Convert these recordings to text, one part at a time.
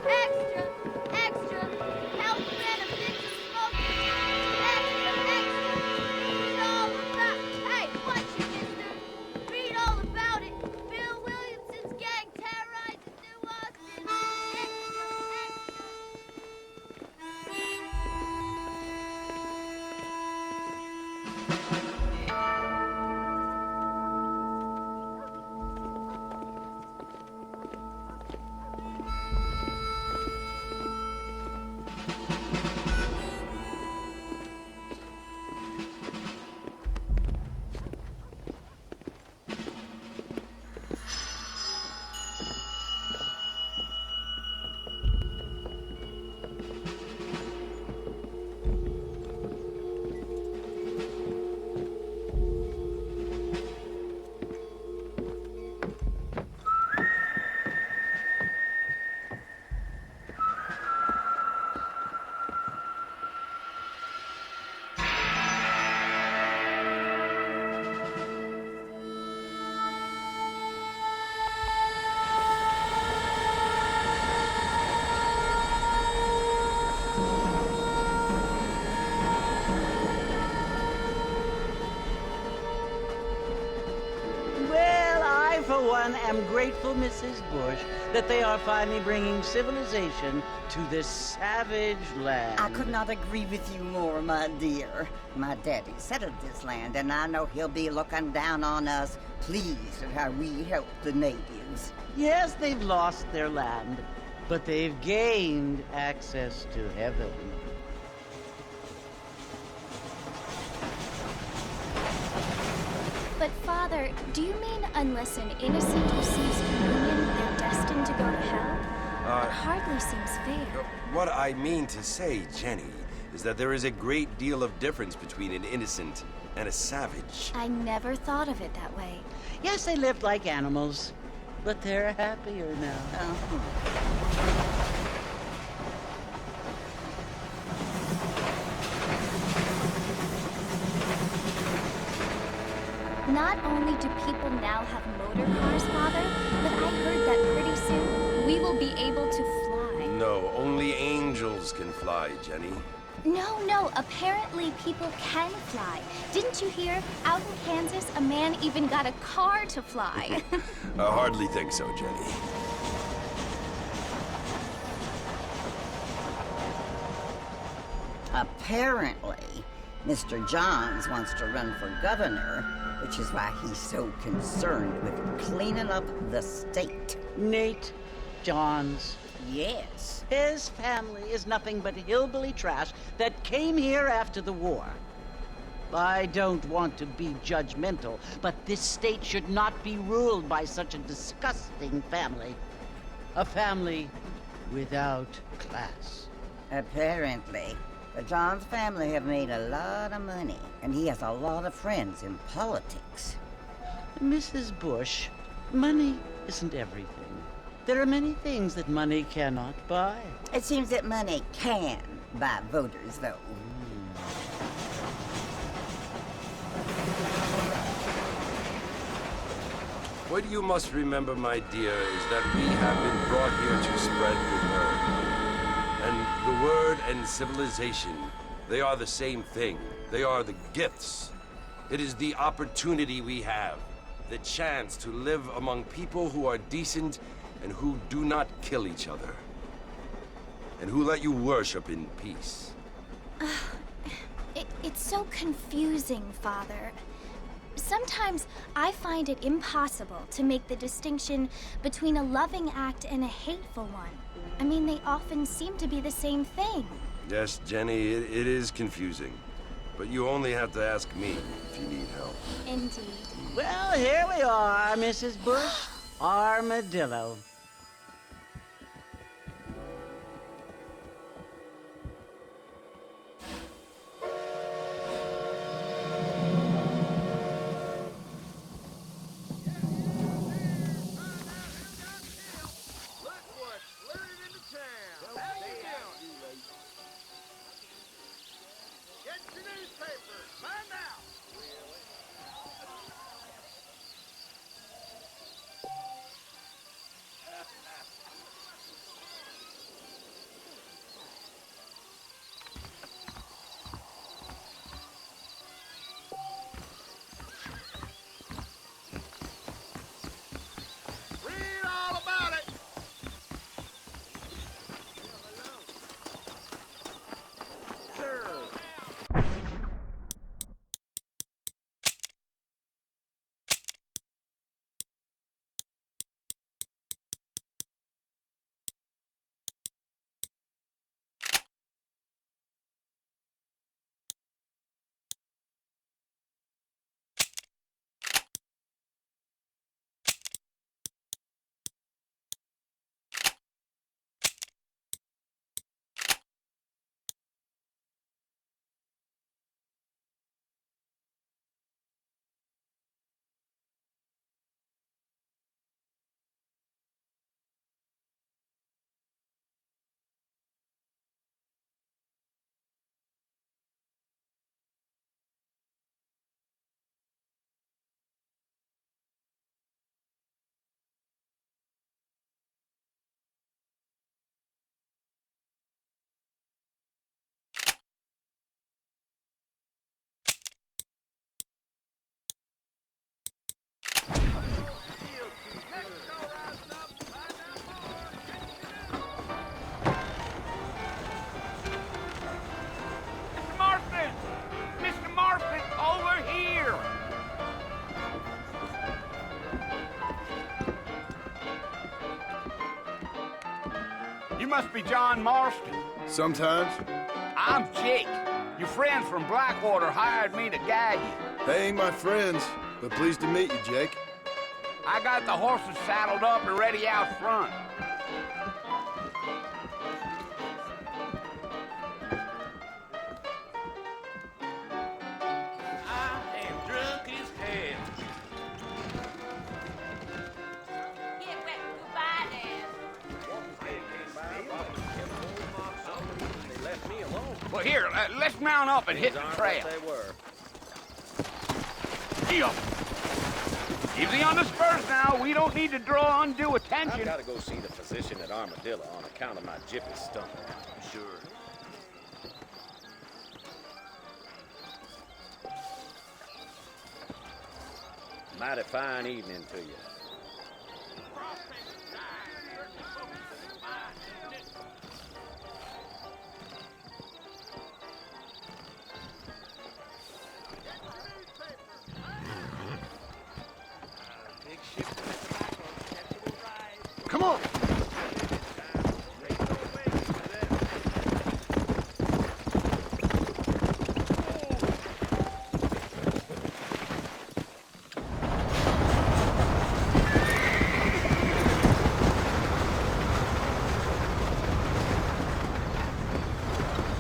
Extra! Extra! Help man a fix of smoking! Extra! Extra! Read all about... Hey, watch it, mister! Read all about it! Bill Williamson's gang terrorizing New Austin! Extra! For one, am grateful, Mrs. Bush, that they are finally bringing civilization to this savage land. I could not agree with you more, my dear. My daddy settled this land, and I know he'll be looking down on us, pleased at how we help the natives. Yes, they've lost their land, but they've gained access to heaven. But, Father, do you mean unless an innocent receives communion, they're destined to go to hell? It hardly seems fair. What I mean to say, Jenny, is that there is a great deal of difference between an innocent and a savage. I never thought of it that way. Yes, they lived like animals, but they're happier now. Not only do people now have motor cars, Father, but I heard that pretty soon we will be able to fly. No, only angels can fly, Jenny. No, apparently people can fly. Didn't you hear? Out in Kansas, a man even got a car to fly. I hardly think so, Jenny. Apparently, Mr. Johns wants to run for governor, which is why he's so concerned with cleaning up the state. Nate Johns. Yes. His family is nothing but hillbilly trash that came here after the war. I don't want to be judgmental, but this state should not be ruled by such a disgusting family. A family without class. Apparently. The Johns family have made a lot of money, and he has a lot of friends in politics. Mrs. Bush, money isn't everything. There are many things that money cannot buy. It seems that money can buy voters, though. What you must remember, my dear, is that we have been brought here to spread the word. And the word and civilization, they are the same thing. They are the gifts. It is the opportunity we have, the chance to live among people who are decent and who do not kill each other, and who let you worship in peace. It's so confusing, Father. Sometimes I find it impossible to make the distinction between a loving act and a hateful one. I mean, they often seem to be the same thing. Yes, Jenny, it is confusing. But you only have to ask me if you need help. Indeed. Well, here we are, Mrs. Bush. Armadillo. You must be John Marston. Sometimes. I'm Jake. Your friends from Blackwater hired me to guide you. They ain't my friends, but pleased to meet you, Jake. I got the horses saddled up and ready out front. I am drunk as hell. Get wet. Goodbye, Dad. They left me alone. Well, here, let's mount up and hit the trail. They were. Easy on the spurs now. We don't need to draw undue I've attention. got to go see the physician at Armadillo on account of my jiffy stomach. Sure. Mighty fine evening to you. Come on!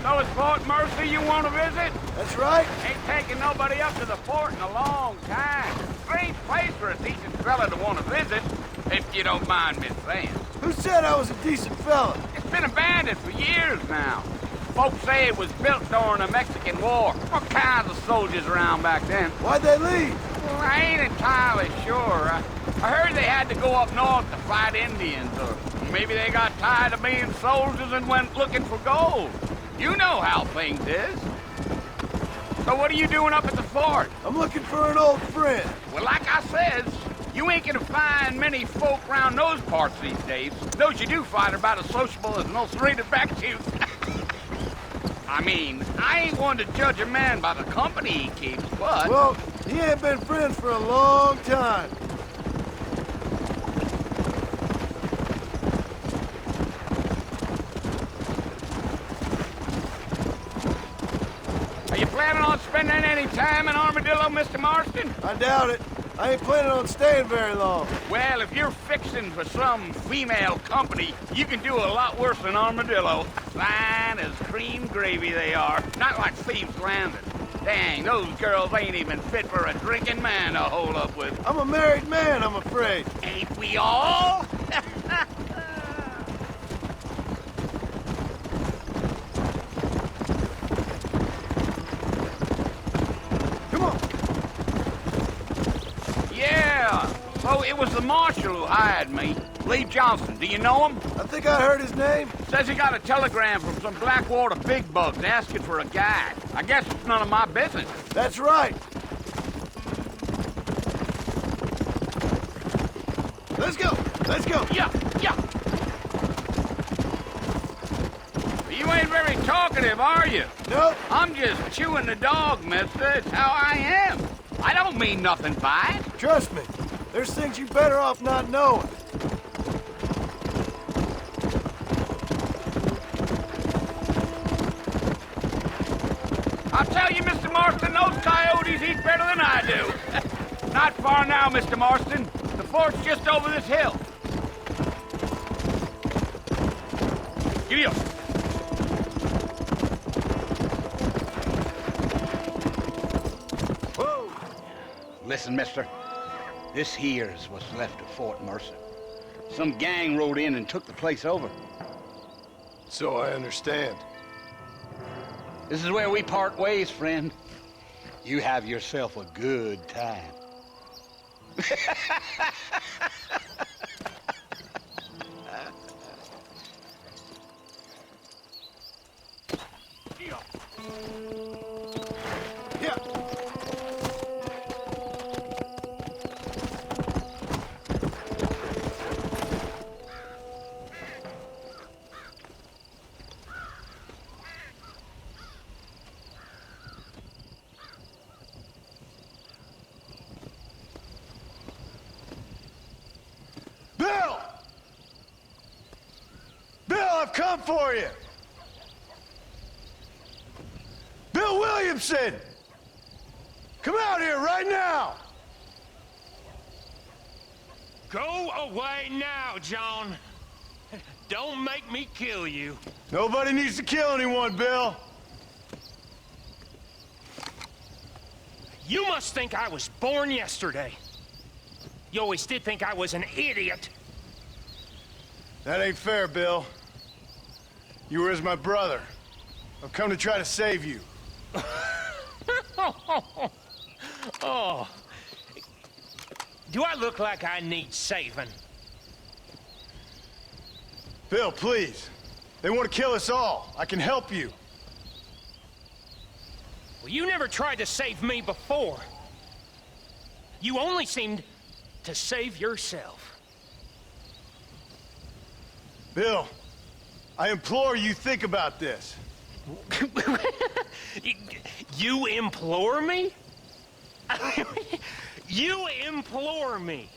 So it's Fort Mercy you want to visit? That's right. Ain't taking nobody up to the fort in a long time. Strange place for a decent fella to want to visit, if you don't mind me saying. Who said I was a decent fella? It's been abandoned for years now. Folks say it was built during the Mexican War. All kinds of soldiers around back then. Why'd they leave? Well, I ain't entirely sure. I heard they had to go up north to fight Indians, or maybe they got tired of being soldiers and went looking for gold. You know how things is. So what are you doing up at the fort? I'm looking for an old friend. Well, like I says, you ain't gonna find many folk around those parts these days. Those you do find are about as sociable as an ulcerated back tooth. I mean, I ain't one to judge a man by the company he keeps, but... Well, he ain't been friends for a long time. Are you planning on spending any time in Armadillo, Mr. Marston? I doubt it. I ain't planning on staying very long. Well, if you're fixing for some female company, you can do a lot worse than Armadillo. Fine as cream gravy they are. Not like Thieves' Landing. Dang, those girls ain't even fit for a drinking man to hold up with. I'm a married man, I'm afraid. Ain't we all? Come on. Yeah. So it was the marshal who hired me. Lee Johnson. Do you know him? I think I heard his name. Says he got a telegram from some Blackwater big bugs asking for a guide. I guess it's none of my business. That's right. Let's go. Let's go. Yeah, yeah. You ain't very talkative, are you? No. I'm just chewing the dog, mister. It's how I am. I don't mean nothing by it. Trust me. There's things you better off not knowing. I'll tell you, Mr. Marston, those coyotes eat better than I do. Not far now, Mr. Marston. The fort's just over this hill. Giddy up. Whoa. Listen, mister. This here's what's left of Fort Mercer. Some gang rode in and took the place over. So I understand. This is where we part ways, friend. You have yourself a good time. Yeah. come for you! Bill Williamson! Come out here right now! Go away now, John. Don't make me kill you. Nobody needs to kill anyone, Bill. You must think I was born yesterday. You always did think I was an idiot. That ain't fair, Bill. You were as my brother. I've come to try to save you. Oh. Do I look like I need saving? Bill, please. They want to kill us all. I can help you. Well, you never tried to save me before. You only seemed to save yourself. Bill, I implore you think about this. You implore me? You implore me.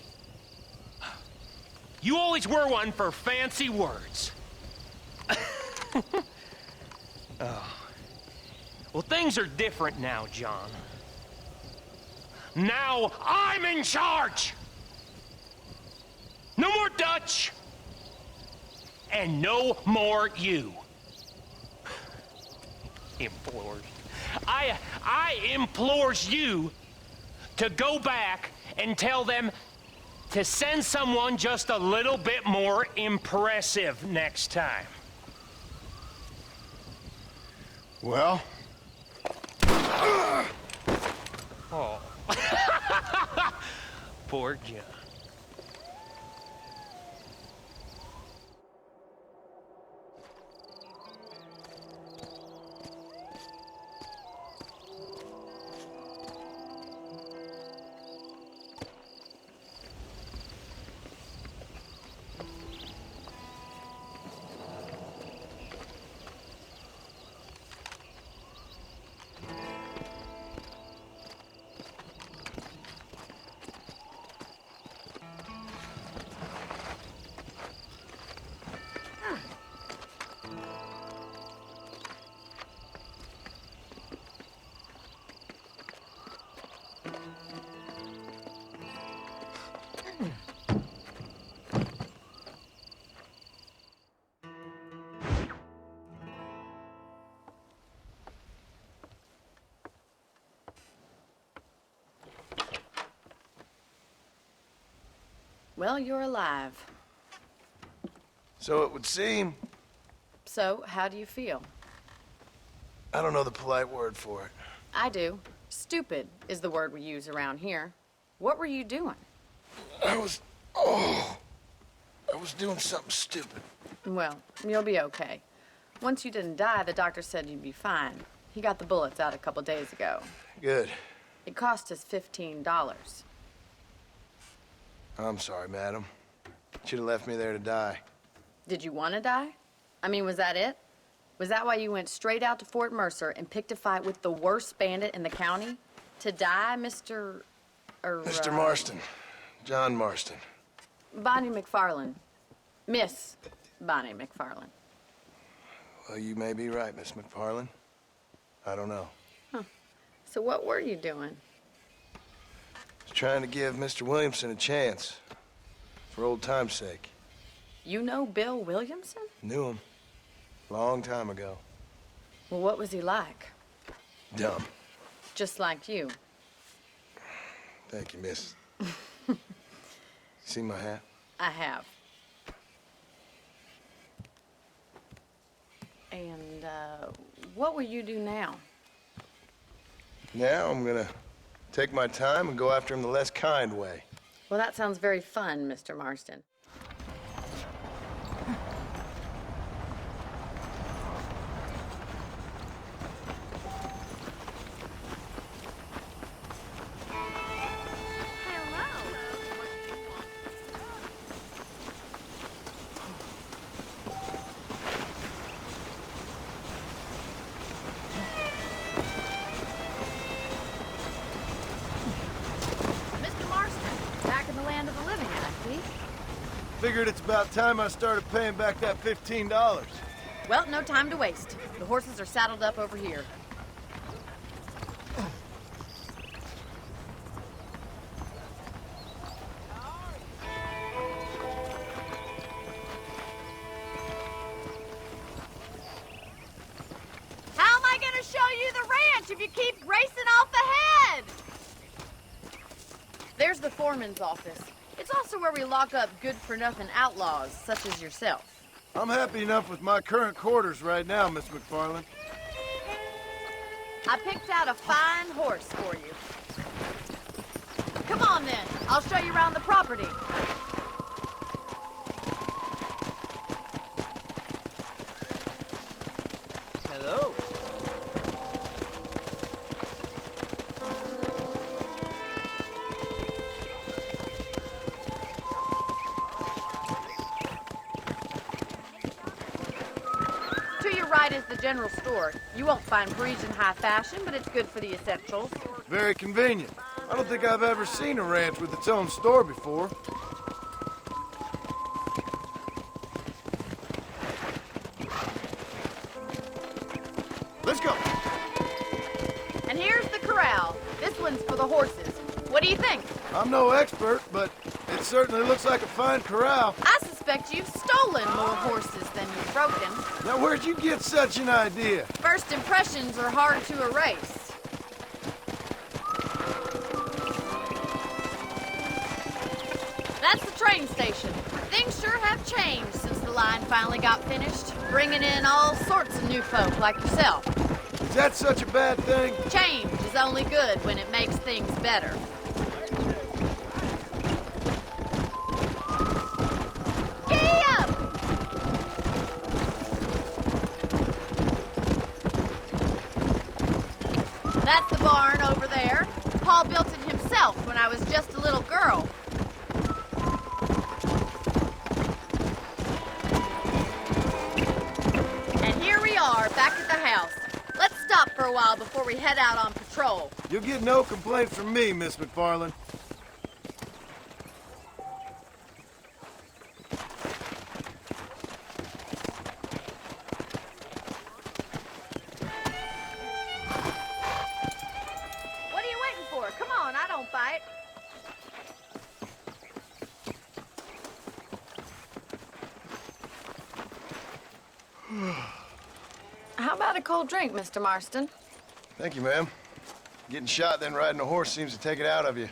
You always were one for fancy words. Oh. Well, things are different now, John. Now I'm in charge! No more Dutch! And no more you. Implores. I implores you to go back and tell them to send someone just a little bit more impressive next time. Well? Oh. Poor John. Well, you're alive. So it would seem. So, how do you feel? I don't know the polite word for it. I do. Stupid is the word we use around here. What were you doing? I was doing something stupid. Well, you'll be okay. Once you didn't die, the doctor said you'd be fine. He got the bullets out a couple days ago. Good. It cost us $15. I'm sorry, madam. Should have left me there to die. Did you want to die? I mean, was that it? Was that why you went straight out to Fort Mercer and picked a fight with the worst bandit in the county? To die, Mr. Mr. Marston. John Marston. Bonnie McFarlane. Miss Bonnie McFarlane. Well, you may be right, Miss McFarlane. I don't know. Huh. So what were you doing? I was trying to give Mr. Williamson a chance. For old time's sake. You know Bill Williamson? Knew him. Long time ago. Well, what was he like? Dumb. Just like you. Thank you, miss. See my hat? I have. And, what will you do now? Now I'm gonna take my time and go after him the less kind way. Well, that sounds very fun, Mr. Marston. Land of the living, I see. Figured it's about time I started paying back that $15. Well, no time to waste. The horses are saddled up over here. How am I gonna show you the ranch if you keep racing off ahead? There's the foreman's office. It's also where we lock up good-for-nothing outlaws, such as yourself. I'm happy enough with my current quarters right now, Miss McFarland. I picked out a fine horse for you. Come on, then. I'll show you around the property. Hello. To your right is the general store. You won't find Parisian high fashion, but it's good for the essentials. Very convenient. I don't think I've ever seen a ranch with its own store before. Let's go. And here's the corral. This one's for the horses. What do you think? I'm no expert, but it certainly looks like a fine corral. I suspect you've stolen more horses than you've broken. Now, where'd you get such an idea? First impressions are hard to erase. That's the train station. Things sure have changed since the line finally got finished, bringing in all sorts of new folk like yourself. Is that such a bad thing? Change is only good when it makes things better. Giddy up! That's the barn over there. Paul built it himself when I was just a little girl. And here we are, back at the house. Let's stop for a while before we head out on patrol. You'll get no complaints from me, Miss McFarland. What are you waiting for? Come on, I don't bite. How about a cold drink, Mr. Marston? Thank you, ma'am. Getting shot then riding a horse seems to take it out of you.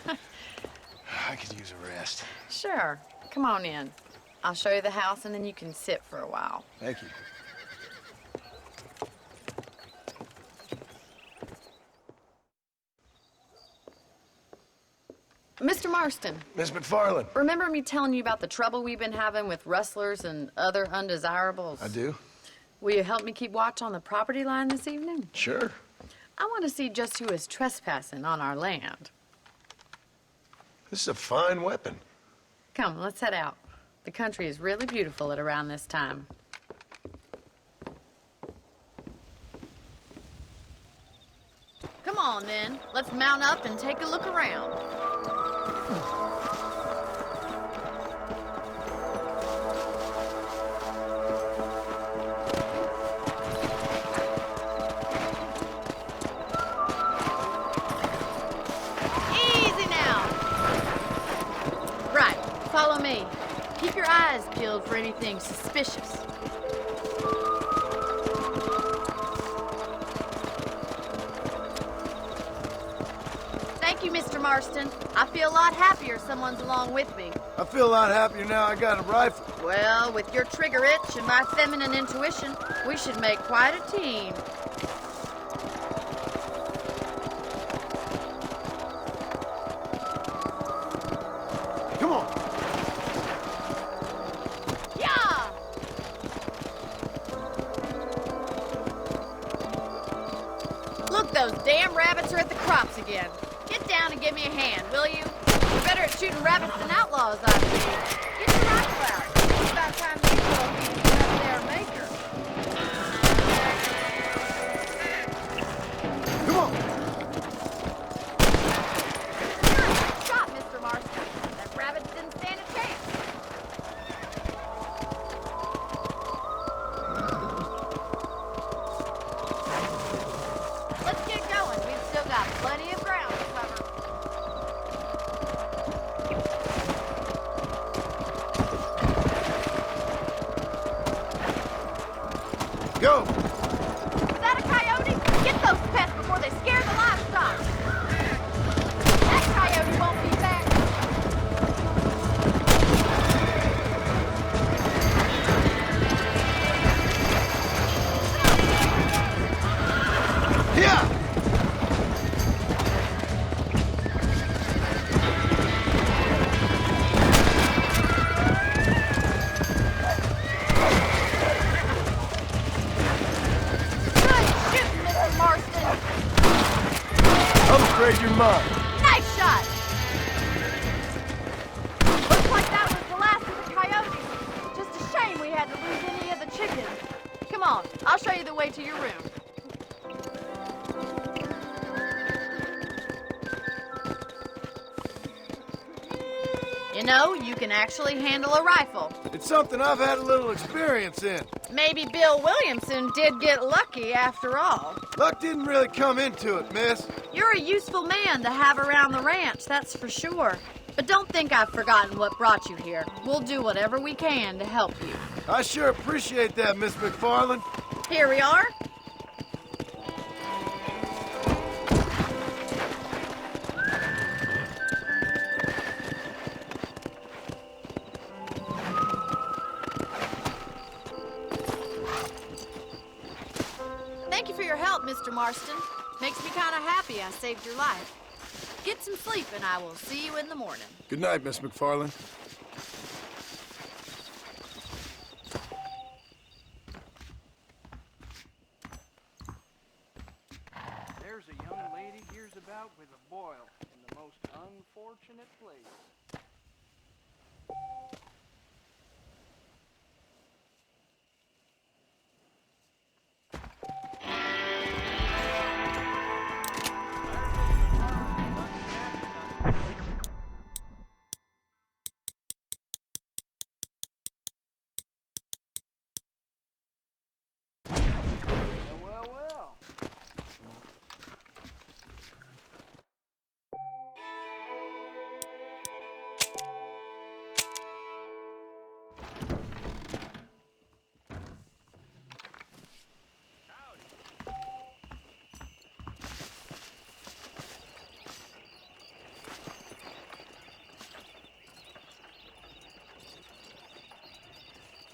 I could use a rest. Sure. Come on in. I'll show you the house and then you can sit for a while. Thank you. Mr. Marston, Miss McFarland. remember me telling you about the trouble we've been having with rustlers and other undesirables? I do. Will you help me keep watch on the property line this evening? Sure. I want to see just who is trespassing on our land. This is a fine weapon. Come, let's head out. The country is really beautiful at around this time. Come on, then. Let's mount up and take a look around. Easy now. Right, follow me. Keep your eyes peeled for anything suspicious. Thank you, Mr. Marston. I feel a lot happier someone's along with me. I feel a lot happier now I got a rifle. Well, with your trigger itch and my feminine intuition, we should make quite a team. Come on. Yeah! Look, those damn rabbits are at the crops again. Get down and give me a hand, will you? You're better at shooting rabbits than outlaws, I believe. Get your rifle out. It's about time you go up their maker. Come on. You're a great shot, Mr. Marston. That rabbit didn't stand a chance. Go! Is that a coyote? Get those pests before they scare the livestock. That coyote won't be back. Yeah! I'm afraid you're mine. Nice shot! Looks like that was the last of the coyotes. Just a shame we had to lose any of the chickens. Come on, I'll show you the way to your room. You know, you can actually handle a rifle. It's something I've had a little experience in. Maybe Bill Williamson did get lucky after all. Luck didn't really come into it, miss. You're a useful man to have around the ranch, that's for sure. But don't think I've forgotten what brought you here. We'll do whatever we can to help you. I sure appreciate that, Miss McFarland. Here we are. Thank you for your help, Mr. Marston. Makes me kind of happy I saved your life. Get some sleep and I will see you in the morning. Good night, Miss McFarland. There's a young lady hears about with a boil in the most unfortunate place. Well.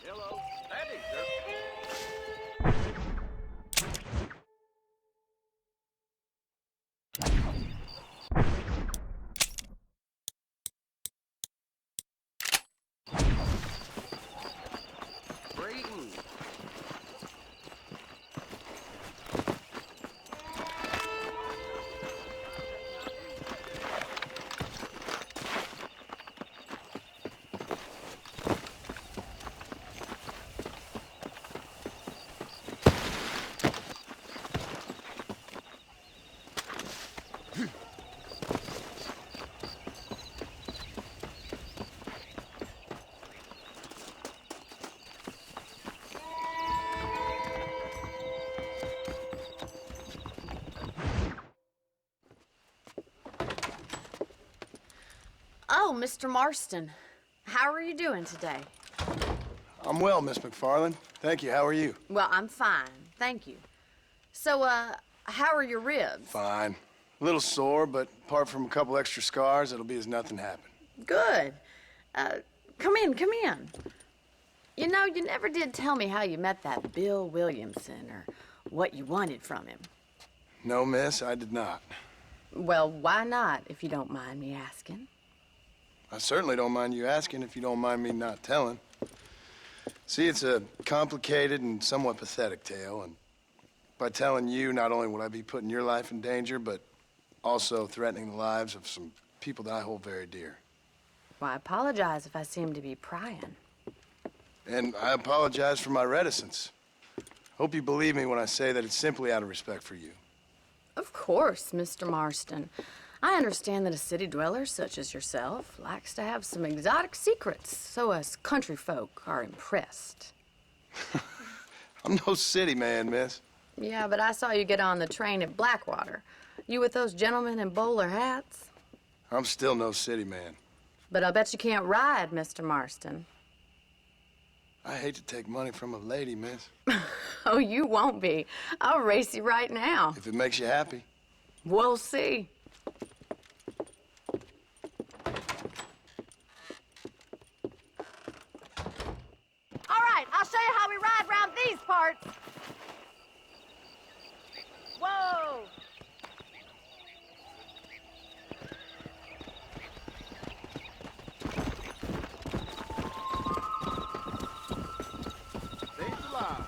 Hello. Howdy, sir. Greetings. Oh, Mr. Marston. How are you doing today? I'm well, Miss McFarland. Thank you. How are you? Well, I'm fine. Thank you. So, how are your ribs? Fine. A little sore, but apart from a couple extra scars, it'll be as nothing happened. Good. Come in. You know, you never did tell me how you met that Bill Williamson or what you wanted from him. No, miss, I did not. Well, why not, if you don't mind me asking? I certainly don't mind you asking if you don't mind me not telling. See, it's a complicated and somewhat pathetic tale, and by telling you, not only would I be putting your life in danger, but also threatening the lives of some people that I hold very dear. Well, I apologize if I seem to be prying. And I apologize for my reticence. Hope you believe me when I say that it's simply out of respect for you. Of course, Mr. Marston. I understand that a city dweller such as yourself likes to have some exotic secrets, so us country folk are impressed. I'm no city man, miss. Yeah, but I saw you get on the train at Blackwater. You with those gentlemen in bowler hats? I'm still no city man. But I bet you can't ride, Mr. Marston. I hate to take money from a lady, miss. Oh, you won't be. I'll race you right now. If it makes you happy. We'll see. All right, I'll show you how we ride around these parts. Whoa! Stays alive.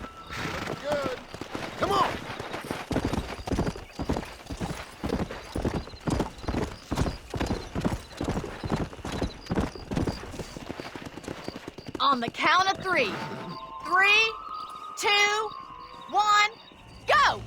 Looking good. Come on! On the count of 3. 3, 2, 1, go!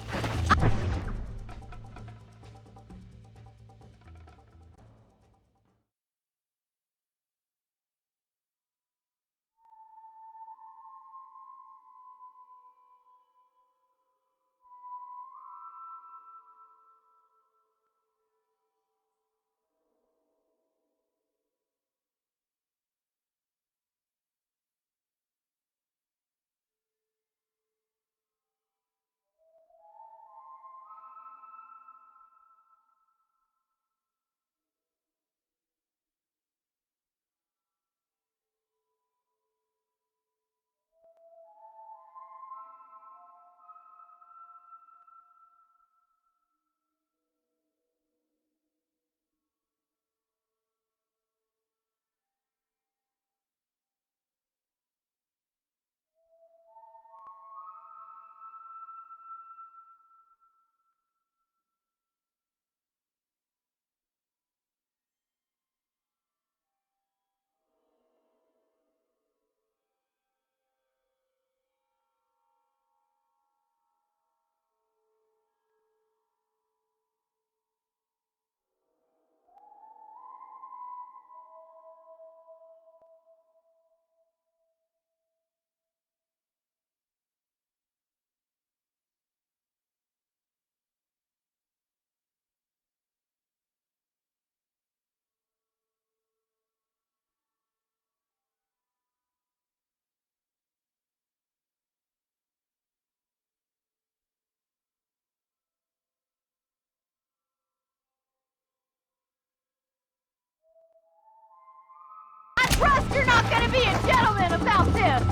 I trust you're not gonna be a gentleman about this!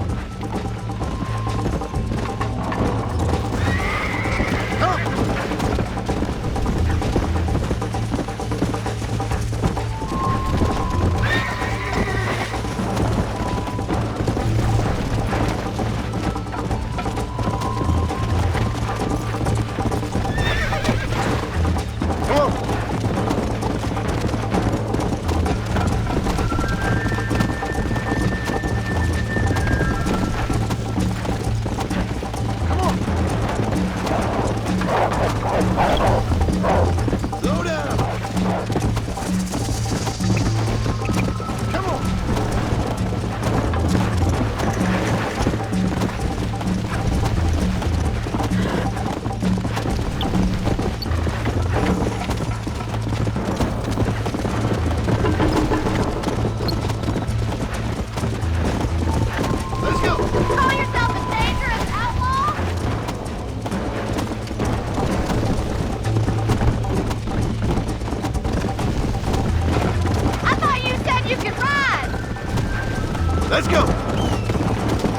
Let's go!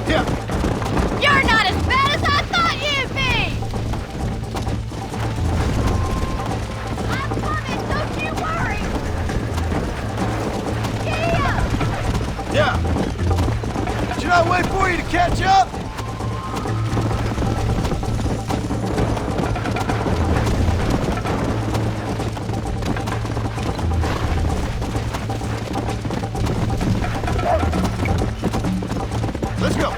Yeah! You're not as bad as I thought you'd be! I'm coming, don't you worry! Giddy up! Yeah! Should I wait for you to catch up? Let's go!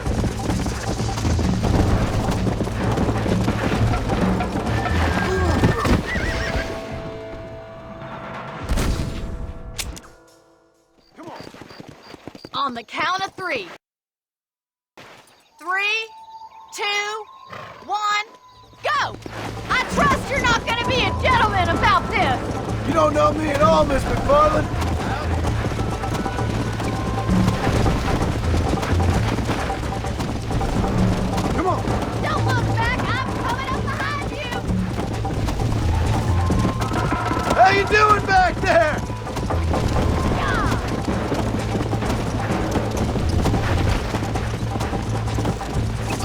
Come on. On the count of 3. 3, 2, 1, go! I trust you're not gonna be a gentleman about this! You don't know me at all, Miss McFarland. Don't look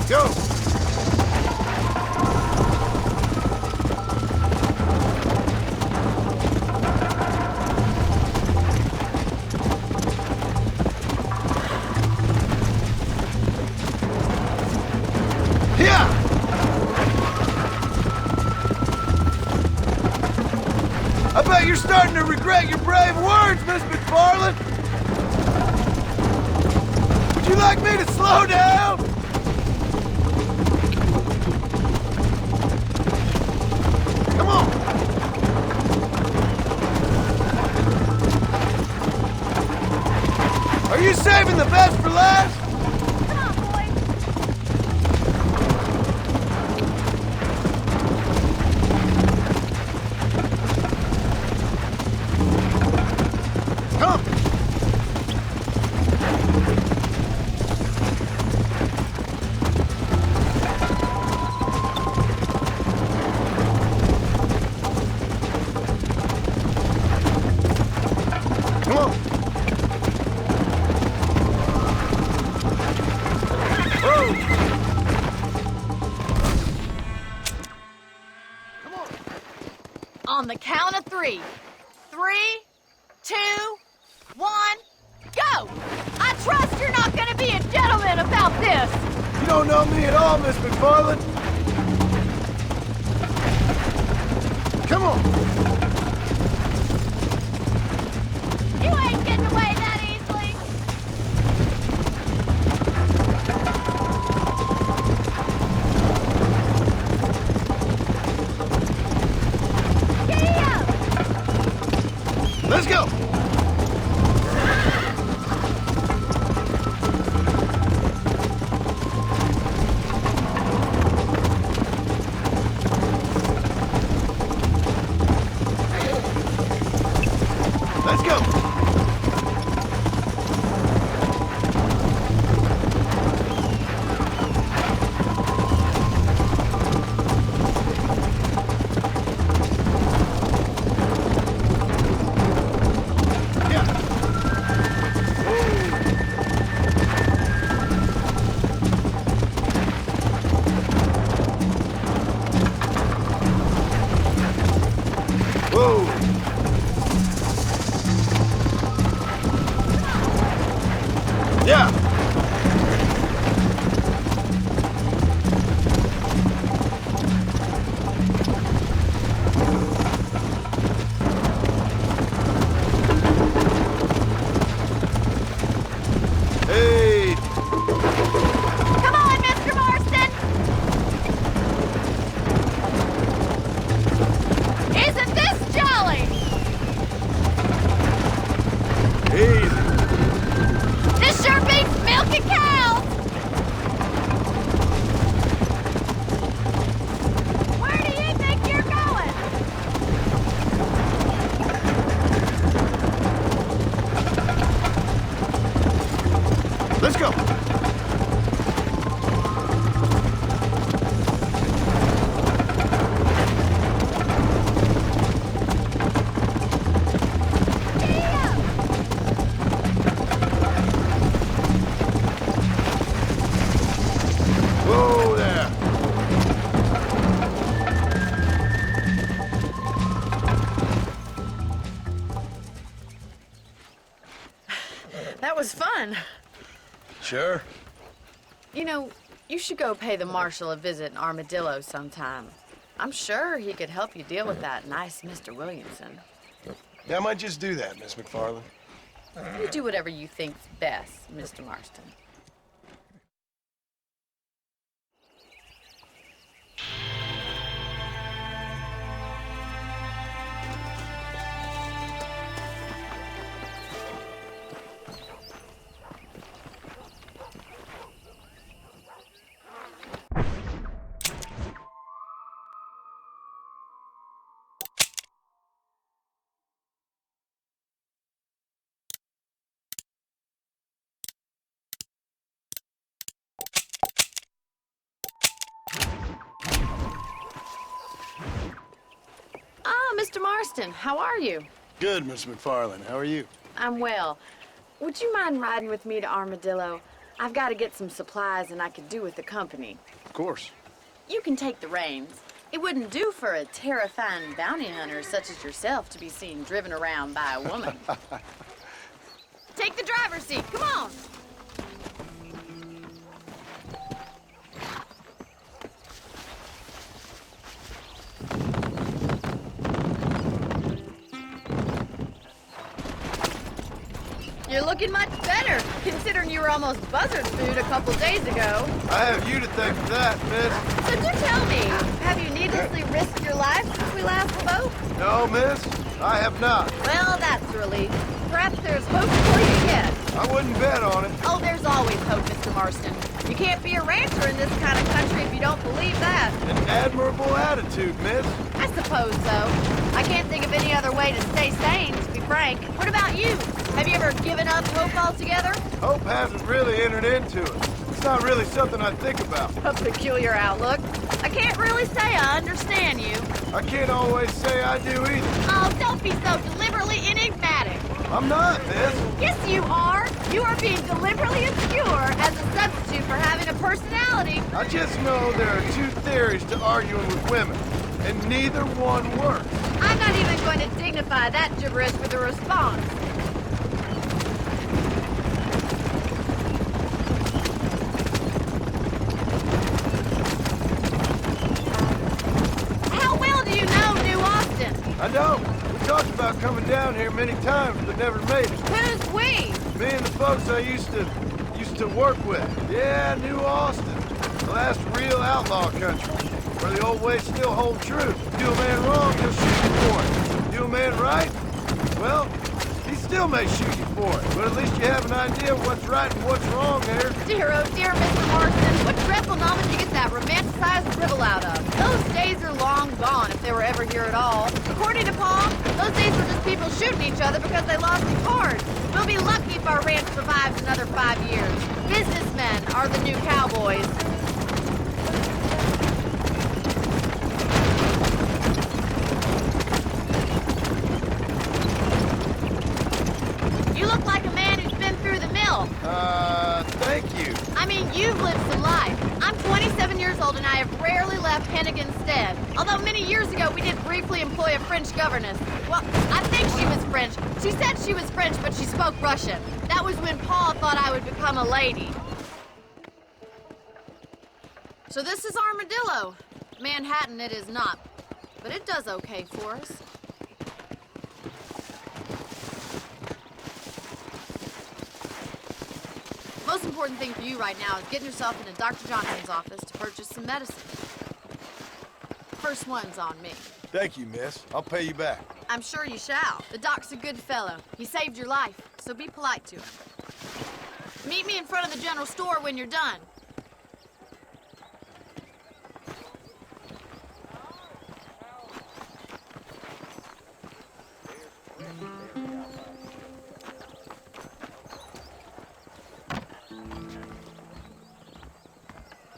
Go! I bet you're starting to regret your brave words, Miss McFarland! Would you like me to slow down? Come on! Are you saving the best for last? Come on, boys. Come! Come on! Whoa! Come on! On the count of 3. 3, 2, 1, go! I trust you're not gonna be a gentleman about this! You don't know me at all, Miss McFarland. Come on! You ain't getting away that easily. Giddy up! Let's go! Let's go! Yeah. Whoa! Yeah. Hey. Come on, Mr. Marston! Isn't this jolly? Easy. This sure beats milking cows! Where do you think you're going? Let's go. Giddy up! Whoa there. That was fun. Sure. You know, you should go pay the marshal a visit in Armadillo sometime. I'm sure he could help you deal with that nice Mr. Williamson. Yeah, I might just do that, Miss McFarland. You do whatever you think's best, Mr. Marston. Mr. Marston, how are you? Good, Miss McFarland. How are you? I'm well. Would you mind riding with me to Armadillo? I've got to get some supplies and I could do with the company. Of course. You can take the reins. It wouldn't do for a terrifying bounty hunter such as yourself to be seen driven around by a woman. Take the driver's seat, come on! You're looking much better, considering you were almost buzzard food a couple days ago. I have you to thank for that, miss. So do tell me, have you needlessly risked your life since we last spoke? No, miss, I have not. Well, that's a relief. Perhaps there's hope for you yet. I wouldn't bet on it. Oh, there's always hope, Mr. Marston. You can't be a rancher in this kind of country if you don't believe that. An admirable attitude, miss. I suppose so. I can't think of any other way to stay sane, to be frank. What about you? Have you ever given up hope altogether? Hope hasn't really entered into it. It's not really something I think about. A peculiar outlook. I can't really say I understand you. I can't always say I do either. Oh, don't be so deliberately enigmatic. I'm not, miss. Yes, you are. You are being deliberately obscure as a substitute for having a personality. I just know there are two theories to arguing with women, and neither one works. I'm not even going to dignify that gibberish with a response. How well do you know New Austin? I don't. We talked about coming down here many times, but never made it. Who's we? Me and the folks I used to work with. Yeah, New Austin. The last real outlaw country, where the old ways still hold true. Do a man wrong, he'll shoot you for it. Do a man right, well, he still may shoot you for it. But at least you have an idea of what's right and what's wrong there. Dear, oh dear, Mr. Marston. What dreadful novel did you get that romanticized drivel out of? Those days are long gone, if they were ever here at all. According to Paul, those days were just people shooting each other because they lost the cards. We'll be lucky if our ranch survives another 5 years. Businessmen are the new cowboys. You look like a man who's been through the mill. Thank you. I mean, you've lived some life. I'm 27 years old and I have rarely left Hennigan's stead. Although many years ago we did briefly employ a French governess. Well, I think she was French. She said she was French, but she spoke Russian. That was when Paul thought I would become a lady. So this is Armadillo. Manhattan it is not, but it does okay for us. Most important thing for you right now is getting yourself into Dr. Johnson's office to purchase some medicine. First one's on me. Thank you, miss. I'll pay you back. I'm sure you shall. The doc's a good fellow. He saved your life, so be polite to him. Meet me in front of the general store when you're done.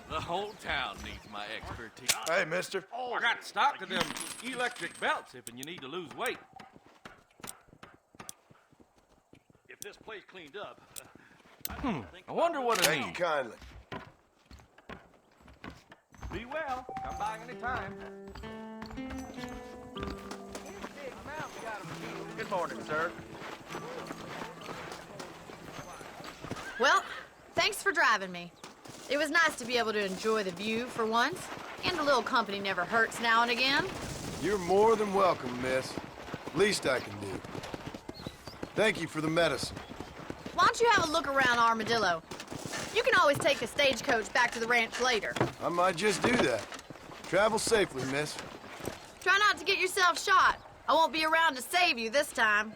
The whole town needs my expertise. Hey, mister. Oh, I got stock of them electric belts if you need to lose weight. If this place cleaned up, I wonder what it Thank you means. kindly. Be well. Come by any time. Good morning, sir. Well, thanks for driving me. It was nice to be able to enjoy the view for once, and a little company never hurts now and again. You're more than welcome, miss. Least I can do. Thank you for the medicine. Why don't you have a look around Armadillo? You can always take a stagecoach back to the ranch later. I might just do that. Travel safely, miss. Try not to get yourself shot. I won't be around to save you this time.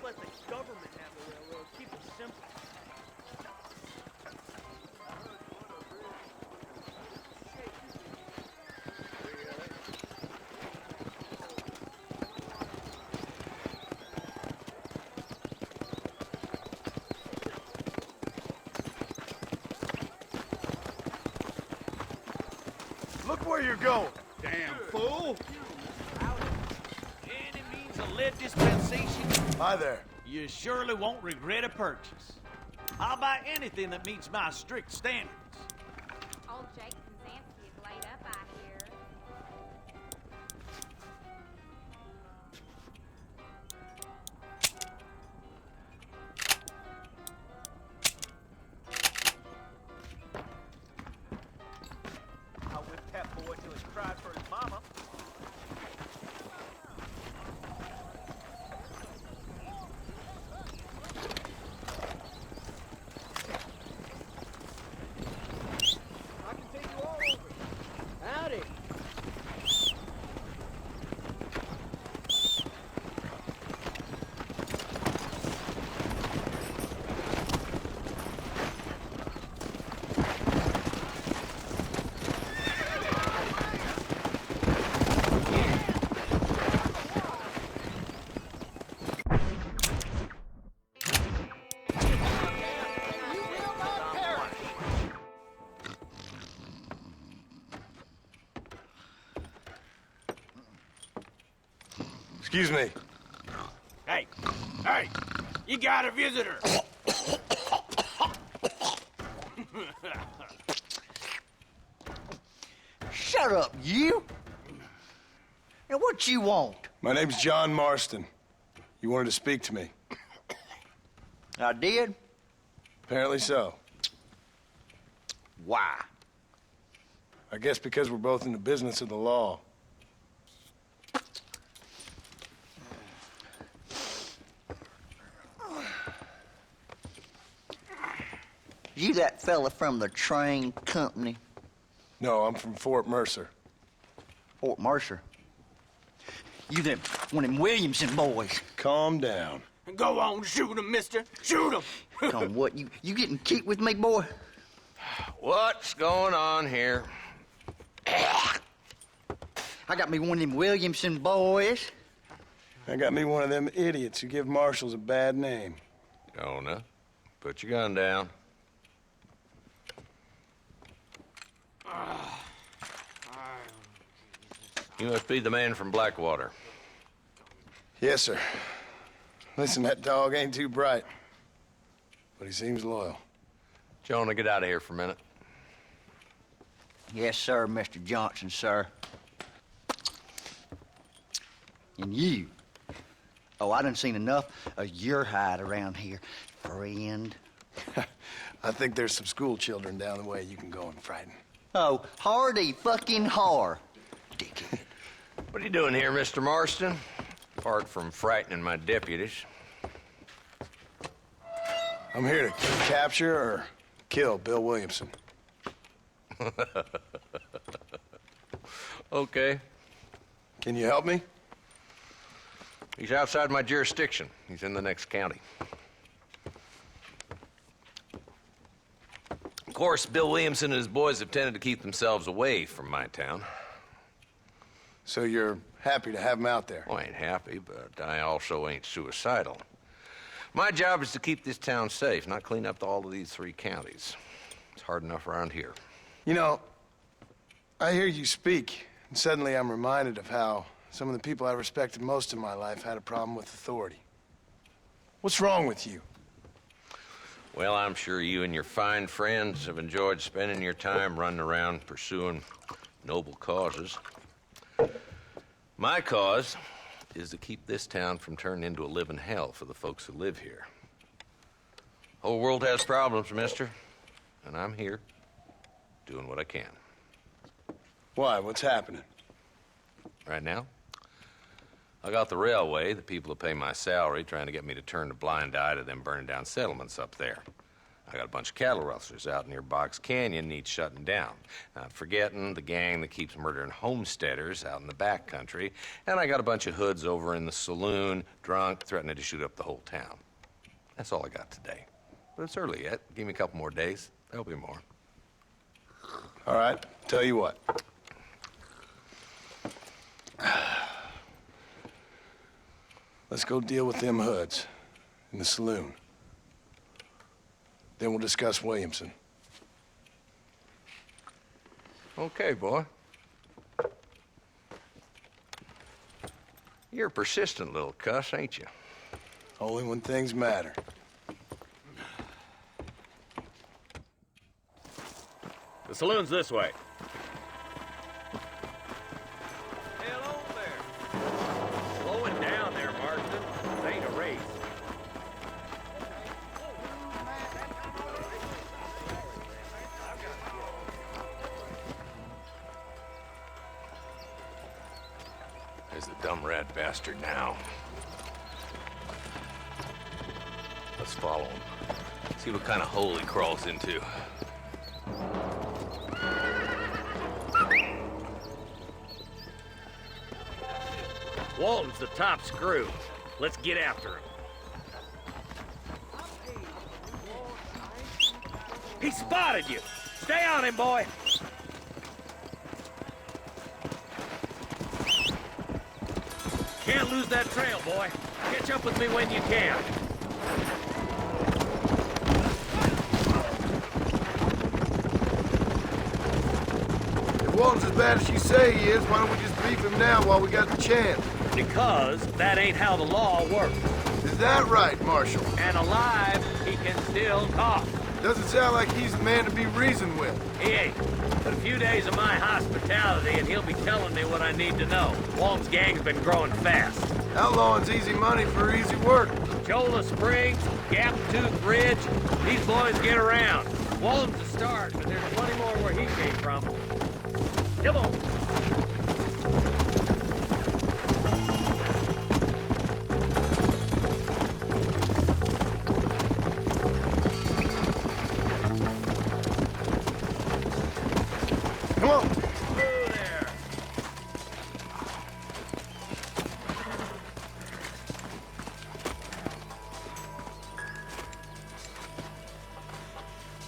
Just let the government have the railroad. Keep it simple. Look where you're going. Damn fool! Any means of lead dispensation, Hi there. you surely won't regret a purchase. I'll buy anything that meets my strict standards. Old Jake Zanski is laid up, I hear. I whipped that boy till he cried for his mama. I can take you all over. Howdy. Excuse me. Hey, hey, you got a visitor. Shut up, you! And what you want? My name's John Marston. You wanted to speak to me. I did? Apparently so. Why? I guess because we're both in the business of the law. You that fella from the train company? No, I'm from Fort Mercer. Fort Mercer? You them, one of them Williamson boys. Calm down. Go on, shoot him, mister. Shoot him. Come on, what, you getting kicked with me, boy? What's going on here? I got me one of them Williamson boys. I got me one of them idiots who give marshals a bad name. Jonah, put your gun down. You must be the man from Blackwater. Yes, sir. Listen, that dog ain't too bright, but he seems loyal. Jonah, get out of here for a minute. Yes, sir, Mr. Johnson, sir. And you. Oh, I done seen enough of your hide around here, friend. I think there's some school children down the way you can go and frighten. Oh, hardy fucking har. Dickhead. What are you doing here, Mr. Marston? Apart from frightening my deputies. I'm here to capture or kill Bill Williamson. Okay. Can you help me? He's outside my jurisdiction. He's in the next county. Of course, Bill Williamson and his boys have tended to keep themselves away from my town. So you're happy to have him out there? Well, I ain't happy, but I also ain't suicidal. My job is to keep this town safe, not clean up all of these 3 counties. It's hard enough around here. You know, I hear you speak, and suddenly I'm reminded of how some of the people I respected most in my life had a problem with authority. What's wrong with you? Well, I'm sure you and your fine friends have enjoyed spending your time running around pursuing noble causes. My cause is to keep this town from turning into a living hell for the folks who live here. Whole world has problems, mister, and I'm here doing what I can. Why? What's happening? Right now, I got the railway, the people who pay my salary, trying to get me to turn a blind eye to them burning down settlements up there. I got a bunch of cattle rustlers out near Box Canyon needs shutting down. Not forgetting the gang that keeps murdering homesteaders out in the back country. And I got a bunch of hoods over in the saloon, drunk, threatening to shoot up the whole town. That's all I got today. But it's early yet. Give me a couple more days. There'll be more. All right, tell you what. Let's go deal with them hoods in the saloon. Then we'll discuss Williamson. Okay, boy. You're a persistent little cuss, ain't you? Only when things matter. The saloon's this way. Hello there. Slowing down there, Marston. This ain't a race. There's the dumb rat bastard now. Let's follow him. See what kind of hole he crawls into. Walton's the top screw. Let's get after him. He spotted you! Stay on him, boy! Can't lose that trail, boy. Catch up with me when you can. If Walton's as bad as you say he is, why don't we just beef him now while we got the chance? Because that ain't how the law works. Is that right, Marshal? And alive, he can still talk. Doesn't sound like he's the man to be reasoned with. He ain't. But a few days of my hospitality and he'll be telling me what I need to know. Walton's gang's been growing fast. Outlawing's easy money for easy work. Cholla Springs, Gap Tooth Ridge, these boys get around. Walton's a start, but there's plenty more where he came from. Come on. Come on. Through there.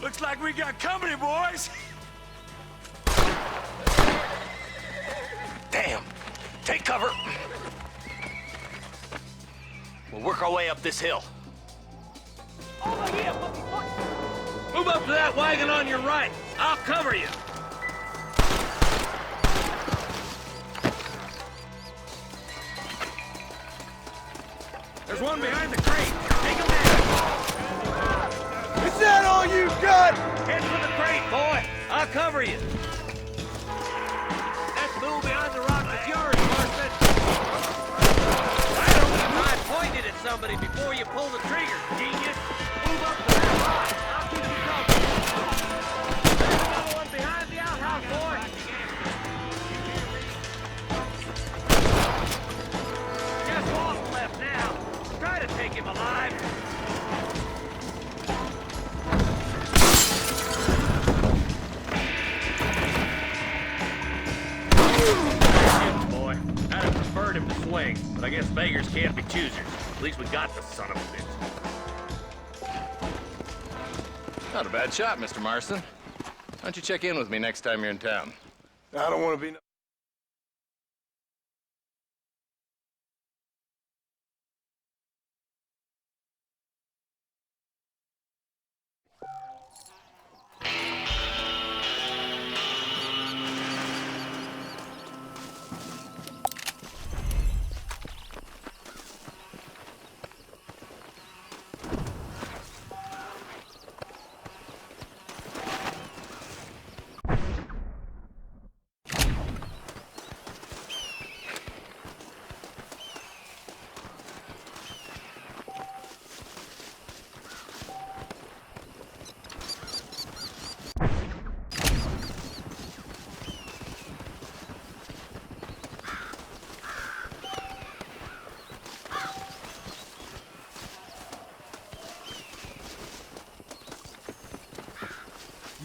Looks like we got company, boys. Damn! Take cover! We'll work our way up this hill. Oh, yeah! Move up to that wagon on your right. I'll cover you. There's one behind the crate. Take him down. Is that all you got? Head for the crate, boy. I'll cover you. That fool behind the rock is yours, Marston. Why don't you try pointing at somebody before you pull the trigger, genius? Move up to that rock. I'll keep you covered. There's another one behind the outhouse, boy. Just Walton left now. Try to take him alive. Boy, I'd have preferred him to swing, but I guess beggars can't be choosers. At least we got the son of a bitch. Not a bad shot, Mr. Marston. Why don't you check in with me next time you're in town? I don't want to be...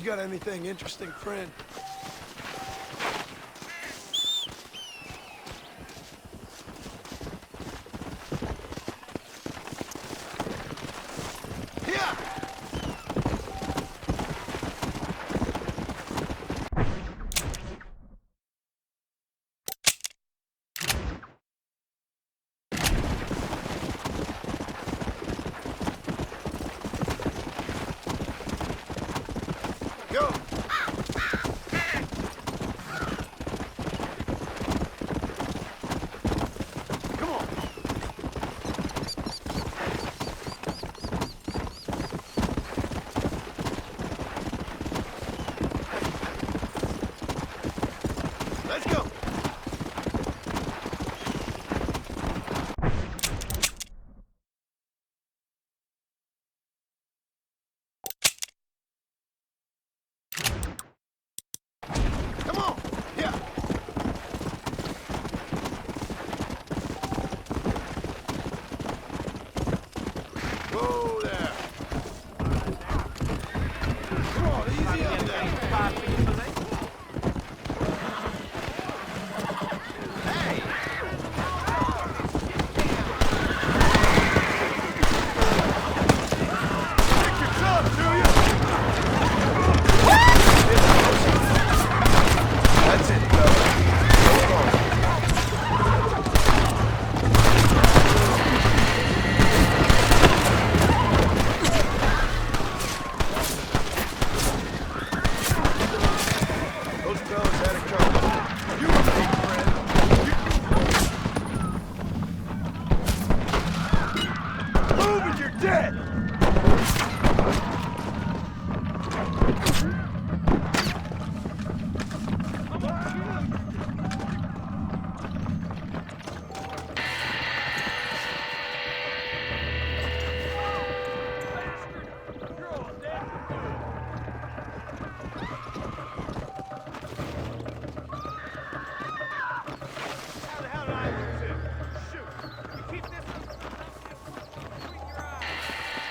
got anything interesting, friend? Go! Come on! Let's go! Come on! Yeah! Whoa there! Come on, easy up there! Pick your son, do you? That's it, fella. Hold on. Those fellas had a couple. You and me, friend. Move and you're dead! How the hell did I lose him? Shoot! You keep this up. Between your eyes.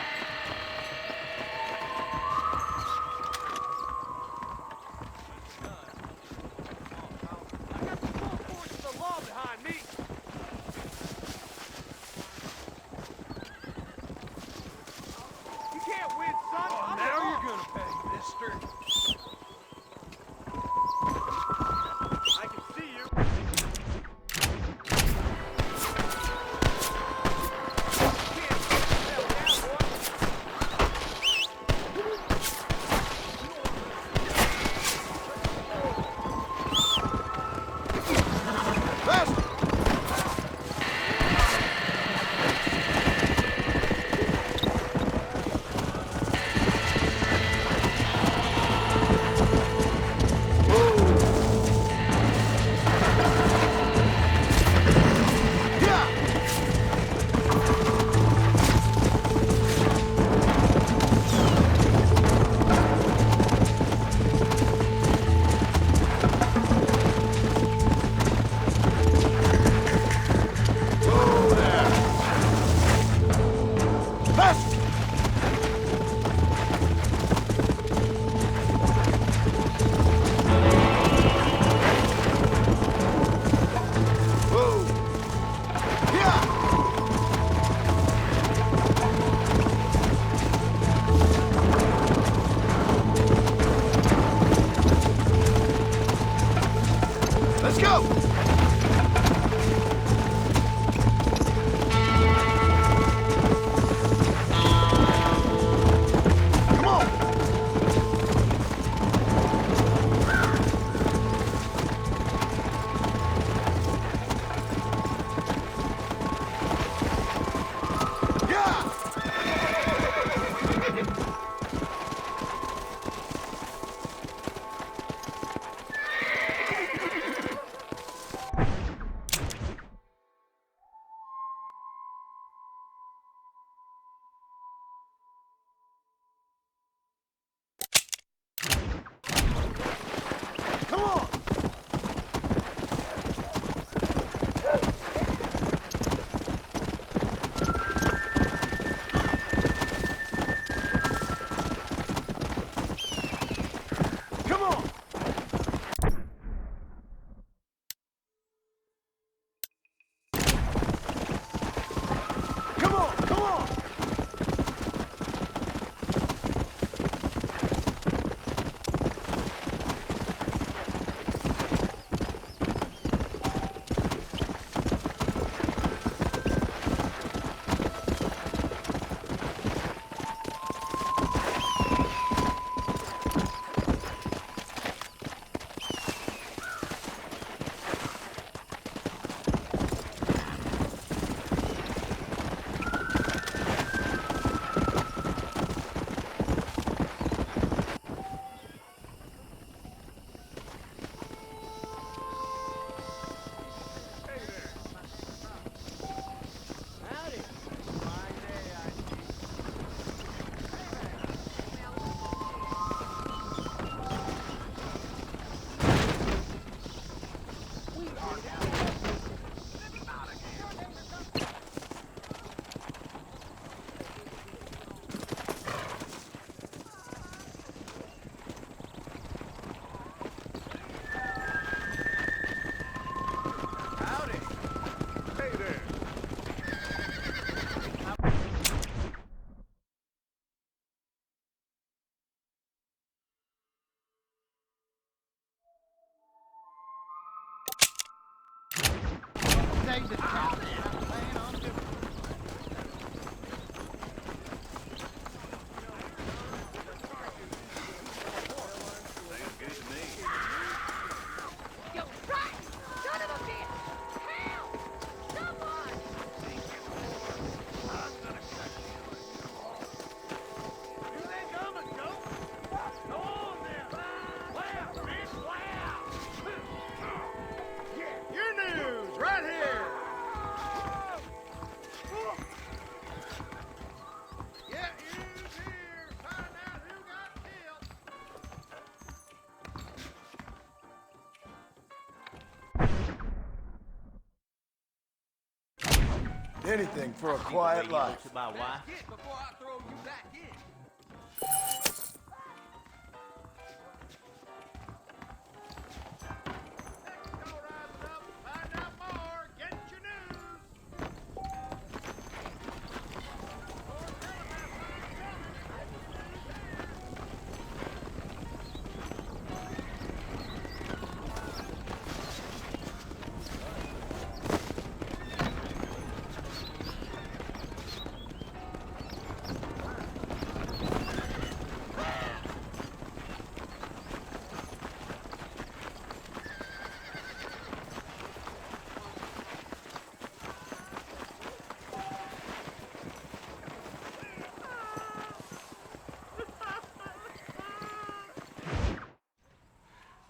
Anything for a quiet life. To my wife. Before I throw you back in.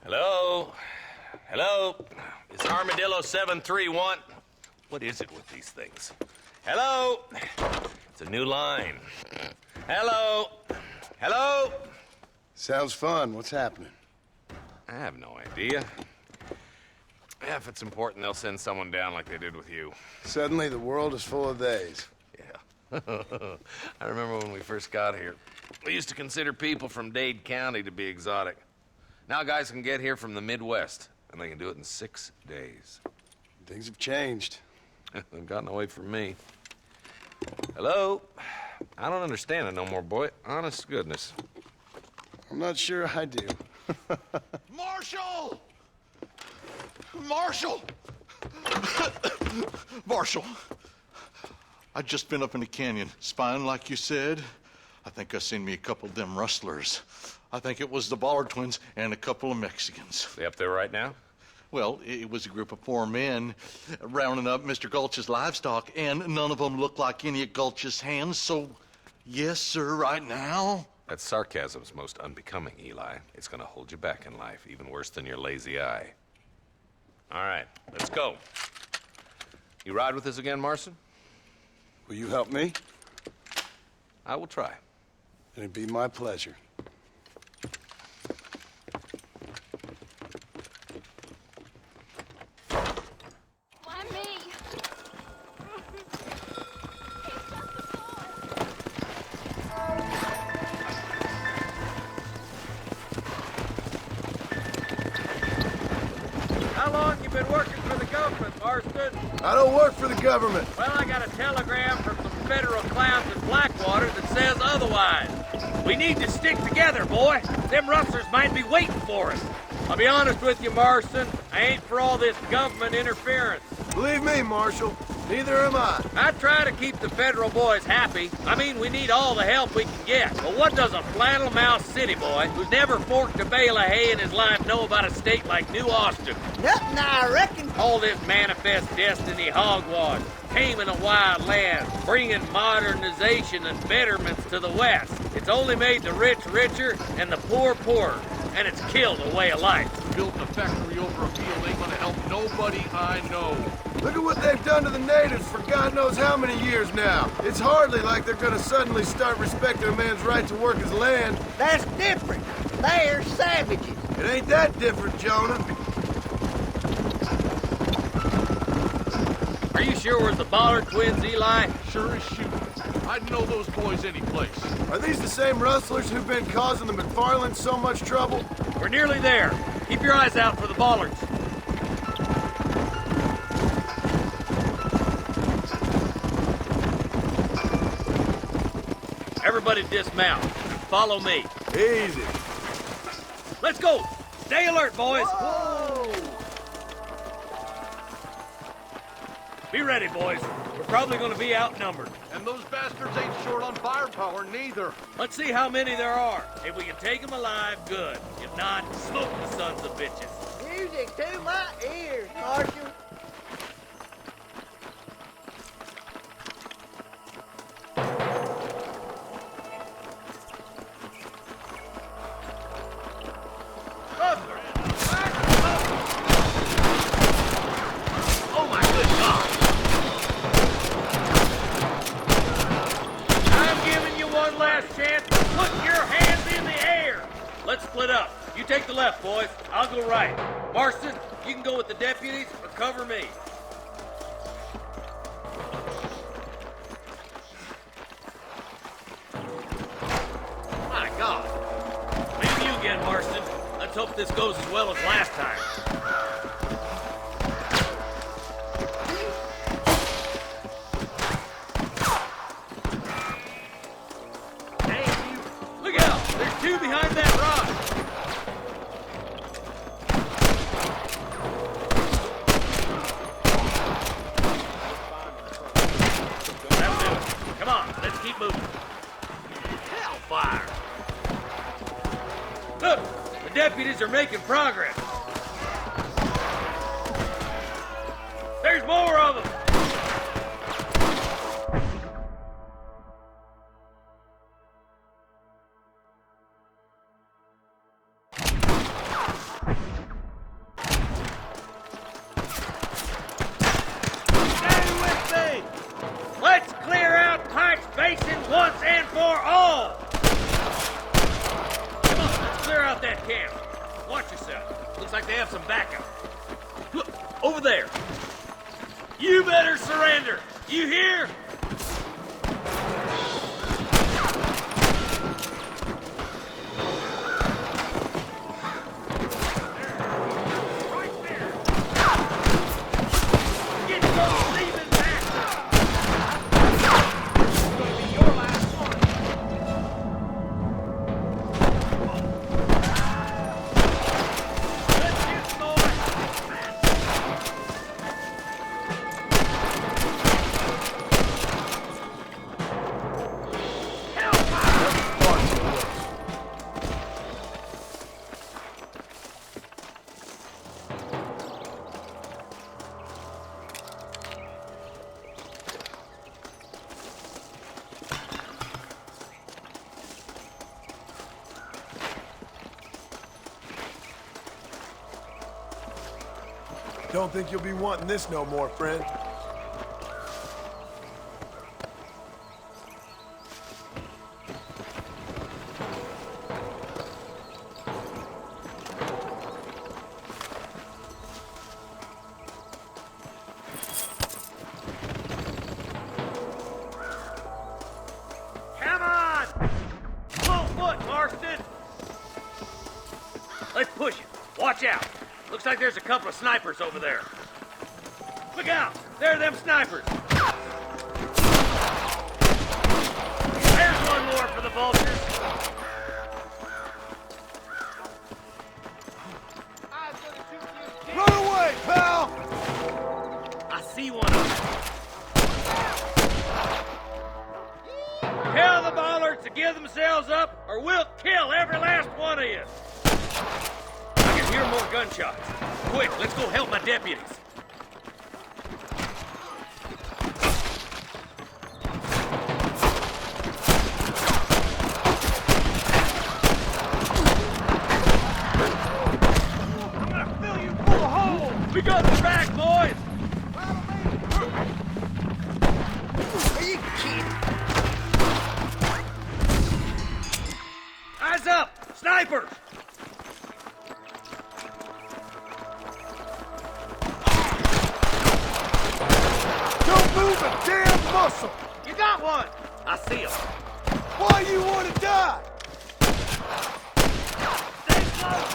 Hello? Hello? Is Armadillo 731? What is it with these things? Hello? It's a new line. Hello? Hello? Sounds fun. What's happening? I have no idea. Yeah, if it's important, they'll send someone down like they did with you. Suddenly, the world is full of theys. Yeah. I remember when we first got here. We used to consider people from Dade County to be exotic. Now guys can get here from the Midwest, and they can do it in 6 days. Things have changed. They've gotten away from me. Hello? I don't understand it no more, boy. Honest to goodness. I'm not sure I do. Marshal! Marshal! Marshal! I'd just been up in the canyon, spying like you said. I think I seen me a couple of them rustlers. I think it was the Ballard twins and a couple of Mexicans. They up there right now? Well, it was a group of 4 men rounding up Mr. Gulch's livestock, and none of them looked like any of Gulch's hands, so yes, sir, right now. That sarcasm's most unbecoming, Eli. It's gonna hold you back in life, even worse than your lazy eye. All right, let's go. You ride with us again, Marston? Will you help me? I will try. It'd be my pleasure. Why me? How long you been working for the government, Marston? I don't work for the government. Well, I got a telegram from some federal clowns in Blackwater that says otherwise. We need to stick together, boy. Them rustlers might be waiting for us. I'll be honest with you, Marston. I ain't for all this government interference. Believe me, Marshal, neither am I. I try to keep the federal boys happy. I mean, we need all the help we can get. But what does a flannel mouse city boy who's never forked a bale of hay in his life know about a state like New Austin? Nothing, I reckon. All this manifest destiny hogwash, taming a wild land, bringing modernization and betterments to the West. It's only made the rich richer and the poor poorer, and it's killed a way of life. Building a factory over a field ain't gonna help nobody I know. Look at what they've done to the natives for God knows how many years now. It's hardly like they're gonna suddenly start respecting a man's right to work his land. That's different. They're savages. It ain't that different, Jonah. Are you sure we're the Ballard twins, Eli? Sure as shooting. I'd know those boys any place. Are these the same rustlers who've been causing the McFarlands so much trouble? We're nearly there. Keep your eyes out for the Ballards. Everybody dismount. Follow me. Easy. Let's go. Stay alert, boys. Whoa! Be ready, boys. We're probably going to be outnumbered. And those bastards ain't short on firepower, neither. Let's see how many there are. If we can take them alive, good. If not, smoke the sons of bitches. Music to my ears, Marshal. Oh my good God! I'm giving you one last chance to put your hands in the air. Let's split up. You take the left, boys. I'll go right. Marston, you can go with the deputies or cover me. hope this goes as well as last time. Damn you! Look out! There's two behind that rock! That'll do it. Come on, let's keep moving. Hellfire! Look! The deputies are making progress. There's more of them! Stay with me! Let's clear out Pike's Basin once and for all! Come on, let's clear out that camp. Watch yourself. Looks like they have some backup. Look, over there. You better surrender. You hear? Get those demons back! It's gonna be your last one. Let's get some more. Don't think you'll be wanting this no more, friend. Come on! Full foot, Marston! Let's push it. Watch out. Looks like there's a couple of snipers over there. Look out! There are them snipers! There's one more for the vultures! Run away, pal! I see one of them. Tell the bollards to give themselves up, or we'll kill every last one of you! I can hear more gunshots. Quick, let's go help my deputies. I'm gonna fill you full of holes! We got the back, boys! Are you kidding? Eyes up! Snipers! Don't move a damn muscle! You got one! I see him. Why you want to die? Stay close!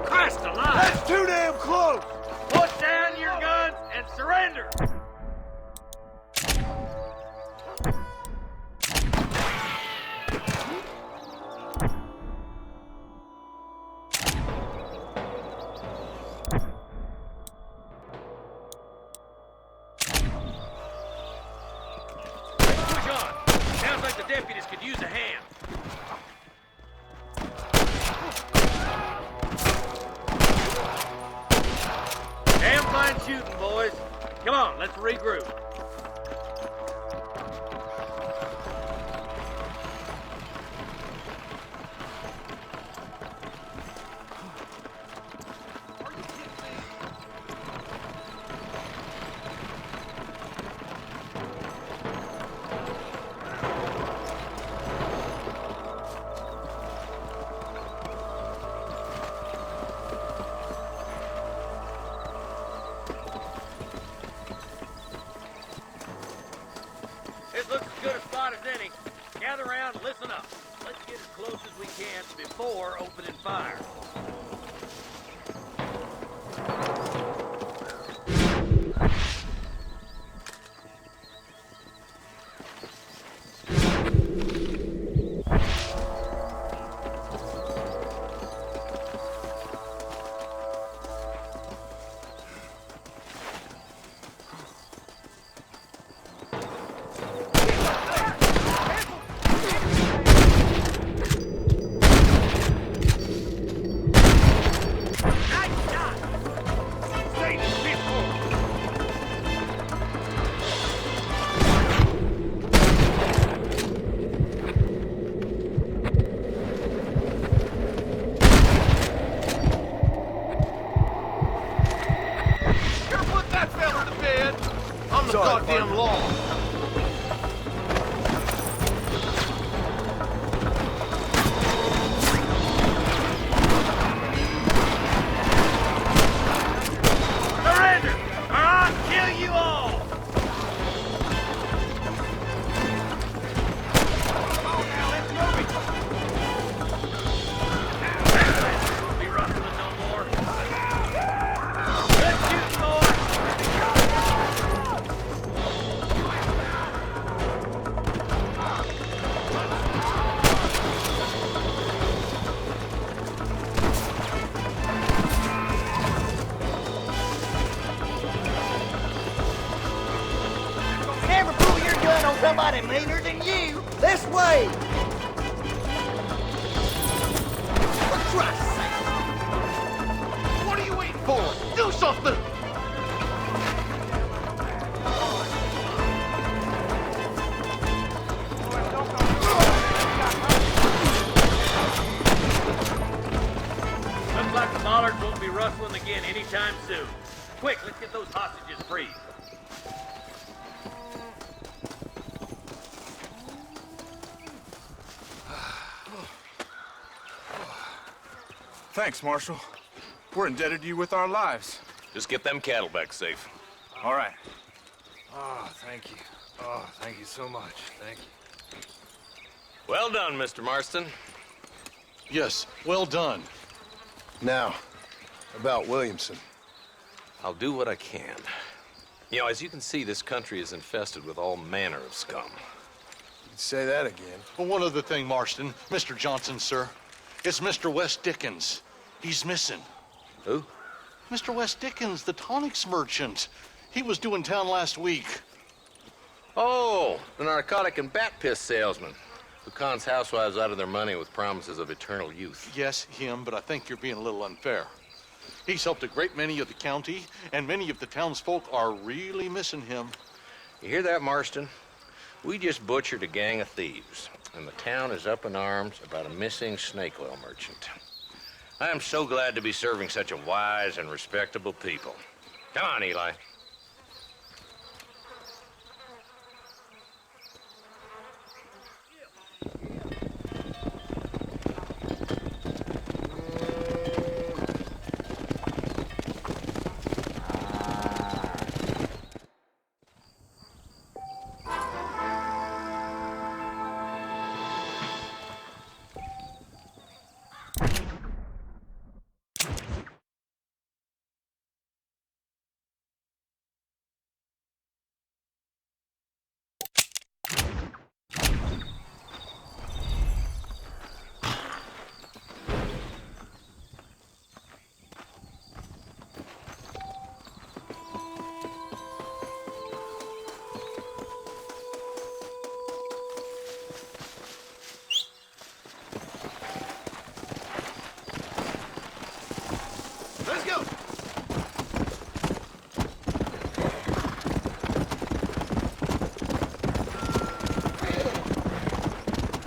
Christ alive! That's too damn close! Put down your guns and surrender! Push on! Sounds like the deputies could use a hand. Damn fine shooting, boys. Come on, let's regroup. chance before opening fire. Goddamn law. Surrender, or I'll kill you all! Come on now, let's move it! Won't be rustling no more. Let's shoot, boys! Never pull your gun on somebody meaner than you. This way. For Christ's sake. What are you waiting for? Do something. Looks like the bollards won't be rustling again anytime soon. Quick, let's get those hostages free. Thanks, Marshal. We're indebted to you with our lives. Just get them cattle back safe. All right. Oh, thank you. Oh, thank you so much. Thank you. Well done, Mr. Marston. Yes, well done. Now, about Williamson. I'll do what I can. You know, as you can see, this country is infested with all manner of scum. You'd say that again. Well, one other thing, Marston. Mr. Johnson, sir. It's Mr. Wes Dickens. He's missing. Who? Mr. Wes Dickens, the tonics merchant. He was due in town last week. Oh, the narcotic and bat piss salesman who cons housewives out of their money with promises of eternal youth. Yes, him, but I think you're being a little unfair. He's helped a great many of the county, and many of the townsfolk are really missing him. You hear that, Marston? We just butchered a gang of thieves, and the town is up in arms about a missing snake oil merchant. I am so glad to be serving such a wise and respectable people. Come on, Eli. Let's go!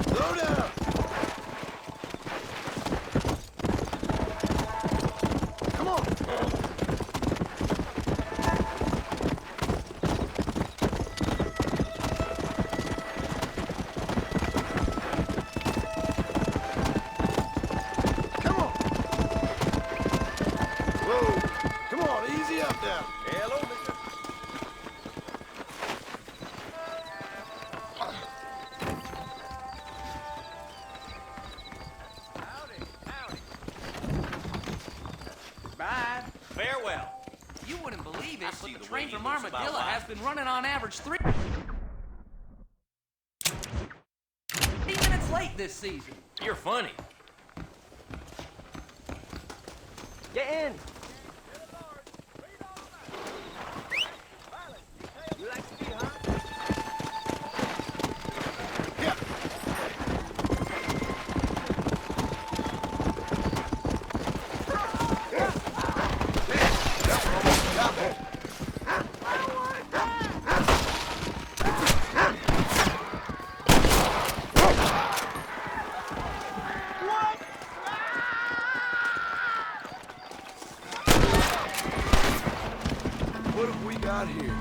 Slow down! Come on! Come on! Whoa! Come on, easy up now. Hello, mister. believe it, but the train from Armadillo has been running on average 3 minutes late this season. You're funny. Get in. What have we got here?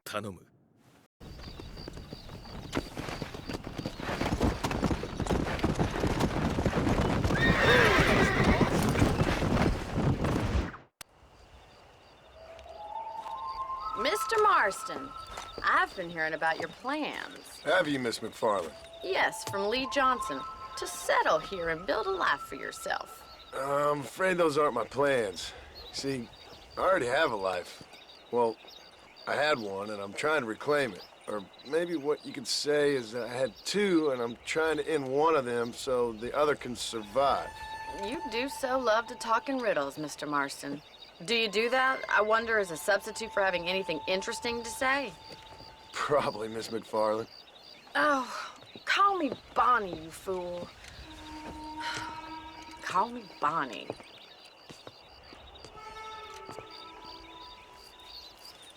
Hello. Mr. Marston, I've been hearing about your plans. Have you, Miss McFarland? Yes, from Lee Johnson. To settle here and build a life for yourself. I'm afraid those aren't my plans. See, I already have a life. Well, I had one, and I'm trying to reclaim it. Or maybe what you could say is that I had two, and I'm trying to end one of them so the other can survive. You do so love to talk in riddles, Mr. Marston. Do you do that, I wonder, as a substitute for having anything interesting to say? Probably, Miss McFarland. Oh, call me Bonnie, you fool. Call me Bonnie.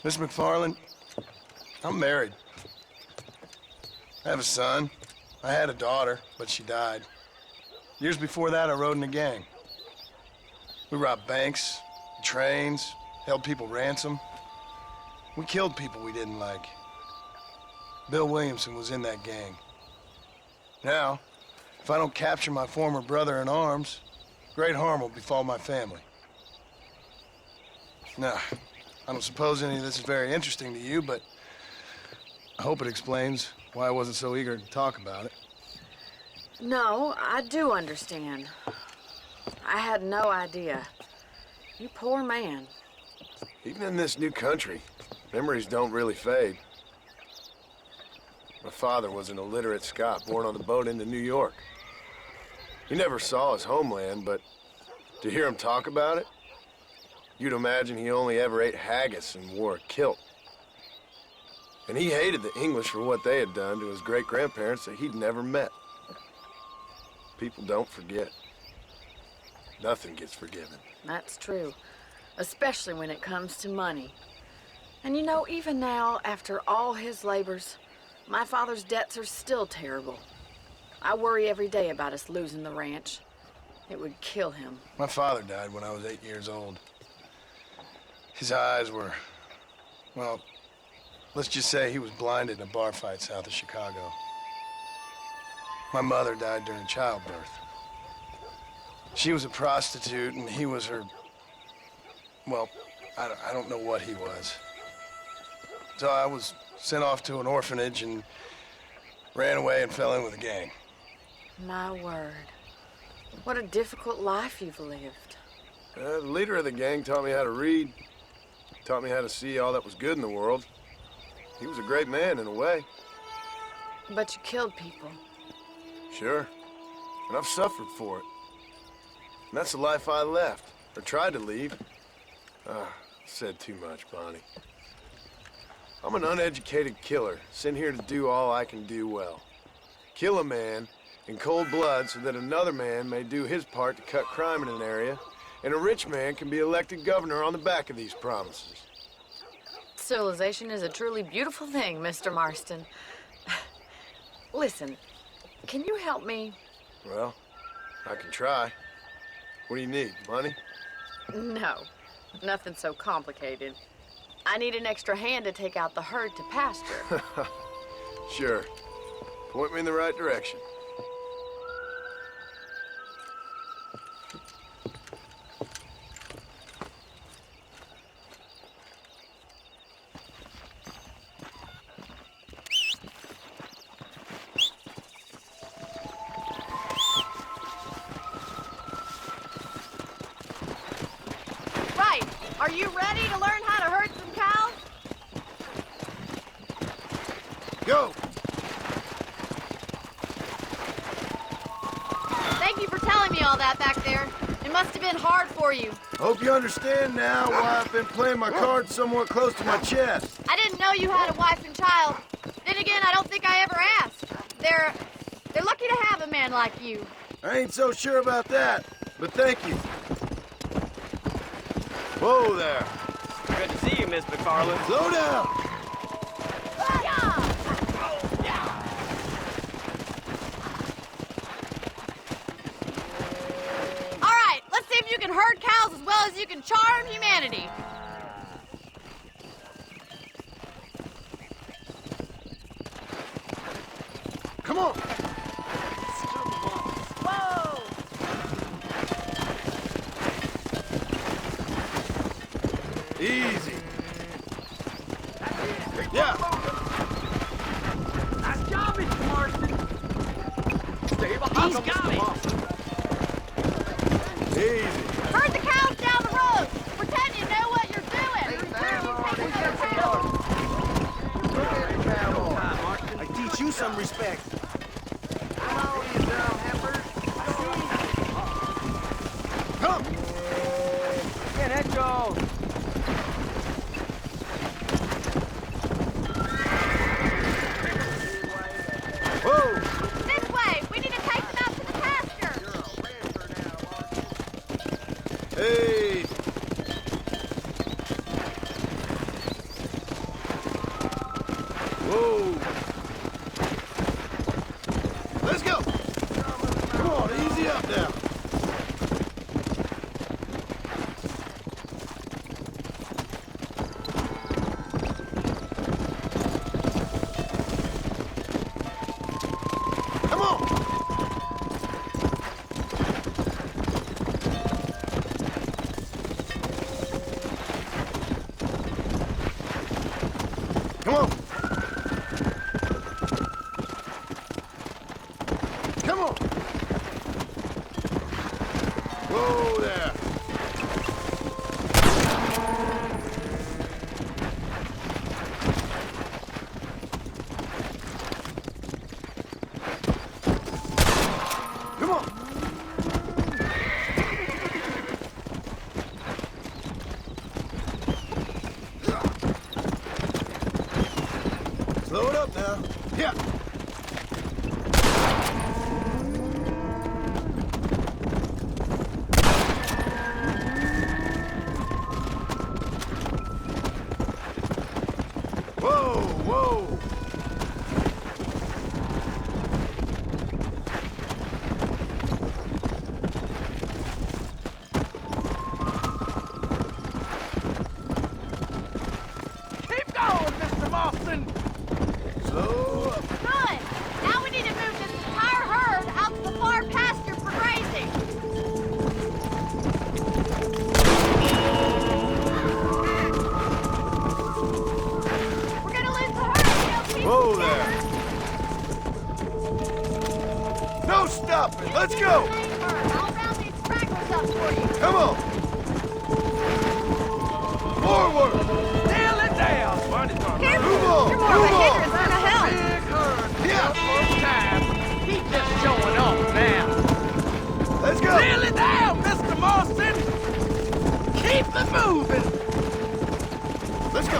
Miss McFarland, I'm married. I have a son. I had a daughter, but she died. Years before that, I rode in a gang. We robbed banks, trains, held people ransom. We killed people we didn't like. Bill Williamson was in that gang. Now, if I don't capture my former brother in arms, great harm will befall my family. Now, I don't suppose any of this is very interesting to you, but I hope it explains why I wasn't so eager to talk about it. No, I do understand. I had no idea. You poor man. Even in this new country, memories don't really fade. My father was an illiterate Scot born on the boat into New York. He never saw his homeland, but to hear him talk about it, you'd imagine he only ever ate haggis and wore a kilt. And he hated the English for what they had done to his great-grandparents that he'd never met. People don't forget. Nothing gets forgiven. That's true, especially when it comes to money. And you know, even now, after all his labors, my father's debts are still terrible. I worry every day about us losing the ranch. It would kill him. My father died when I was 8 years old. His eyes were, well, let's just say he was blinded in a bar fight south of Chicago. My mother died during childbirth. She was a prostitute and he was her, well, I don't know what he was. So I was sent off to an orphanage and ran away and fell in with a gang. My word. What a difficult life you've lived. The leader of the gang taught me how to read, taught me how to see all that was good in the world. He was a great man in a way. But you killed people. Sure. And I've suffered for it. And that's the life I left, or tried to leave. Said too much, Bonnie. I'm an uneducated killer, sent here to do all I can do well. Kill a man in cold blood so that another man may do his part to cut crime in an area, and a rich man can be elected governor on the back of these promises. Civilization is a truly beautiful thing, Mr. Marston. Listen, can you help me? Well, I can try. What do you need, money? No, nothing so complicated. I need an extra hand to take out the herd to pasture. Sure. Point me in the right direction. Right. Are you ready to learn how to herd some cows? Go! Thank you for telling me all that back there. It must have been hard for you. Hope you understand now why I've been playing my cards somewhat close to my chest. I didn't know you had a wife and child. Then again, I don't think I ever asked. They're lucky to have a man like you. I ain't so sure about that, but thank you. Whoa there. Good to see you, Miss McFarland. Slow down. All right, let's see if you can herd cows as well as you can charm humanity. Come on. Whoa! Easy. Yeah. Nice job, Mr. Marston. Stay behind him, Mr. Marston. Easy. Herd the cows down the road. Pretend you know what you're doing. I teach you some respect. Come. Get it, Joe. Whoa. This way. We need to take them out to the pasture. Hey. Whoa. Let's go. Come on, easy up now. Come on. Come on. Come on. Whoa there. Load up now. Yeah. Whoa, whoa. Keep going, Mr. Marston! Slow up. Good. Now we need to move this entire herd out to the far pasture for grazing. We're gonna lose the herd if we don't keep Whoa it there. No stopping. Let's go. together. I'll round these stragglers up for you. Come on. Forward. Nail it down! Move on. You're more of a Move on. hindrance than a help. Big herd. Yeah. First time. He's just showing off now. Let's go. Nail it down, Mr. Marston! Keep it moving! Let's go.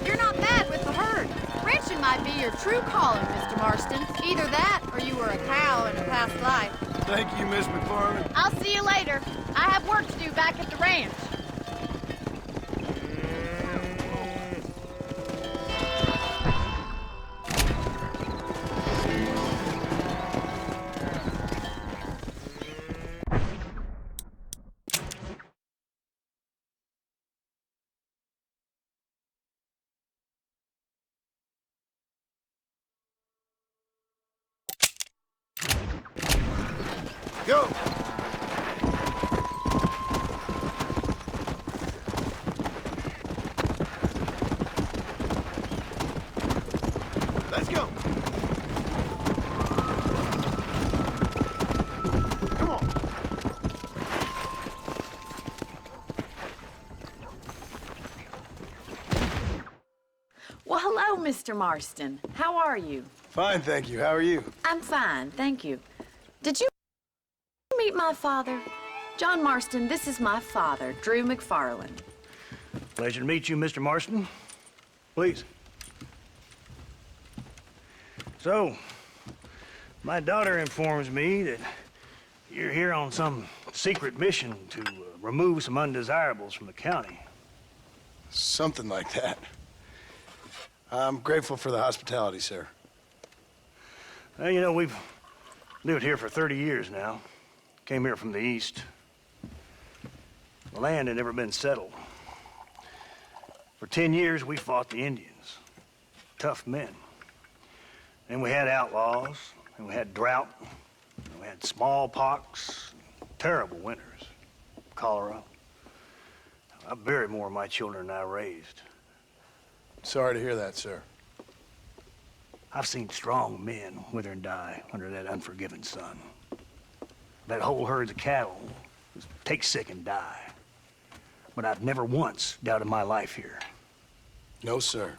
You're not bad with the herd. Ranching might be your true calling, Mr. Marston. Either that, or you were a cow in a past life. Thank you, Miss McFarland. I'll see you later. I have work to do back at the ranch. Go. Let's go. Come on. Well, hello, Mr. Marston. How are you? Fine, thank you. How are you? I'm fine, thank you. Did you meet my father? John Marston, this is my father, Drew McFarland. Pleasure to meet you, Mr. Marston. Please. So, my daughter informs me that you're here on some secret mission to remove some undesirables from the county. Something like that. I'm grateful for the hospitality, sir. Well, you know, we've lived here for 30 years now. Came here from the east. The land had never been settled. For 10 years, we fought the Indians. Tough men. Then we had outlaws, and we had drought, and we had smallpox, terrible winters, cholera. I buried more of my children than I raised. Sorry to hear that, sir. I've seen strong men wither and die under that unforgiving sun. That whole herds of cattle just take sick and die. But I've never once doubted my life here. No, sir.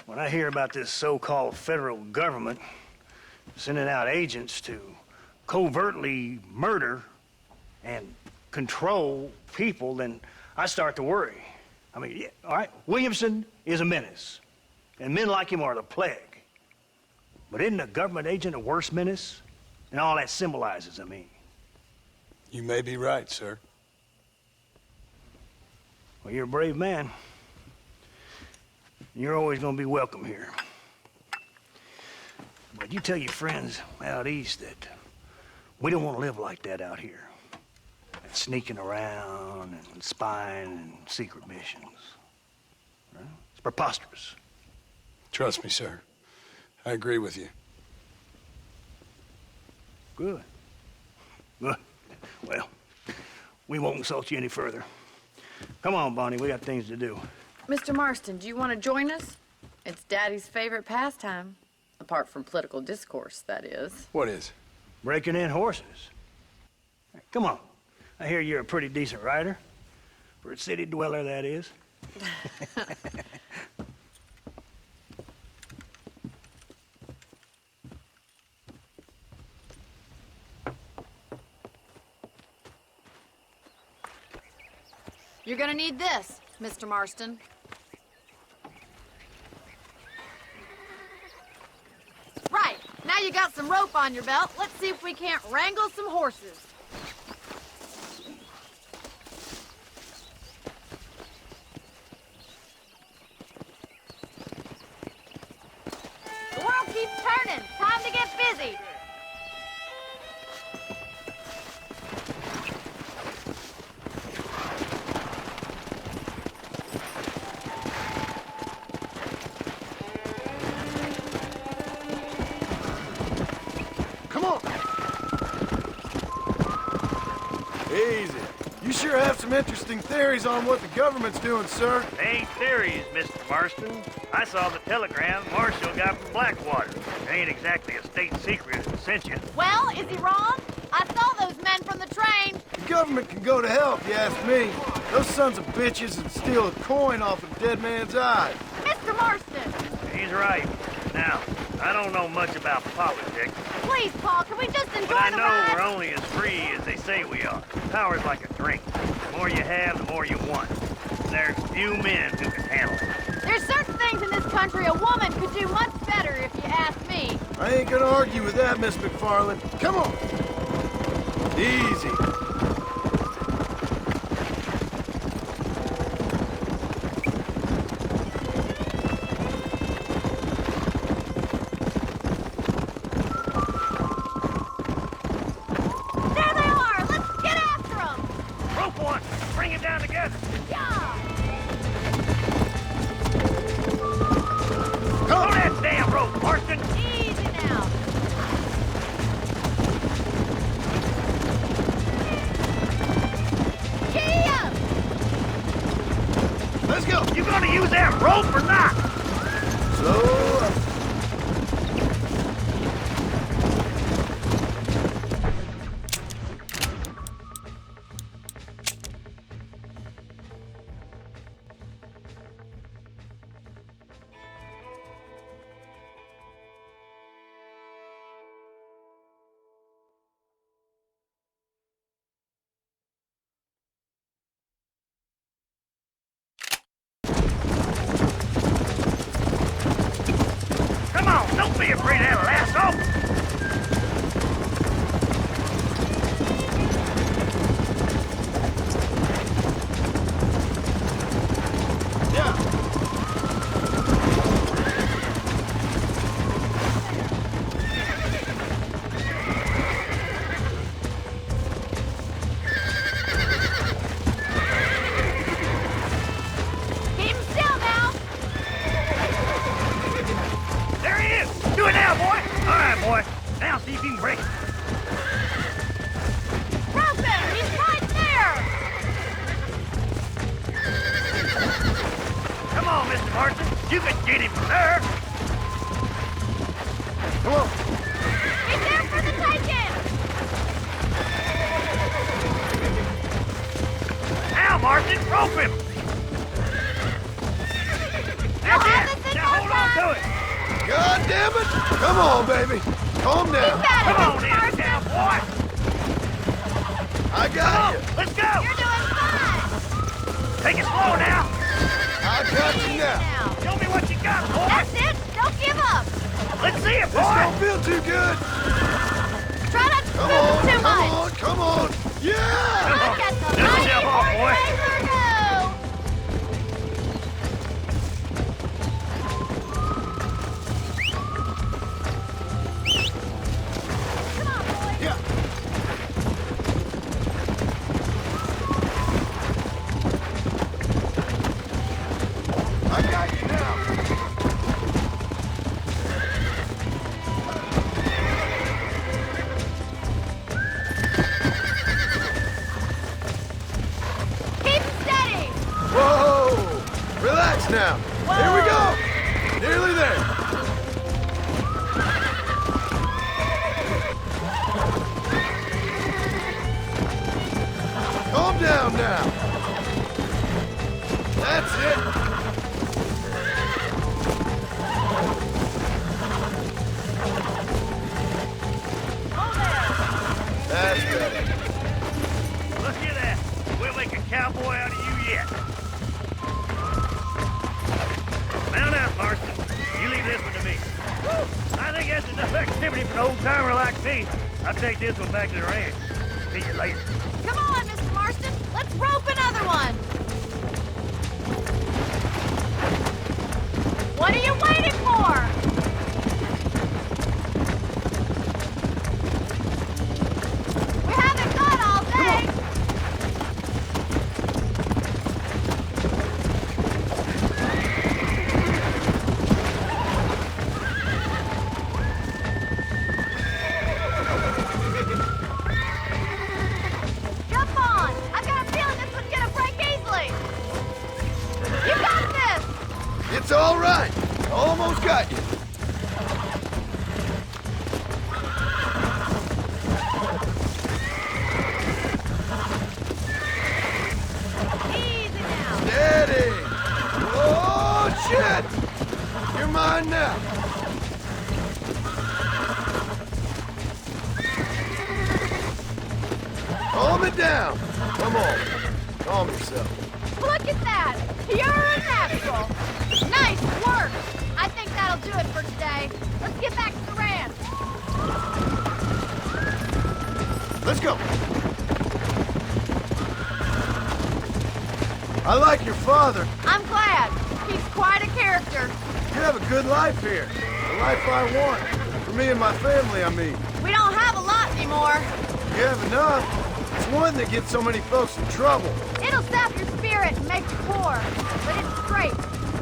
When I hear about this so-called federal government sending out agents to covertly murder and control people, then I start to worry. I mean, yeah, all right, Williamson is a menace, and men like him are the plague. But isn't a government agent a worse menace? And all that symbolizes, I mean. You may be right, sir. Well, you're a brave man. You're always gonna be welcome here. But you tell your friends out east that we don't want to live like that out here. Sneaking around and spying and secret missions. Right? It's preposterous. Trust me, sir. I agree with you. Good. Good. Well, we won't insult you any further. Come on, Bonnie, we got things to do. Mr. Marston, do you want to join us? It's Daddy's favorite pastime. Apart from political discourse, that is. What is? Breaking in horses. Come on. I hear you're a pretty decent rider. For a city dweller, that is. You're gonna need this, Mr. Marston. Right, now you got some rope on your belt, let's see if we can't wrangle some horses. The world keeps turning. Time to get busy. Come on. Easy. You sure have some interesting theories on what the government's doing, sir. They ain't theories, Mr. Marston. I saw the telegram Marshall got from Blackwater. It ain't exactly a state secret if it sent you. Well, is he wrong? I saw those men from the train. The government can go to hell if you ask me. Those sons of bitches would steal a coin off a dead man's eye. Mr. Marston! He's right. Now, I don't know much about politics. Please, Paul, can we just enjoy But I the know ride? we're only as free as they say we are. Power's like a drink. The more you have, the more you want. There's few men who can handle it. There's certain things in this country a woman could do much better, if you ask me. I ain't gonna argue with that, Miss McFarland. Come on. Easy. There they are! Let's get after them! Rope one! Bring it down together! Yeah! Hold that damn rope, Marston! Easy now. Giddy up! Let's go. You gonna use that rope or not? Slow up. Come on, don't be afraid of that lasso! Keep him still now! There he is! Do it now, boy! All right, boy. Now see if you can break it. Rope him! He's right there! Come on, Mr. Marston. You can get him from there. Come on. He's there for the taking! Now, Marston, rope him! That's it! Now hold on to it! God damn it. Come on, baby. Calm down. Come on, now, boy! I got you. Let's go! You're doing fine! Take it slow now! I got you now. Show me what you got, boy! That's it! Don't give up! Let's see it, This boy! don't feel too good. Try not to Come move on, too come much! on, come on. Yeah! Look at the Just mighty jump off, boy. horse racer go! Come on, boy! Yeah. I got you now. enough activity for an old-timer like me. I'll take this one back to the ranch. See you later. Come on, Mr. Marston. Let's rope another one. What are you waiting for? We haven't gone all day. Jump on. I've got a feeling this one's gonna break easily. You got this. It's all right. Almost got you. Easy now. Steady. Oh, shit. You're mine now. Calm it down. Come on. Calm yourself. Look at that. You're a natural. Nice work. I think that'll do it for today. Let's get back to the ranch. Let's go. I like your father. I'm glad. He's quite a character. You have a good life here. The life I want. For me and my family, I mean. We don't have a lot anymore. You have enough. It's one that gets so many folks in trouble. It'll sap your spirit and make you poor. But it's straight,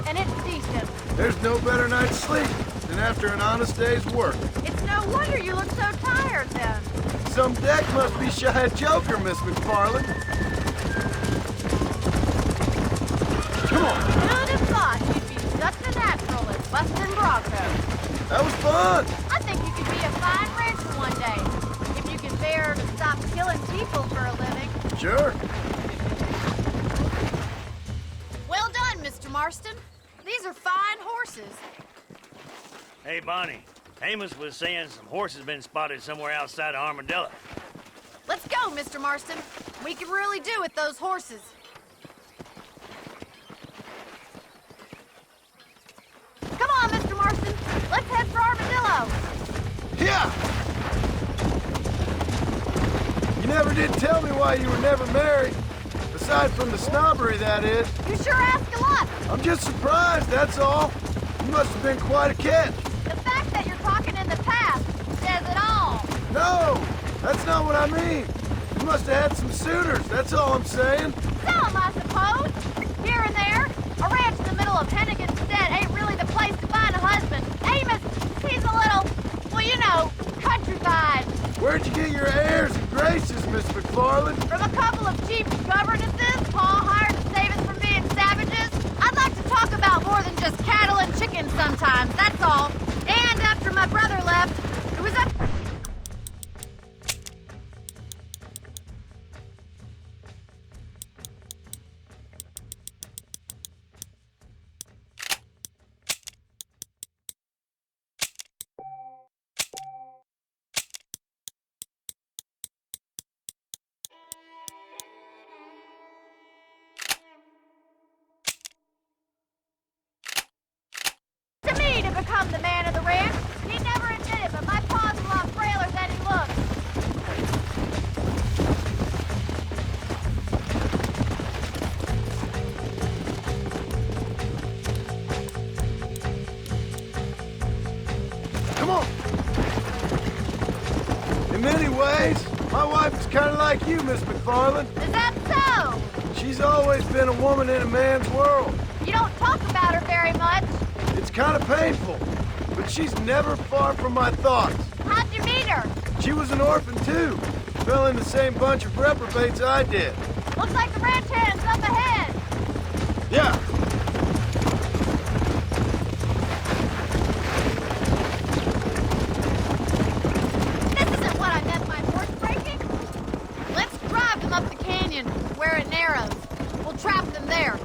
and it's decent. There's no better night's sleep than after an honest day's work. It's no wonder you look so tired then. Some deck must be shy of Joker, Miss McFarland. Come on. Who'd have thought you'd be such a natural at busting Broncos? That was fun. I think you could be a fine rancher one day. If you can bear to stop killing people for a living. Sure. Well done, Mr. Marston. These are fine horses. Hey, Bonnie. Amos was saying some horses been spotted somewhere outside of Armadillo. Let's go, Mr. Marston. We can really do with those horses. Come on, Mr. Marston. Let's head for Armadillo. Yeah. You never did tell me why you were never married. Aside from the snobbery, that is. You sure ask a lot. I'm just surprised, that's all. You must have been quite a catch. The fact that you're talking in the past says it all. No, that's not what I mean. You must have had some suitors, that's all I'm saying. Some, I suppose. Here and there. A ranch in the middle of Hennigan's Stead ain't really the place to find a husband. Amos, he's a little, well, you know, countrified. Where'd you get your airs and graces, Miss McFarland? From a couple of cheap governesses Paul hired to save us from being savages. I'd like to talk about more than just cattle and chickens sometimes, that's all. And after my brother left, it was up... to me to become the man of the ranch. He never admitted, but my pa's a lot frailer than he looks. Come on. In many ways, my wife is kind of like you, Miss McFarland. Is that so? She's always been a woman in a man's world. You don't talk about her very much. It's kind of painful, but she's never far from my thoughts. How'd you meet her? She was an orphan, too. Fell in the same bunch of reprobates I did. Looks like the ranch hand's up ahead. Yeah. This isn't what I meant by horse breaking. Let's drive them up the canyon where it narrows. We'll trap them there.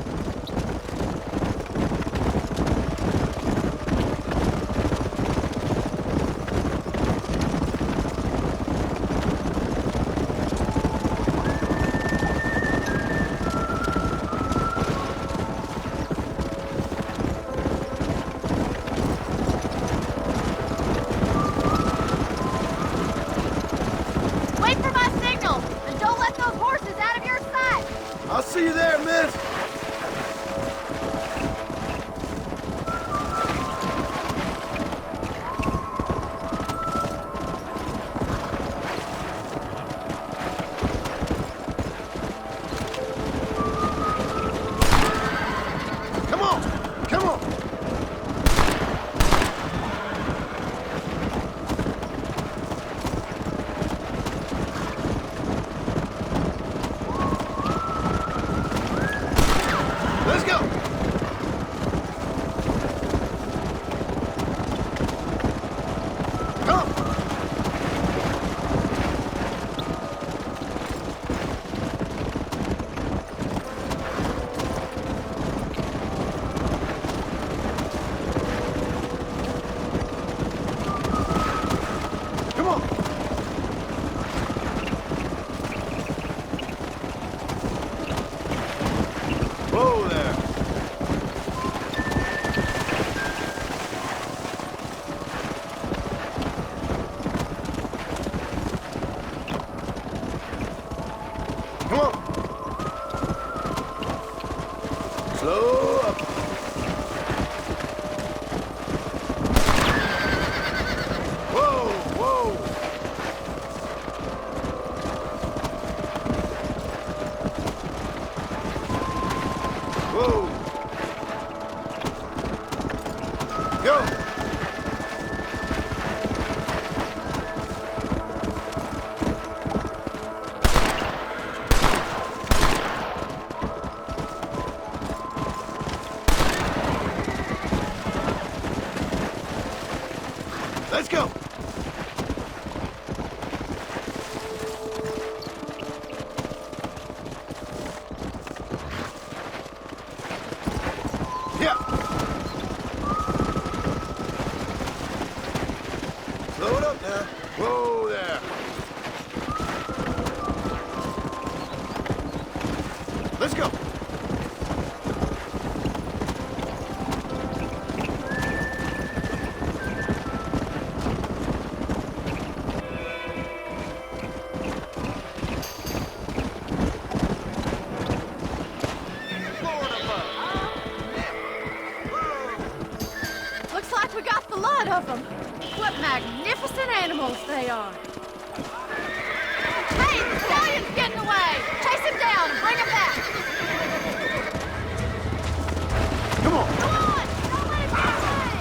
Slow it up now. Whoa there. Let's go. Looks like we got the lot of them. What magnificent animals they are. Hey, the stallion's getting away. Chase him down and bring him back. Come on. Come on, don't let him get away.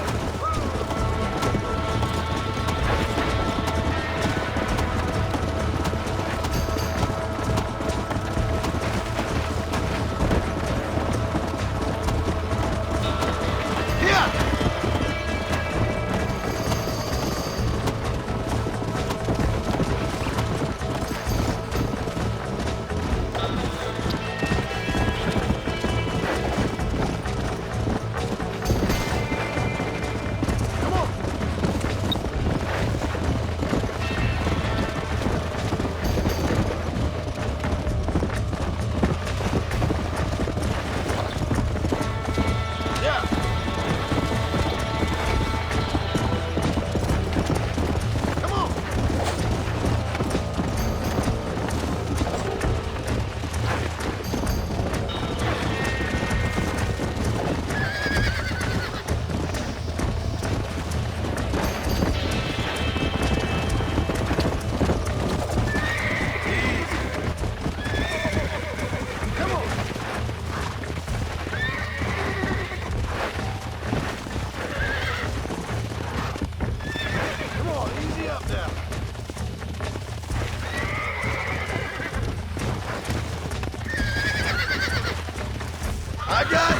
I got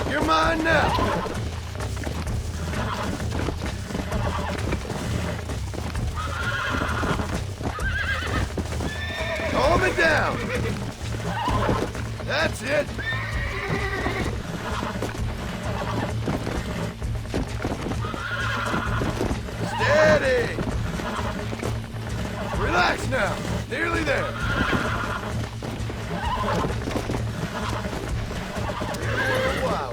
you. You're mine now. Calm it down. That's it. Steady. Relax now. Nearly there. Wow.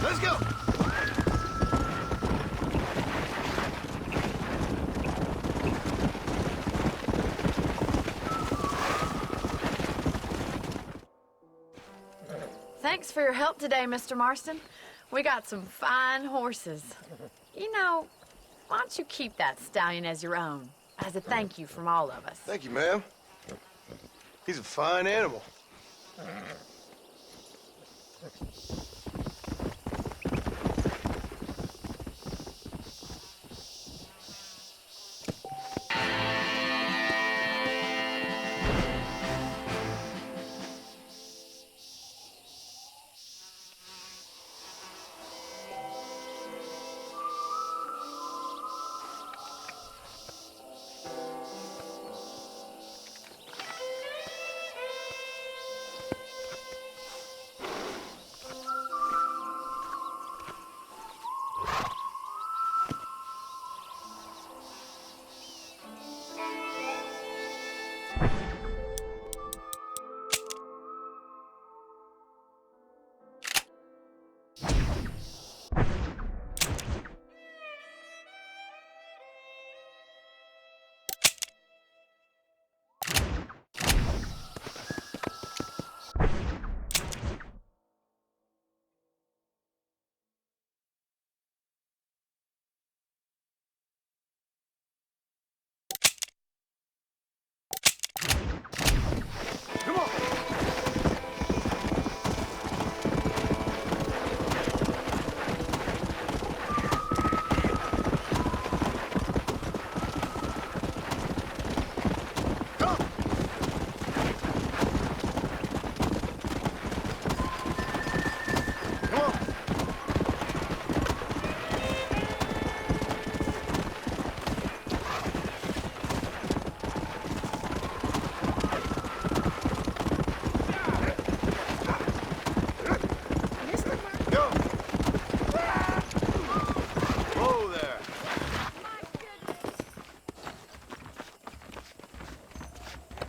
Let's go. Thanks for your help today, Mr. Marston. We got some fine horses. You know, why don't you keep that stallion as your own, as a thank you from all of us? Thank you, ma'am. He's a fine animal.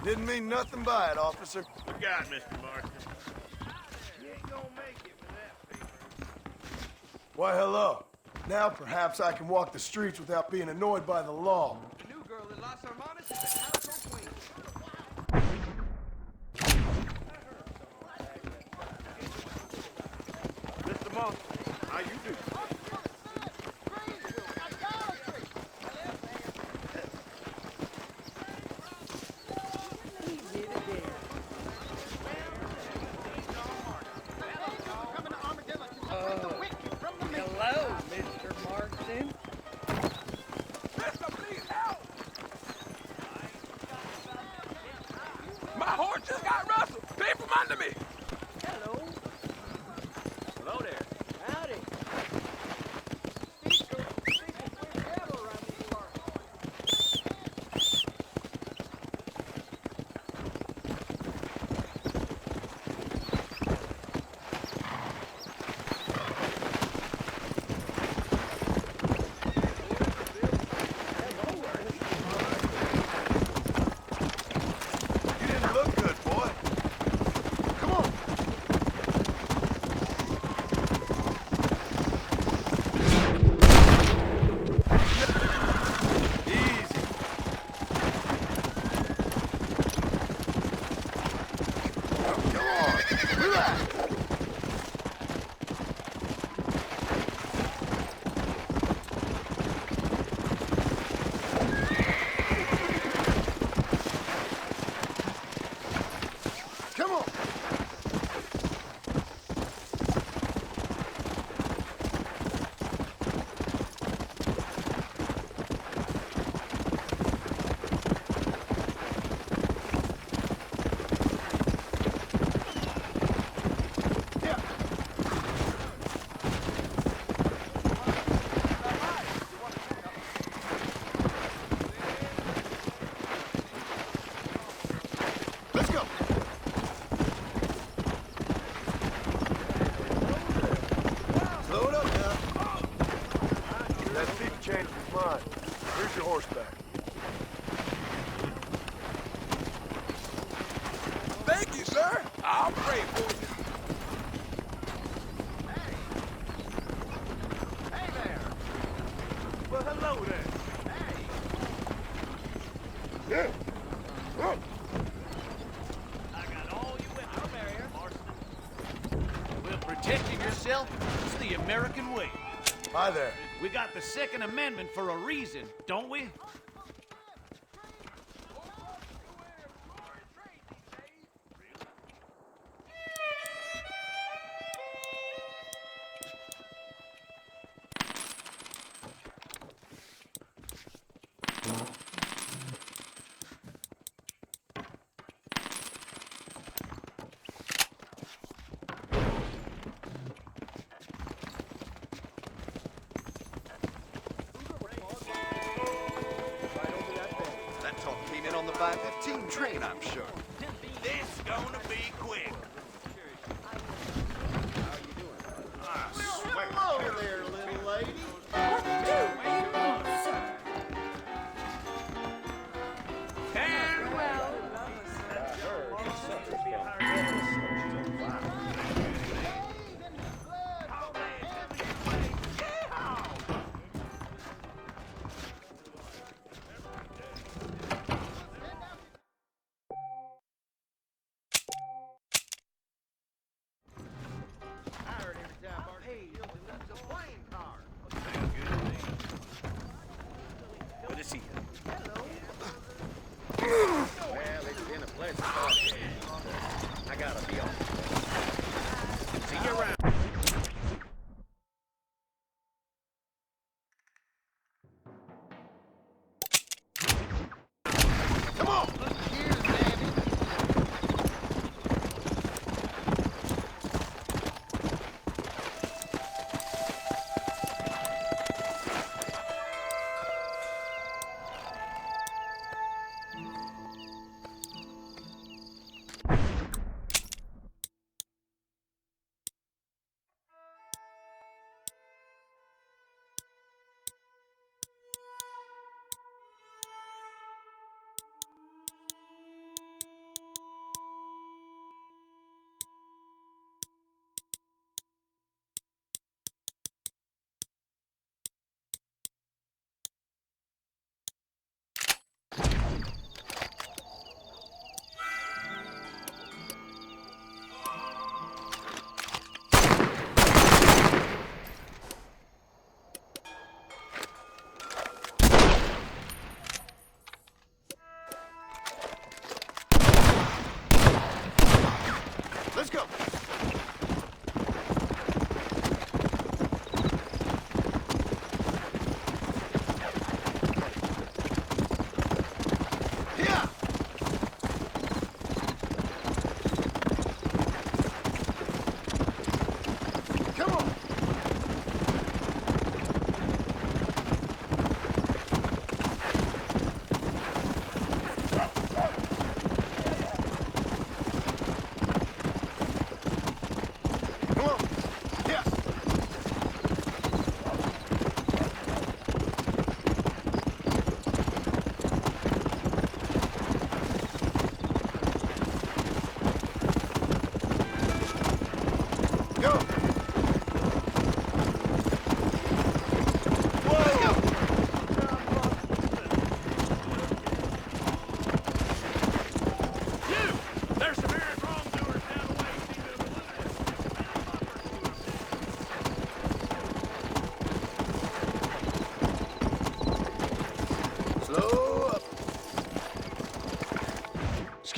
Didn't mean nothing by it, officer. You got it, Mr. Marston. You ain't gonna make it with that paper. Why, hello. Now perhaps I can walk the streets without being annoyed by the law. The new girl in Las Hermanas is a Calico queen. Mr. Marston, how you do? Hello, Mr. Marston. Mister, please help! My horse just got rustled. Came from under me. Hello. Hello there. Howdy. You didn't look good, boy. Come on. Easy. Come on. Relax. Come on. Yeah. Let's go. Slow it up now. That thief changed his mind. Here's your horseback. Thank you, sir. I'll pray for you. Hey there. Well, hello there. Yeah. I got all you went from there, Marston. Well, protecting yourself is the American way. Hi there. We got the Second Amendment for a reason, don't we? That talk came in on the 5:15 train, I'm sure. This gonna be quick. I swear. Hello there, little lady. Good to see you. Well, it's been a pleasure talking. I gotta be off. See you around. Come on. Here's Daddy.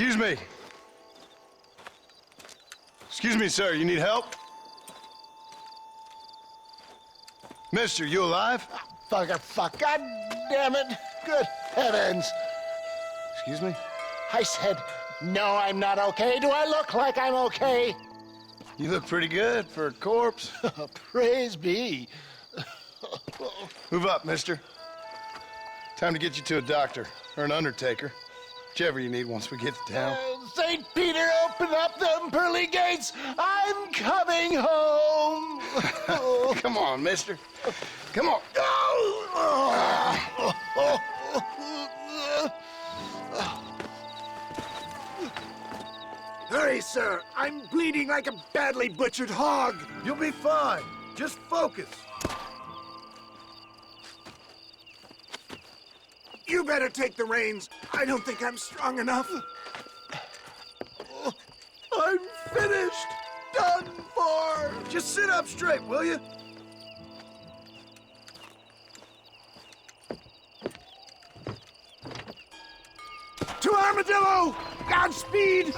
Excuse me. Excuse me, sir. You need help? Mister, you alive? Fuck. God damn it. Good heavens. Excuse me? I said, no, I'm not okay. Do I look like I'm okay? You look pretty good for a corpse. Praise be. Move up, mister. Time to get you to a doctor or an undertaker. Whichever you need once we get to town. St. Peter, open up them pearly gates. I'm coming home. Come on, mister. Come on. Hurry, sir. I'm bleeding like a badly butchered hog. You'll be fine. Just focus. You better take the reins. I don't think I'm strong enough. I'm finished. Done for. Just sit up straight, will you? To Armadillo! Godspeed!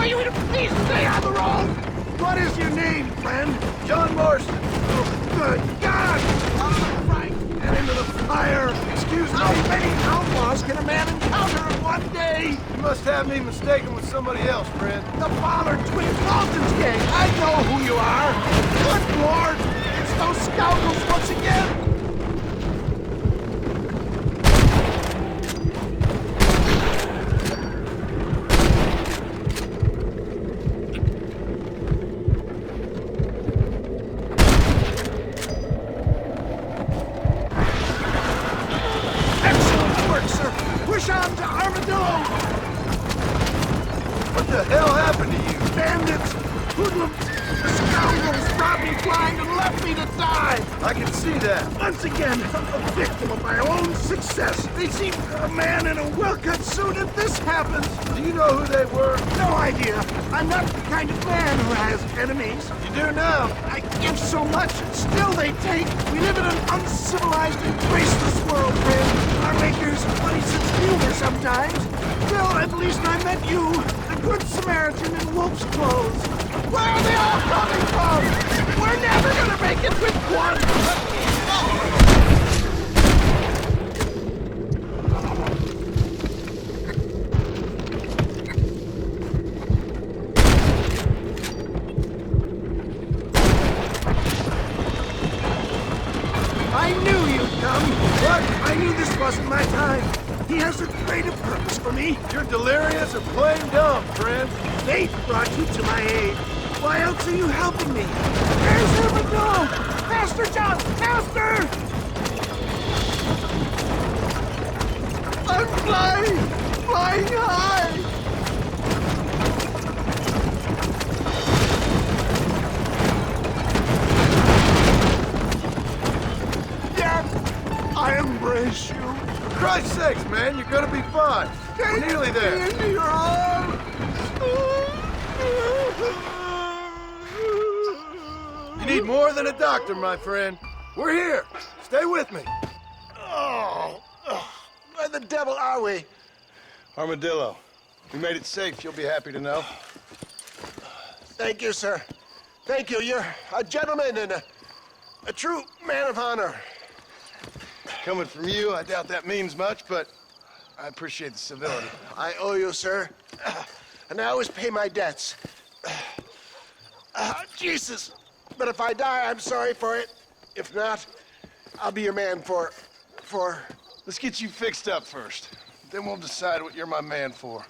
You to please stay on the road! What is your name, friend? John Marston. Oh, good God! Frank, and into the fire! Excuse me. How many outlaws can a man encounter in one day? You must have me mistaken with somebody else, friend. The Bollard Twin Dalton's gang! I know who you are! Good Lord! It's those scoundrels once again! On to Armadillo! What the hell happened to you? Bandits! Hoodlums! Scoundrels brought me blind and left me to die! I can see that. Once again, a victim of my own success. They seem a man in a well-cut suit and this happens. Do you know who they were? No idea. I'm not the kind of man who has enemies. You do now. I give so much, and still they take. We live in an uncivilized and graceless world, friend. Our makers funny sense of humor sometimes. Well, at least I met you, the good Samaritan in wolf's clothes. Where are they all coming from? We're never gonna make it with one. I knew you'd come. What? I knew this wasn't my time. He has a greater purpose for me. You're delirious or plain dumb, friend. Fate brought you to my aid. Why else are you helping me? Where's Armadillo? Faster, John! Faster! I'm flying! Flying high! I embrace you. For Christ's sakes, man, you're gonna be fine. We're nearly there. Take me into your arms. You need more than a doctor, my friend. We're here. Stay with me. Oh, where the devil are we? Armadillo. We made it safe, you'll be happy to know. Thank you, sir. Thank you. You're a gentleman and a true man of honor. Coming from you, I doubt that means much, but I appreciate the civility. I owe you, sir. And I always pay my debts. Jesus. But if I die, I'm sorry for it. If not, I'll be your man for... Let's get you fixed up first. Then we'll decide what you're my man for.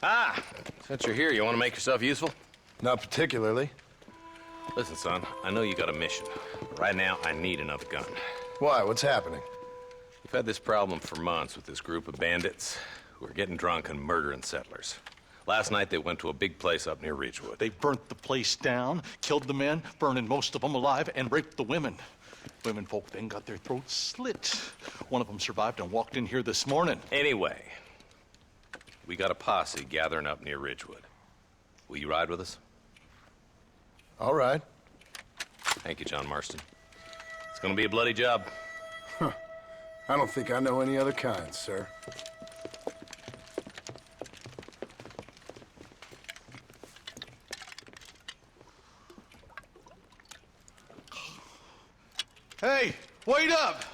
Ah, since you're here, you want to make yourself useful? Not particularly. Listen, son, I know you got a mission. But right now, I need another gun. Why? What's happening? We've had this problem for months with this group of bandits who are getting drunk and murdering settlers. Last night, they went to a big place up near Ridgewood. They burnt the place down, killed the men, burning most of them alive, and raped the women. Women folk then got their throats slit. One of them survived and walked in here this morning. Anyway, we got a posse gathering up near Ridgewood. Will you ride with us? All right. Thank you, John Marston. It's gonna be a bloody job. Huh. I don't think I know any other kind, sir. Hey, wait up!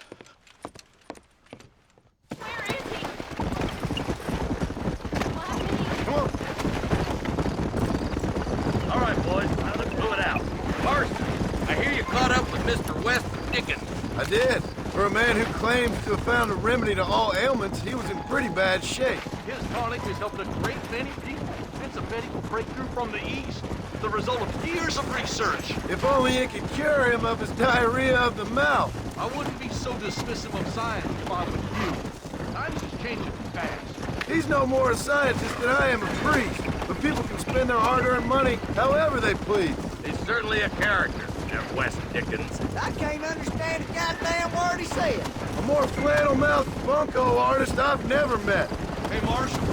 All right, boys, now let's move it out. Marston, I hear you caught up with Mr. Weston Dickens. I did. For a man who claims to have found a remedy to all ailments, he was in pretty bad shape. His tonic has helped a great many people. It's a medical breakthrough from the East, the result of years of research. If only it could cure him of his diarrhea of the mouth. I wouldn't be so dismissive of science if I were you. Times is changing fast. He's no more a scientist than I am a priest. But people can spend their hard-earned money however they please. He's certainly a character, that West Dickens. I can't understand a goddamn word he said. A more flannel-mouthed bunco artist I've never met. Hey, Marshal,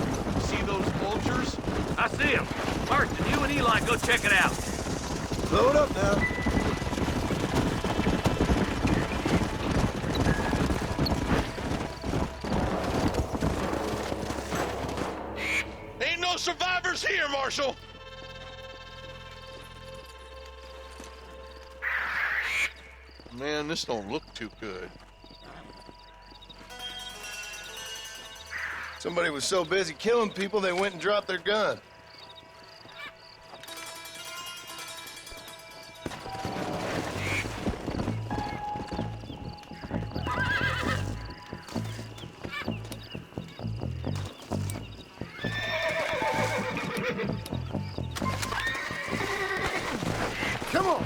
see those vultures? I see him. Marston, you and Eli go check it out. Load up now. Ain't no survivors here, Marshal! Man, this don't look too good. Somebody was so busy killing people, they went and dropped their gun. Come on!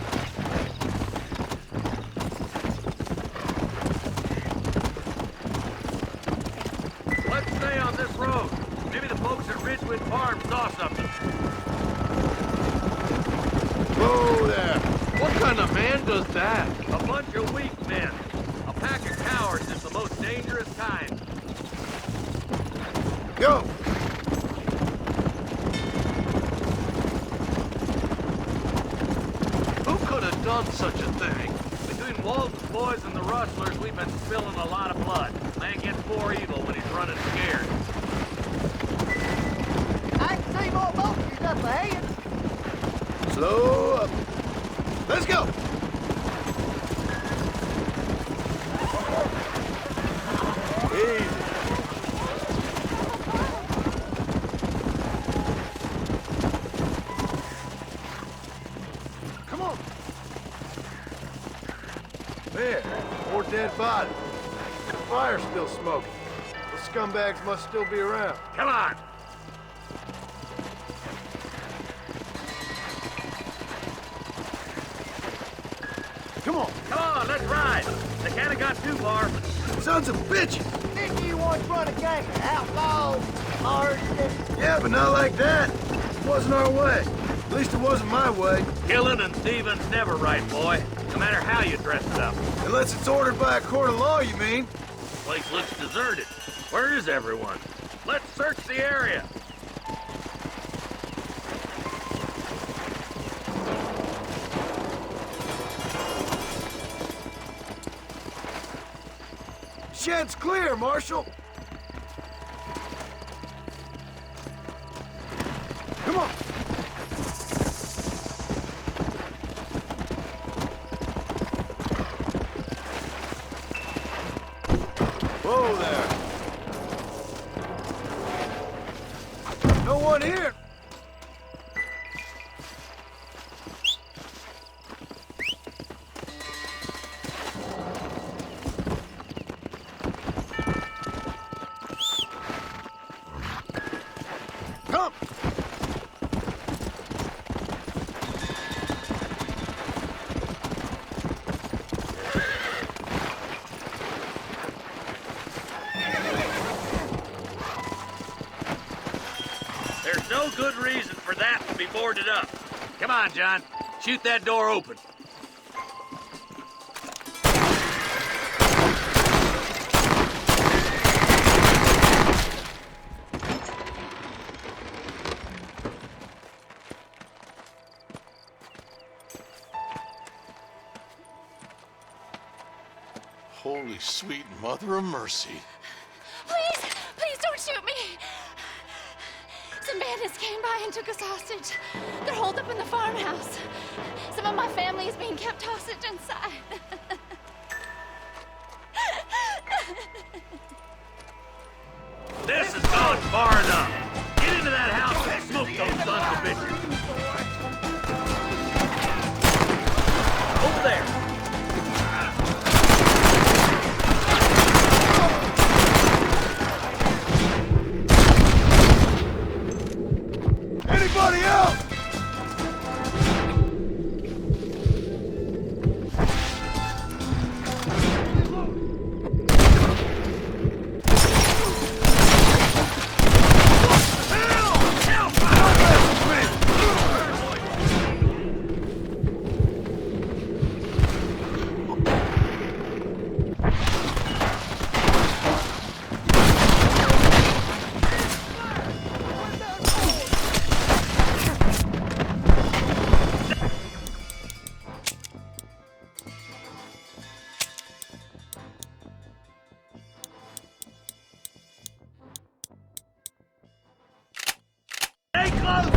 Let's stay on this road. Maybe the folks at Ridgewood Farm saw something. Whoa there! What kind of man does that? A bunch of weak men. A pack of cowards is the most dangerous kind. Go! Who could have done such a thing? Between Walton's boys and the rustlers, we've been spilling a lot of blood. Man gets more evil when he's running scared. I can see more vultures up ahead. Slow up. Let's go! Easy. Come on. There, more dead bodies. The fire's still smoking. The scumbags must still be around. Come on! Come on. Come on, let's ride! They can't have got too far. Sons of bitches! Didn't you once run a gang of outlaws, Marston? Yeah, but not like that. It wasn't our way. At least it wasn't my way. Killing and thieving's never right, boy. No matter how you dress it up. Unless it's ordered by a court of law, you mean? Place looks deserted. Where is everyone? Let's search the area. Shed's clear, Marshal. Come on. Whoa there. No one here. Come. boarded up. Come on, John. Shoot that door open. Holy sweet mother of mercy. Please, please don't shoot me. Some bandits came by and took us hostage. They're holed up in the farmhouse. Some of my family is being kept hostage inside. This has gone far enough. Get into that house and smoke those sons of bitches. Over there. Anybody else? Stay close!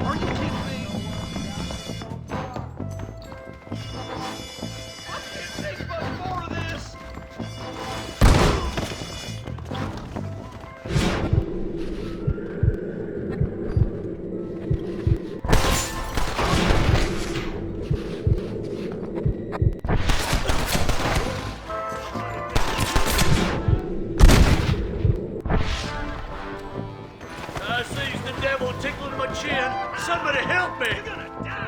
Are you kidding me? I can't take much more of this! I sees the devil tickling my chin. Somebody help me! You're gonna die!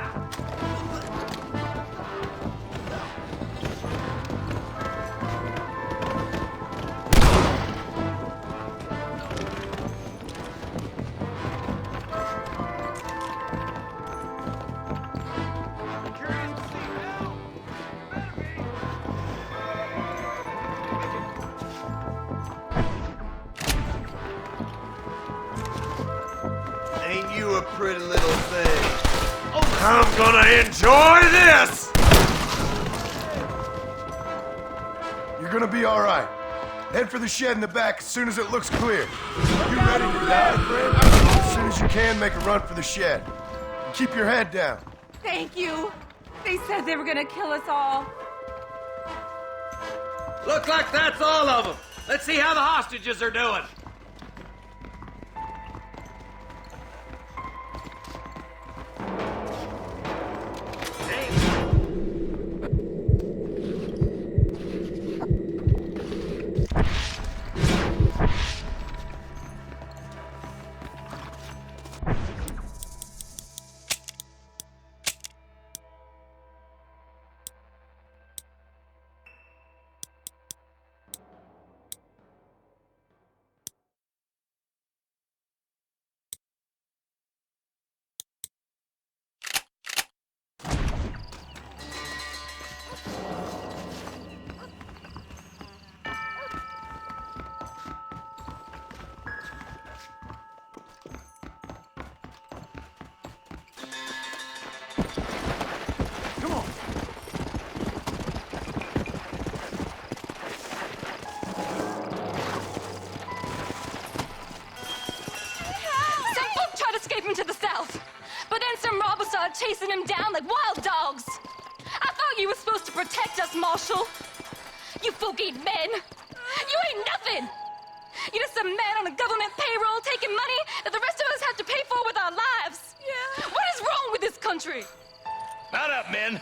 Ain't you a pretty little thing? I'm gonna enjoy this! You're gonna be all right. Head for the shed in the back as soon as it looks clear. You ready to die, friend? As soon as you can, make a run for the shed. And keep your head down. Thank you. They said they were gonna kill us all. Look like that's all of them. Let's see how the hostages are doing. Chasing him down like wild dogs. I thought you were supposed to protect us, Marshal. You folk-eating men. You ain't nothing. You're just some man on a government payroll taking money that the rest of us have to pay for with our lives. Yeah. What is wrong with this country? Mount up, men.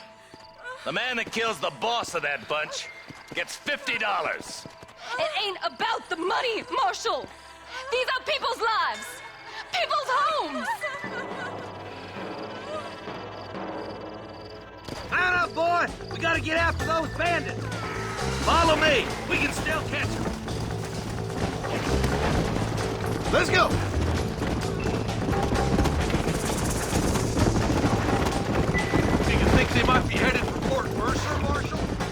The man that kills the boss of that bunch gets $50. It ain't about the money, Marshal. These are people's lives. People's homes. Mount up, boy! We gotta get after those bandits! Follow me! We can still catch them! Let's go!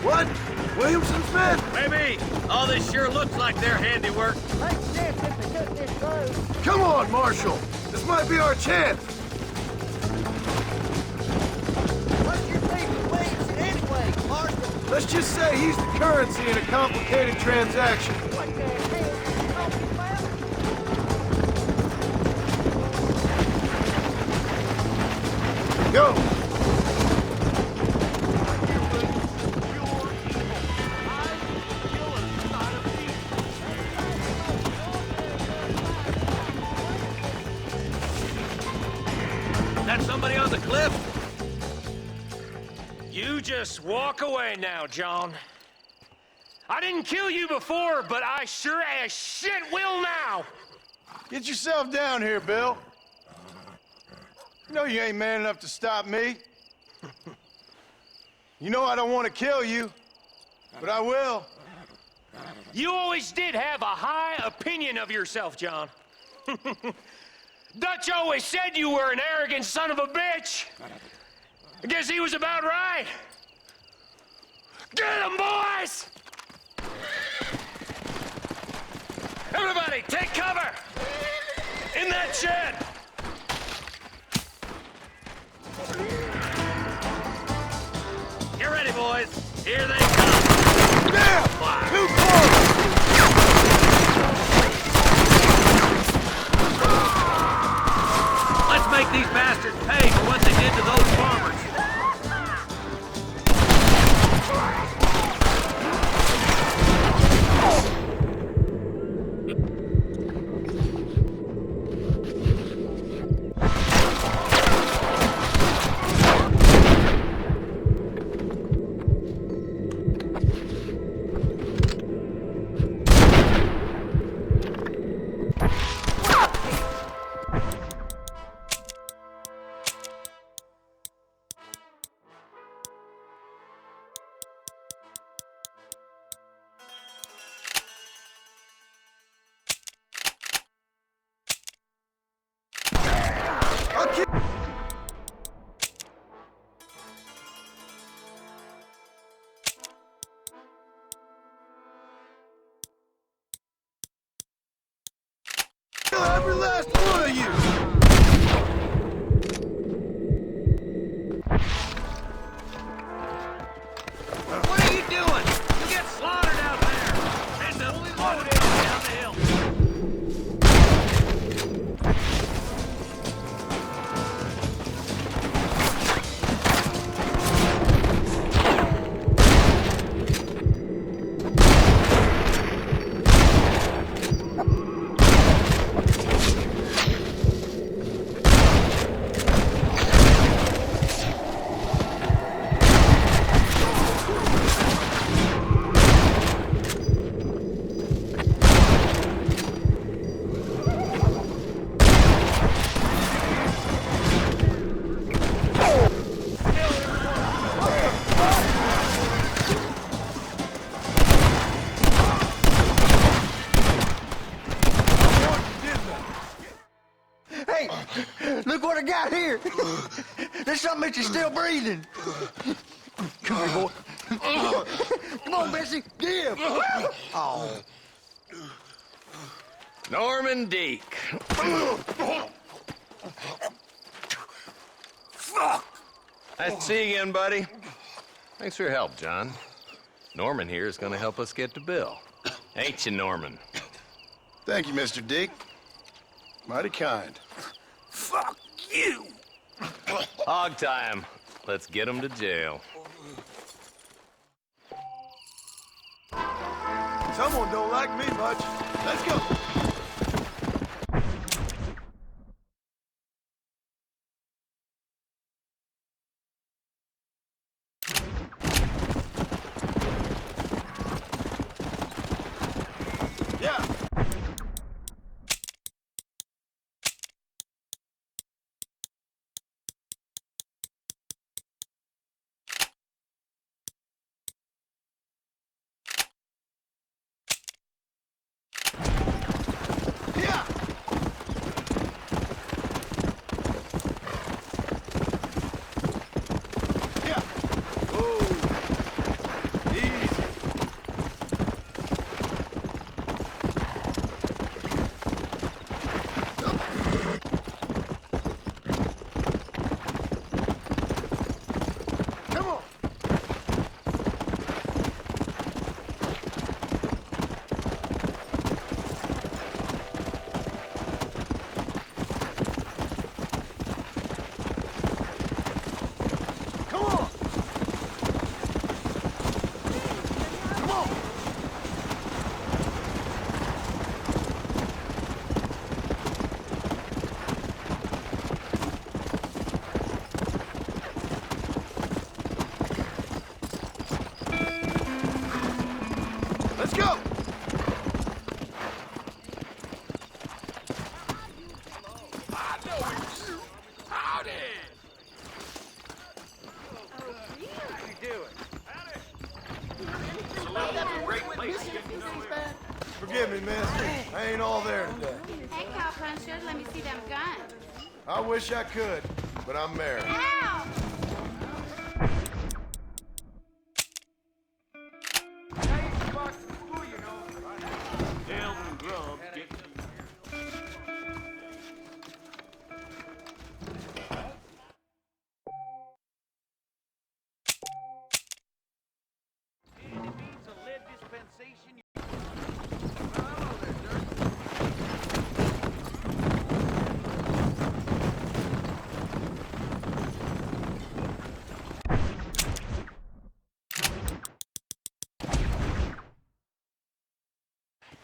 What? Williamson's men? Maybe. All this sure looks like their handiwork. Come on, Marshal. This might be our chance. What's your thing with Williamson anyway, Marston? Let's just say he's the currency in a complicated transaction. What the hell are you talking about? Go! That somebody on the cliff? You just walk away now, John. I didn't kill you before, but I sure as shit will now! Get yourself down here, Bill. You know you ain't man enough to stop me. You know I don't want to kill you, but I will. You always did have a high opinion of yourself, John. Dutch always said you were an arrogant son of a bitch. I guess he was about right. Get him, boys! Everybody, take cover! In that shed! Get ready, boys. Here they come. Damn! Fire. Too close! Let's make these bastards pay for what they did to those farmers. Every last one of you! What are you doing? You get slaughtered out there. And the load down the hill. Hey, look what I got here. There's something that you're still breathing. Come here, boy. Come on, Bessie, give. Oh. Norman Deek. Fuck! Nice to see you again, buddy. Thanks for your help, John. Norman here is gonna help us get to Bill. Ain't you, Norman? Thank you, Mr. Deek. Mighty kind. Fuck you! Hog time. Let's get him to jail. Someone don't like me much. Let's go. Yeah. Forgive me, mister. I ain't all there today. Hey, cowpuncher, let me see them guns. I wish I could, but I'm married. Ow!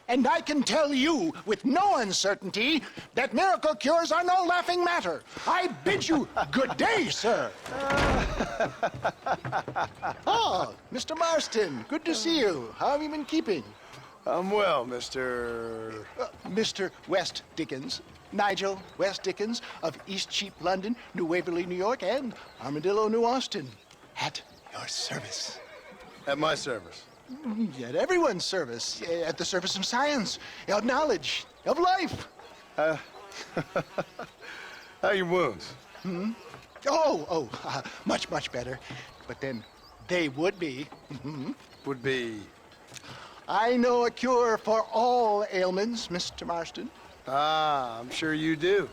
And I can tell you with no uncertainty that miracle cures are no laughing matter. I bid you good day, sir. Oh, Mr. Marston, good to see you. How have you been keeping? I'm well, Mr. Mr. West Dickens. Nigel West Dickens of East Cheap, London, New Waverly, New York, and Armadillo, New Austin. At your service. At my service. At everyone's service. At the service of science, of knowledge, of life. How are your wounds? Much, much better. But then they would be. Would be? I know a cure for all ailments, Mr. Marston. Ah, I'm sure you do.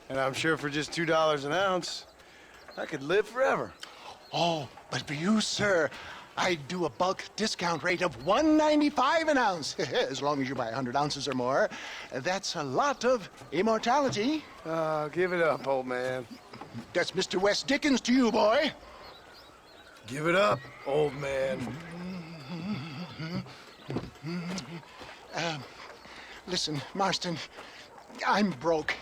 And I'm sure for just $2 an ounce, I could live forever. Oh, but for you, sir, I'd do a bulk discount rate of $1.95 an ounce, as long as you buy 100 ounces or more. That's a lot of immortality. Give it up, old man. That's Mr. West Dickens to you, boy. Give it up, old man. Listen, Marston, I'm broke,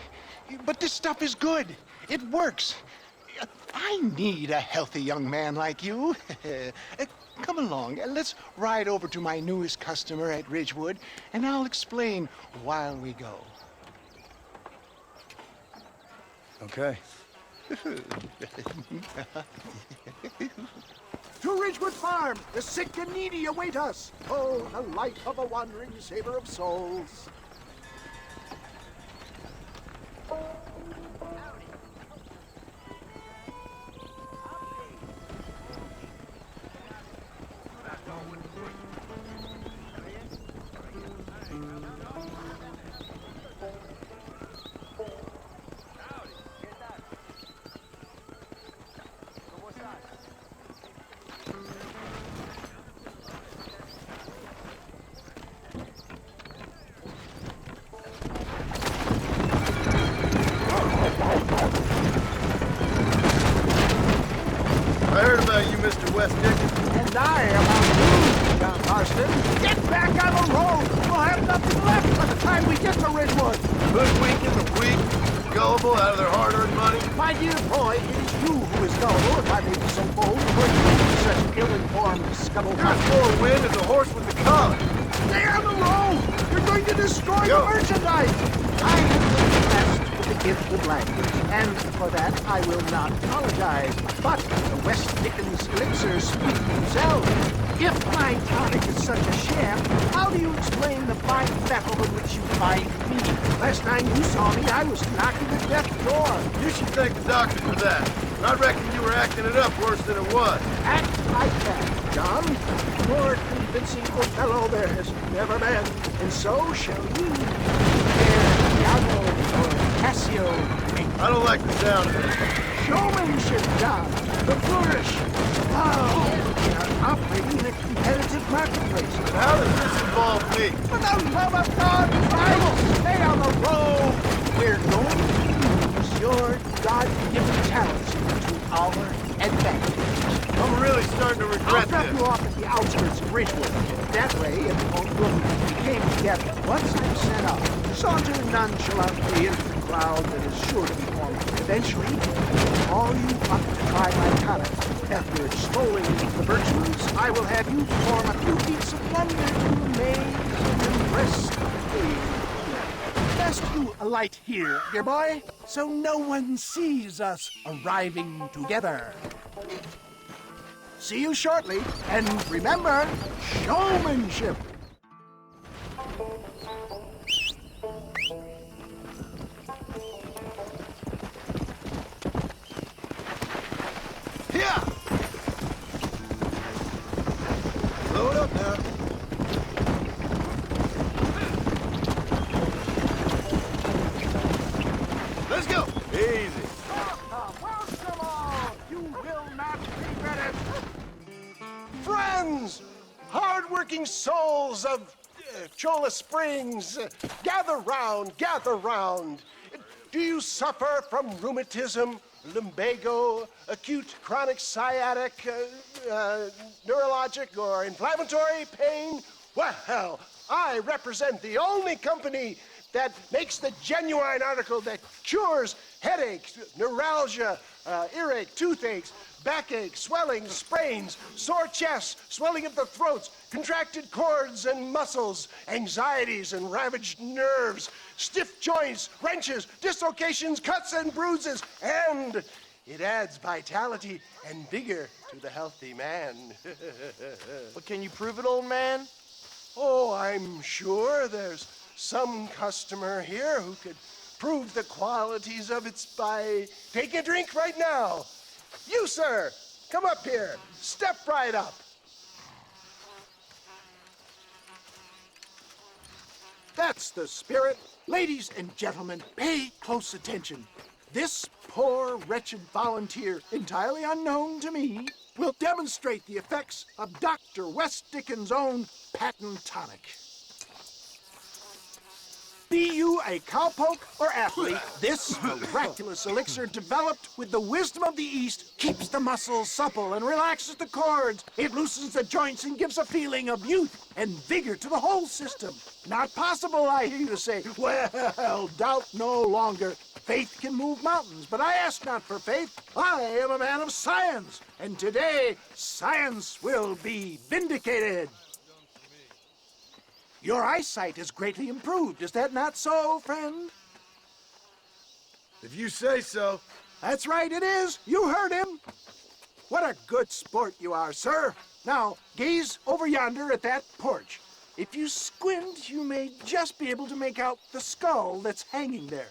but this stuff is good. It works. I need a healthy young man like you. Come along, let's ride over to my newest customer at Ridgewood, and I'll explain while we go. Okay. To Ridgewood Farm, the sick and needy await us. Oh, the light of a wandering saver of souls. I heard about you, Mr. West Dickens. And I about you, John Marston. Get back on the road! We'll have nothing left by the time we get to Ridgewood. Hoodwinking the weak, gullible out of their hard-earned money. My dear boy, it is you who is gullible, if I may be so bold, for you such ill-informed scuttlebutt. You're as full of wind as a horse with the collar. Stay on the road! You're going to destroy the merchandise! I have been blessed with the gift of language, and for that I will not apologize. But the West Dickens elixirs speak for themselves. If my tonic is such a sham, how do you explain the fine metal in which you find me? Last time you saw me, I was knocking at death's door. You should thank the doctor for that. I reckon you were acting it up worse than it was. Act like that, John. More convincing Othello there has never been, and so shall you. Iago or Cassio. I don't like the sound of it. Showmanship, John. The flourish. Oh, we are operating in a competitive marketplace. But how does this involve me? For the love of God, Bible, stay on the road. We're going to use your God-given talents to our advantage. I'm really starting to regret I'll drop this. you off at the outskirts of Ridgewood. That way, it won't look like we came together. Once I'm set up, saunter nonchalantly into the crowd that is sure to be forming. Eventually, all you occupy my tonic. After extolling the virtues, I will have you perform a few feats of wonder to amaze and impress the queen. Best you alight here, dear boy, so no one sees us arriving together. See you shortly, and remember, showmanship! Here! Blow it up now. Let's go! Easy. Welcome all! You will not regret it! Friends! Hard-working souls of Cholla Springs, gather round, gather round. Do you suffer from rheumatism, lumbago, acute chronic sciatic, neurologic, or inflammatory pain? Well, I represent the only company that makes the genuine article that cures headaches, neuralgia, earache, toothaches, backache, swelling, sprains, sore chests, swelling of the throats, contracted cords and muscles, anxieties and ravaged nerves, stiff joints, wrenches, dislocations, cuts and bruises, and it adds vitality and vigor to the healthy man. But can you prove it, old man? Oh, I'm sure there's some customer here who could prove the qualities of it by taking a drink right now. You, sir, come up here. Step right up. That's the spirit. Ladies and gentlemen, pay close attention. This poor, wretched volunteer, entirely unknown to me, will demonstrate the effects of Dr. West Dickens' own patent tonic. Be you a cowpoke or athlete, this miraculous elixir developed with the wisdom of the East keeps the muscles supple and relaxes the cords. It loosens the joints and gives a feeling of youth and vigor to the whole system. Not possible, I hear you say. Well, doubt no longer. Faith can move mountains, but I ask not for faith. I am a man of science, and today science will be vindicated. Your eyesight is greatly improved. Is that not so, friend? If you say so. That's right, it is. You heard him. What a good sport you are, sir. Now, gaze over yonder at that porch. If you squint, you may just be able to make out the skull that's hanging there.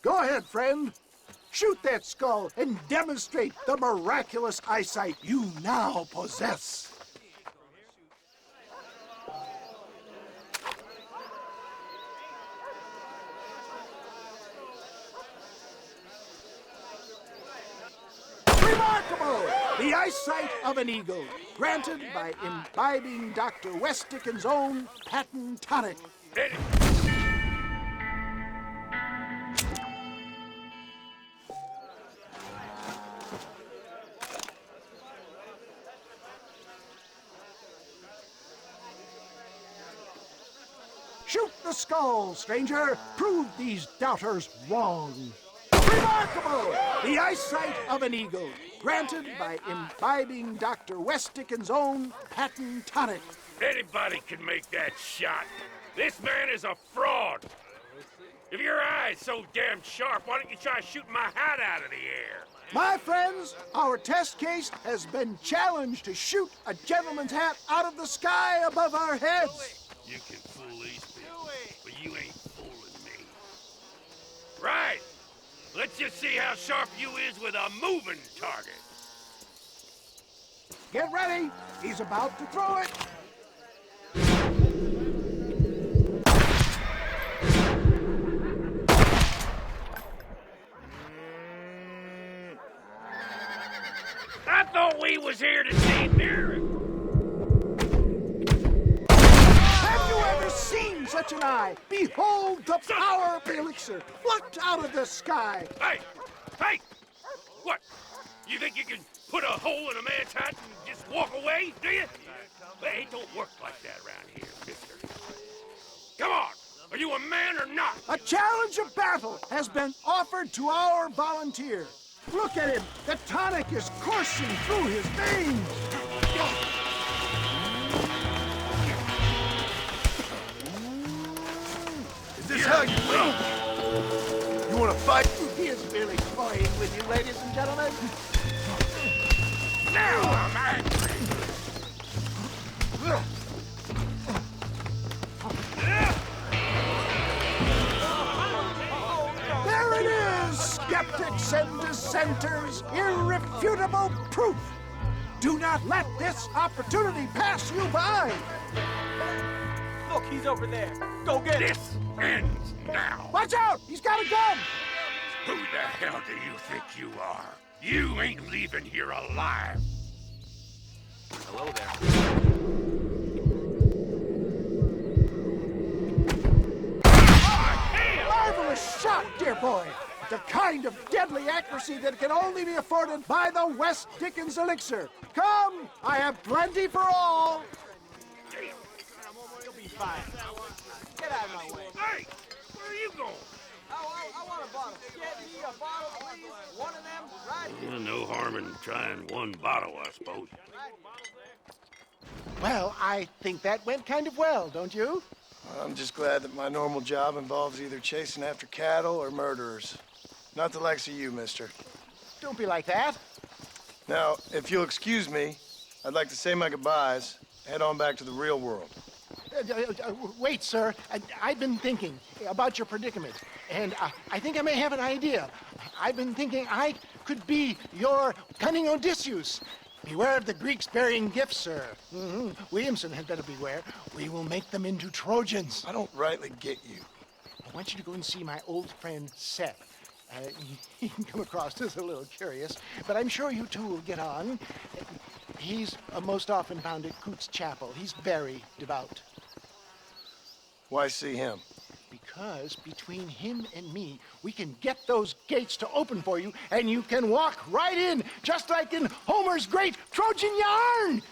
Go ahead, friend. Shoot that skull and demonstrate the miraculous eyesight you now possess. Remarkable! The eyesight of an eagle, granted by imbibing Dr. West Dickens' own patent tonic. Shoot the skull, stranger. Prove these doubters wrong. Remarkable! The eyesight of an eagle, granted by imbibing Dr. West Dickens' own patent tonic. Anybody can make that shot. This man is a fraud. If your eye's so damn sharp, why don't you try shooting my hat out of the air? My friends, our test case has been challenged to shoot a gentleman's hat out of the sky above our heads. You can fool these people, but you ain't fooling me. Right. Let's just see how sharp you is with a moving target. Get ready. He's about to throw it. I thought we was here to see miracles. Have you ever seen such an eye? Behold the power of the elixir, plucked out of the sky. Hey! Hey! What? You think you can put a hole in a man's hat and just walk away, do you? Hey, it don't work like that around here, mister. Come on! Are you a man or not? A challenge of battle has been offered to our volunteer. Look at him. The tonic is coursing through his veins. Is this how you lead? You want to fight? He is really toying with you, ladies and gentlemen. Now I'm angry. and dissenters, irrefutable proof. Do not let this opportunity pass you by. Look, he's over there. Go get him. This ends now. Watch out! He's got a gun! Who the hell do you think you are? You ain't leaving here alive. Hello there. Marvelous shot, dear boy. The kind of deadly accuracy that can only be afforded by the West Dickens elixir. Come, I have plenty for all. You'll be fine. Get out of my way. Hey, where are you going? I want a bottle. Get me a bottle, please. One of them, right here. No harm in trying one bottle, I suppose. Well, I think that went kind of well, don't you? I'm just glad that my normal job involves either chasing after cattle or murderers. Not the likes of you, mister. Don't be like that. Now, if you'll excuse me, I'd like to say my goodbyes, head on back to the real world. Wait, sir. I've been thinking about your predicament, and I think I may have an idea. I've been thinking I could be your cunning Odysseus. Beware of the Greeks bearing gifts, sir. Williamson had better beware. We will make them into Trojans. I don't rightly get you. I want you to go and see my old friend Seth. He can come across as a little curious, but I'm sure you two will get on. He's most often found at Coots Chapel. He's very devout. Why see him? Because between him and me, we can get those gates to open for you, and you can walk right in, just like in Homer's great Trojan yarn!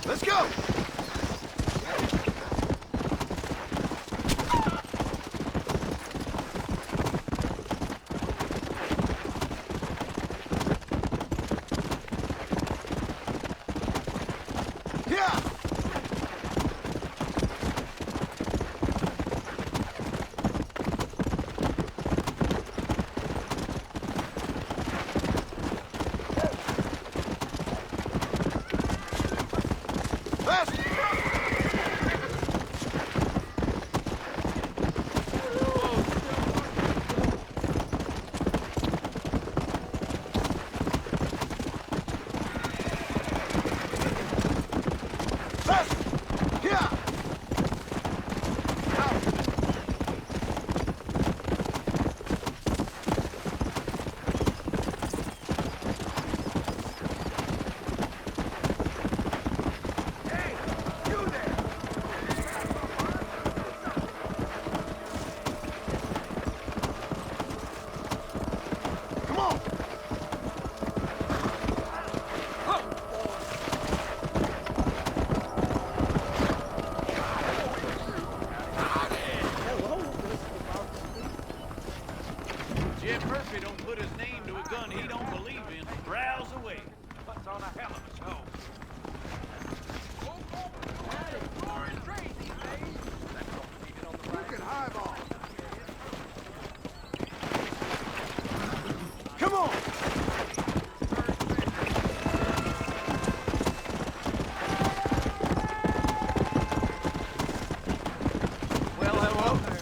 Let's go! Yeah! Murphy don't put his name to a gun he don't believe in. Browse away. Puts on a hell of a show. You can highball. Come on! Well, hello there.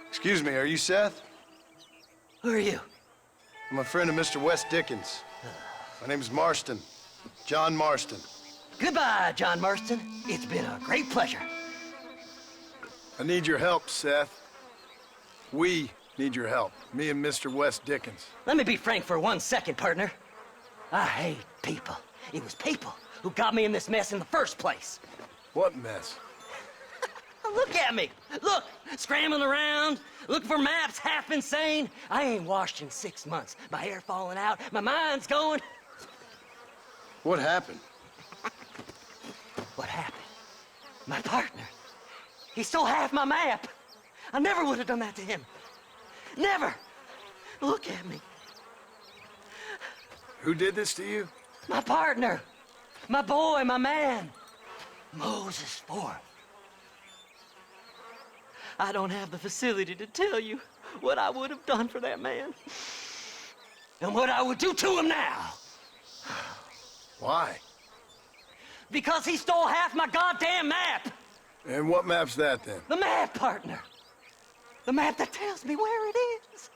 Excuse me, are you Seth? Who are you? I'm a friend of Mr. West Dickens. My name's Marston. John Marston. Goodbye, John Marston. It's been a great pleasure. I need your help, Seth. We need your help. Me and Mr. Wes Dickens. Let me be frank for 1 second, partner. I hate people. It was people who got me in this mess in the first place. What mess? Look at me. Look, scrambling around, looking for maps, half insane. I ain't washed in 6 months. My hair falling out, my mind's going. What happened? What happened? My partner. He stole half my map. I never would have done that to him. Never. Look at me. Who did this to you? My partner. My boy, my man. Moses Ford. I don't have the facility to tell you what I would have done for that man. And what I would do to him now. Why? Because he stole half my goddamn map. And what map's that, then? The map, partner. The map that tells me where it is.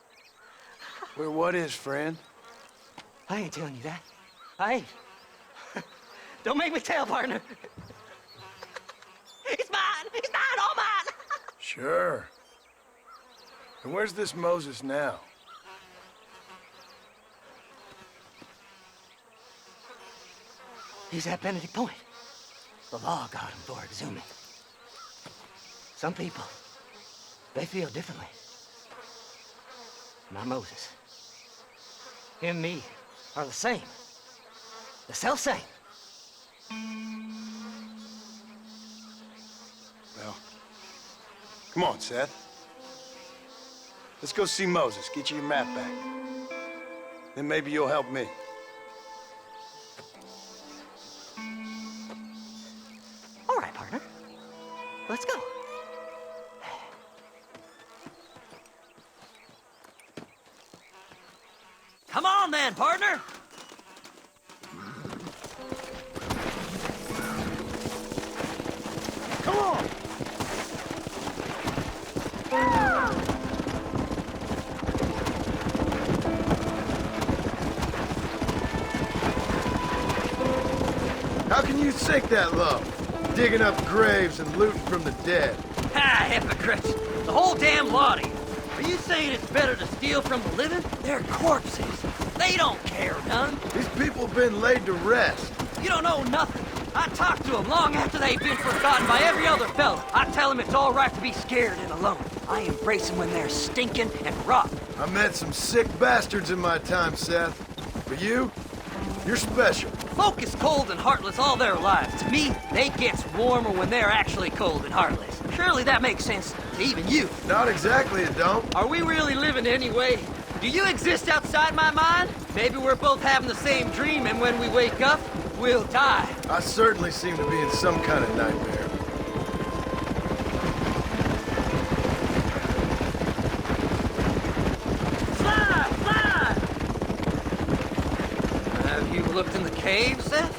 Where what is, friend? I ain't telling you that. I ain't. Don't make me tell, partner. It's mine! It's mine! All mine! Sure. And where's this Moses now? He's at Benedict Point. The law got him for exhuming. Some people, they feel differently. Not Moses. Him and me are the same. The self-same. Well, come on, Seth. Let's go see Moses, get you your map back. Then maybe you'll help me. All right, partner. Let's go. Come on then, partner! Come on! How can you sink that low? Digging up graves and looting from the dead. Ha, hypocrites! The whole damn lot of you. Are you saying it's better to steal from the living? They're corpses. They don't care none. These people have been laid to rest. You don't know nothing. I talk to them long after they've been forgotten by every other fella. I tell them it's all right to be scared and alone. I embrace them when they're stinking and rotten. I met some sick bastards in my time, Seth. But you're special. Folk is cold and heartless all their lives. To me, they gets warmer when they're actually cold and heartless. Surely that makes sense to even you. Not exactly, it don't. Are we really living anyway? Do you exist outside my mind? Maybe we're both having the same dream, and when we wake up, we'll die. I certainly seem to be in some kind of nightmare. Slide! Slide! Have you looked in the cave, Seth?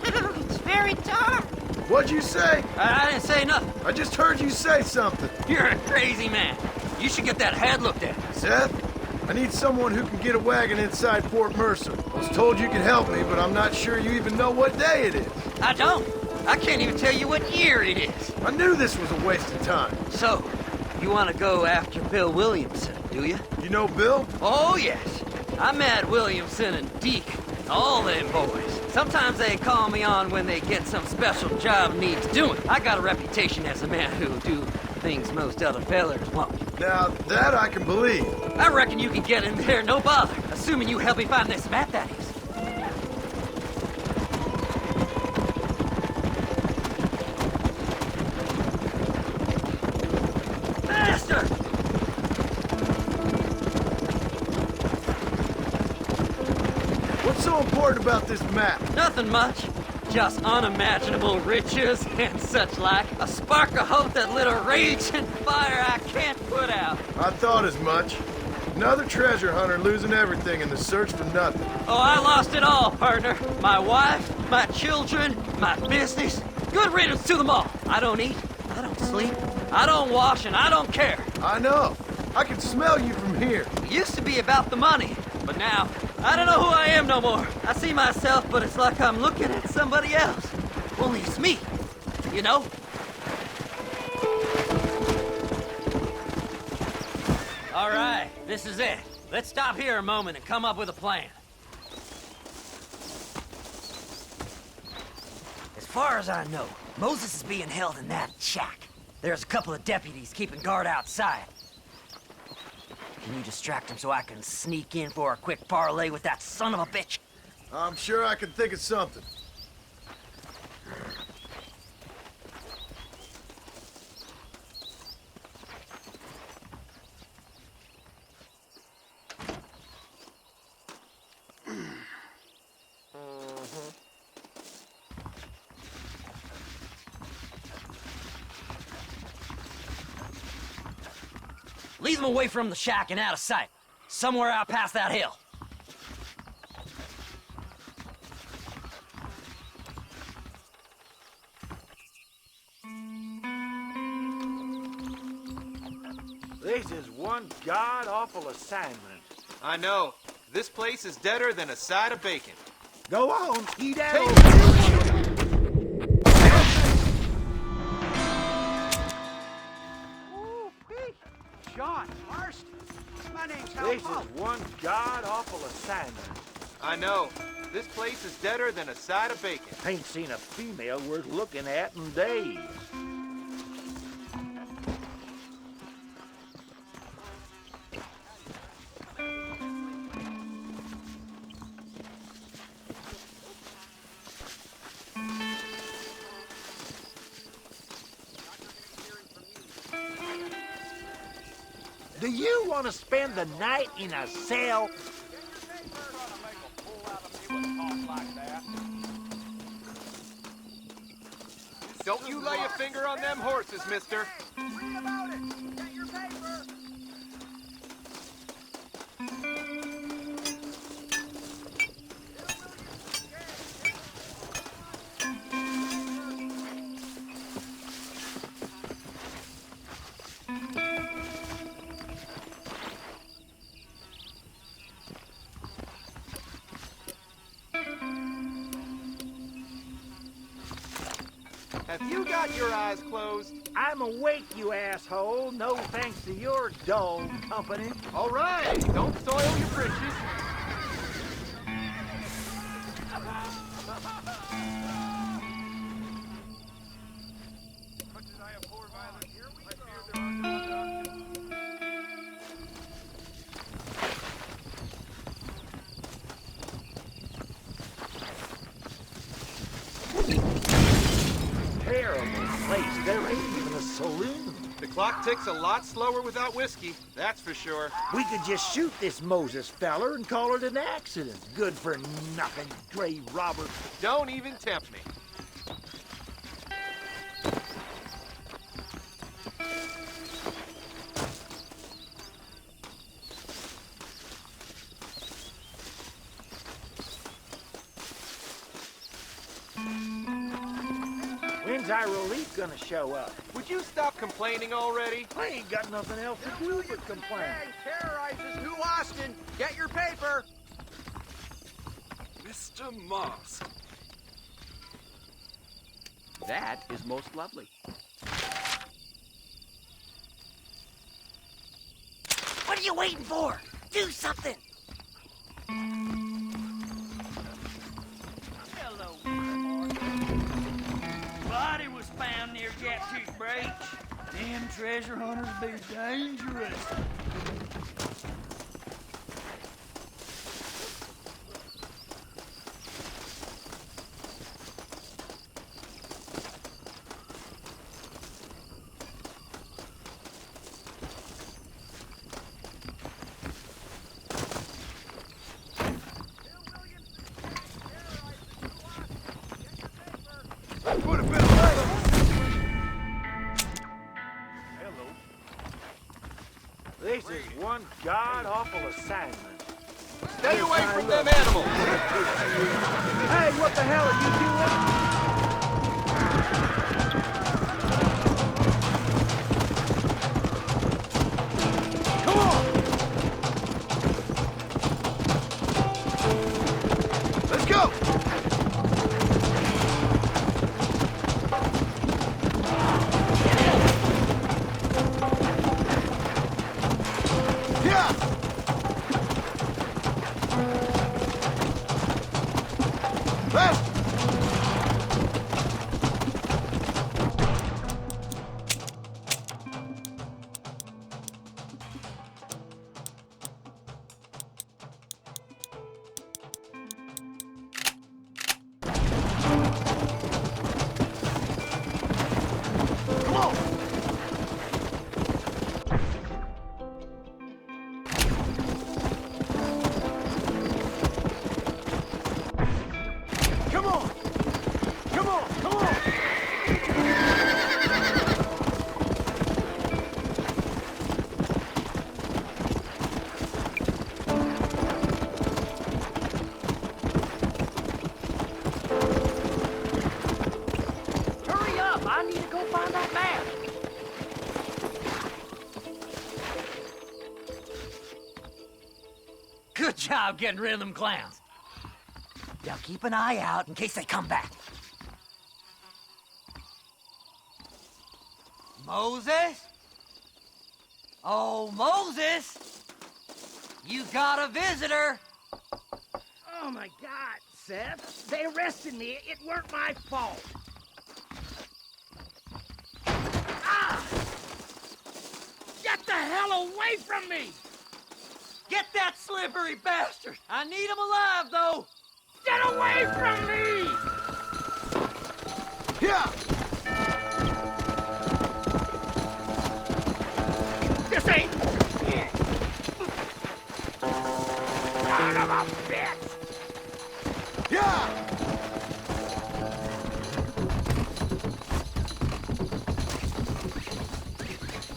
It's very dark. What'd you say? I didn't say nothing. I just heard you say something. You're a crazy man. You should get that head looked at. Seth, I need someone who can get a wagon inside Fort Mercer. I was told you could help me, but I'm not sure you even know what day it is. I don't. I can't even tell you what year it is. I knew this was a waste of time. So, you want to go after Bill Williamson, do you? You know Bill? Oh, yes. I met Williamson and Deke, all them boys. Sometimes they call me on when they get some special job needs doing. I got a reputation as a man who'll do things most other fellers won't. Now, that I can believe. I reckon you can get in there, no bother. Assuming you help me find this map, that is. Faster! What's so important about this map? Nothing much. Just unimaginable riches and such like. A spark of hope that lit a raging fire I can't put out. I thought as much. Another treasure hunter losing everything in the search for nothing. Oh, I lost it all, partner. My wife, my children, my business. Good riddance to them all. I don't eat, I don't sleep, I don't wash, and I don't care. I know. I can smell you from here. It used to be about the money, but now I don't know who I am no more. I see myself, but it's like I'm looking at somebody else. Only it's me, you know? All right, this is it. Let's stop here a moment and come up with a plan. As far as I know, Moses is being held in that shack. There's a couple of deputies keeping guard outside. Can you distract him so I can sneak in for a quick parlay with that son of a bitch? I'm sure I can think of something. Lead them away from the shack and out of sight. Somewhere out past that hill. This is one god-awful assignment. I know. This place is deader than a side of bacon. Go on, eat out. John Marston. My name's This outlaw. is one god-awful assignment. I know. This place is deader than a side of bacon. Ain't seen a female worth looking at in days. Do you want to spend the night in a cell? Don't you lay a finger on them horses, mister. Read about it. Get your paper. Have you got your eyes closed? I'm awake, you asshole. No thanks to your dull company. All right, don't soil your britches. Terrible place. There ain't even a saloon. The clock ticks a lot slower without whiskey, that's for sure. We could just shoot this Moses feller and call it an accident. Good for nothing, grave robber. Don't even tempt me. When's our relief gonna show up? Would you stop complaining already? I ain't got nothing else to do but complain. Terrorizes New Austin. Get your paper. Mr. Marston. That is most lovely. What are you waiting for? Do something! Hello, body was found near Gaptooth Breach. Them treasure hunters be dangerous. This is one god-awful assignment. Stay away from them animals! Hey, what the hell are you doing? Come on! front man. Good job getting rid of them clowns. Now keep an eye out in case they come back. Moses? Oh, Moses! You got a visitor! Oh my God, Seth. They arrested me. It weren't my fault. Ah! Get the hell away from me! Get that slippery bastard! I need him alive, though! Get away from me! Yeah! This ain't... Son of a bitch! Yeah!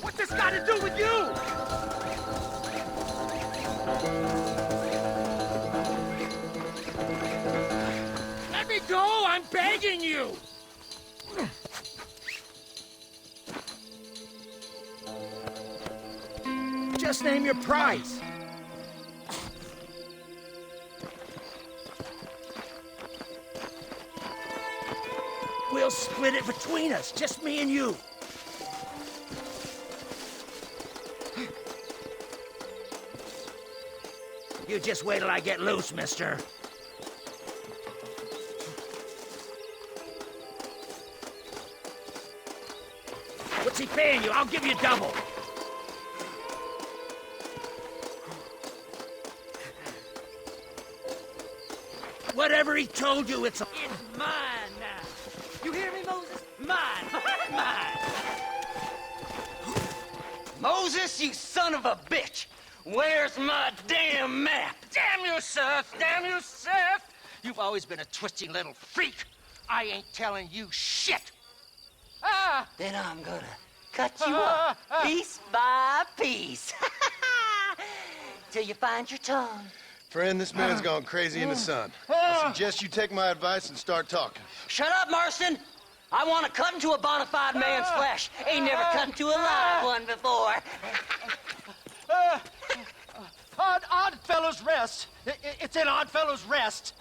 What's this got to do with you? Let me go! I'm begging you! Just name your price. We'll split it between us, just me and you. You just wait till I get loose, mister. What's he paying you? I'll give you double. Whatever he told you, it's It's mine now. You hear me, Moses? Mine. Mine. Moses, you son of a bitch! Where's my damn map? Damn you, Seth! Damn you, Seth! You've always been a twisty little freak. I ain't telling you shit. Ah! Then I'm gonna cut you up piece by piece. Till you find your tongue. Friend, this man's gone crazy in the sun. I suggest you take my advice and start talking. Shut up, Marston! I want to cut into a bona fide man's flesh. Ain't never cut into a live one before. Odd Fellow's Rest. It's in Odd Fellow's Rest.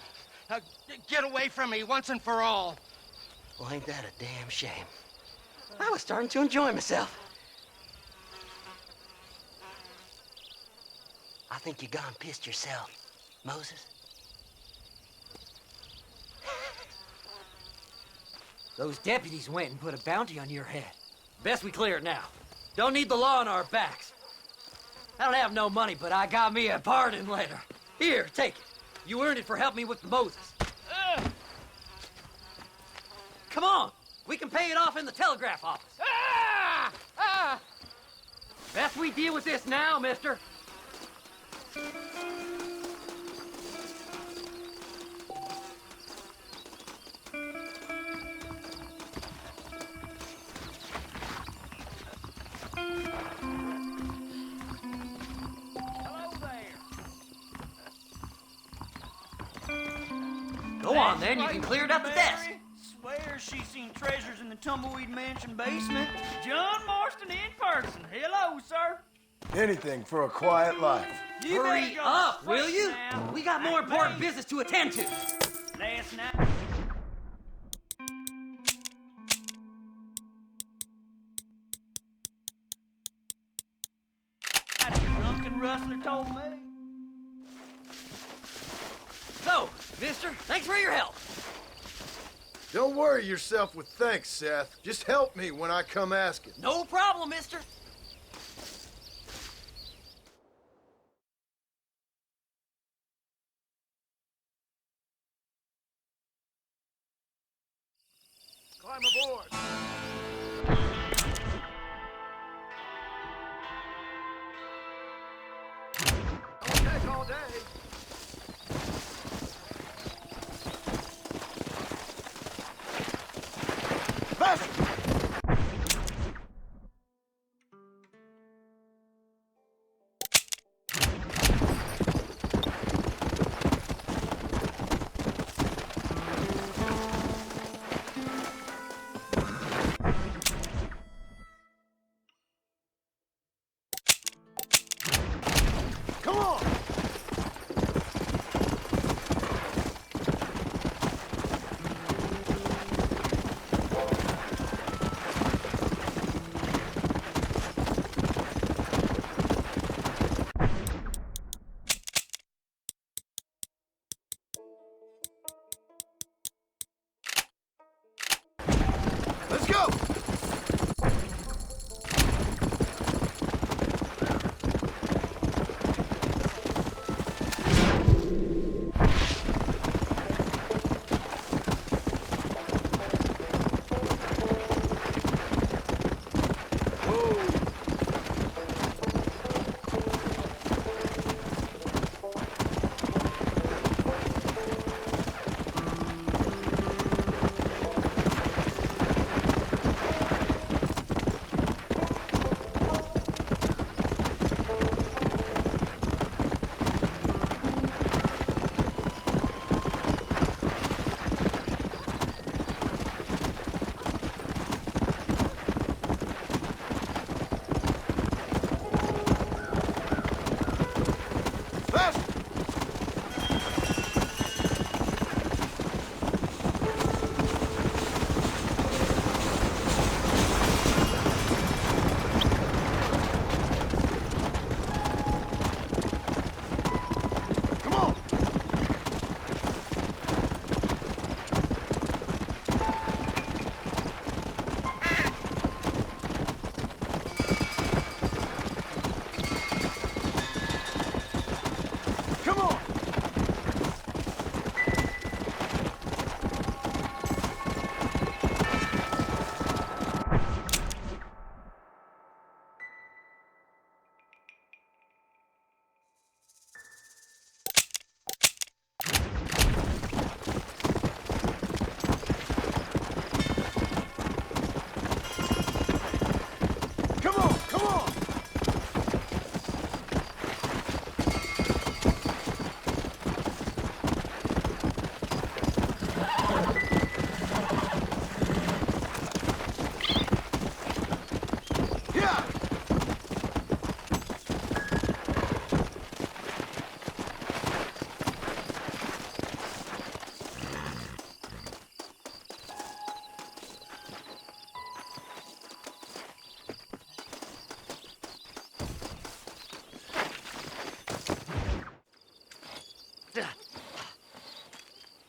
Get away from me once and for all. Well, ain't that a damn shame? I was starting to enjoy myself. I think you gone pissed yourself, Moses. Those deputies went and put a bounty on your head. Best we clear it now. Don't need the law on our backs. I don't have no money, but I got me a pardon letter. Here, take it. You earned it for helping me with Moses. Come on. We can pay it off in the telegraph office. Best we deal with this now, mister. Go on, then. You can clear it up the desk. Swears she's seen treasures in the Tumbleweed Mansion basement. John Marston in person. Hello, sir. Anything for a quiet life. Hurry up, will you? We got more important business to attend to. Last night. A drunken rustler told me. So, mister, thanks for your help. Don't worry yourself with thanks, Seth. Just help me when I come asking. No problem, mister. Climb aboard. Don't take all day. Let's go!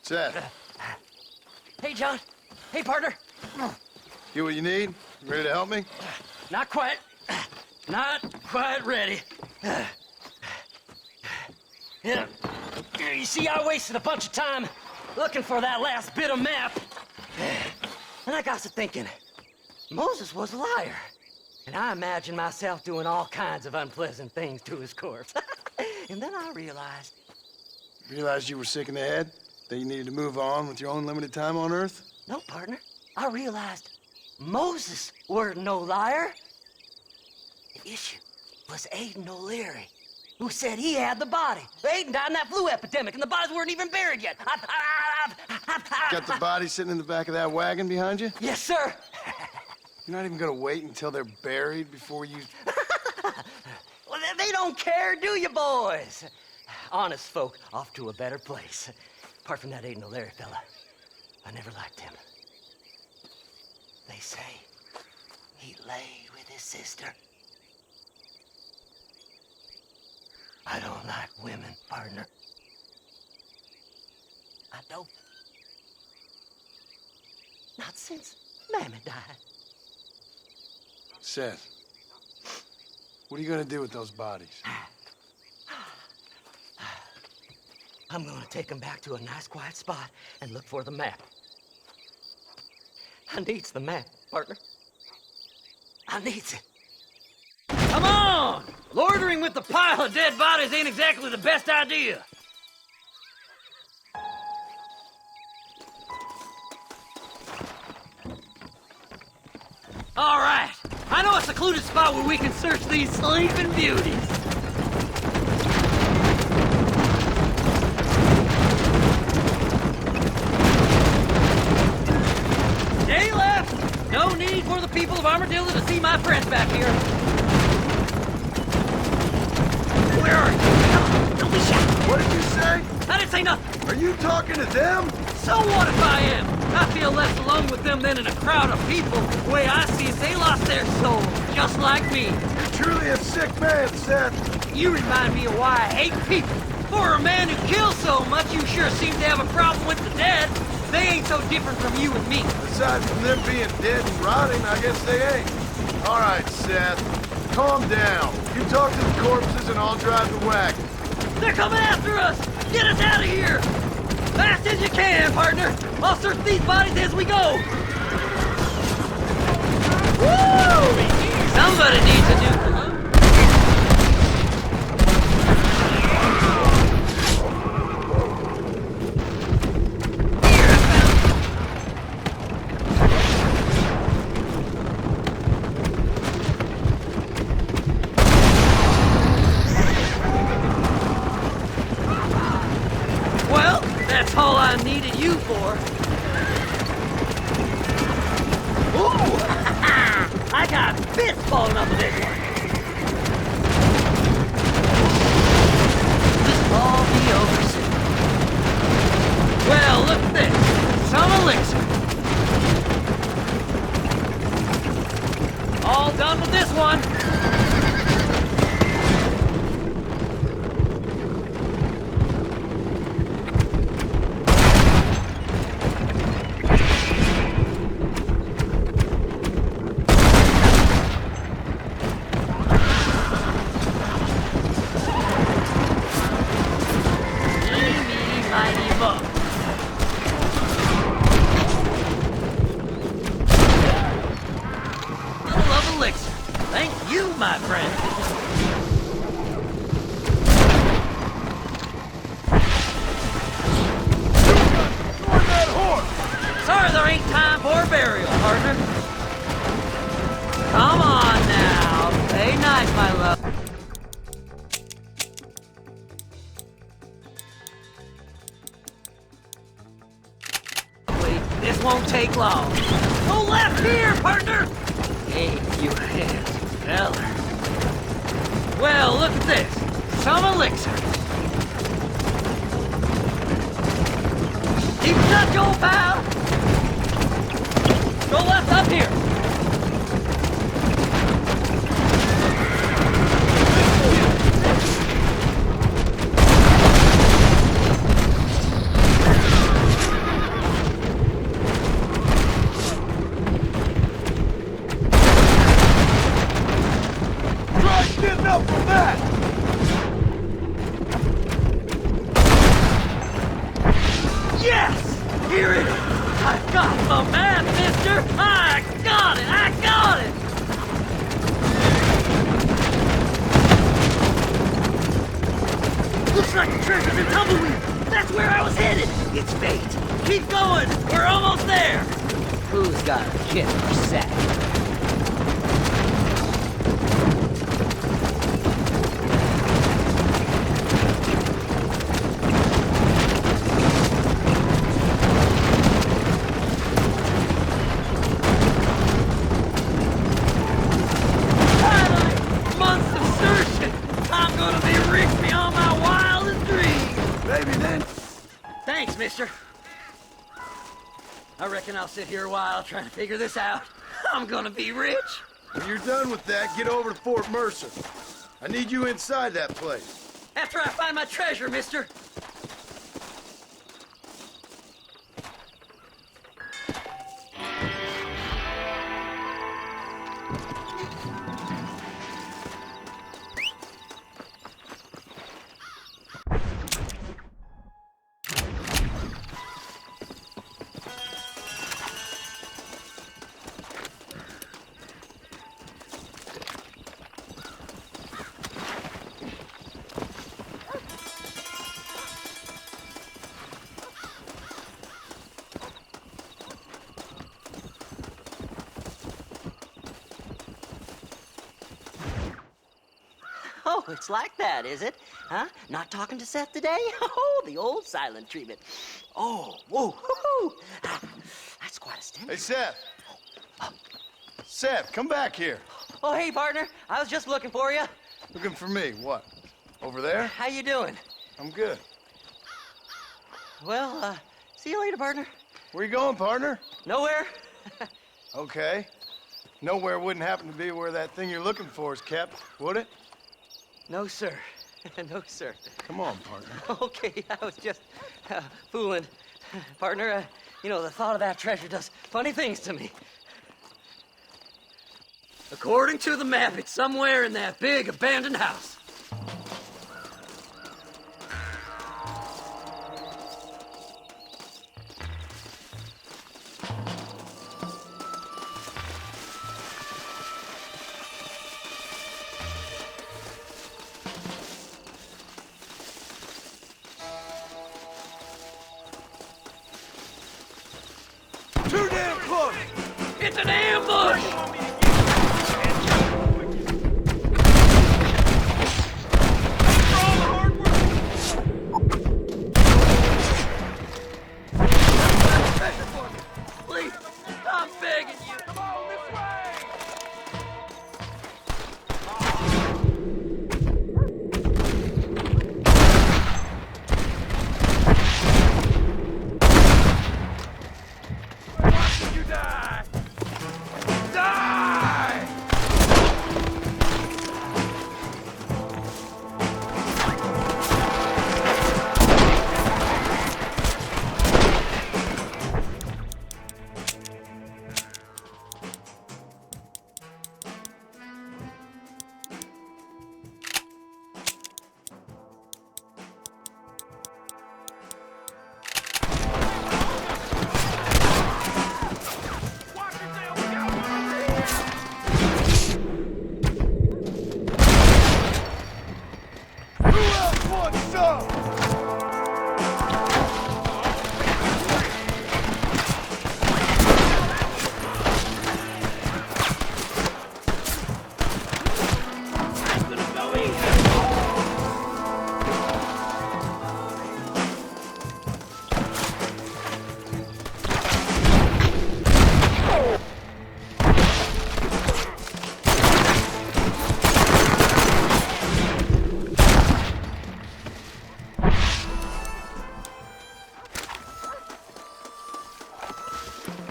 Seth. Hey, John. Hey, partner. Get what you need? Ready to help me? Not quite. Not quite ready. Yeah. You see, I wasted a bunch of time looking for that last bit of map. And I got to thinking, Moses was a liar. And I imagined myself doing all kinds of unpleasant things to his corpse. And then I realized... Realized you were sick in the head? That you needed to move on with your own limited time on Earth? No, partner. I realized Moses weren't no liar. The issue was Aiden O'Leary, who said he had the body. Aiden died in that flu epidemic, and the bodies weren't even buried yet. Got the body sitting in the back of that wagon behind you? Yes, sir. You're not even gonna wait until they're buried before you... Well, they don't care, do you, boys? Honest folk off to a better place. Apart from that Aiden O'Leary fella, I never liked him. They say he lay with his sister. I don't like women, partner. I don't. Not since Mammy died. Seth, what are you gonna do with those bodies? I'm gonna take them back to a nice quiet spot and look for the map. I needs the map, partner. I needs it. Come on! Loitering with the pile of dead bodies ain't exactly the best idea. All right. I know a secluded spot where we can search these sleeping beauties. Stay left! No need for the people of Armadillo to see my friends back here. Where are you? Don't be shy. What did you say? I didn't say nothing. Are you talking to them? So what if I am? I feel less alone with them than in a crowd of people. The way I see it, they lost their soul, just like me. You're truly a sick man, Seth. You remind me of why I hate people. For a man who kills so much, you sure seem to have a problem with the dead. They ain't so different from you and me. Aside from them being dead and rotting, I guess they ain't. All right, Seth. Calm down. You talk to the corpses and I'll drive the wagon. They're coming after us! Get us out of here! Fast as you can, partner! I'll search these bodies as we go! Woo! Somebody needs a new... Well, that's all I needed you for. Ooh! I got bits falling off of this one. This'll all be over soon. Well, look at this. Some elixir. All done with this one. My friend. Sorry, there ain't time for a burial, partner. Come on now. Stay nice, my love. Wait, this won't take long. Go left here, partner! Hey, you hands. Feller. Well, look at this. Some elixir. Keep shut, your pal. Go left up here. I'll sit here a while trying to figure this out. I'm gonna be rich. When you're done with that, get over to Fort Mercer. I need you inside that place. After I find my treasure, mister. Oh, it's like that, is it? Huh? Not talking to Seth today? Oh, the old silent treatment. Oh, whoa, hoo-hoo. That's quite a stench. Hey, Seth. Seth, come back here. Oh, hey, partner. I was just looking for you. Looking for me? What? Over there? How you doing? I'm good. Well, see you later, partner. Where you going, partner? Nowhere. Okay. Nowhere wouldn't happen to be where that thing you're looking for is kept, would it? No, sir. No, sir. Come on, partner. Okay, I was just fooling. Partner, You know, the thought of that treasure does funny things to me. According to the map, it's somewhere in that big abandoned house. Too damn close! It's an ambush! Please, I'm begging you. Come on, this way! You die! Die!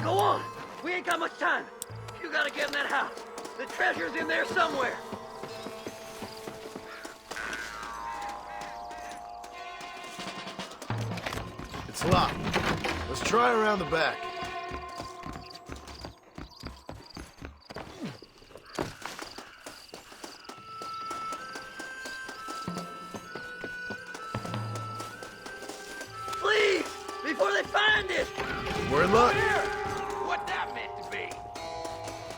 Go on! We ain't got much time. You gotta get in that house. The treasure's in there somewhere. It's locked. Let's try around the back. Please! Before they find it! We're in luck. What that meant to be?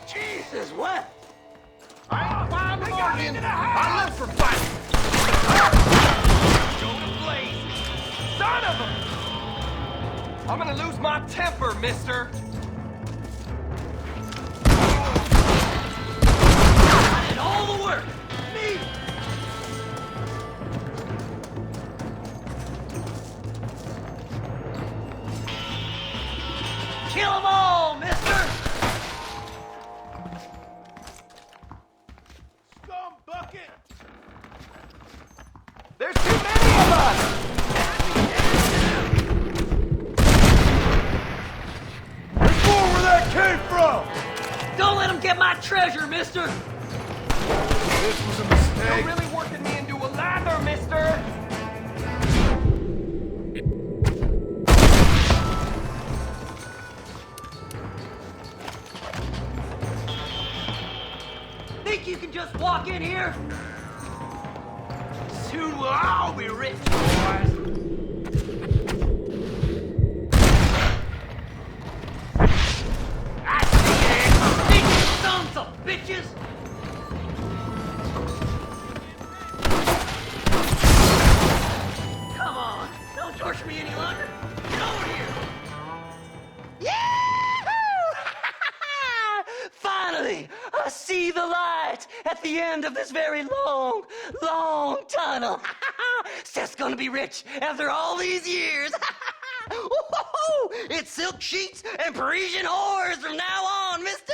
Jesus, what? I ain't fine with Morgan. I live for fighting. Go to blazes. Son of a... I'm gonna lose my temper, mister. I did all the work. Me! Kill them all, mister! Scum bucket! There's too many of us! There's more where that came from! Don't let them get my treasure, mister! This was a mistake. You're really working me into a lather, mister! Think you can just walk in here? Soon we'll all be rich, boys. I see you, stinking sons of bitches! Come on, don't torture me any longer. Get over here! Finally, I see the light at the end of this very long, long tunnel. Seth's gonna be rich after all these years. It's silk sheets and Parisian whores from now on, mister.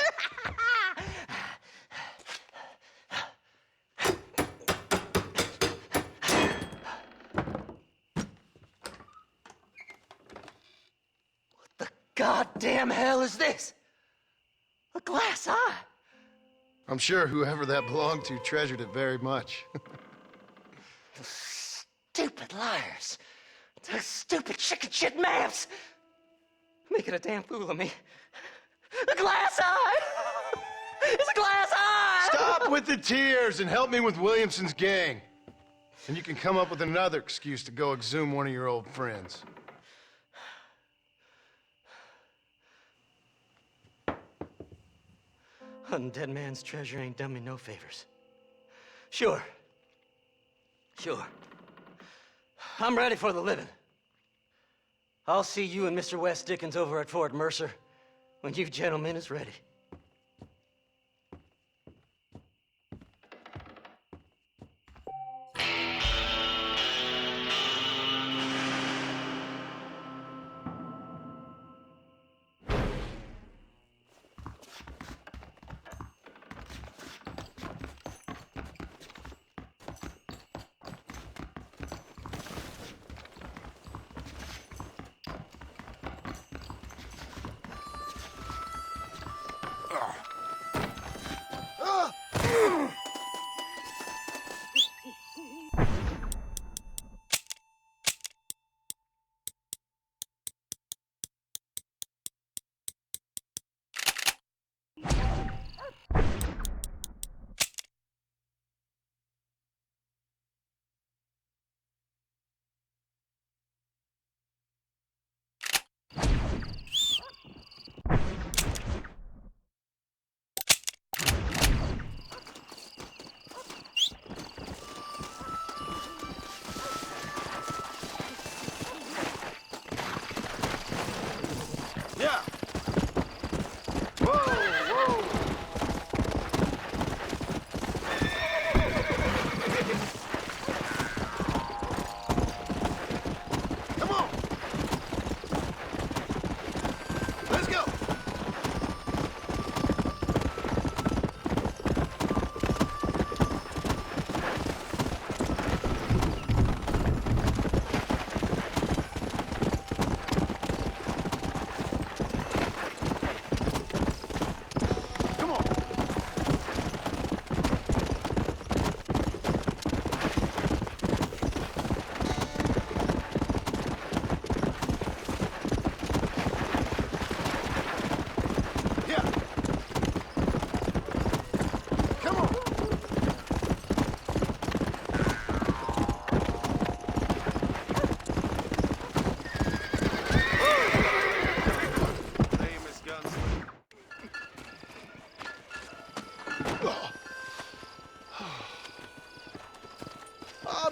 What the goddamn hell is this? A glass eye. I'm sure whoever that belonged to treasured it very much. Stupid liars. Those stupid chicken shit maps. Making a damn fool of me. A glass eye! It's a glass eye! Stop with the tears and help me with Williamson's gang. And you can come up with another excuse to go exhume one of your old friends. Hunting dead man's treasure ain't done me no favors. Sure. I'm ready for the living. I'll see you and Mr. West Dickens over at Fort Mercer when you gentlemen is ready.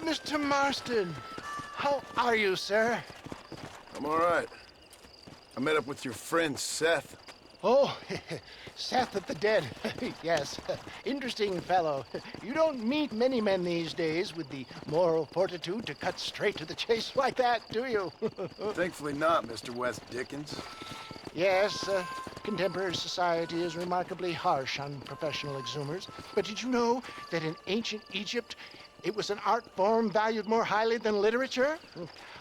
Mr. Marston, how are you, sir? I'm all right. I met up with your friend, Seth. Oh, Seth of the Dead. Yes, interesting fellow. You don't meet many men these days with the moral fortitude to cut straight to the chase like that, do you? Thankfully not, Mr. West Dickens. Yes, contemporary society is remarkably harsh on professional exhumers. But did you know that in ancient Egypt, it was an art form valued more highly than literature?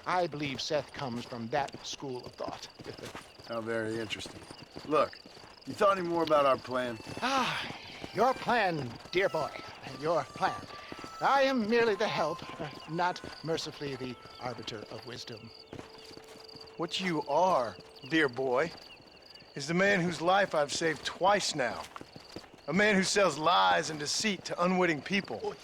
I believe Seth comes from that school of thought. How very interesting. Look, you thought any more about our plan? Your plan, dear boy, your plan. I am merely the help, not mercifully the arbiter of wisdom. What you are, dear boy, is the man whose life I've saved twice now. A man who sells lies and deceit to unwitting people.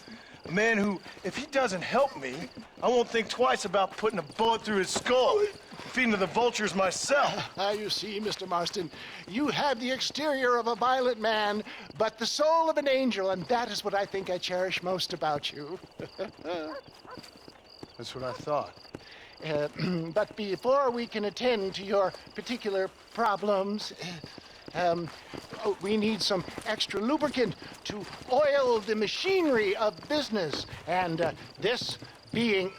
A man who, if he doesn't help me, I won't think twice about putting a bullet through his skull and feeding to the vultures myself. You see, Mr. Marston, you have the exterior of a violent man, but the soul of an angel, and that is what I think I cherish most about you. That's what I thought. But before we can attend to your particular problems, we need some extra lubricant to oil the machinery of business. And this being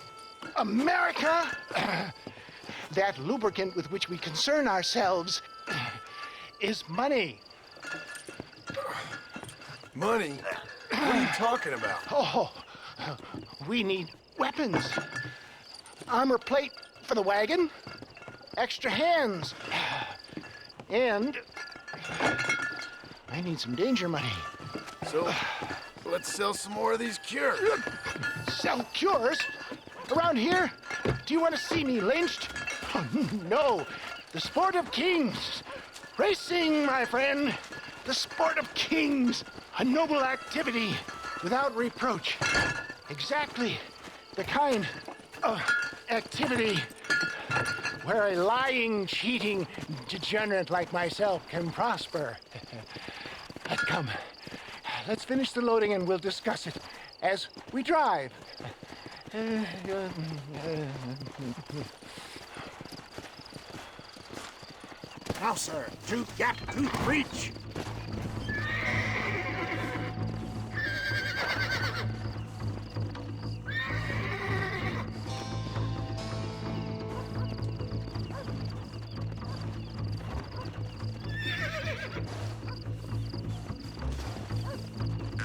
America, that lubricant with which we concern ourselves is money. Money? What are you talking about? Oh, we need weapons. Armor plate for the wagon, extra hands, and I need some danger money. So, let's sell some more of these cures. Sell cures? Around here? Do you want to see me lynched? Oh, no. The sport of kings. Racing, my friend. The sport of kings. A noble activity without reproach. Exactly the kind of activity where a lying, cheating degenerate like myself can prosper. But come, let's finish the loading and we'll discuss it as we drive. Now, sir, to gap tooth breach.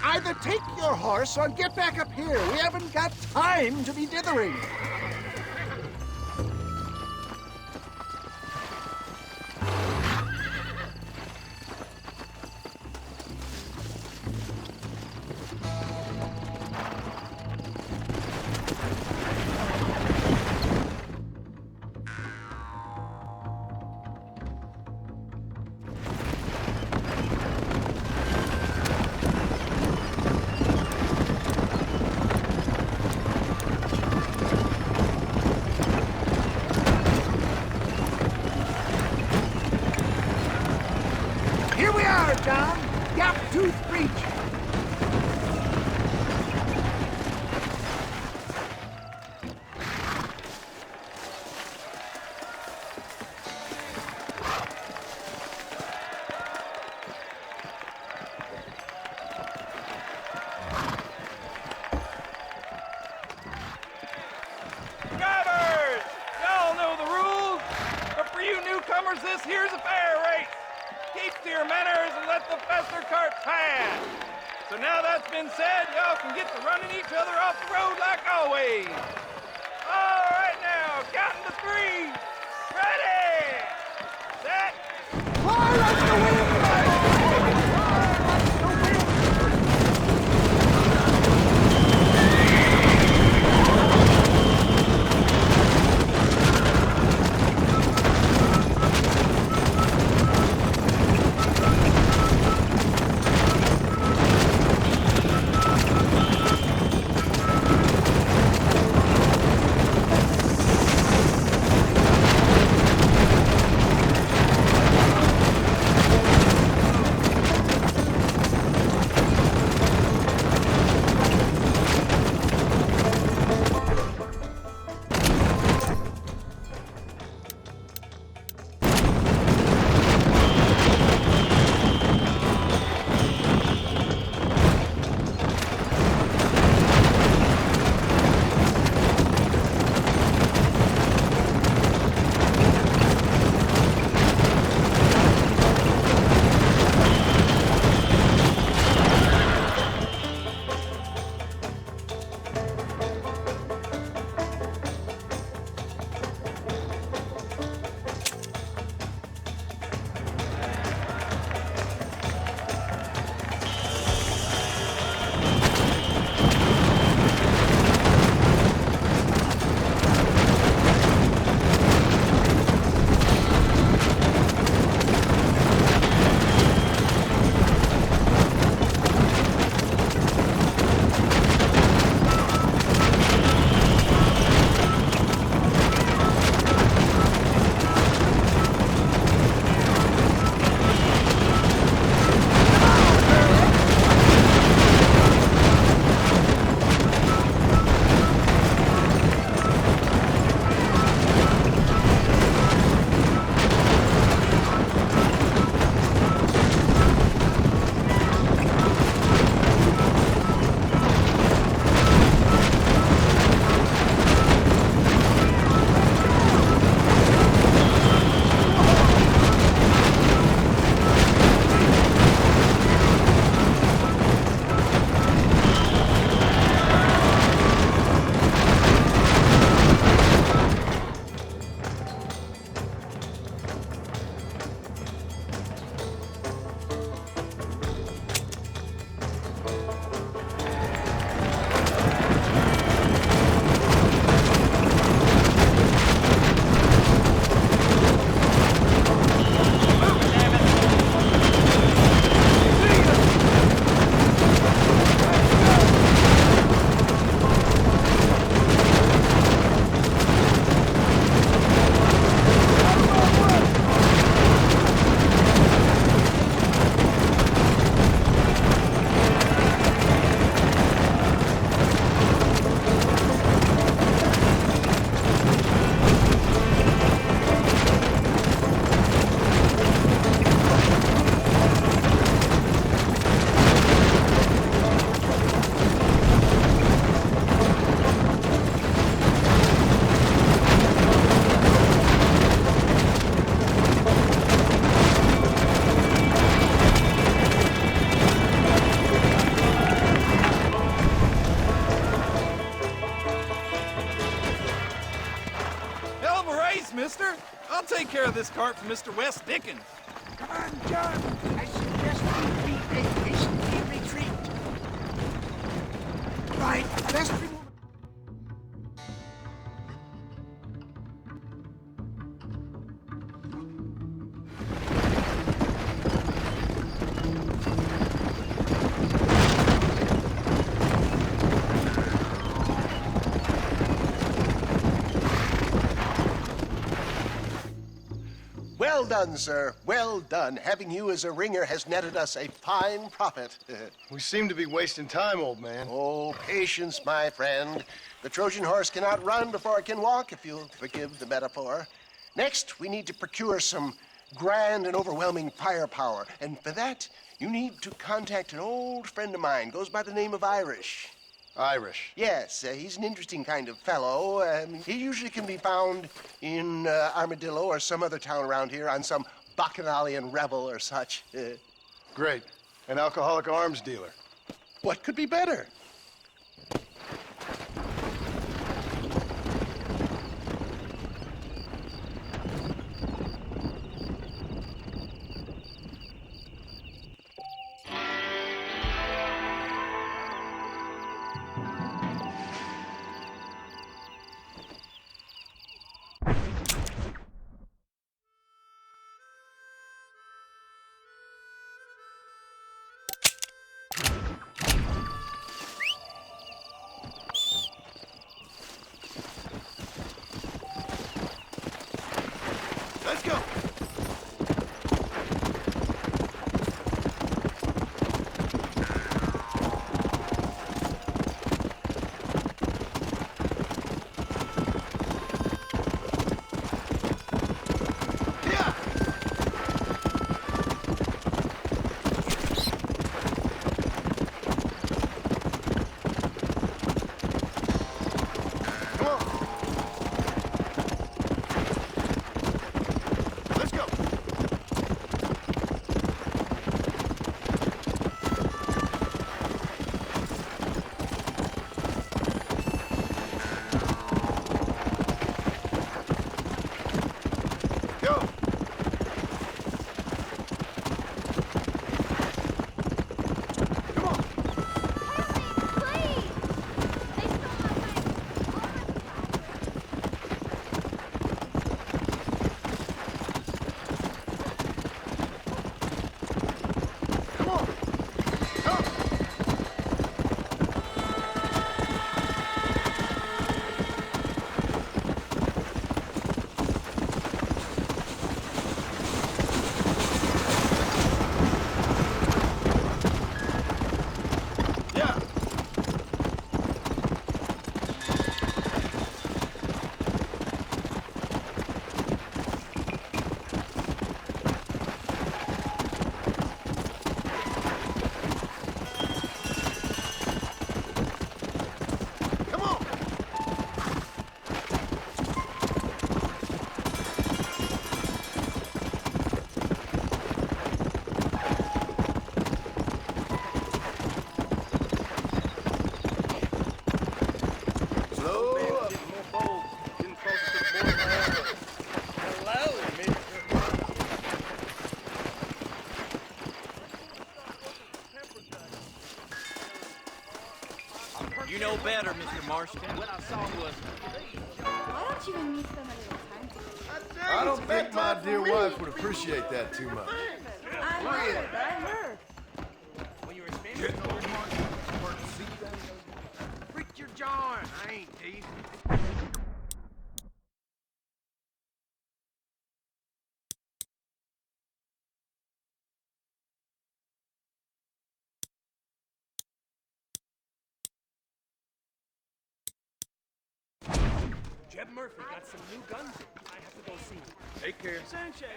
Either take your horse or get back up here. We haven't got time to be dithering. John. Gap tooth breach. Drivers! Y'all know the rules, but for you newcomers, this here's a fair race. Keep to your manners and let the faster cart pass. So now that's been said, y'all can get to running each other off the road like always. All right now, counting to 3. Ready, set. Fly like the wind, care of this cart for Mr. Wes Dickens. Come on, John. I suggest we beat a hasty retreat. Right, best remove... Well done, sir. Well done. Having you as a ringer has netted us a fine profit. We seem to be wasting time, old man. Oh, patience, my friend. The Trojan horse cannot run before it can walk, if you'll forgive the metaphor. Next, we need to procure some grand and overwhelming firepower. And for that, you need to contact an old friend of mine. Goes by the name of Irish. Irish? Yes, he's an interesting kind of fellow. He usually can be found in Armadillo or some other town around here on some bacchanalian revel or such. Great. An alcoholic arms dealer. What could be better? Let's go. You know better, Mr. Marston. What I saw was... Why don't you and me spend a little time together? I don't think my dear wife would appreciate that too much. I heard. Well, you're Spanish. Freak your joint. I ain't teasing. Jeb Murphy got some new guns in. I have to go see him. Take care. Sunshine.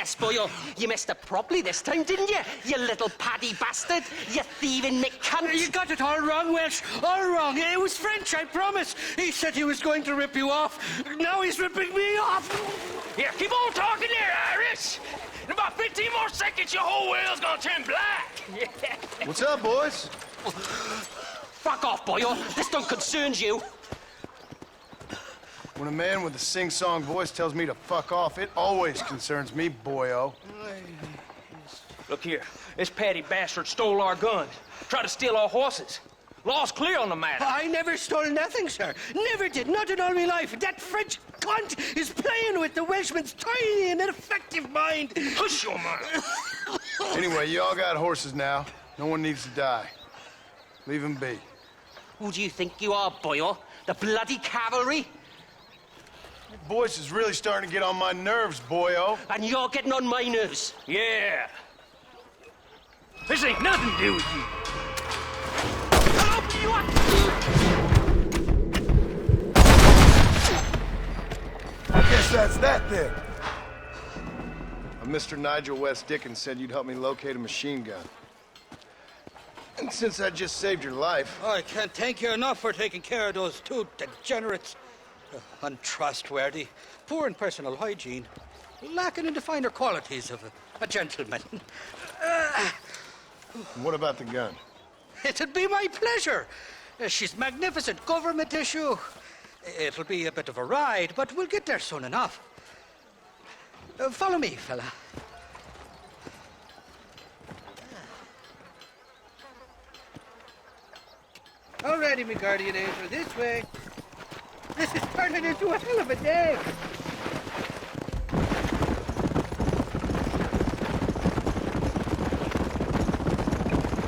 Yes, boyo. You messed up properly this time, didn't you? You little paddy bastard. You thieving McCunt. You got it all wrong, Welsh. All wrong. It was French, I promise. He said he was going to rip you off. Now he's ripping me off. Here, keep on talking there, Irish. In about 15 more seconds, your whole whale's gonna turn black. What's up, boys? Fuck off, boyo. This don't concern you. When a man with a sing-song voice tells me to fuck off, it always concerns me, boyo. Look here. This patty bastard stole our guns. Tried to steal our horses. Law's clear on the matter. I never stole nothing, sir. Never did. Not in all my life. That French cunt is playing with the Welshman's tiny and ineffective mind. Hush your mouth. Anyway, you all got horses now. No one needs to die. Leave them be. Who do you think you are, boyo? The bloody cavalry? Your voice is really starting to get on my nerves, boyo. And you're getting on my nerves. Yeah. This ain't nothing to do with you. I guess that's that then. Mr. Nigel West Dickens said you'd help me locate a machine gun. And since I just saved your life... I can't thank you enough for taking care of those two degenerates. Untrustworthy, poor in personal hygiene, lacking in the finer qualities of a gentleman. What about the gun? It'd be my pleasure. She's magnificent, government issue. It'll be a bit of a ride, but we'll get there soon enough. Follow me, fella. Alrighty, me guardian angel, this way. This is turning into a hell of a day.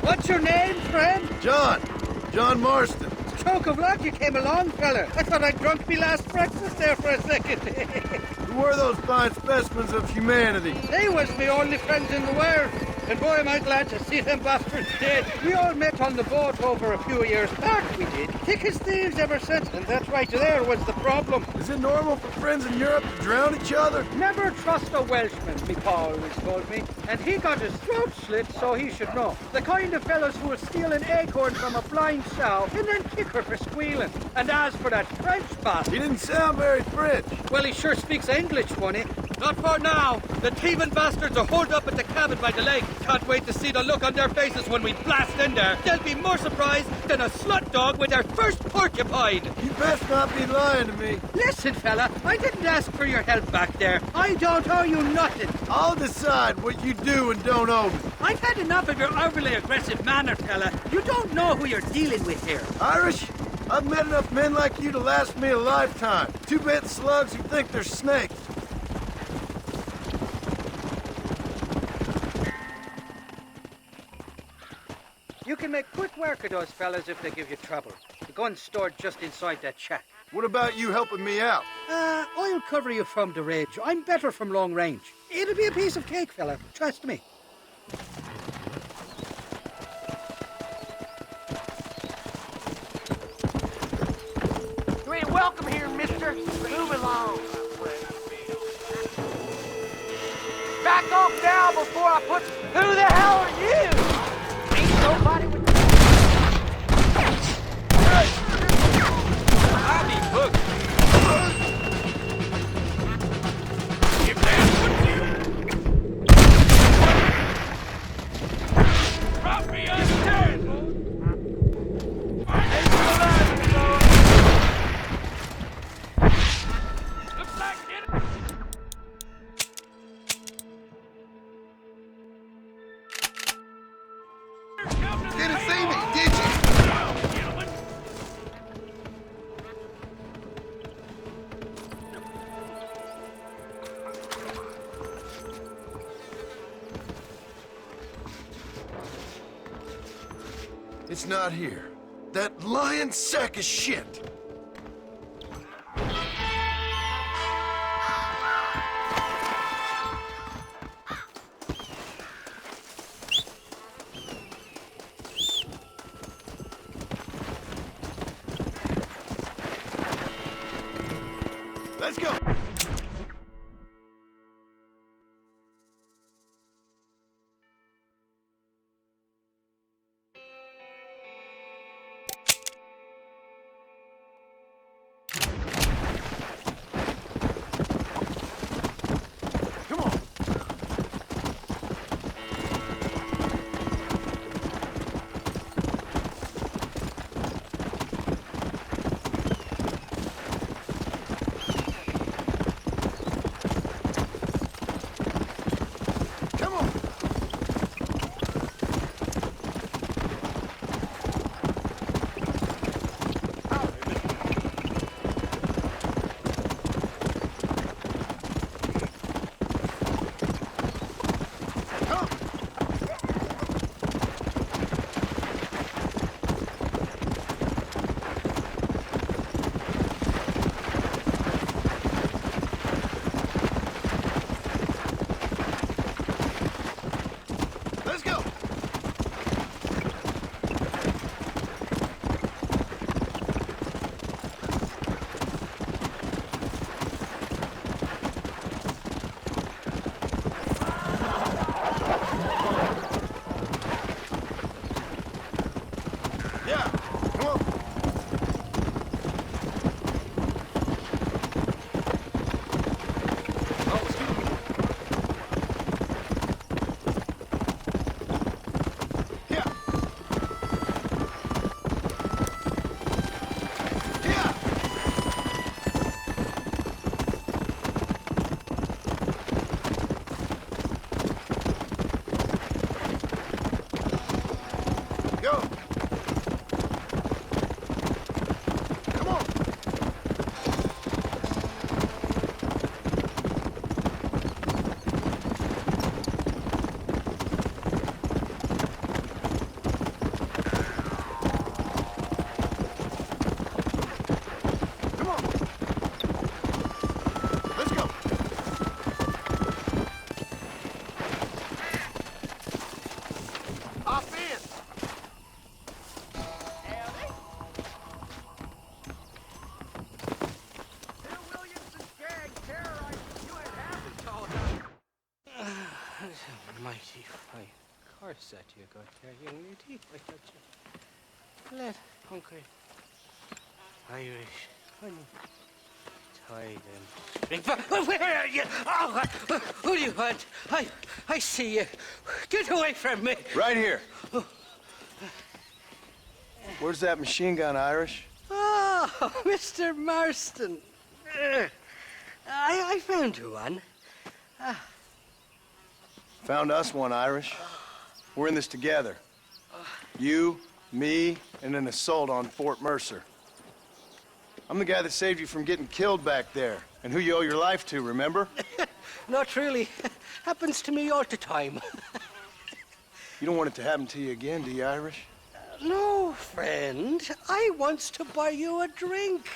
What's your name, friend? John Marston. Stroke of luck you came along, fella. I thought I'd drunk me last breakfast there for a second. Who were those fine specimens of humanity? They was me only friends in the world. And boy, am I glad to see them bastards dead. We all met on the boat over a few years back, we did. Thick as thieves ever since, and that right there was the problem. Is it normal for friends in Europe to drown each other? Never trust a Welshman, me pa always told me. And he got his throat slit, so he should know. The kind of fellows who will steal an acorn from a blind sow and then kick her for squealing. And as for that French bastard... He didn't sound very French. Well, he sure speaks English, funny. Not for now. The thieving bastards are holed up at the cabin by the lake. Can't wait to see the look on their faces when we blast in there. They'll be more surprised than a slut dog with their first porcupine. You best not be lying to me. Listen, fella, I didn't ask for your help back there. I don't owe you nothing. I'll decide what you do and don't owe me. I've had enough of your overly aggressive manner, fella. You don't know who you're dealing with here. Irish, I've met enough men like you to last me a lifetime. Two-bit slugs who think they're snakes. You can make quick work of those fellas if they give you trouble. The gun's stored just inside that shack. What about you helping me out? I'll cover you from the ridge. I'm better from long range. It'll be a piece of cake, fella. Trust me. You ain't welcome here, mister. Move along. Back off now before I put... Who the hell are you? Ain't nobody with... I'll be hooked. If that's what you... Drop me on the table. Looks like it. Didn't see me, did you? It's not here. That lying sack of shit. Let's go. Yeah, come on. Mighty fine horse that you got there, young lady. I thought you lad, hungry, Irish, honey, tied and string. Where are you? Oh, who do you want? I see you. Get away from me. Right here. Where's that machine gun, Irish? Oh, Mr. Marston. I found you one. Found us one, Irish. We're in this together. You, me, and an assault on Fort Mercer. I'm the guy that saved you from getting killed back there, and who you owe your life to, remember? Not really. Happens to me all the time. You don't want it to happen to you again, do you, Irish? No, friend. I wants to buy you a drink.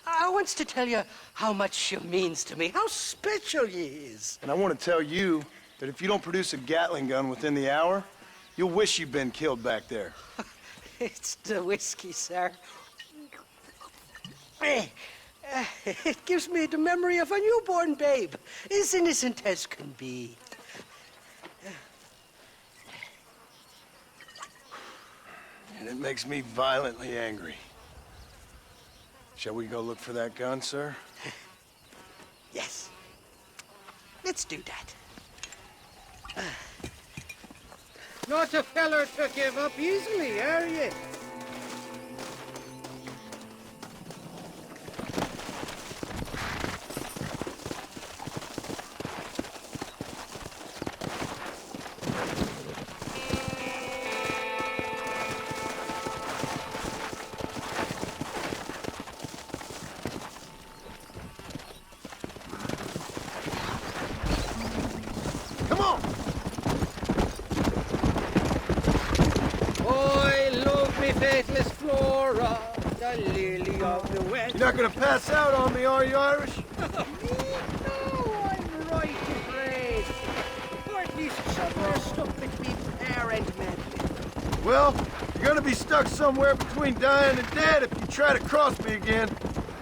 I wants to tell you how much you means to me, how special you is. And I want to tell you that if you don't produce a Gatling gun within the hour, you'll wish you'd been killed back there. It's the whiskey, sir. It gives me the memory of a newborn babe, as innocent as can be. And it makes me violently angry. Shall we go look for that gun, sir? Yes. Let's do that. Not a feller to give up easily, are you? Faithless Flora, the lily of the west. You're not gonna pass out on me, are you, Irish? Me? No, I'm right afraid. Or at least somewhere stuck between air and madness. Well, you're gonna be stuck somewhere between dying and dead if you try to cross me again.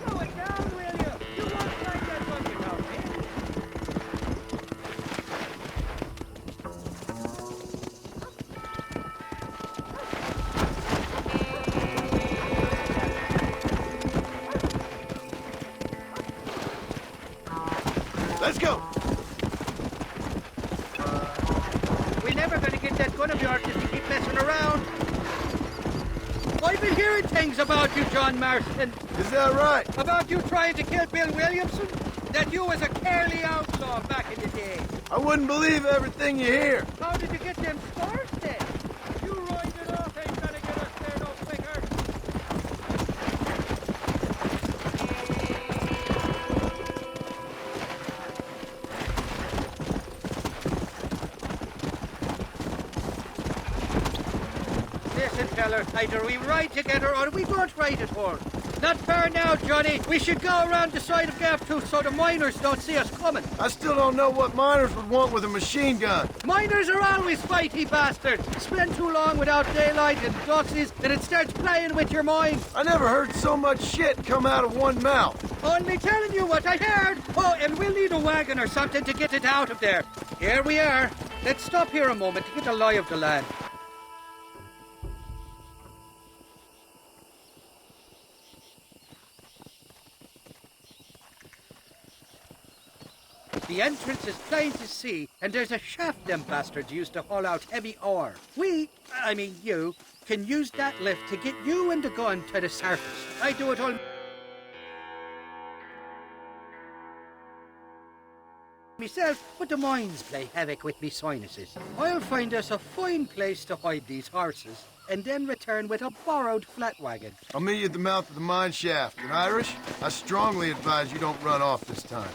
Slow it down, will you? You won't like that one without me. Let's go. We're never going to get that gun of yours if you keep messing around. I've been hearing things about you, John Marston. Is that right? About you trying to kill Bill Williamson? That you was a Carely outlaw back in the day. I wouldn't believe everything you hear. How did you get them scars then? You ride it off, ain't gonna get us there no quicker. Listen, feller, either we ride together or we don't ride at all. Not far now, Johnny. We should go around the side of Gap Tooth so the miners don't see us coming. I still don't know what miners would want with a machine gun. Miners are always fighty bastards. Spend too long without daylight and doxies, and it starts playing with your mind. I never heard so much shit come out of one mouth. Only telling you what I heard. Oh, and we'll need a wagon or something to get it out of there. Here we are. Let's stop here a moment to get a lie of the land. The entrance is plain to see, and there's a shaft them bastards used to haul out heavy ore. I mean you, can use that lift to get you and the gun to the surface. I do it all myself, but the mines play havoc with me sinuses. I'll find us a fine place to hide these horses, and then return with a borrowed flat wagon. I'll meet you at the mouth of the mine shaft. And Irish, I strongly advise you don't run off this time.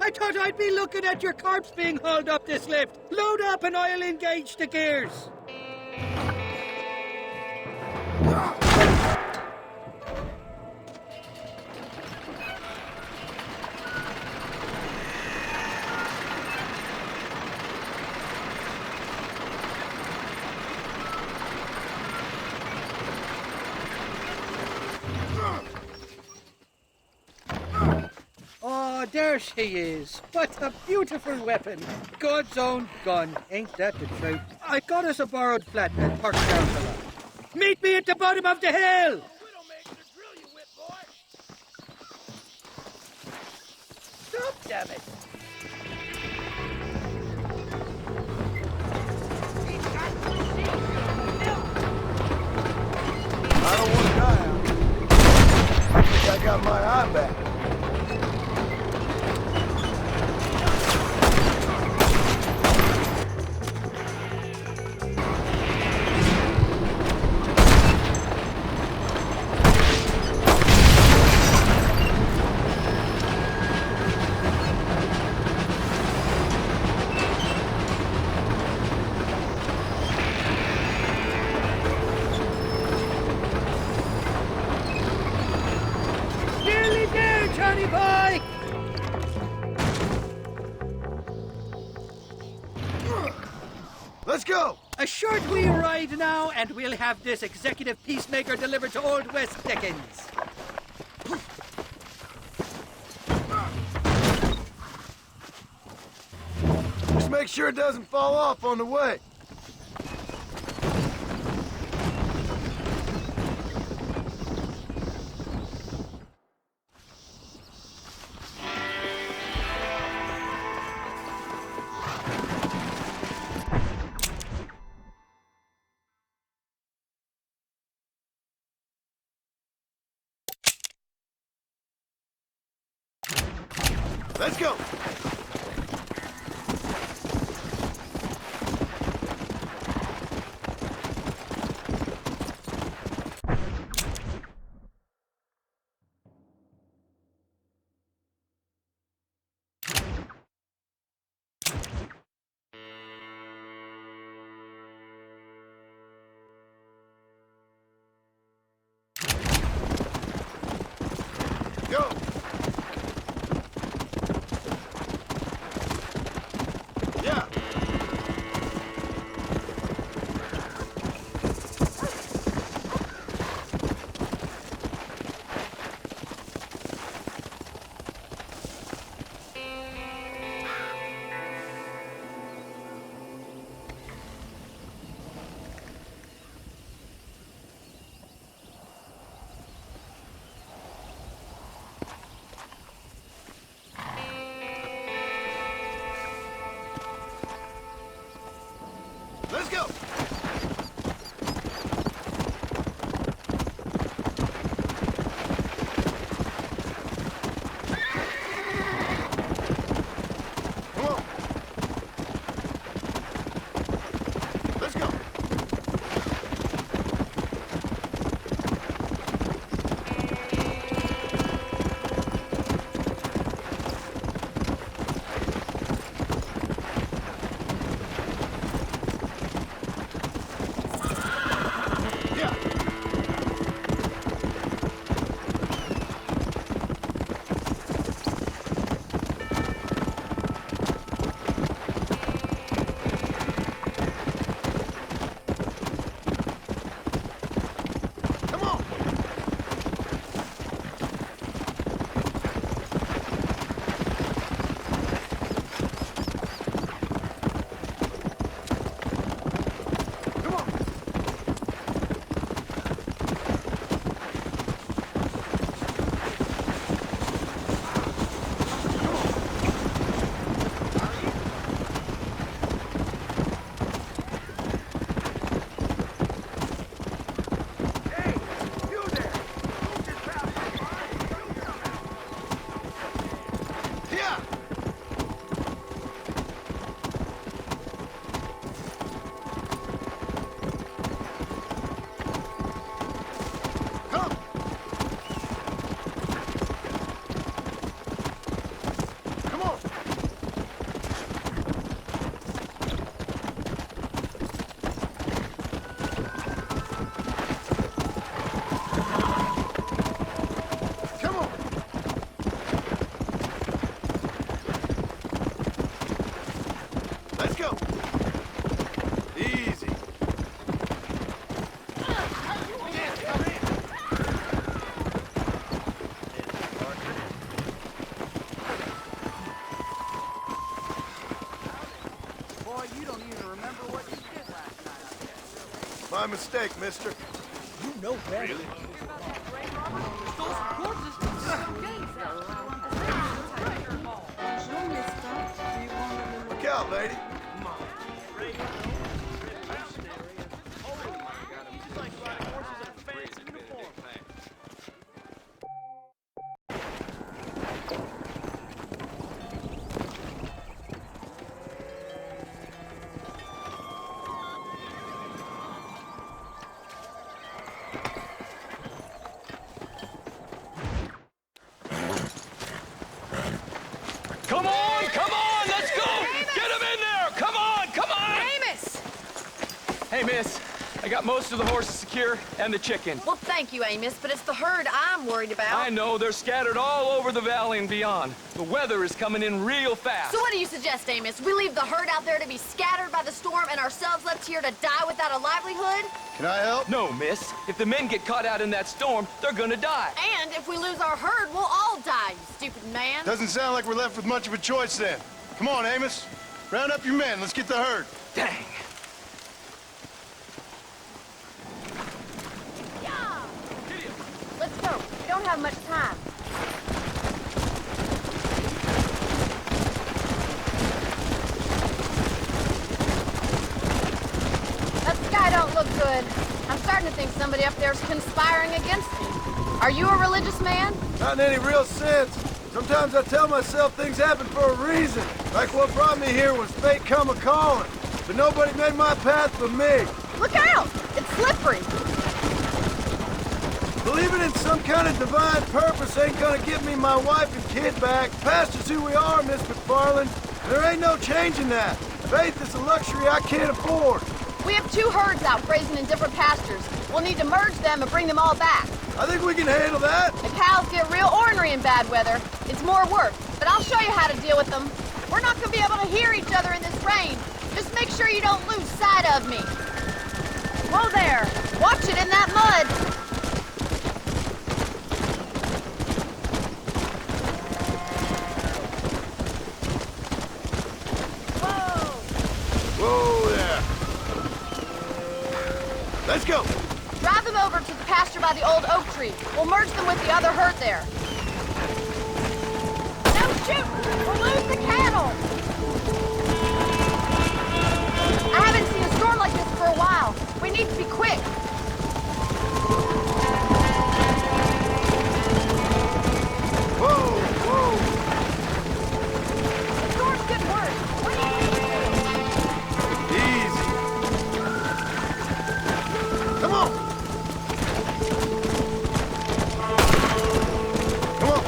I thought I'd be looking at your corpse being hauled up this lift. Load up and I'll engage the gears. Oh, there she is. What a beautiful weapon. God's own gun. Ain't that the truth? I got us a borrowed flatbed parked down the line. Meet me at the bottom of the hill! Stop, damn it! I don't want to die. I think I got my eye back. Let's go! A short wee ride now, and we'll have this executive peacemaker delivered to Old West Dickens. Just make sure it doesn't fall off on the way. Let's go! Go! Yeah! mistake, mister. You know better. Look out, lady. Come on, let's go! Get him in there! Come on! Amos! Hey, miss, I got most of the horses secure and the chicken. Well, thank you, Amos, but it's the herd I'm worried about. I know, they're scattered all over the valley and beyond. The weather is coming in real fast. So what do you suggest, Amos? We leave the herd out there to be scattered by the storm and ourselves left here to die without a livelihood? Can I help? No, miss. If the men get caught out in that storm, they're gonna die. And if we lose our herd, we'll all die, you stupid man. Doesn't sound like we're left with much of a choice then. Come on, Amos. Round up your men. Let's get the herd. Dang. Let's go. We don't have much time. That sky don't look good. I'm starting to think somebody up there's conspiring against me. Are you a religious man? Not in any real sense. Sometimes I tell myself things happen for a reason. Like what brought me here was fate come a-calling. But nobody made my path but me. Look out! It's slippery. Believing in some kind of divine purpose ain't gonna give me my wife and kid back. Past is who we are, Miss McFarland. And there ain't no changing that. Faith is a luxury I can't afford. We have two herds out grazing in different pastures. We'll need to merge them and bring them all back. I think we can handle that. The cows get real ornery in bad weather. It's more work, but I'll show you how to deal with them. We're not gonna be able to hear each other in this rain. Just make sure you don't lose sight of me. Whoa there! Watch it in that mud! Whoa there. Let's go. Drive them over to the pasture by the old oak tree. We'll merge them with the other herd there. No, shoot! We'll lose the cattle! I haven't seen a storm like this for a while. We need to be quick. Whoa, whoa. The storm's getting worse. What do you think? Easy. Come on. Come on.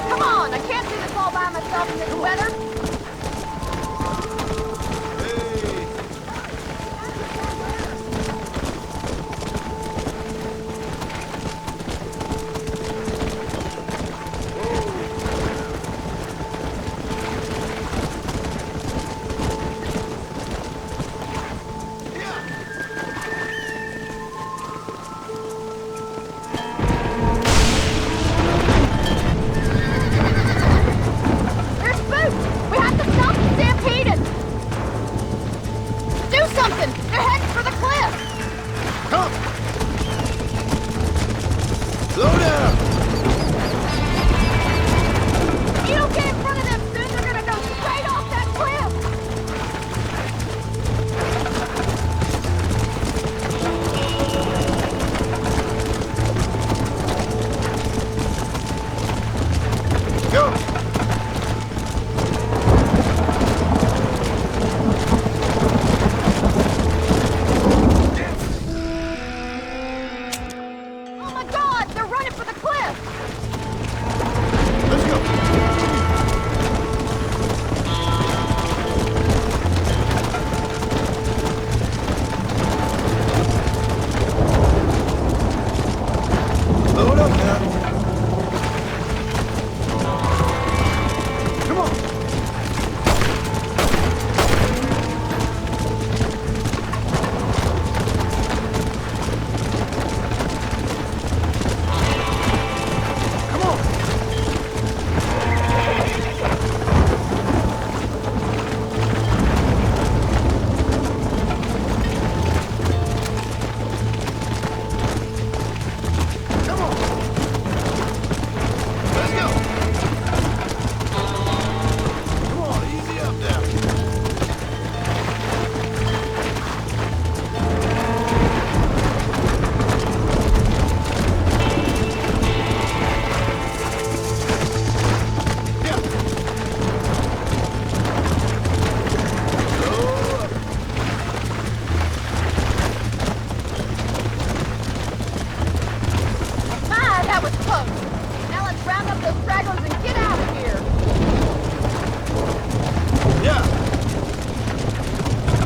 Come on, I can't do this all by myself in this weather.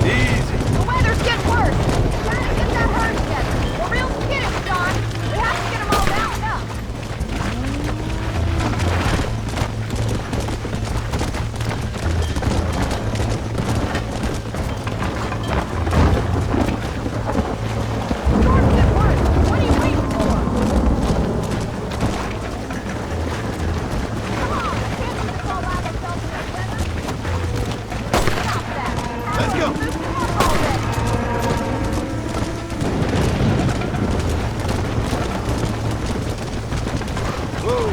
The weather's getting worse. Trying to get that herd together. We're real skittish, John. We have to get them all bound up. Storm's getting worse. What are you waiting for? Come on, I can't let us all out ourselves in this weather. Stop that. Let's go. Whoa.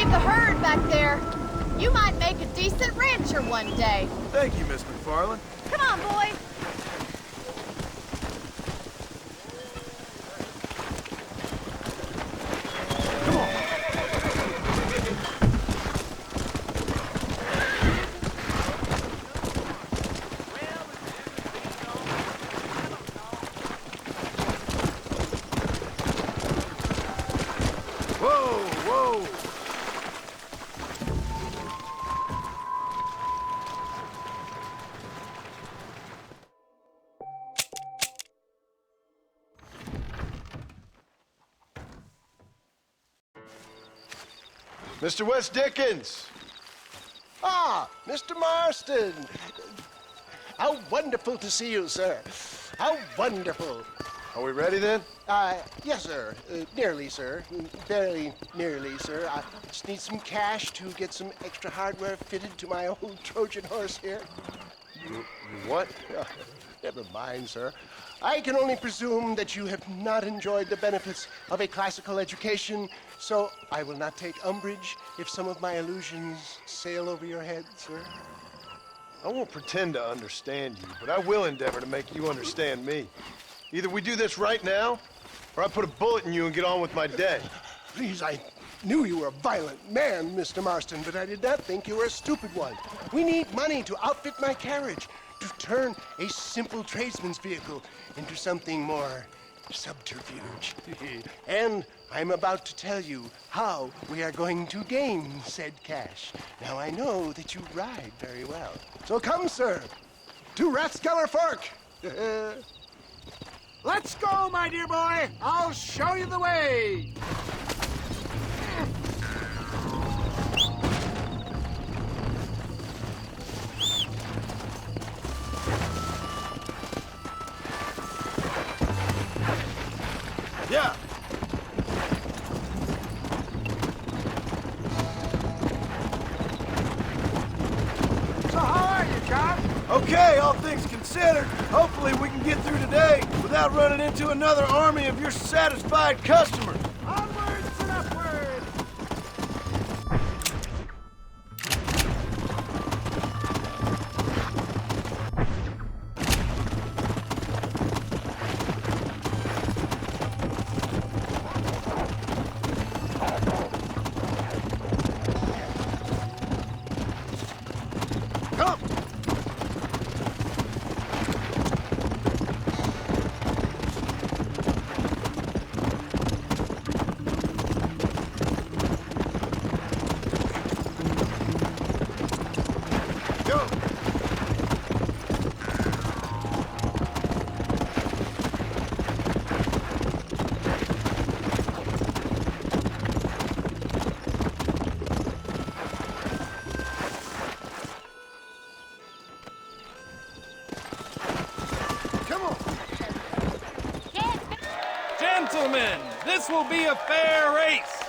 The herd back there. You might make a decent rancher one day. Thank you, Miss McFarland. Come on, boy. Mr. West Dickens! Ah, Mr. Marston! How wonderful to see you, sir. How wonderful. Are we ready then? Yes, sir. Nearly, sir. Very nearly, sir. I just need some cash to get some extra hardware fitted to my old Trojan horse here. You what? Never mind, sir. I can only presume that you have not enjoyed the benefits of a classical education, so I will not take umbrage if some of my illusions sail over your head, sir. I won't pretend to understand you, but I will endeavor to make you understand me. Either we do this right now, or I put a bullet in you and get on with my day. Please, I knew you were a violent man, Mr. Marston, but I did not think you were a stupid one. We need money to outfit my carriage, to turn a simple tradesman's vehicle into something more subterfuge. And I'm about to tell you how we are going to gain said cash. Now, I know that you ride very well. So come, sir, to Rathskeller Fork. Let's go, my dear boy. I'll show you the way. Yeah. So how are you, John? Okay, all things considered. Hopefully we can get through today without running into another army of your satisfied customers. Onwards and upwards. gentlemen, this will be a fair race.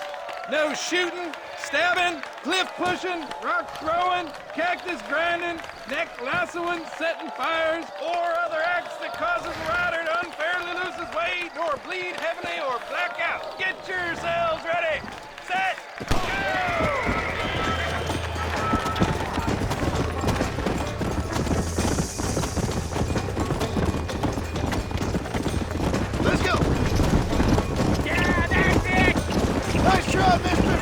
No shooting, stabbing, cliff pushing, rock throwing, cactus grinding, neck lassoing, setting fires, or other acts that causes the rider to unfairly lose his weight, or bleed heavily, or black out. Get yourselves ready. Set, go! Let's go! Yeah, that's it! Nice try, mister!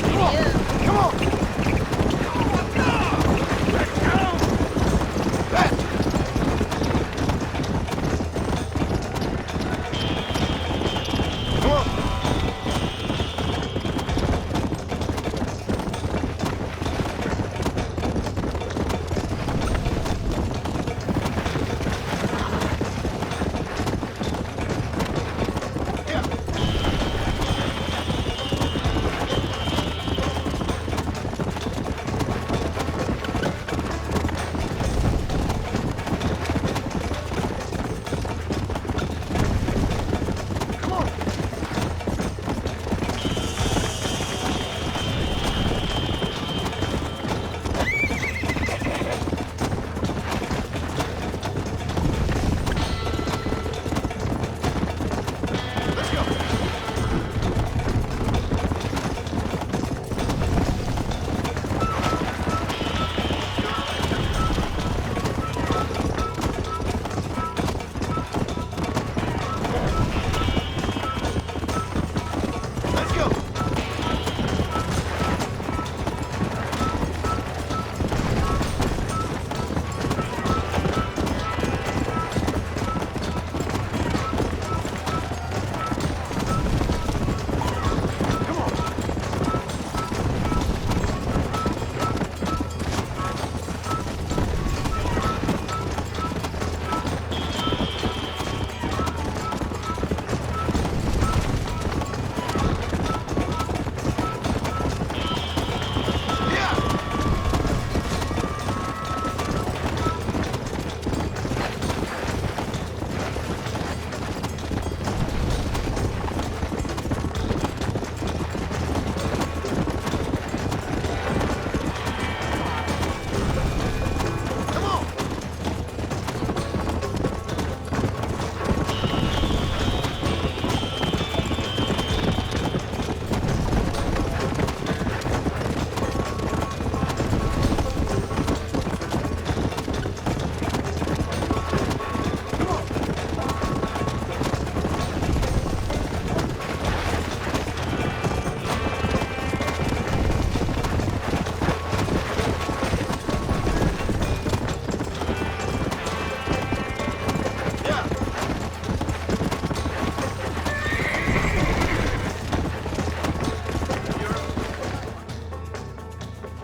Come on! Come on! Let's go! Faster! Come on!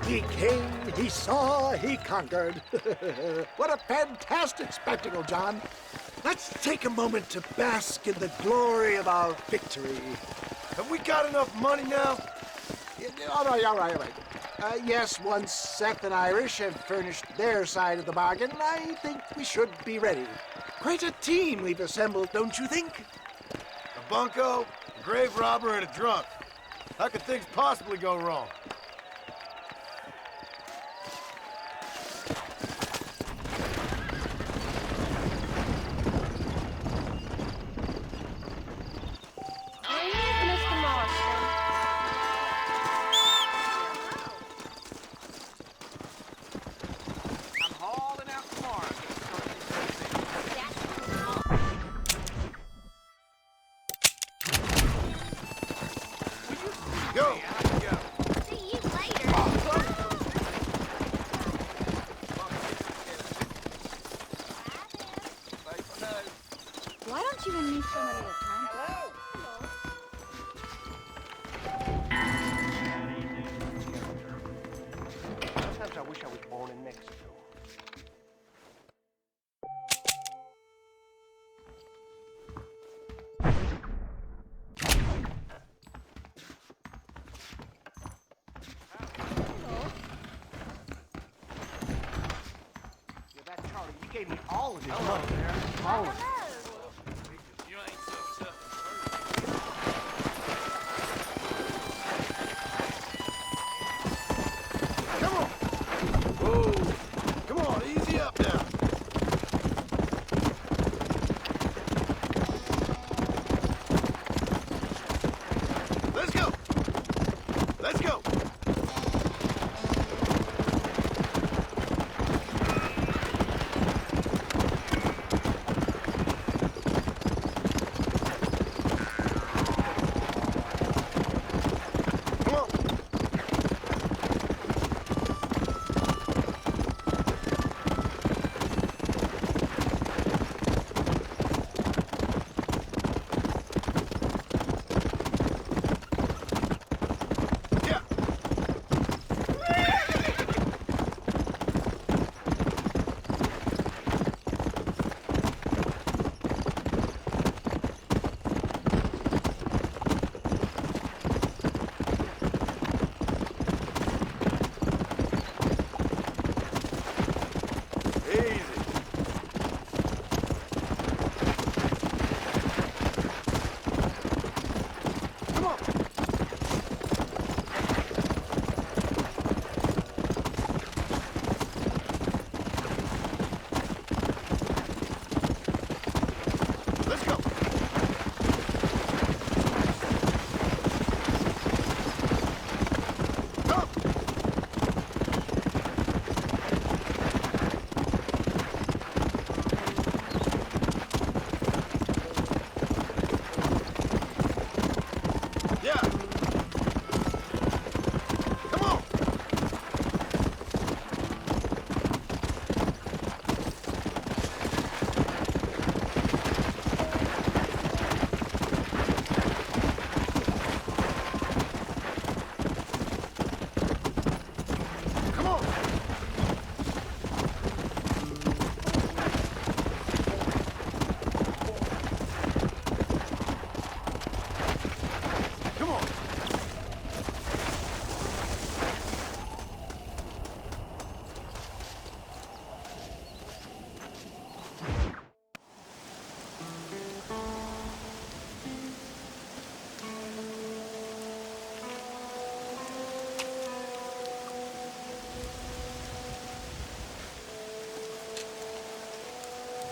He came, he saw, he conquered. What a fantastic spectacle, John. Let's take a moment to bask in the glory of our victory. Have we got enough money now? All right. Yes, once Seth and Irish have furnished their side of the bargain, I think we should be ready. Quite a team we've assembled, don't you think? A bunco, a grave robber, and a drunk. How could things possibly go wrong? Mr. Marston. I'm hauling out tomorrow. Go! See you later. Why don't you and me spend a little time together? Sometimes I wish I was born in Mexico. Yeah, that Charlie, you gave me all of his money. There. All of it. You ain't successor.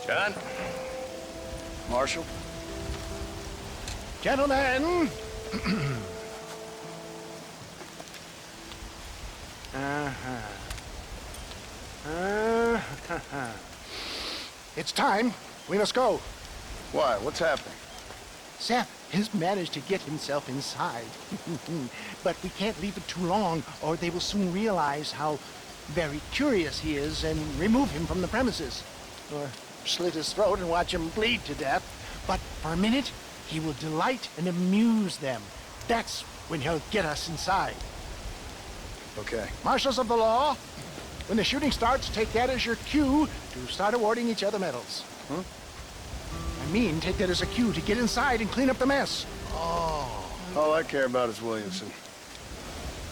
John? Marshal? Gentlemen! It's time. We must go. Why? What's happening? Seth has managed to get himself inside. But we can't leave it too long, or they will soon realize how very curious he is and remove him from the premises. Or slit his throat and watch him bleed to death. But for a minute, he will delight and amuse them. That's when he'll get us inside. Okay. Marshals of the law, when the shooting starts, take that as your cue to start awarding each other medals. Huh? I mean, take that as a cue to get inside and clean up the mess. Oh. All I care about is Williamson.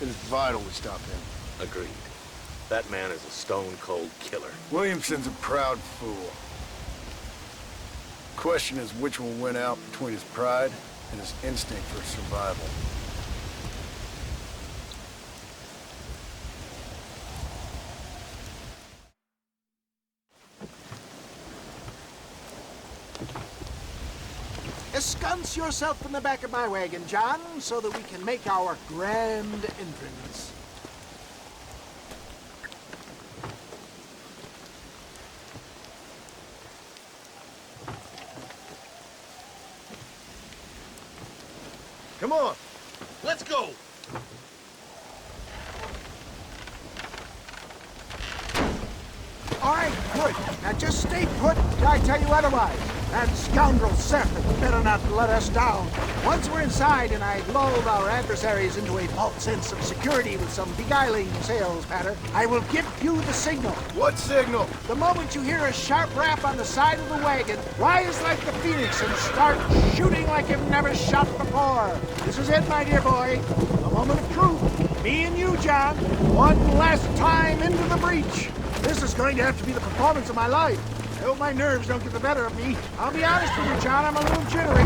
It is vital we stop him. Agreed. That man is a stone-cold killer. Williamson's a proud fool. Question is which will win out between his pride and his instinct for survival. Ensconce yourself in the back of my wagon, John, so that we can make our grand entrance. Come on. Let's go! All right, good. Now just stay put till I tell you otherwise. That scoundrel Seth had better not let us down. Once we're inside and I've lulled our adversaries into a false sense of security with some beguiling sales patter, I will give you the signal. What signal? The moment you hear a sharp rap on the side of the wagon, rise like the phoenix and start shooting like you've never shot before. This is it, my dear boy. A moment of truth. Me and you, John. One last time into the breach. This is going to have to be the performance of my life. I hope my nerves don't get the better of me. I'll be honest with you, John, I'm a little jittery.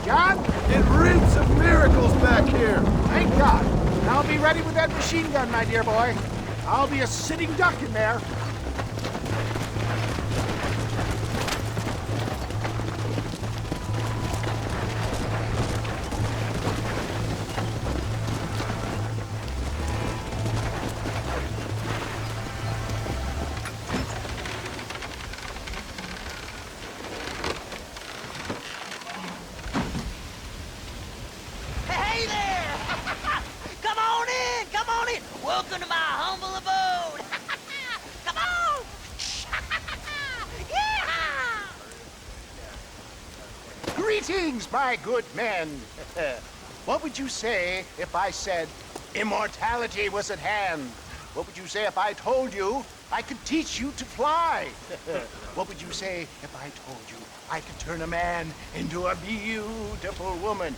John? It reeks of miracles back here. Thank God. I'll be ready with that machine gun, my dear boy. I'll be a sitting duck in there. Welcome to my humble abode. Come on. Yeah! Greetings, my good men. What would you say if I said immortality was at hand? What would you say if I told you I could teach you to fly? What would you say if I told you I could turn a man into a beautiful woman?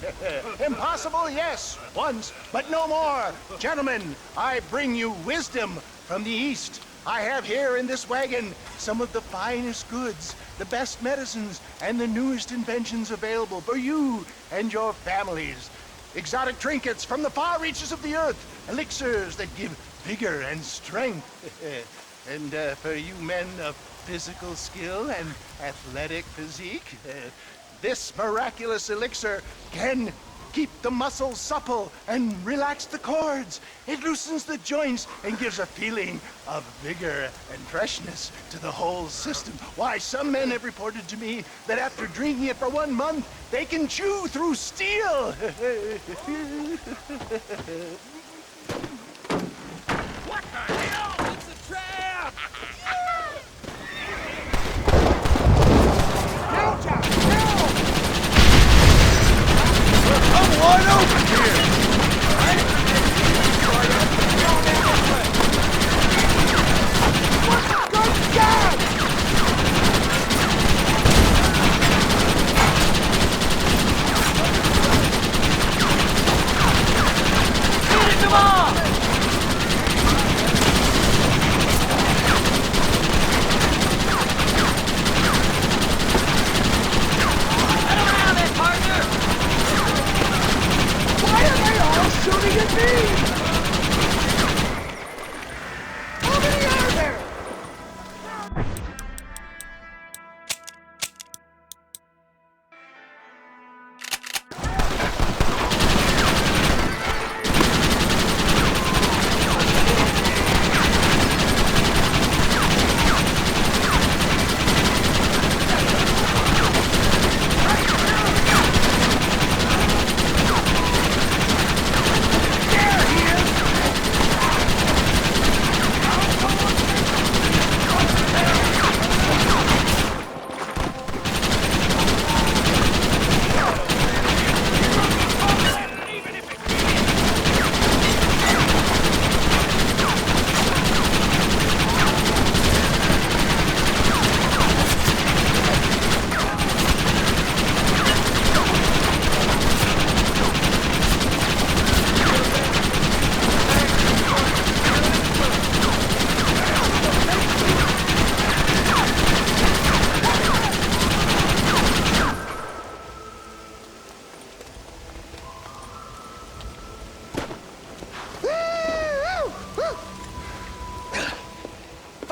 Impossible, yes, once, but no more. Gentlemen, I bring you wisdom from the East. I have here in this wagon some of the finest goods, the best medicines, and the newest inventions available for you and your families. Exotic trinkets from the far reaches of the earth, elixirs that give vigor and strength. And for you men of physical skill and athletic physique, this miraculous elixir can keep the muscles supple and relax the cords. It loosens the joints and gives a feeling of vigor and freshness to the whole system. Why, some men have reported to me that after drinking it for 1 month, they can chew through steel. What the hell? It's a trap! Now, John, now! I'm wide open here! What the good God! Get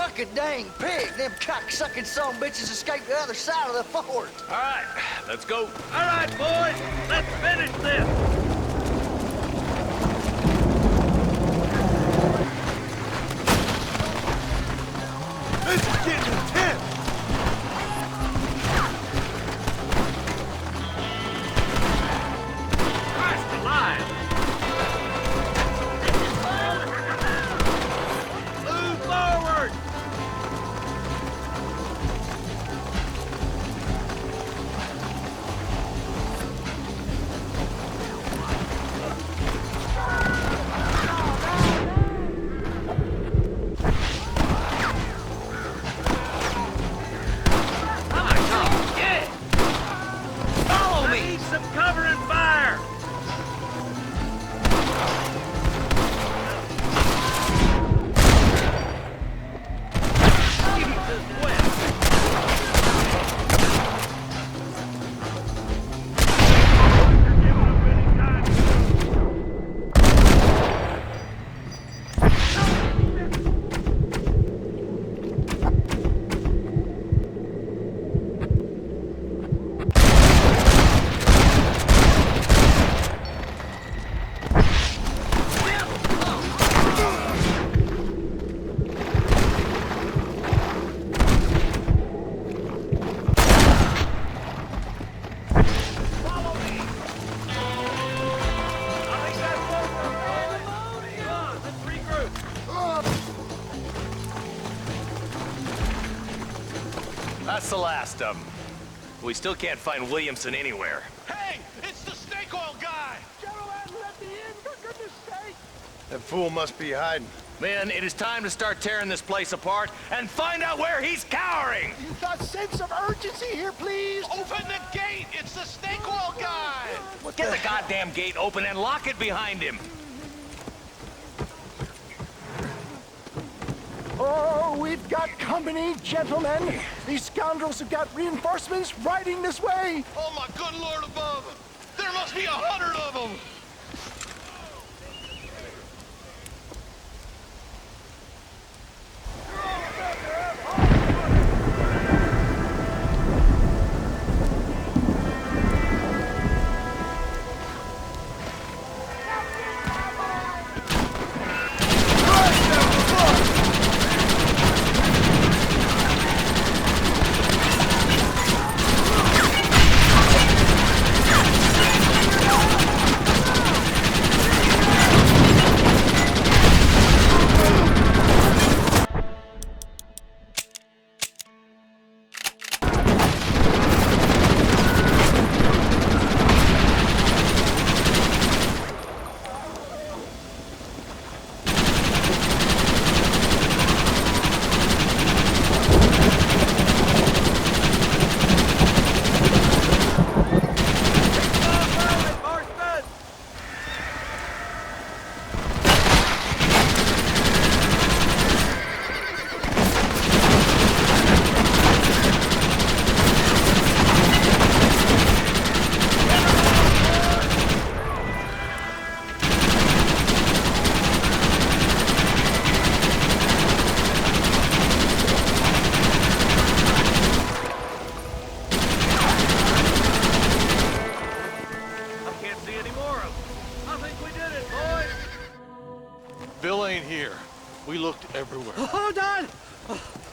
bucket dang pig. Them cock-sucking son bitches escaped the other side of the fort. All right, let's go. All right, boys, let's finish this. This is getting intense. Christ alive! Move forward! Follow me! I need some cover and fire! Jesus wept. That's the last of them. We still can't find Williamson anywhere. Hey, it's the snake oil guy. Gentlemen, let me in, for goodness sake. That fool must be hiding. Men, it is time to start tearing this place apart and find out where he's cowering! You've got sense of urgency here, please. Open the gate. It's the snake oil guy. Get the goddamn gate open and lock it behind him! Oh, we've got company, gentlemen. These scoundrels have got reinforcements riding this way. Oh, my good Lord above. There must be 100 of them. Bill ain't here. We looked everywhere. Hold on!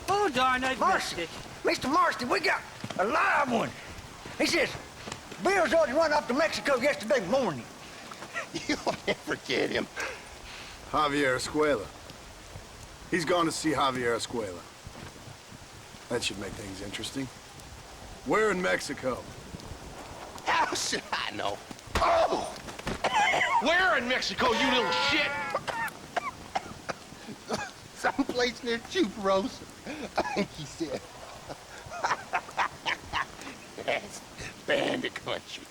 Oh, darn, I missed it. Mr. Marston, we got a live one. He says, Bill's already run off to Mexico yesterday morning. You'll never get him. Javier Escuela. He's gone to see Javier Escuela. That should make things interesting. Where in Mexico? How should I know? Oh! Where in Mexico, you little shit? Someplace near Chuparosa, I think he said. That's bandit country.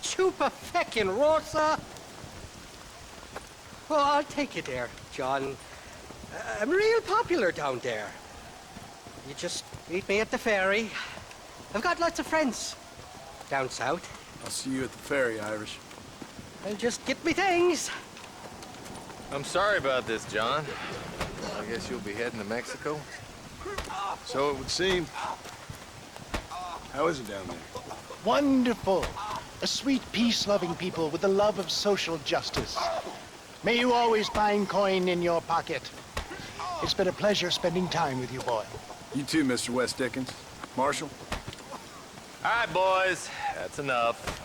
Chupa-feckin'-rosa? Well, I'll take you there, John. I'm real popular down there. You just meet me at the ferry. I've got lots of friends down south. I'll see you at the ferry, Irish. And just get me things. I'm sorry about this, John. I guess you'll be heading to Mexico? So it would seem. How is it down there? Wonderful. A sweet, peace-loving people with the love of social justice. May you always find coin in your pocket. It's been a pleasure spending time with you, boy. You too, Mr. West Dickens. Marshal? All right, boys. That's enough.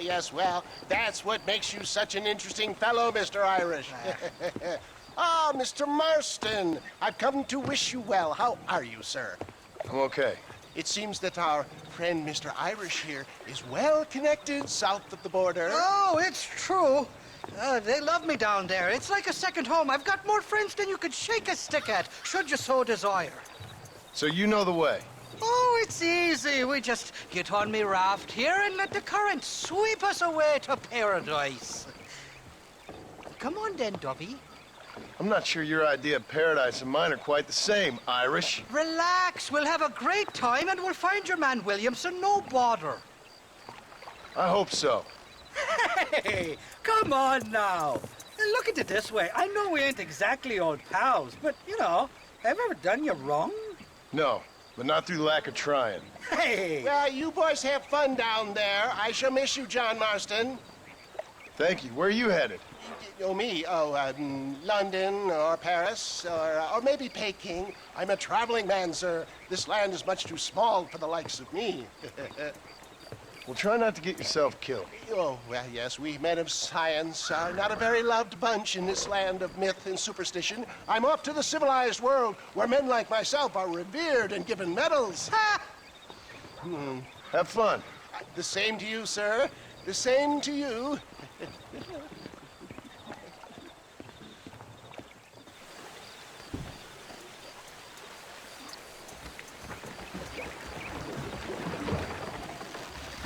Yes, well, that's what makes you such an interesting fellow, Mr. Irish. Ah, Mr. Marston, I've come to wish you well. How are you, sir? I'm okay. It seems that our friend Mr. Irish here is well connected south of the border. Oh, it's true. They love me down there. It's like a second home. I've got more friends than you could shake a stick at, should you so desire. So you know the way? Oh, it's easy. We just get on me raft here and let the current sweep us away to paradise. Come on then, Dubby. I'm not sure your idea of paradise and mine are quite the same, Irish. Relax. We'll have a great time and we'll find your man Williamson, no bother. I hope so. Hey, come on now. Look at it this way. I know we ain't exactly old pals, but, you know, have I ever done you wrong? No, but not through lack of trying. Hey! Well, you boys have fun down there. I shall miss you, John Marston. Thank you. Where are you headed? Oh, me? London or Paris or maybe Peking. I'm a traveling man, sir. This land is much too small for the likes of me. Well, try not to get yourself killed. Oh, well, yes, we men of science are not a very loved bunch in this land of myth and superstition. I'm off to the civilized world where men like myself are revered and given medals. Ha! Have fun. The same to you, sir. The same to you.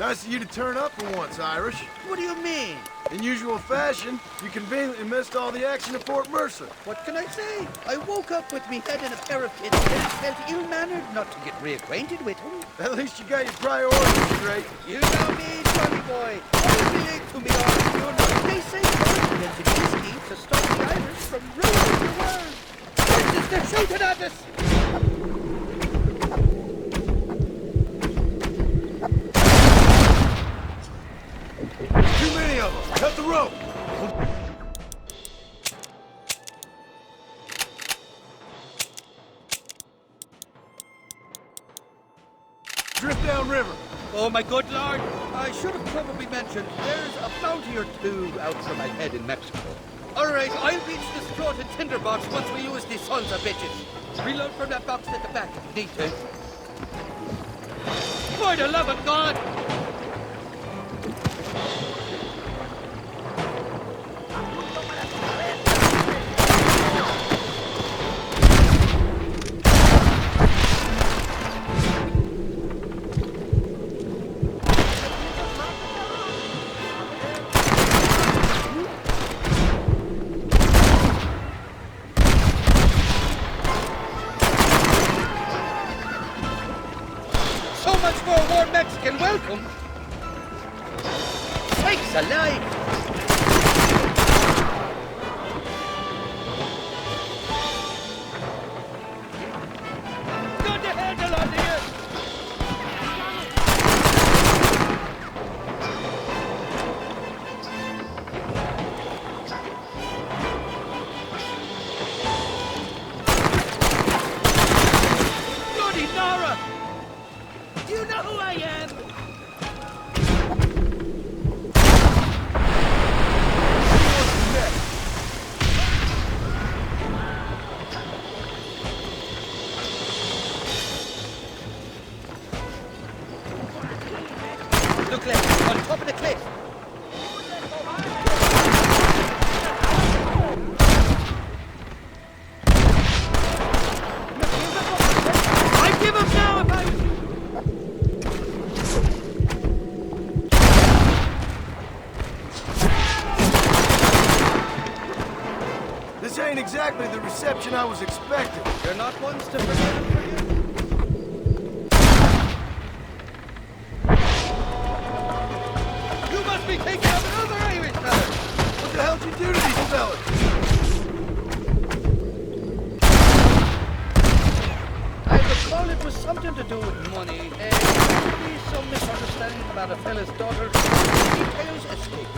Nice of you to turn up for once, Irish. What do you mean? In usual fashion, you conveniently missed all the action at Fort Mercer. What can I say? I woke up with me head in a pair of pins and felt ill-mannered not to get reacquainted with him. At least you got your priorities straight. You know me, Johnny boy. Always relate to me all you know. They say God invented whiskey to stop the Irish from ruling the world. They're shooting at us! Too many of them. Cut the rope. Drift downriver. Oh, my good lord. I should have probably mentioned there's a bounty or two out for my head in Mexico. All right, I'll beach this floating tinderbox once we use these sons of bitches. Reload from that box at the back if you need to. For the love of God! Mexican welcome. Sakes alive! Look left, on top of the cliff. I'd give him now if I was you. This ain't exactly the reception I was expecting. You're not ones to forget and forget. You must be taking up another Irish fella. What the hell'd you do to these fellas? I recall it was something to do with money. Maybe some misunderstanding about a fella's daughter. Details escape.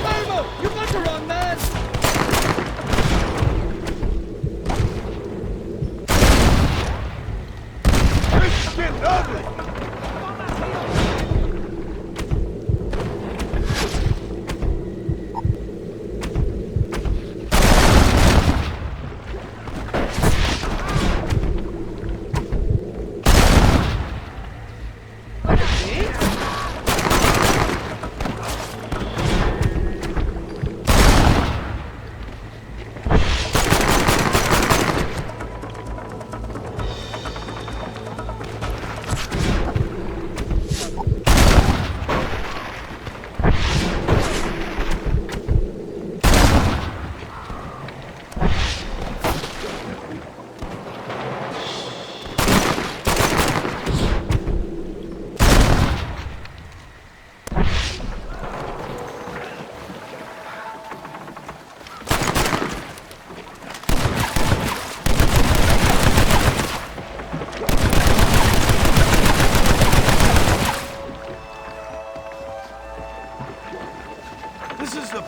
Marmo, you got the wrong man! This is getting ugly!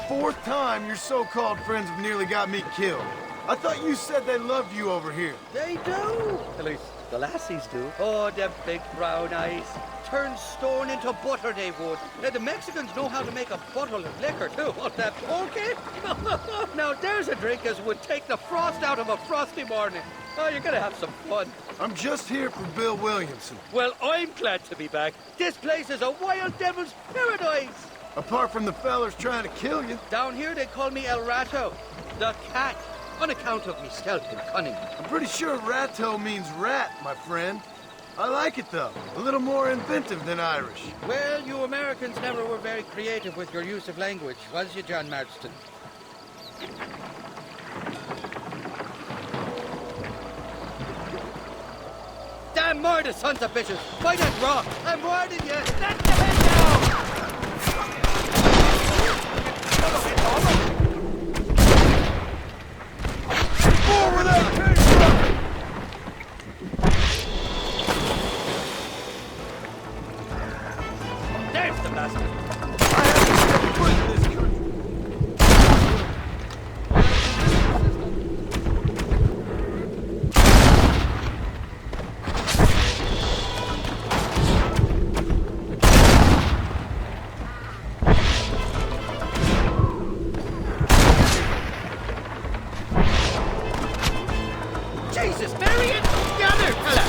Fourth time your so-called friends have nearly got me killed. I thought you said they loved you over here. They do. At least the lassies do. Oh, them big brown eyes. Turn stone into butter, they would. Now, the Mexicans know how to make a bottle of liquor, too. What, that pulque? Now, there's a drink as would take the frost out of a frosty morning. Oh, you're gonna have some fun. I'm just here for Bill Williamson. Well, I'm glad to be back. This place is a wild devil's paradise. Apart from the fellers trying to kill you. Down here, they call me El Rato, the cat, on account of me stealth and cunning. I'm pretty sure Rato means rat, my friend. I like it, though. A little more inventive than Irish. Well, you Americans never were very creative with your use of language, was you, John Marston? Damn murder, sons of bitches! Fight that rock! I'm warning you! Let the head down! Forward that cage! There's the bastard! I have to step foot in this country. Jesus, Marion! Gather, fella!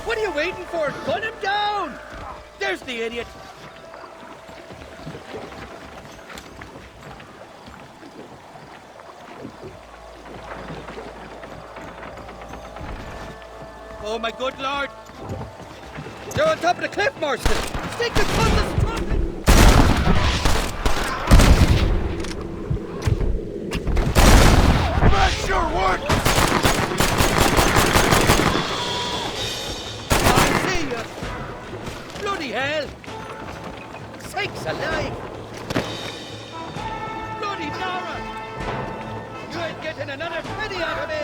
What are you waiting for? Gun him down! There's the idiot! Oh, my good lord! You're on top of the cliff, Marston! Stick the cutlass drop it! That sure worked! I see you! Bloody hell! Sakes alive! Bloody Nara! You ain't getting another penny out of me!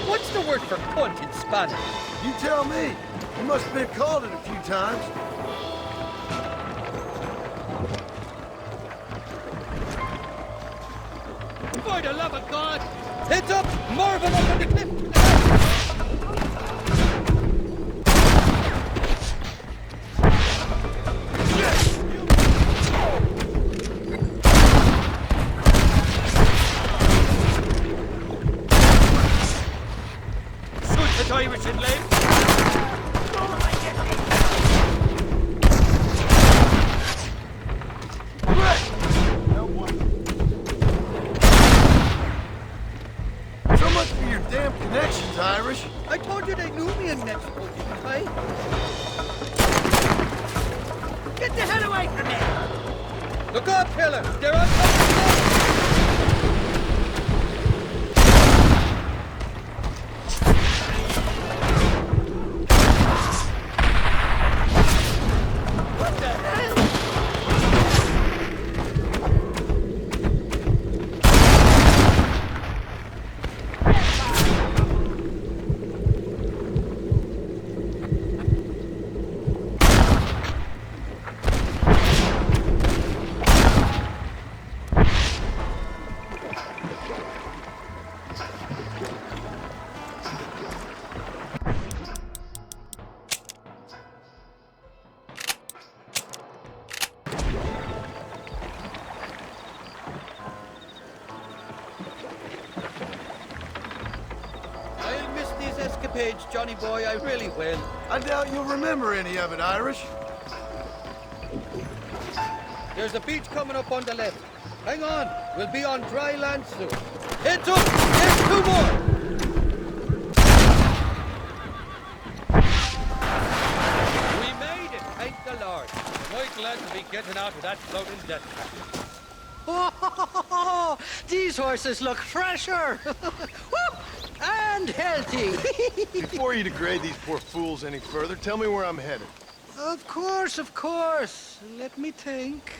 What's the word for cunt in Spanish? You tell me. You must have been called it a few times. By the love of God! Heads up! Marvin up on the cliff! Irish in late. So much for your damn connections, Irish. I told you they knew me in Mexico, didn't I? Get the hell away from me! Look out, fella! They're on top of the What the hell? I'll miss these escapades, Johnny boy, I really will. I doubt you'll remember any of it, Irish. There's a beach coming up on the left. Hang on, we'll be on dry land soon. Heads up! There's 2 more! We made it, thank the Lord. Am I glad to be getting out of that floating death trap. Oh, these horses look fresher. Whoop, and healthy. Before you degrade these poor fools any further, tell me where I'm headed. Of course, of course. Let me think.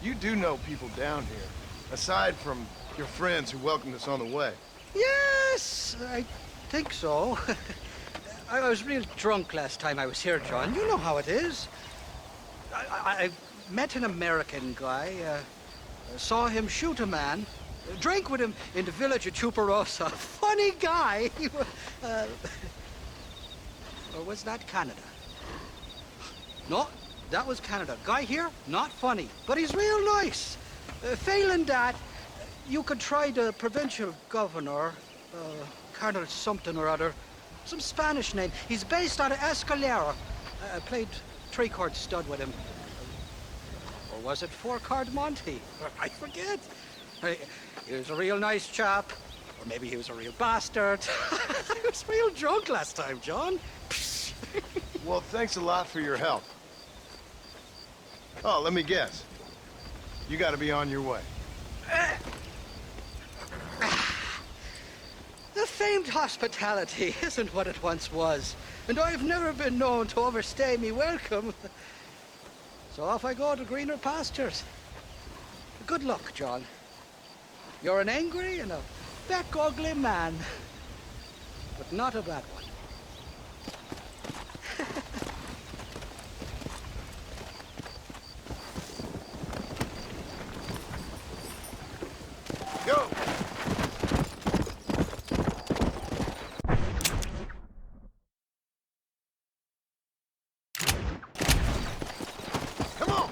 You do know people down here, aside from your friends who welcomed us on the way. Yes, I think so. I was real drunk last time I was here, John. You know how it is. I met an American guy, saw him shoot a man, drank with him in the village of Chuparosa. Funny guy. Or was that Canada? No, that was Canada. Guy here, not funny, but he's real nice. Failing that, you could try the provincial governor, Colonel something or other, some Spanish name. He's based out of Escalera. I played 3-card stud with him. Or was it 4-card Monte? I forget. He was a real nice chap. Or maybe he was a real bastard. I was real drunk last time, John. Well, thanks a lot for your help. Oh, let me guess. You gotta be on your way. The famed hospitality isn't what it once was, and I've never been known to overstay me welcome. So off I go to greener pastures. Good luck, John. You're an angry and a back ugly man, but not a bad one. Go! Come on!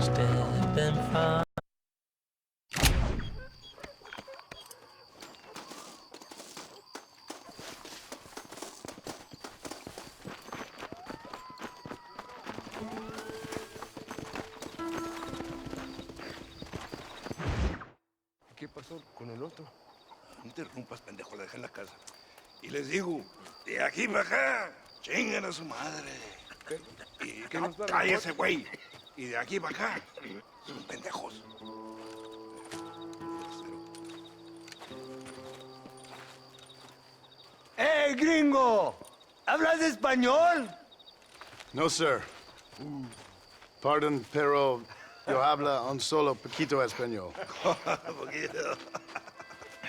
Stepping from ¿Qué pasó con el otro? No interrumpas, pendejo, la dejé en la casa. Y les digo, de aquí para acá, chingan a su madre. Y que no cállese, güey. Y de aquí para acá, son pendejos. ¡Eh, gringo! ¿Hablas español? No, sir. Pardon, pero yo habla un solo poquito español. Poquito.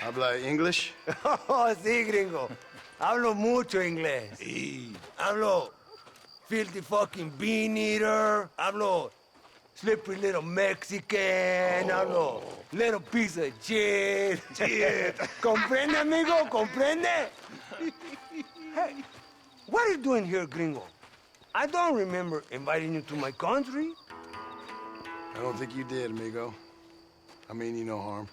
Habla English? Oh, sí, gringo. Hablo mucho inglés. Hablo filthy fucking bean eater. Hablo slippery little Mexican. Hablo little piece of shit. ¿Comprende, amigo? ¿Comprende? Hey, what are you doing here, gringo? I don't remember inviting you to my country. I don't think you did, amigo. I mean you no harm.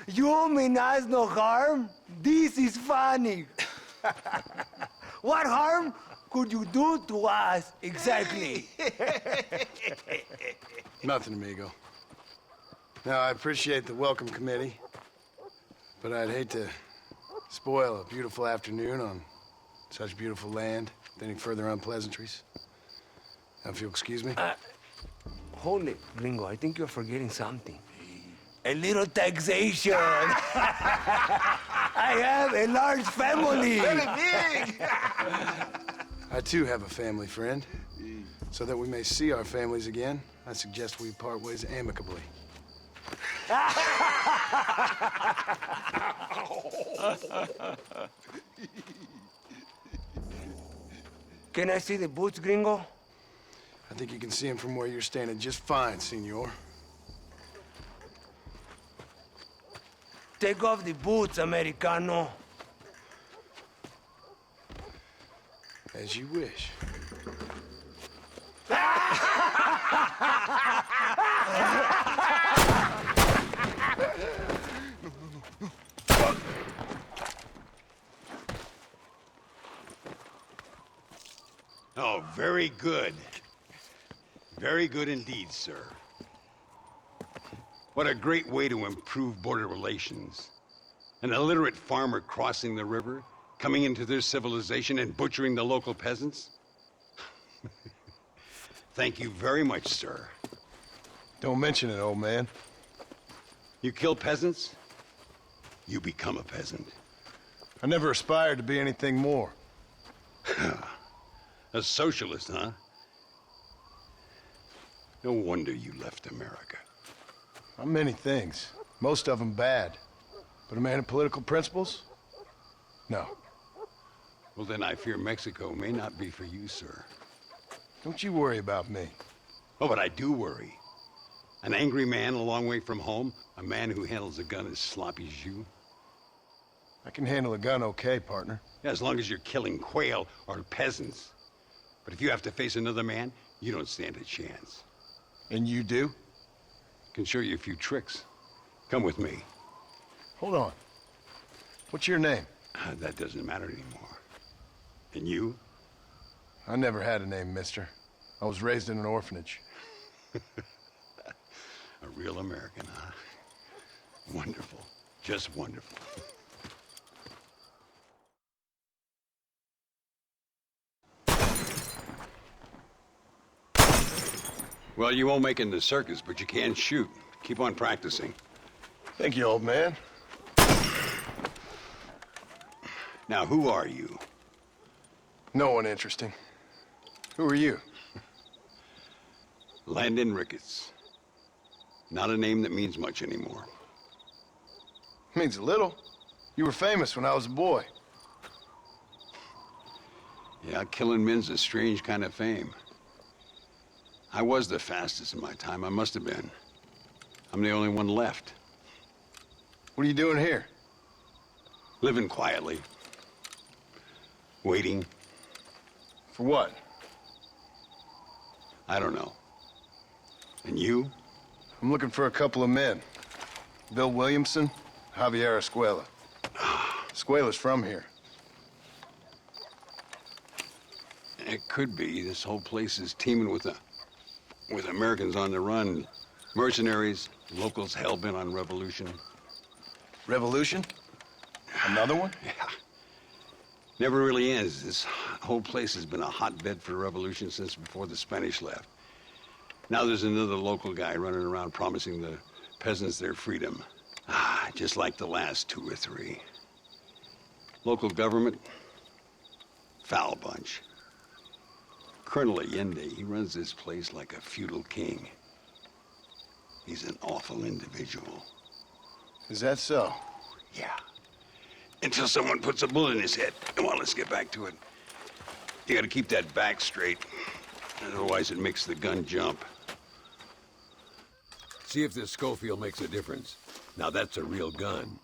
You mean us no harm? This is funny. What harm could you do to us exactly? Nothing, amigo. Now, I appreciate the welcome committee, but I'd hate to spoil a beautiful afternoon on such beautiful land with any further unpleasantries. Now, if you'll excuse me. Hold it, gringo. I think you're forgetting something. A little taxation. I have a large family. Very big. I too have a family, friend. So that we may see our families again, I suggest we part ways amicably. Can I see the boots, gringo? I think you can see them from where you're standing just fine, senor. Take off the boots, Americano. As you wish. Oh, very good. Very good indeed, sir. What a great way to improve border relations. An illiterate farmer crossing the river, coming into their civilization and butchering the local peasants? Thank you very much, sir. Don't mention it, old man. You kill peasants, you become a peasant. I never aspired to be anything more. A socialist, huh? No wonder you left America. I'm many things. Most of them bad. But a man of political principles? No. Well, then I fear Mexico may not be for you, sir. Don't you worry about me. Oh, but I do worry. An angry man a long way from home, a man who handles a gun as sloppy as you. I can handle a gun okay, partner. Yeah, as long as you're killing quail or peasants. But if you have to face another man, you don't stand a chance. And you do? Can show you a few tricks. Come with me. Hold on. What's your name? That doesn't matter anymore. And you? I never had a name, mister. I was raised in an orphanage. A real American, huh? Wonderful. Just wonderful. Well, you won't make it in the circus, but you can shoot. Keep on practicing. Thank you, old man. Now, who are you? No one interesting. Who are you? Landon Ricketts. Not a name that means much anymore. Means a little. You were famous when I was a boy. Yeah, killing men's a strange kind of fame. I was the fastest in my time. I must have been. I'm the only one left. What are you doing here? Living quietly. Waiting. For what? I don't know. And you? I'm looking for a couple of men. Bill Williamson, Javier Escuela. Escuela's from here. It could be. This whole place is teeming with Americans on the run. Mercenaries, locals hell-bent on revolution. Revolution? Another one? Yeah. Never really ends. This whole place has been a hotbed for revolution since before the Spanish left. Now there's another local guy running around promising the peasants their freedom. Just like the last 2 or 3. Local government, foul bunch. Colonel Allende, he runs this place like a feudal king. He's an awful individual. Is that so? Yeah. Until someone puts a bullet in his head. Come on, let's get back to it. You gotta keep that back straight. Otherwise it makes the gun jump. See if this Schofield makes a difference. Now that's a real gun.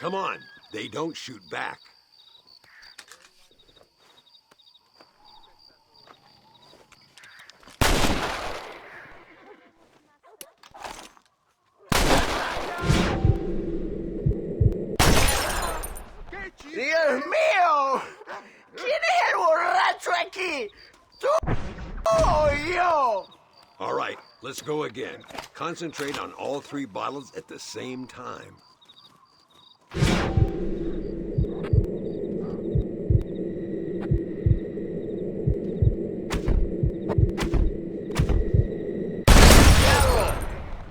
Come on, they don't shoot back. Dios mío! ¿Quién es All right, let's go again. Concentrate on all 3 bottles at the same time.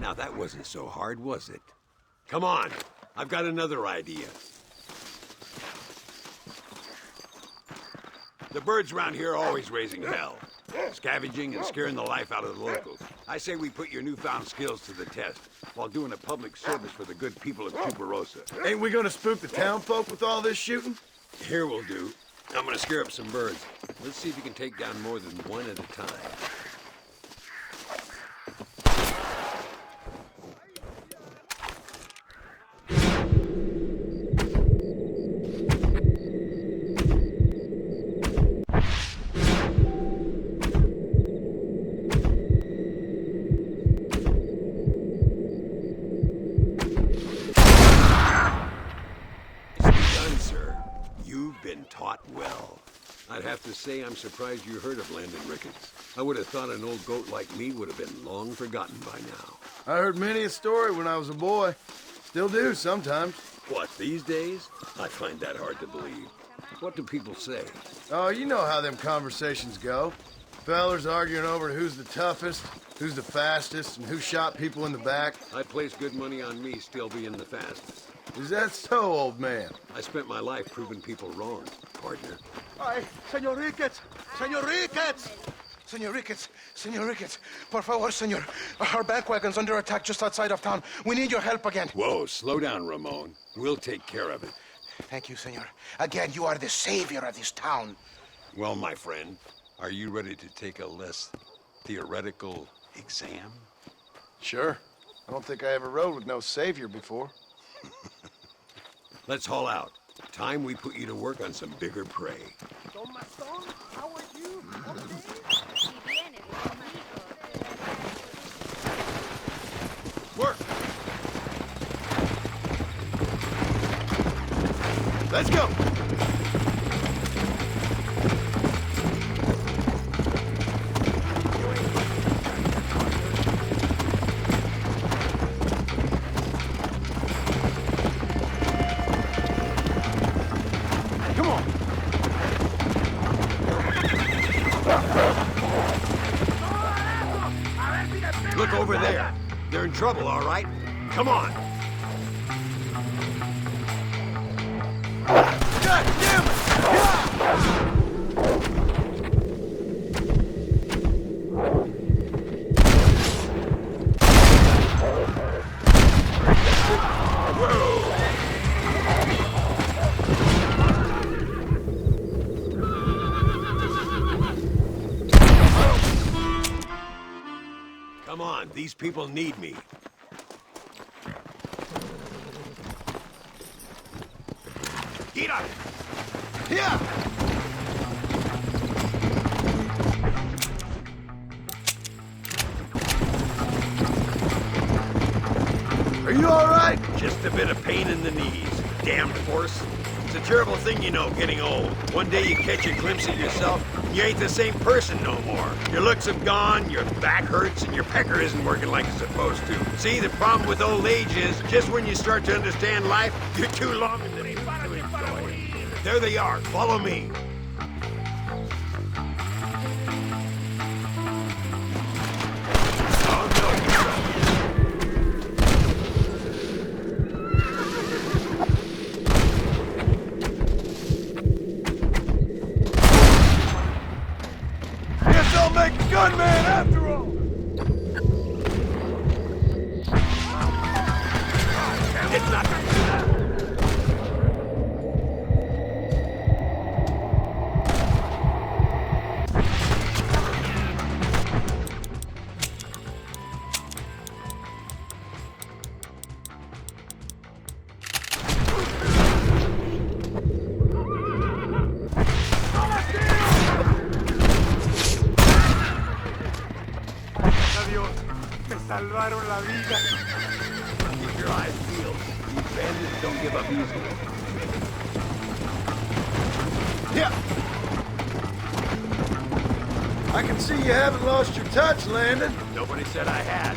Now that wasn't so hard, was it? Come on, I've got another idea. The birds around here are always raising hell, scavenging and scaring the life out of the locals. I say we put your newfound skills to the test while doing a public service for the good people of Tuberosa. Ain't we gonna spook the town folk with all this shooting? Here we'll do. I'm gonna scare up some birds. Let's see if you can take down more than one at a time. Say I'm surprised you heard of Landon Ricketts. I would have thought an old goat like me would have been long forgotten by now. I heard many a story when I was a boy. Still do sometimes. What, these days? I find that hard to believe. What do people say? Oh, you know how them conversations go. Fellers arguing over who's the toughest, who's the fastest, and who shot people in the back. I place good money on me still being the fastest. Is that so, old man? I spent my life proving people wrong, partner. Ay, Señor Ricketts! Señor Ricketts! Señor Ricketts! Señor Ricketts! Por favor, señor. Our bank wagon's under attack just outside of town. We need your help again. Whoa, slow down, Ramon. We'll take care of it. Thank you, senor. Again, you are the savior of this town. Well, my friend, are you ready to take a less theoretical exam? Sure. I don't think I ever rode with no savior before. Let's haul out. Time we put you to work on some bigger prey. Don Marston, how are you? Work! Let's go! Look over there. They're in trouble, all right? Come on. God damn it! Come on, these people need me. Get up! Yeah! Are you all right? Just a bit of pain in the knees. Damned horse. It's a terrible thing, you know, getting old. One day you catch a glimpse of yourself, you ain't the same person no more. Your looks have gone, your back hurts, and your pecker isn't working like it's supposed to. See, the problem with old age is, just when you start to understand life, you're too long in the tooth to enjoy it. There they are. Follow me. Gunman after all! It's not... Salvaron la vida. Keep your eyes peeled. These bandits don't give up easily. Yeah. I can see you haven't lost your touch, Landon. Nobody said I had.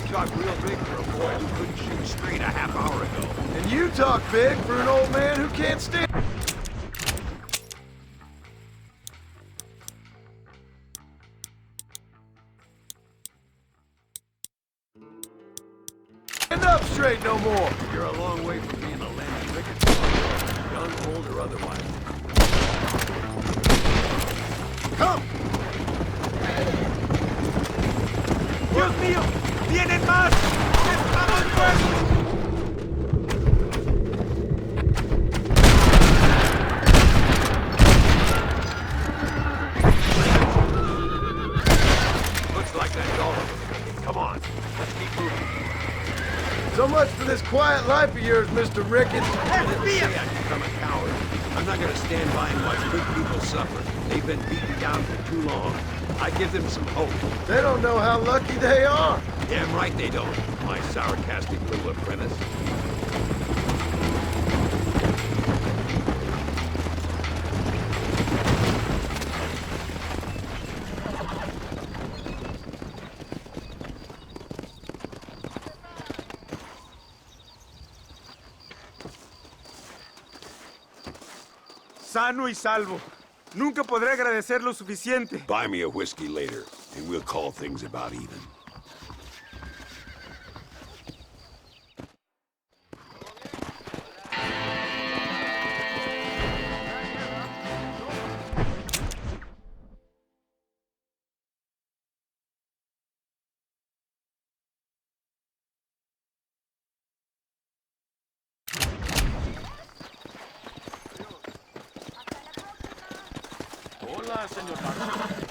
You talk real big for a boy who couldn't shoot straight a half hour ago. And you talk big for an old man who can't stand... Stand up straight no more. You're a long way from being a Landon Ricketts, young, old, or otherwise. Come! Dios mío! ¡Vienen más! ¡Estamos muertos! Looks like that's all of them. Come on, let's keep moving. So much for this quiet life of yours, Mr. Ricketts. I didn't say I'd become a coward. I'm not gonna stand by and watch good people suffer. They've been beaten down for too long. I give them some hope. They don't know how lucky they are. Damn right they don't, my sarcastic little apprentice. Sano y salvo. Nunca podré agradecer lo suficiente. Buy me a whiskey later, and we'll call things about even. Hola, señor Marston.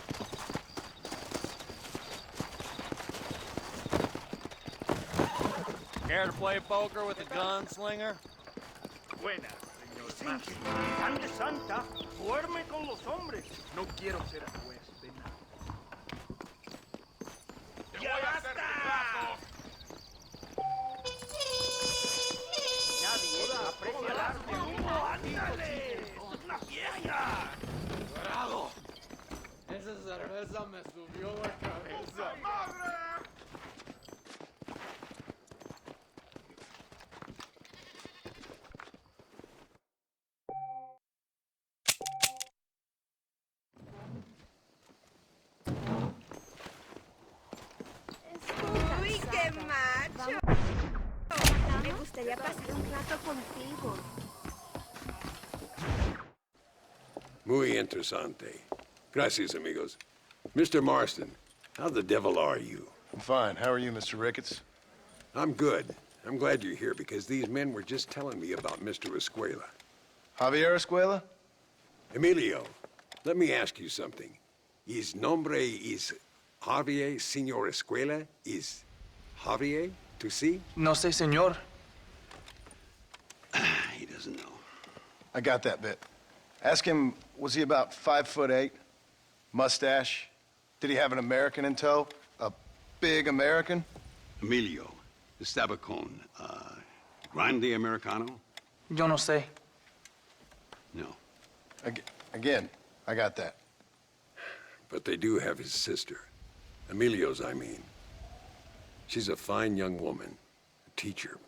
Care to play poker with a gunslinger? Buenas, señor Marston. Sangre Santa, duerme con los hombres. No quiero ser juez de nada. ¡Ya basta! Nadie aprecia el arte. ¡Ándale! ¡Es una fiesta! ¡Bravo! Esa cerveza me subió la cabeza. ¡Madre! ¡Uy, qué macho! Me gustaría pasar un rato contigo. Muy interesante. Gracias, amigos. Mr. Marston, how the devil are you? I'm fine. How are you, Mr. Ricketts? I'm good. I'm glad you're here because these men were just telling me about Mr. Escuela. Javier Escuela? Emilio, let me ask you something. His nombre is Javier Señor Escuela? Is Javier to see? No sé, señor. He doesn't know. I got that bit. Ask him, was he about 5'8"? Mustache? Did he have an American in tow? A big American? Emilio, Estabacon, Grande Americano? Yo no sé. No. Again, I got that. But they do have his sister. Emilio's, I mean. She's a fine young woman, a teacher,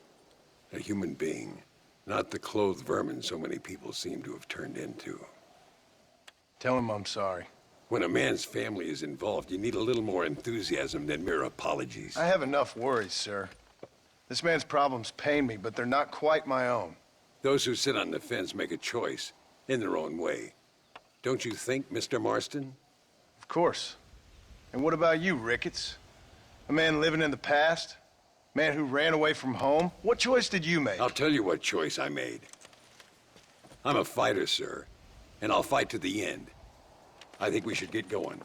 a human being, not the clothed vermin so many people seem to have turned into. Tell him I'm sorry. When a man's family is involved, you need a little more enthusiasm than mere apologies. I have enough worries, sir. This man's problems pain me, but they're not quite my own. Those who sit on the fence make a choice, in their own way. Don't you think, Mr. Marston? Of course. And what about you, Ricketts? A man living in the past? Man who ran away from home? What choice did you make? I'll tell you what choice I made. I'm a fighter, sir, and I'll fight to the end. I think we should get going.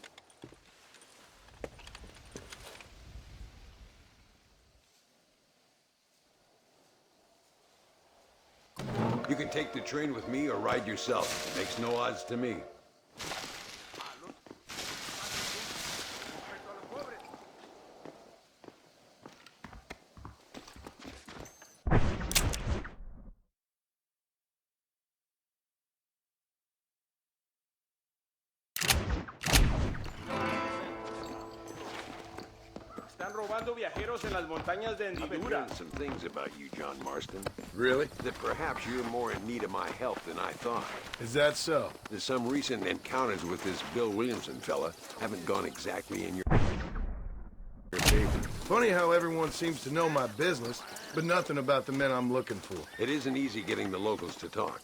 You can take the train with me or ride yourself. Makes no odds to me. robando viajeros en las montañas de I've been Hendidura. hearing some things about you, John Marston. Really? That perhaps you're more in need of my help than I thought. Is that so? There's some recent encounters with this Bill Williamson fella haven't gone exactly in your favor. Funny how everyone seems to know my business, but nothing about the men I'm looking for. It isn't easy getting the locals to talk.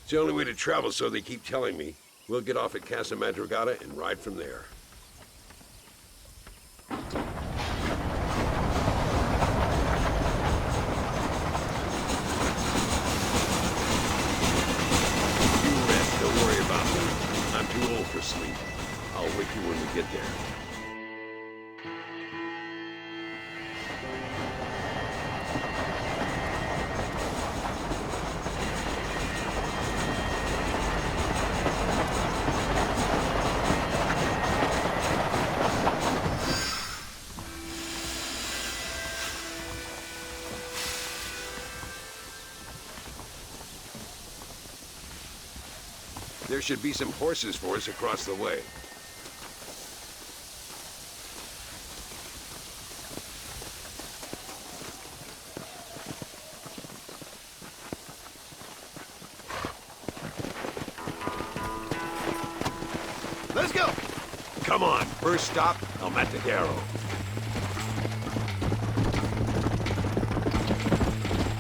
It's the only way to travel, so they keep telling me. We'll get off at Casa Madrugada and ride from there. You rest, don't worry about me. I'm too old for sleep. I'll wake you when we get there. There should be some horses for us across the way. Let's go! Come on, first stop, El Matadero.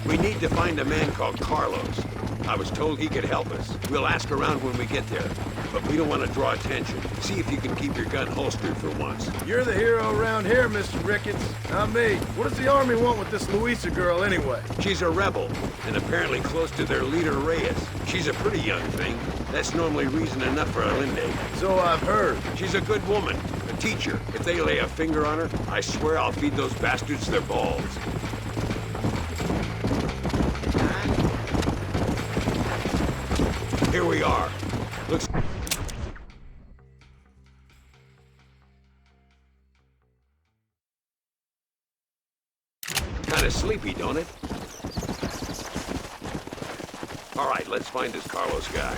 We need to find a man called Carlos. I was told he could help us. We'll ask around when we get there, but we don't want to draw attention. See if you can keep your gun holstered for once. You're the hero around here, Mr. Ricketts, not me. What does the army want with this Luisa girl anyway? She's a rebel, and apparently close to their leader, Reyes. She's a pretty young thing. That's normally reason enough for a Linde. So I've heard. She's a good woman, a teacher. If they lay a finger on her, I swear I'll feed those bastards their balls. Here we are. Looks... Kinda sleepy, don't it? All right, let's find this Carlos guy.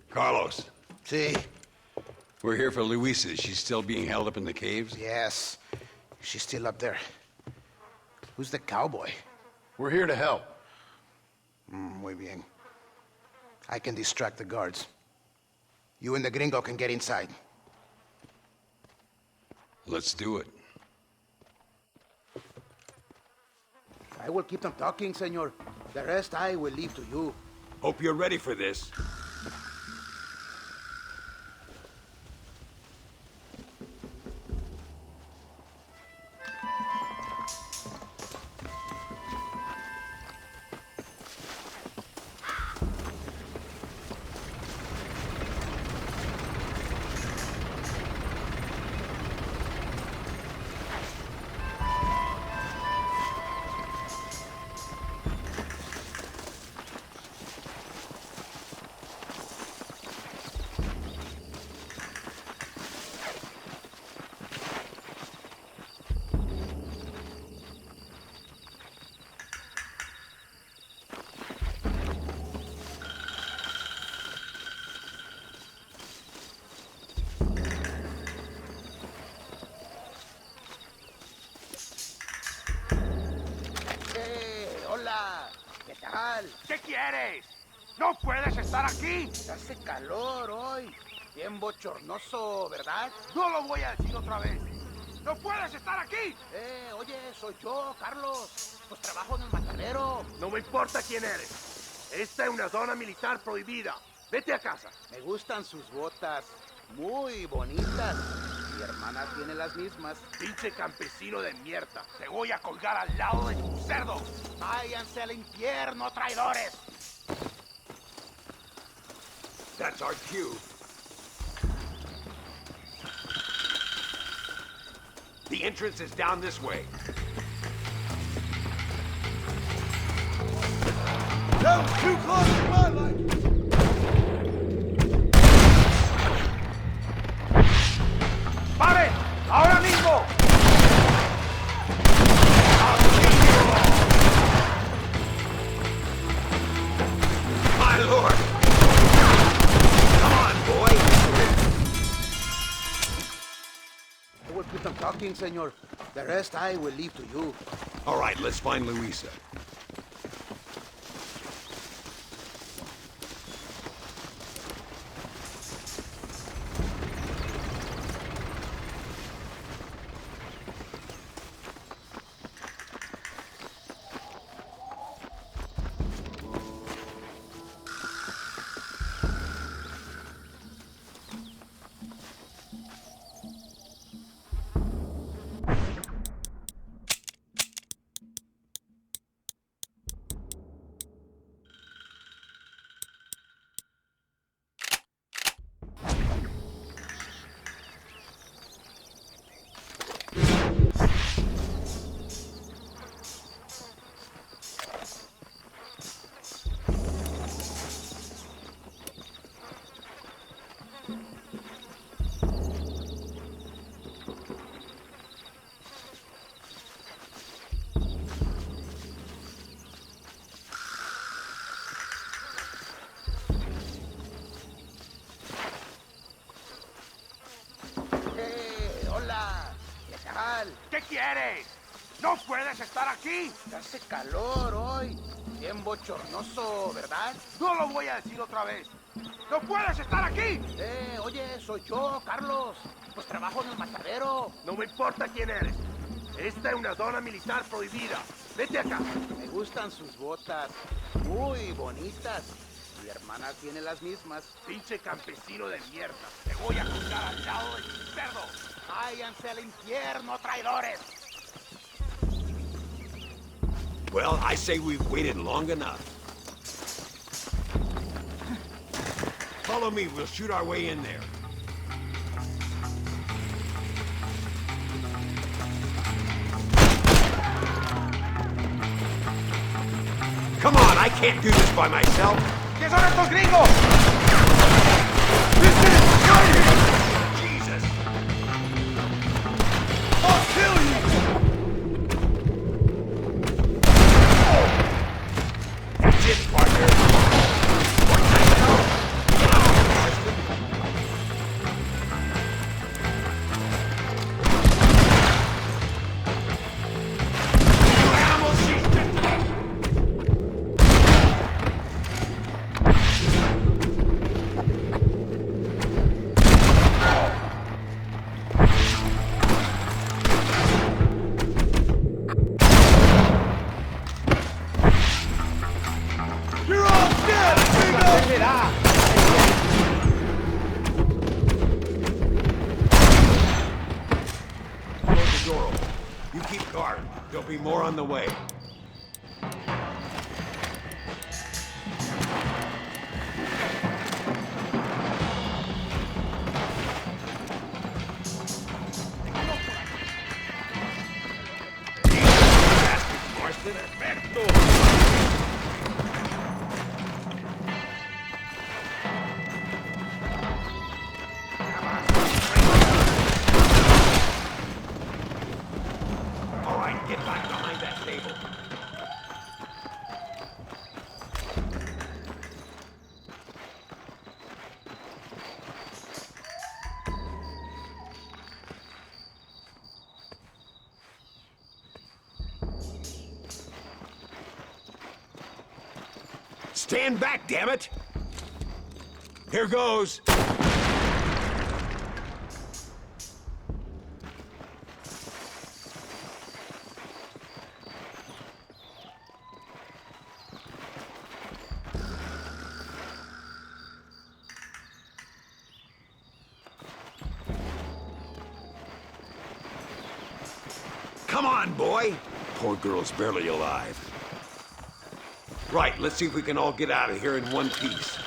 Carlos. See? We're here for Luisa. She's still being held up in the caves? Yes. She's still up there. Who's the cowboy? We're here to help. Muy bien. I can distract the guards. You and the gringo can get inside. Let's do it. I will keep them talking, senor. The rest I will leave to you. Hope you're ready for this. ¿Qué quieres? ¡No puedes estar aquí! Hace calor hoy. Bien bochornoso, ¿verdad? No lo voy a decir otra vez. ¡No puedes estar aquí! Oye, soy yo, Carlos. Pues trabajo en el matadero. No me importa quién eres. Esta es una zona militar prohibida. Vete a casa. Me gustan sus botas. Muy bonitas. Mi hermana tiene las mismas. Pinche campesino de mierda. Te voy a colgar al lado de tu cerdo. Váyanse al infierno, traidores. That's our cue. The entrance is down this way. That was too close for my liking. ¡Pare! ¡Ahora mismo! My lord! Come on, boy! I will put them talking, senor. The rest I will leave to you. All right, let's find Luisa. ¿Qué quieres? ¡No puedes estar aquí! Hace calor hoy. Bien bochornoso, ¿verdad? No lo voy a decir otra vez. ¡No puedes estar aquí! Oye, soy yo, Carlos. Pues trabajo en el matadero. No me importa quién eres. Esta es una zona militar prohibida. Vete acá. Me gustan sus botas. Muy bonitas. Mi hermana tiene las mismas. Pinche campesino de mierda. Te voy a colgar al lado de tu cerdo. Váyanse al infierno, traidores. Well, I say we've waited long enough. Follow me, we'll shoot our way in there. Come on, I can't do this by myself. ¿Qué son estos gringos? Jesus! I'll kill you! That's it, partner. What time now? Get on, Marston. You animal, she's dead. You're all dead, Gringo! Close the door open. You keep guard. There'll be more on the way. Marston, all right, get back behind that table. Stand back, damn it! Here goes. Come on, boy. Poor girl's barely alive. Right, let's see if we can all get out of here in one piece.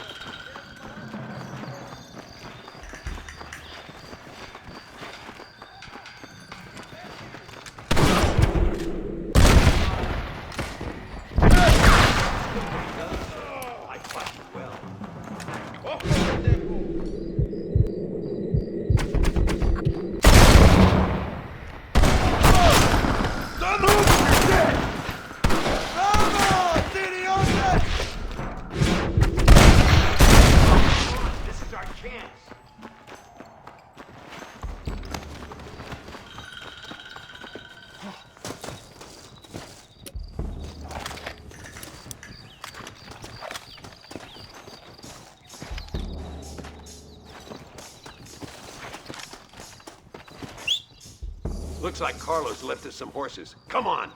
Looks like Carlos left us some horses. Come on!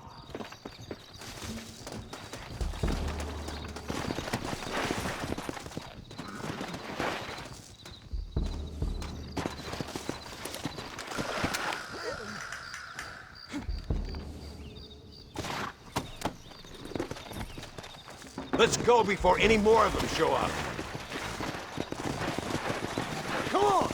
Let's go before any more of them show up. Come on!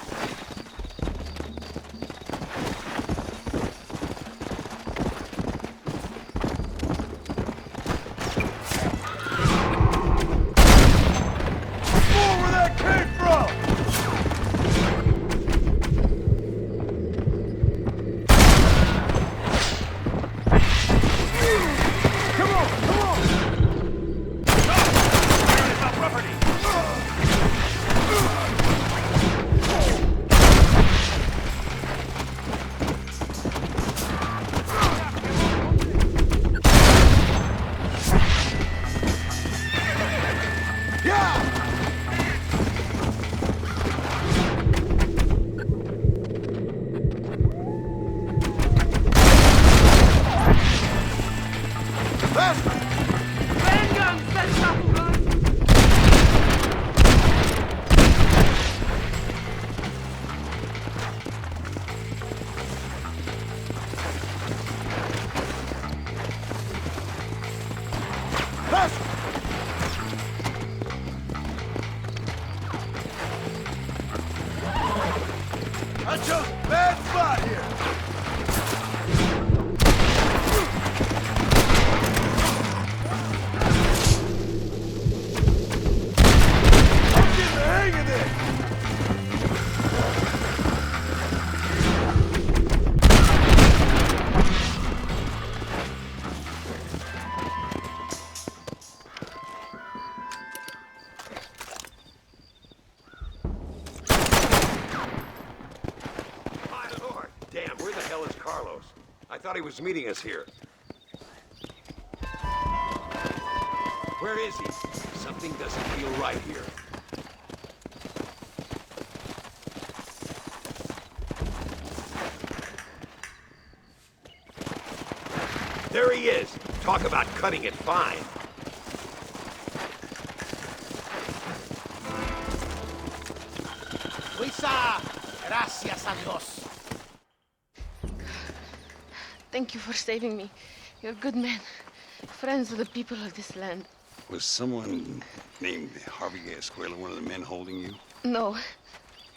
I chose a bad spot here. I'm getting the hang of this. I thought he was meeting us here. Where is he? Something doesn't feel right here. There he is. Talk about cutting it fine. Luisa, gracias a Dios. Thank you for saving me. You're a good man. Friends of the people of this land. Was someone named Harvey Escuela one of the men holding you? No,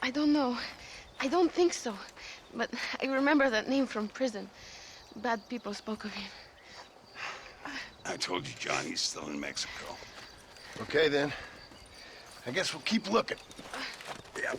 I don't know. I don't think so. But I remember that name from prison. Bad people spoke of him. I told you, John, he's still in Mexico. Okay, then. I guess we'll keep looking. Yeah.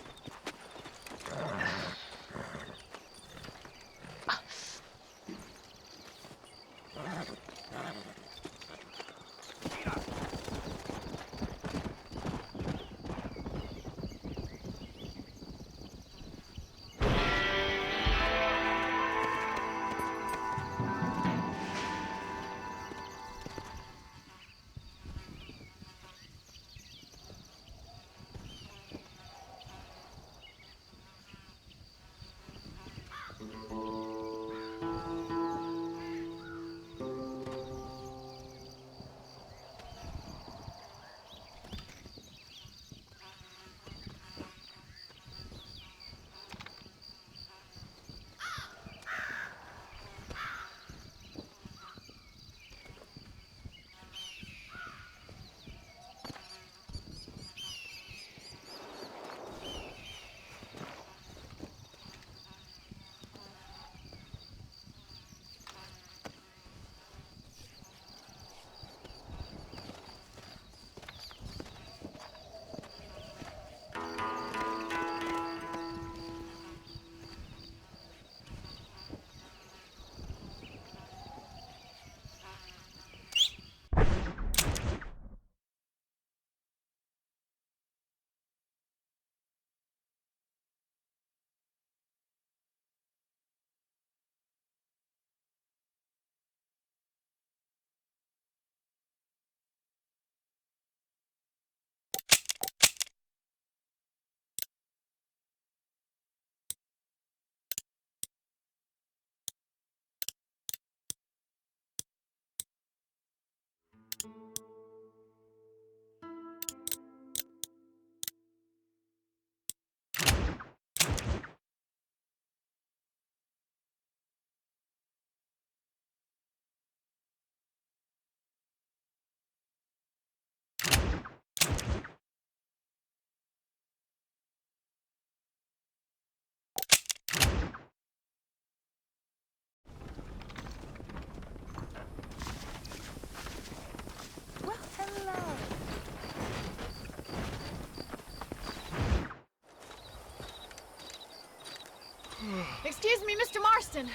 Excuse me, Mr. Marston.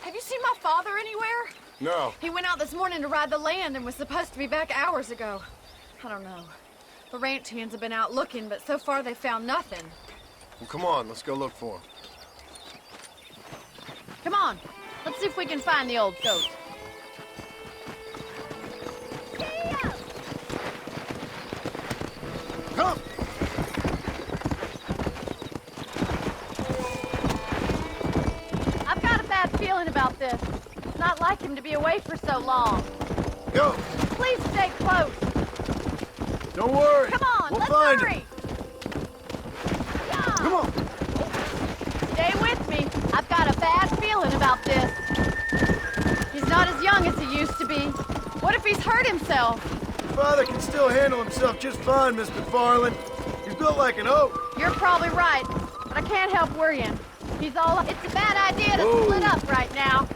Have you seen my father anywhere? No. He went out this morning to ride the land and was supposed to be back hours ago. I don't know. The ranch hands have been out looking, but so far they found nothing. Well, come on, let's go look for him. Come on, let's see if we can find the old goat. Come! I've got a bad feeling about this. It's not like him to be away for so long. Go! Please stay close. Don't worry. Come on, we'll let's find hurry. him. Come on. Stay with me. I've got a bad feeling about this. He's not as young as he used to be. What if he's hurt himself? Your father can still handle himself just fine, Miss McFarland. He's built like an oak. You're probably right, but I can't help worrying. It's a bad idea to split up right now.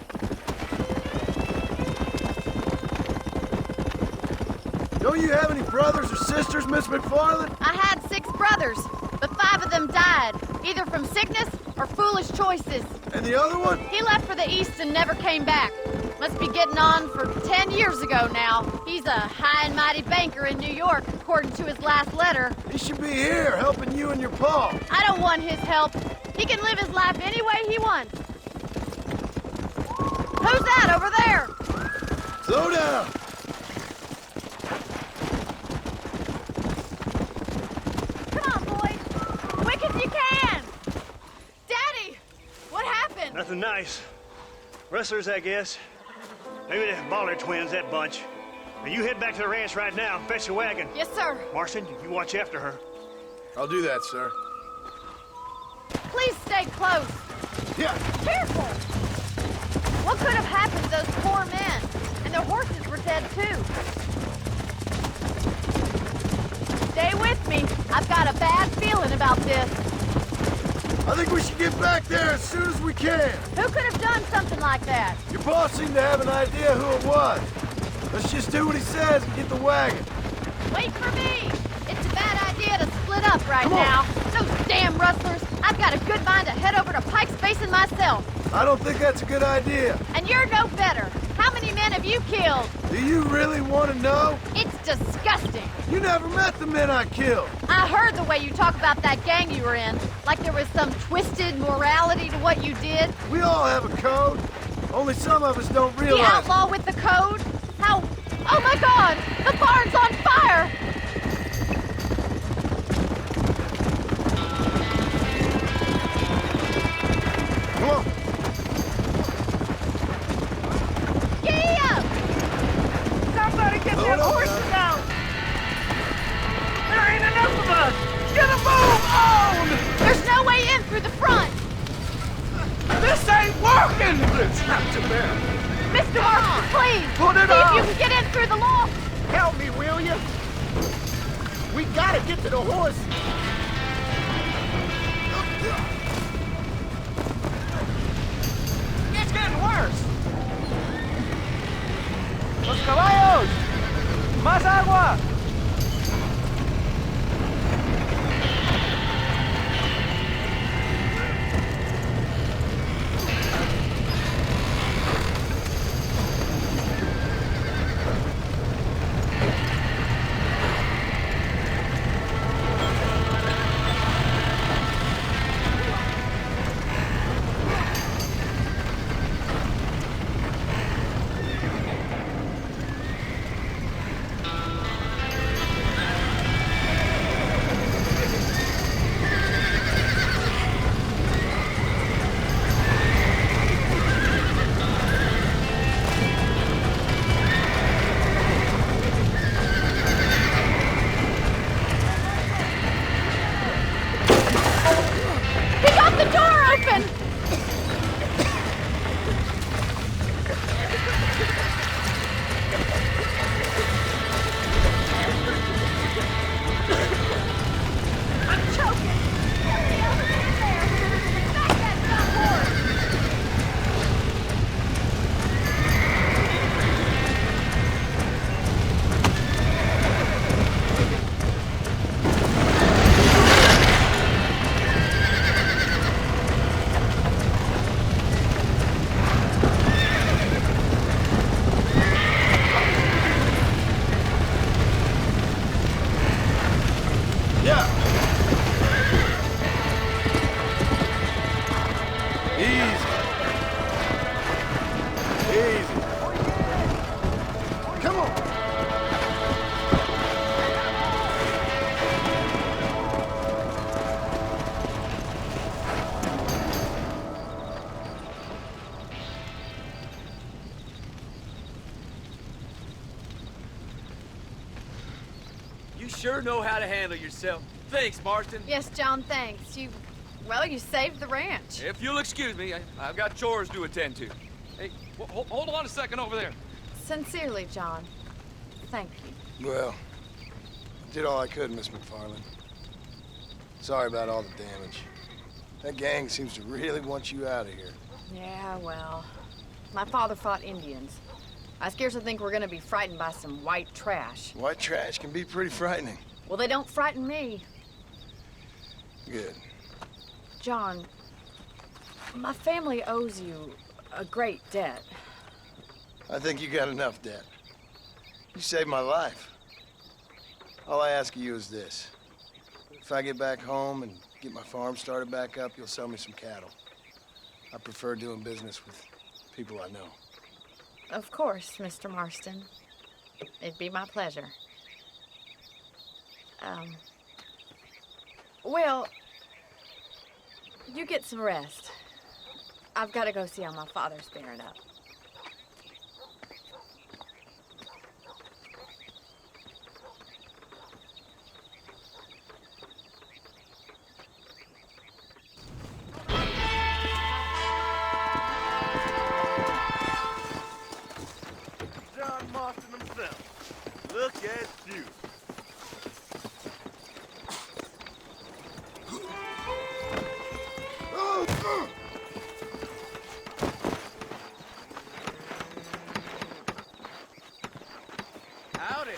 Don't you have any brothers or sisters, Miss McFarland? I had 6 brothers, but 5 of them died, either from sickness or foolish choices. And the other one? He left for the East and never came back. Must be getting on for 10 years ago now. He's a high and mighty banker in New York, according to his last letter. He should be here, helping you and your pa. I don't want his help. He can live his life any way he wants. Who's that over there? Slow down. Come on, boy. Quick as you can. Daddy, what happened? Nothing nice. Rustlers, I guess. Maybe the Baller twins, that bunch. Now you head back to the ranch right now and fetch a wagon. Yes, sir. Marston, you watch after her. I'll do that, sir. Please stay close. Yeah. Careful. What could have happened to those poor men? And their horses were dead, too. Stay with me. I've got a bad feeling about this. I think we should get back there as soon as we can. Who could have done something like that? Your boss seemed to have an idea who it was. Let's just do what he says and get the wagon. Wait for me. It's a bad idea to split up right now. Those damn rustlers. I've got a good mind to head over to Pike's Basin myself. I don't think that's a good idea. And you're no better. How many men have you killed? Do you really want to know? It's disgusting. You never met the men I killed. I heard the way you talk about that gang you were in. Like there was some twisted morality to what you did. We all have a code. Only some of us don't realize. The outlaw with the code? How? Oh my God! The barn's on fire! Come on. Giddy up! Somebody get them horses out! There ain't enough of us! Get a move on! There's no way in through the front! This ain't working! It's not too bad. Mr. Marston, please! Put it see on! if you can get in through the loft! Help me, will you? We gotta get to the horse. It's getting worse. ¡Los caballos! ¡Más agua! Easy. Easy. Come on. You sure know how to handle yourself. Thanks, Marston. Yes, John, thanks. Well, you saved the ranch. If you'll excuse me, I've got chores to attend to. Hey, hold on a second over there. Sincerely, John. Thank you. Well, I did all I could, Miss McFarland. Sorry about all the damage. That gang seems to really want you out of here. Yeah, well, my father fought Indians. I scarcely think we're gonna be frightened by some white trash. White trash can be pretty frightening. Well, they don't frighten me. Good. John, my family owes you a great debt. I think you got enough debt. You saved my life. All I ask of you is this. If I get back home and get my farm started back up, you'll sell me some cattle. I prefer doing business with people I know. Of course, Mr. Marston. It'd be my pleasure. Well, you get some rest. I've got to go see how my father's bearing up. John Marston himself. Look at you. Howdy.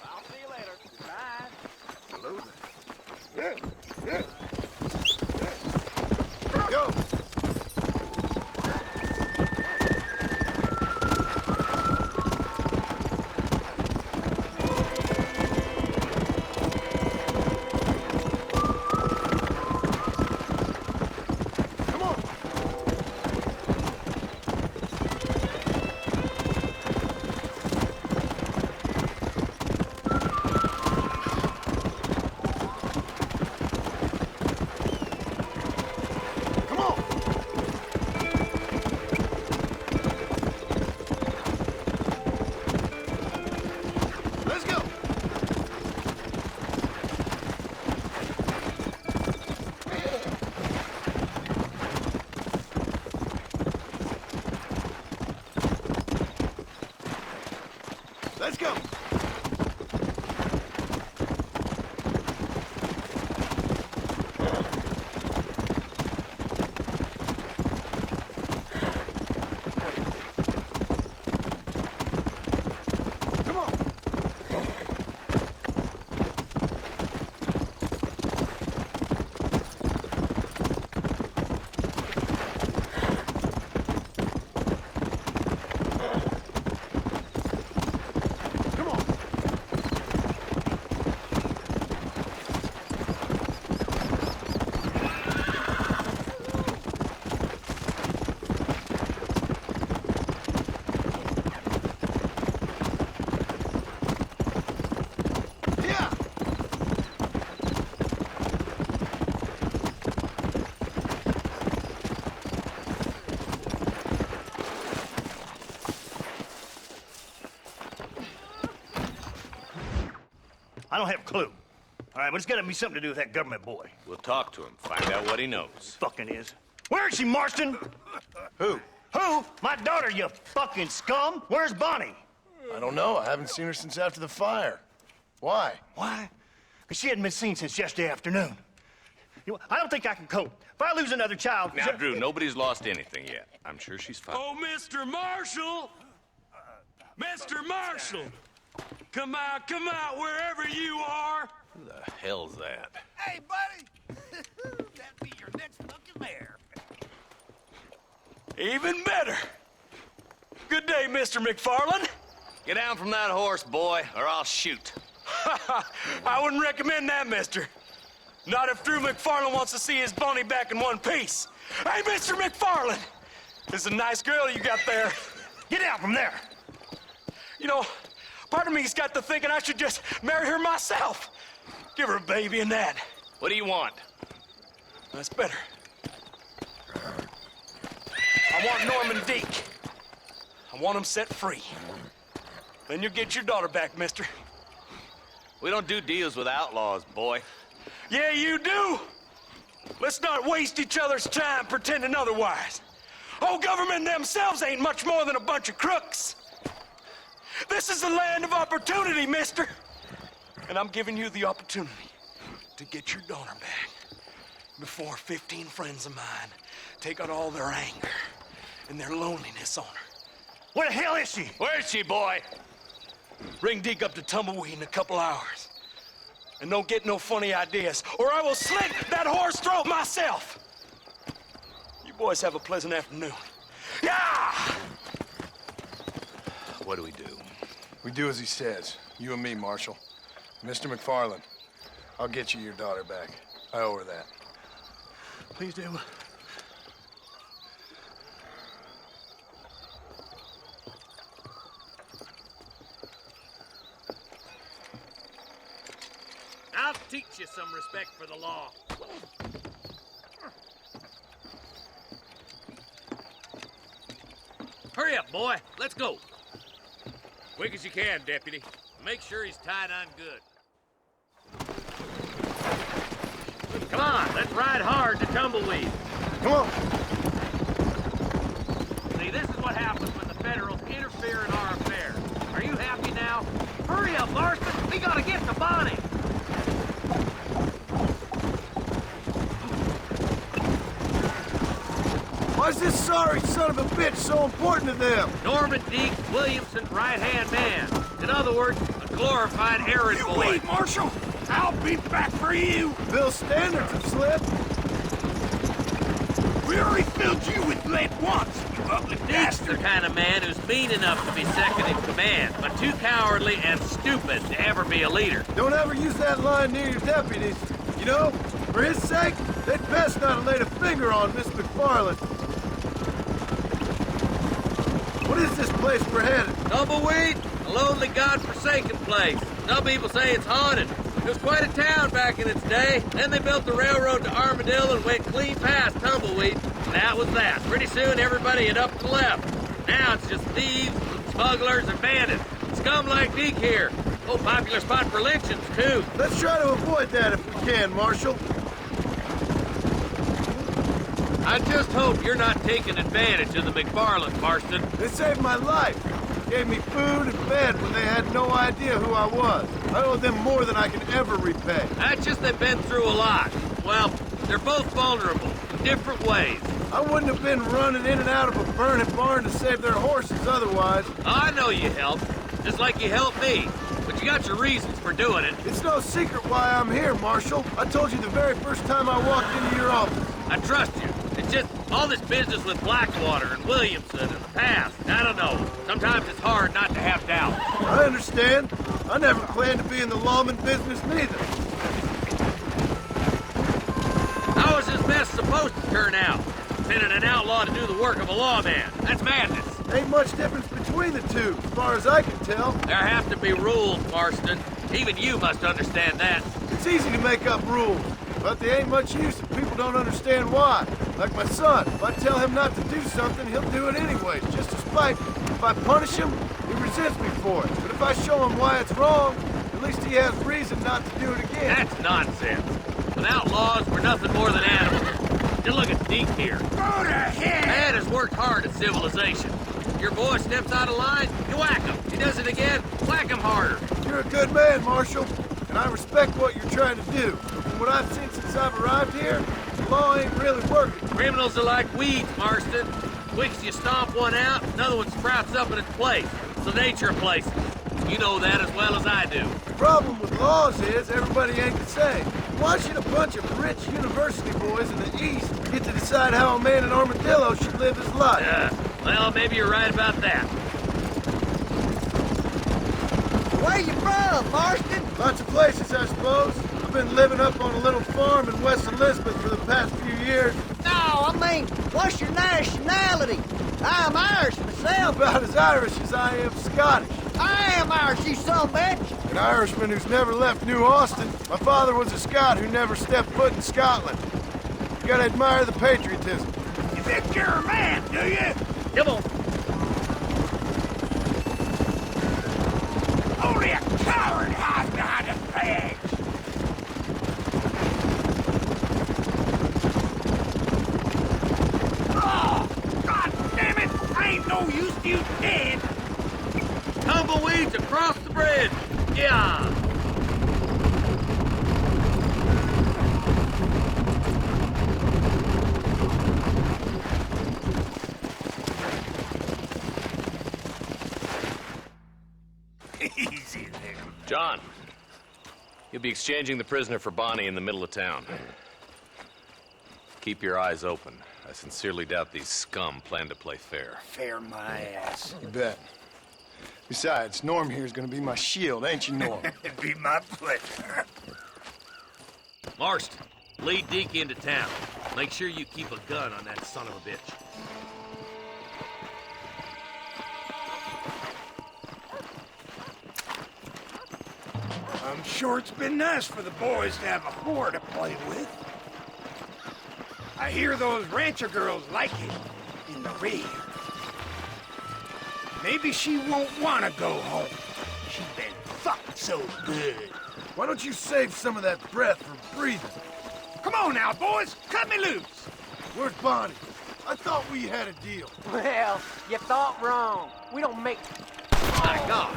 I'll see you later. Goodbye. Hello there. Go! Let's go! Come on! I don't have a clue. All right, but it's got to be something to do with that government boy. We'll talk to him, find out what he knows. Fucking is. Where is she, Marston? Who? Who? My daughter, you fucking scum. Where's Bonnie? I don't know. I haven't seen her since after the fire. Why? Why? Because she hadn't been seen since yesterday afternoon. You know, I don't think I can cope. If I lose another child... Now, Drew, nobody's lost anything yet. I'm sure she's fine. Oh, Mr. Marshall! Mr. Marshall! Come out, wherever you are! Who the hell's that? Hey, buddy! That'd be your next fucking mayor. Even better. Good day, Mr. McFarland. Get down from that horse, boy, or I'll shoot. I wouldn't recommend that, mister. Not if Drew McFarland wants to see his Bonnie back in one piece. Hey, Mr. McFarland! This is a nice girl you got there. Get down from there. You know, part of me's got to thinking I should just marry her myself. Give her a baby and that. What do you want? That's better. I want Norman Deke. I want him set free. Then you'll get your daughter back, mister. We don't do deals with outlaws, boy. Yeah, you do. Let's not waste each other's time pretending otherwise. Old government themselves ain't much more than a bunch of crooks. This is the land of opportunity, mister. And I'm giving you the opportunity to get your daughter back before 15 friends of mine take out all their anger and their loneliness on her. Where the hell is she? Where is she, boy? Bring Deke up to Tumbleweed in a couple hours. And don't get no funny ideas, or I will slit that horse throat myself. You boys have a pleasant afternoon. Yeah! What do we do? We do as he says. You and me, Marshal. Mr. McFarland, I'll get you your daughter back. I owe her that. Please do. I'll teach you some respect for the law. Hurry up, boy. Let's go. Quick as you can, Deputy. Make sure he's tied on good. Come on, let's ride hard to Tumbleweed. Come on. See, this is what happens when the Federals interfere in our affairs. Are you happy now? Hurry up, Marston. We gotta get to Bonnie. Why is this sorry son of a bitch so important to them? Norman Deke, Williamson's right-hand man. In other words, a glorified errand boy. Wait, Marshal! I'll be back for you! Bill's standards have slipped. We already filled you with lead once, you ugly Deke's bastard! the kind of man who's mean enough to be second in command, but too cowardly and stupid to ever be a leader. Don't ever use that line near your deputies. You know, for his sake, they'd best not have laid a finger on Miss McFarland. What is this place we're headed? Tumbleweed, a lonely, godforsaken place. Some people say it's haunted. It was quite a town back in its day. Then they built the railroad to Armadillo and went clean past Tumbleweed. That was that. Pretty soon everybody had up and left. Now it's just thieves, smugglers, and bandits. Scum like Deke here. Oh, popular spot for lynchings, too. Let's try to avoid that if we can, Marshal. I just hope you're not taking advantage of the McFarlands, Marston. They saved my life. Gave me food and bed when they had no idea who I was. I owe them more than I can ever repay. That's just they've been through a lot. Well, they're both vulnerable in different ways. I wouldn't have been running in and out of a burning barn to save their horses otherwise. I know you helped, just like you helped me. But you got your reasons for doing it. It's no secret why I'm here, Marshal. I told you the very first time I walked into your office. I trust you. It's just all this business with Blackwater and Williamson and the past. I don't know. Sometimes it's hard not to have doubt. I understand. I never planned to be in the lawman business neither. How is this mess supposed to turn out? Sending an outlaw to do the work of a lawman. That's madness. Ain't much difference between the two, as far as I can tell. There have to be rules, Marston. Even you must understand that. It's easy to make up rules, but they ain't much use if people don't understand why. Like my son, if I tell him not to do something, he'll do it anyways, just to spite me. If I punish him, he resents me for it. But if I show him why it's wrong, at least he has reason not to do it again. That's nonsense. With outlaws, we're nothing more than animals. Just look at Deke here. Go to hell! Man has worked hard at civilization. Your boy steps out of line, you whack him. He does it again, whack him harder. You're a good man, Marshal, and I respect what you're trying to do. From what I've seen since I've arrived here, the law ain't really working. Criminals are like weeds, Marston. Quick as you stomp one out, another one sprouts up in its place. It's the nature of places. You know that as well as I do. The problem with laws is everybody ain't the same. Why should a bunch of rich university boys in the East get to decide how a man in Armadillo should live his life? Well, maybe you're right about that. Where you from, Marston? Lots of places, I suppose. I've been living up on a little farm in West Elizabeth for the past few years. No, I mean, what's your nationality? I'm Irish myself. About as Irish as I am Scottish. I am Irish, you son of a bitch. An Irishman who's never left New Austin. My father was a Scot who never stepped foot in Scotland. You gotta admire the patriotism. You think you're a man, do you? Come on. Only a coward hides behind a flag. Oh, God damn it! I ain't no use to you dead. Tumbleweeds across the bridge. Yeah. Easy there. John, you'll be exchanging the prisoner for Bonnie in the middle of town. Keep your eyes open. I sincerely doubt these scum plan to play fair. Fair my ass. You bet. Besides, Norm here's gonna be my shield, ain't you, Norm? It'd be my pleasure. Marston, lead Deke into town. Make sure you keep a gun on that son of a bitch. I'm sure it's been nice for the boys to have a whore to play with. I hear those rancher girls like it in the rear. Maybe she won't want to go home. She's been fucked so good. Why don't you save some of that breath for breathing? Come on now, boys. Cut me loose. Where's Bonnie? I thought we had a deal. Well, you thought wrong. We don't make... My God.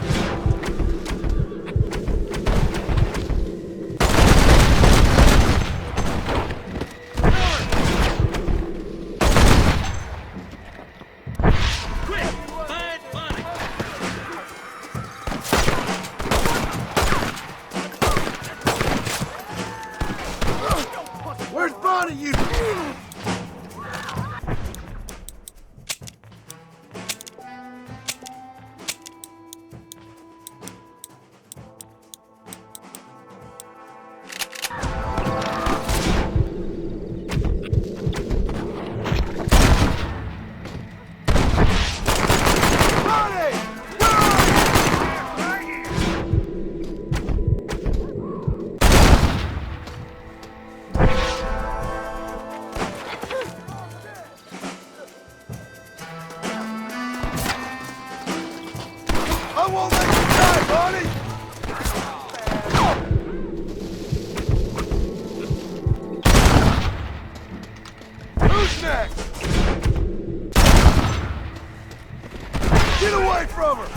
Where's Bonnie, you... I won't let you die, Bonnie! Who's next? Get away from her!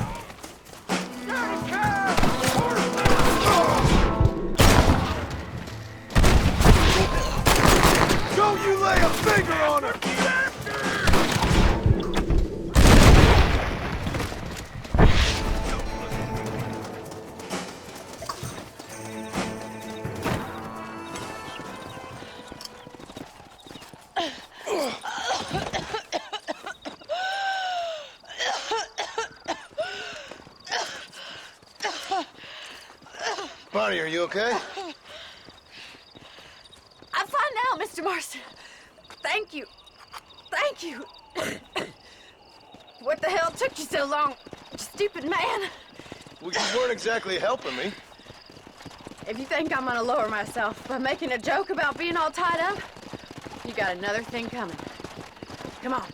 Don't you lay a finger on her! Bonnie, are you okay? I'm fine now, Mr. Marston. Thank you. Thank you. What the hell took you so long, stupid man? Well, you weren't exactly helping me. If you think I'm gonna lower myself by making a joke about being all tied up, you got another thing coming. Come on.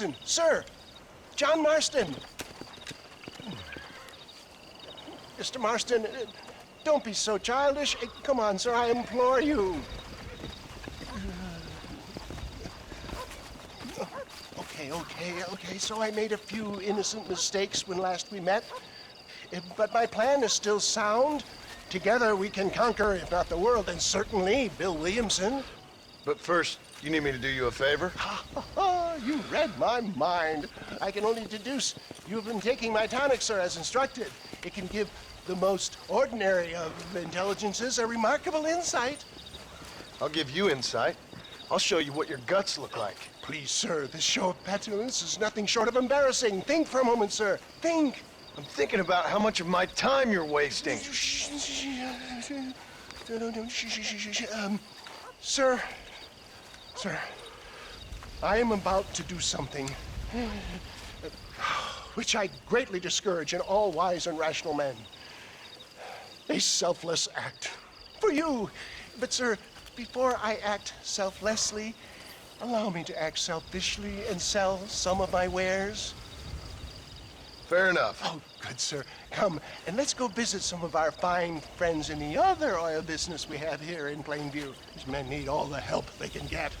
Marston, sir. John Marston. Mr. Marston, don't be so childish. Come on, sir, I implore you. Okay, so I made a few innocent mistakes when last we met. But my plan is still sound. Together we can conquer, if not the world, then certainly Bill Williamson. But first, you need me to do you a favor? You read my mind. I can only deduce you've been taking my tonic, sir, as instructed. It can give the most ordinary of intelligences a remarkable insight. I'll give you insight. I'll show you what your guts look like. Please, sir, this show of petulance is nothing short of embarrassing. Think for a moment, sir. Think. I'm thinking about how much of my time you're wasting. Sir, I am about to do something which I greatly discourage in all wise and rational men. A selfless act for you. But, sir, before I act selflessly, allow me to act selfishly and sell some of my wares. Fair enough. Oh, good, sir. Come, and let's go visit some of our fine friends in the other oil business we have here in Plainview. These men need all the help they can get.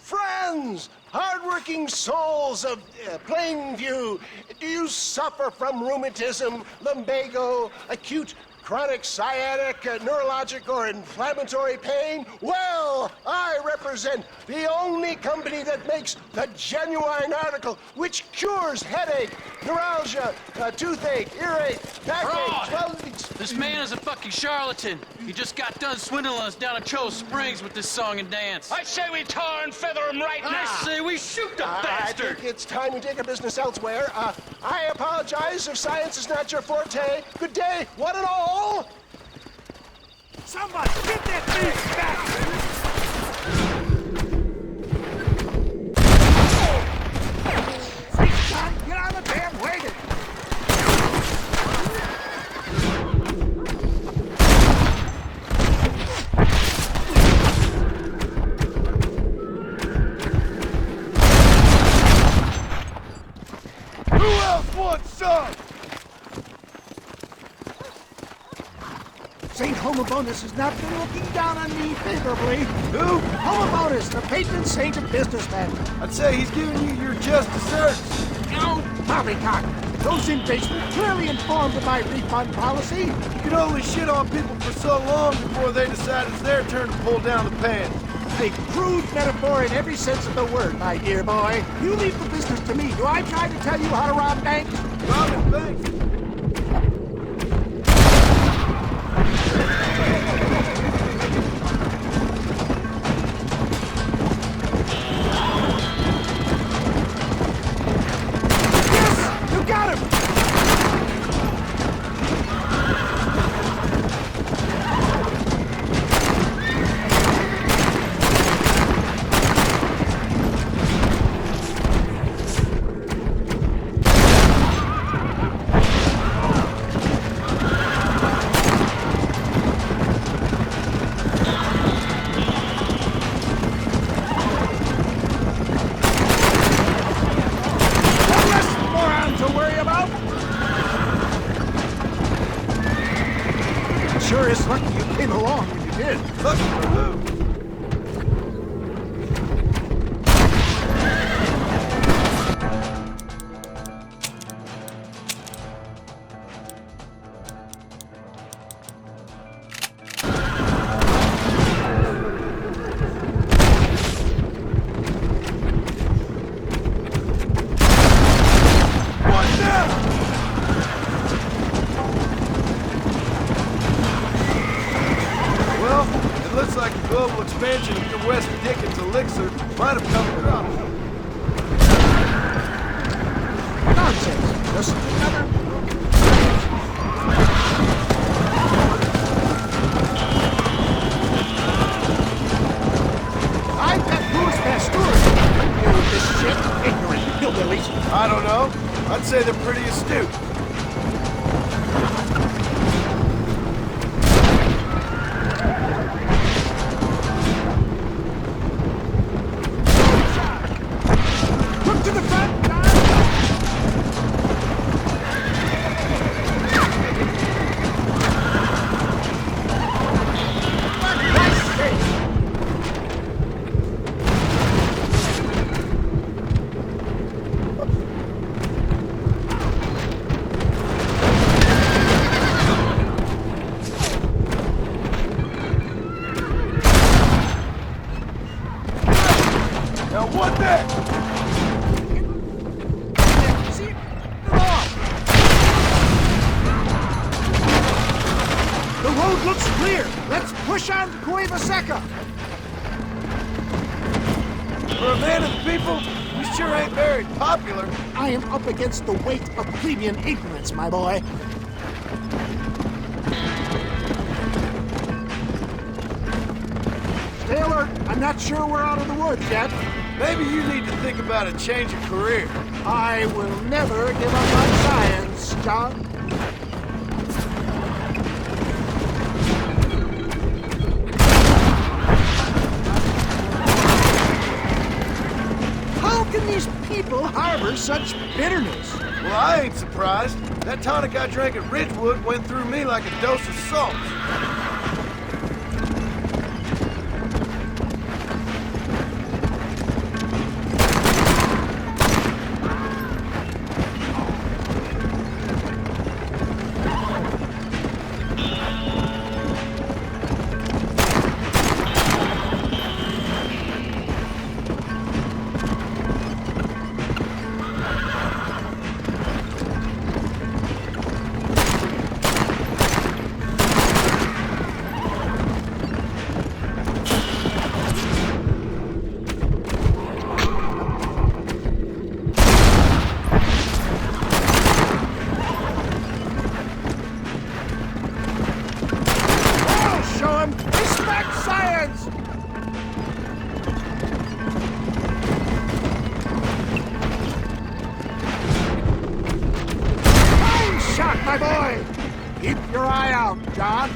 Friends, hardworking souls of Plainview, do you suffer from rheumatism, lumbago, acute chronic sciatic, neurologic, or inflammatory pain? Well, I represent the only company that makes the genuine article which cures headache, neuralgia, toothache, earache, backache. This man is a fucking charlatan. He just got done swindling us down at Cho Springs with this song and dance. I say we tar and feather him right now. I say we shoot the bastard. I think it's time we take our business elsewhere. I apologize if science is not your forte. Good day, one and all. Somebody get that thing back! Get on the damn wagon! Who else wants some? St. Homobonus has not been looking down on me favorably. Who? Homobonus, the patron saint of businessmen. I'd say he's giving you your just desserts. Oh, poppycock. Those in basement clearly informed of my refund policy. You can only shit on people for so long before they decide it's their turn to pull down the pants. A crude metaphor in every sense of the word, my dear boy. You leave the business to me. Do I try to tell you how to rob banks? Robbing banks? Sure is lucky you came along when you did. Lucky for who? Looks like the global expansion of your West Dickens elixir might have come across. Nonsense. Just another I'd say they're pretty astute. Look to the front, John! Now what next? The road looks clear. Let's push on to Cueva Seca. For a man of the people, you sure ain't very popular. I am up against the weight of plebeian ignorance, my boy. Stay alert. I'm not sure we're out of the woods yet. Maybe you need to think about a change of career. I will never give up on science, John. How can these people harbor such bitterness? Well, I ain't surprised. That tonic I drank at Ridgewood went through me like a dose of salt. My boy! Keep your eye out, John.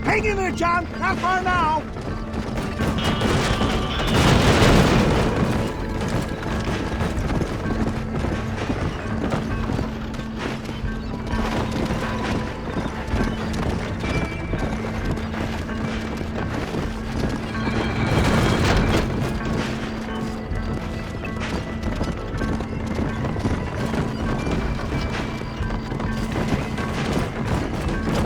Hang in there, John. Not far now.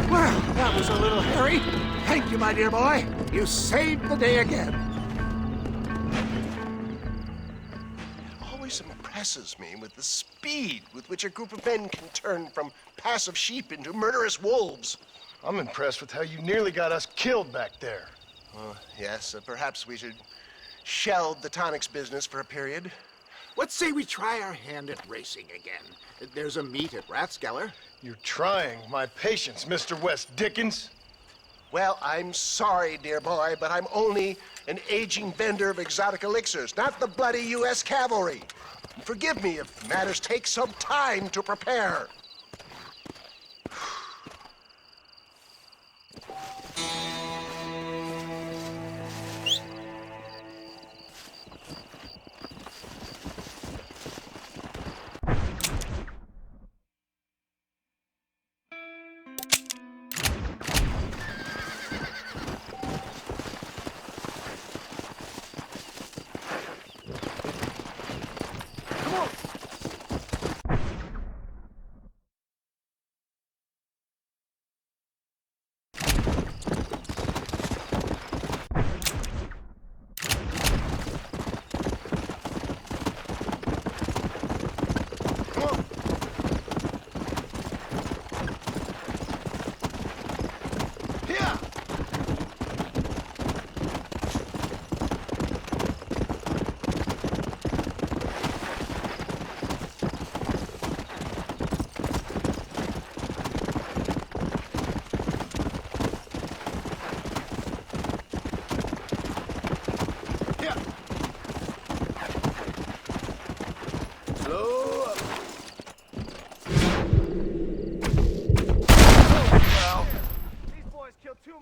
Well, that was a little hairy. Thank you, my dear boy. You saved the day again. It always impresses me with the speed with which a group of men can turn from passive sheep into murderous wolves. I'm impressed with how you nearly got us killed back there. Yes, perhaps we should shelve the tonics business for a period. Let's say we try our hand at racing again. There's a meet at Rathskeller. You're trying my patience, Mr. West Dickens. Well, I'm sorry, dear boy, but I'm only an aging vendor of exotic elixirs, not the bloody U.S. cavalry. Forgive me if matters take some time to prepare.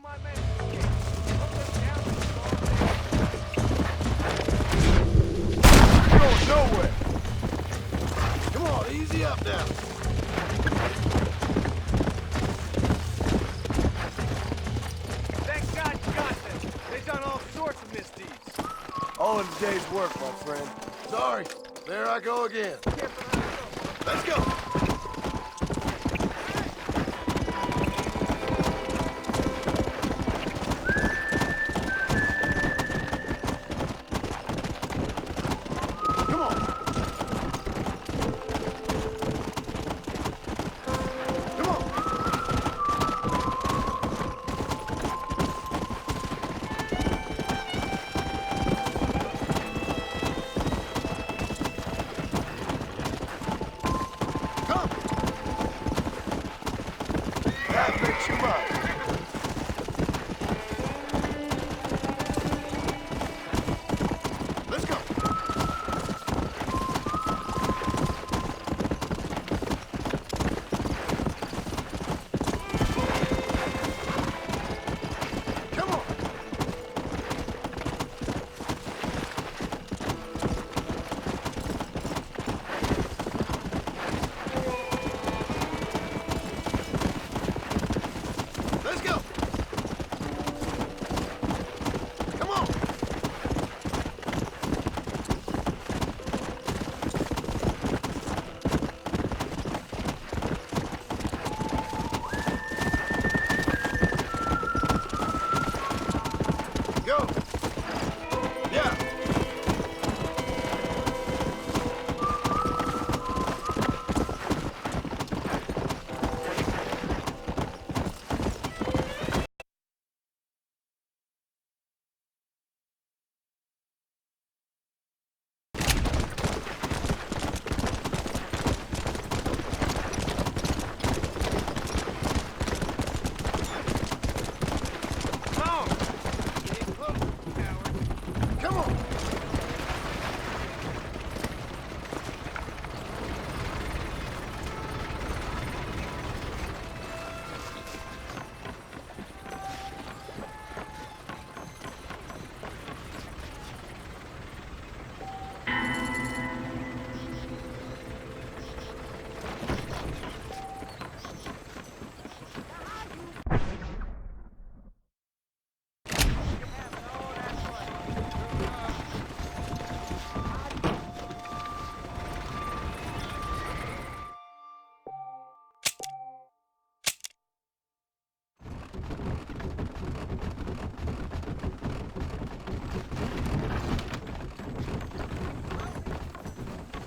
You're going nowhere. Come on, easy up now. Thank God you got this. They've done all sorts of misdeeds. All in a day's work, my friend. Sorry. There I go again. Let's go.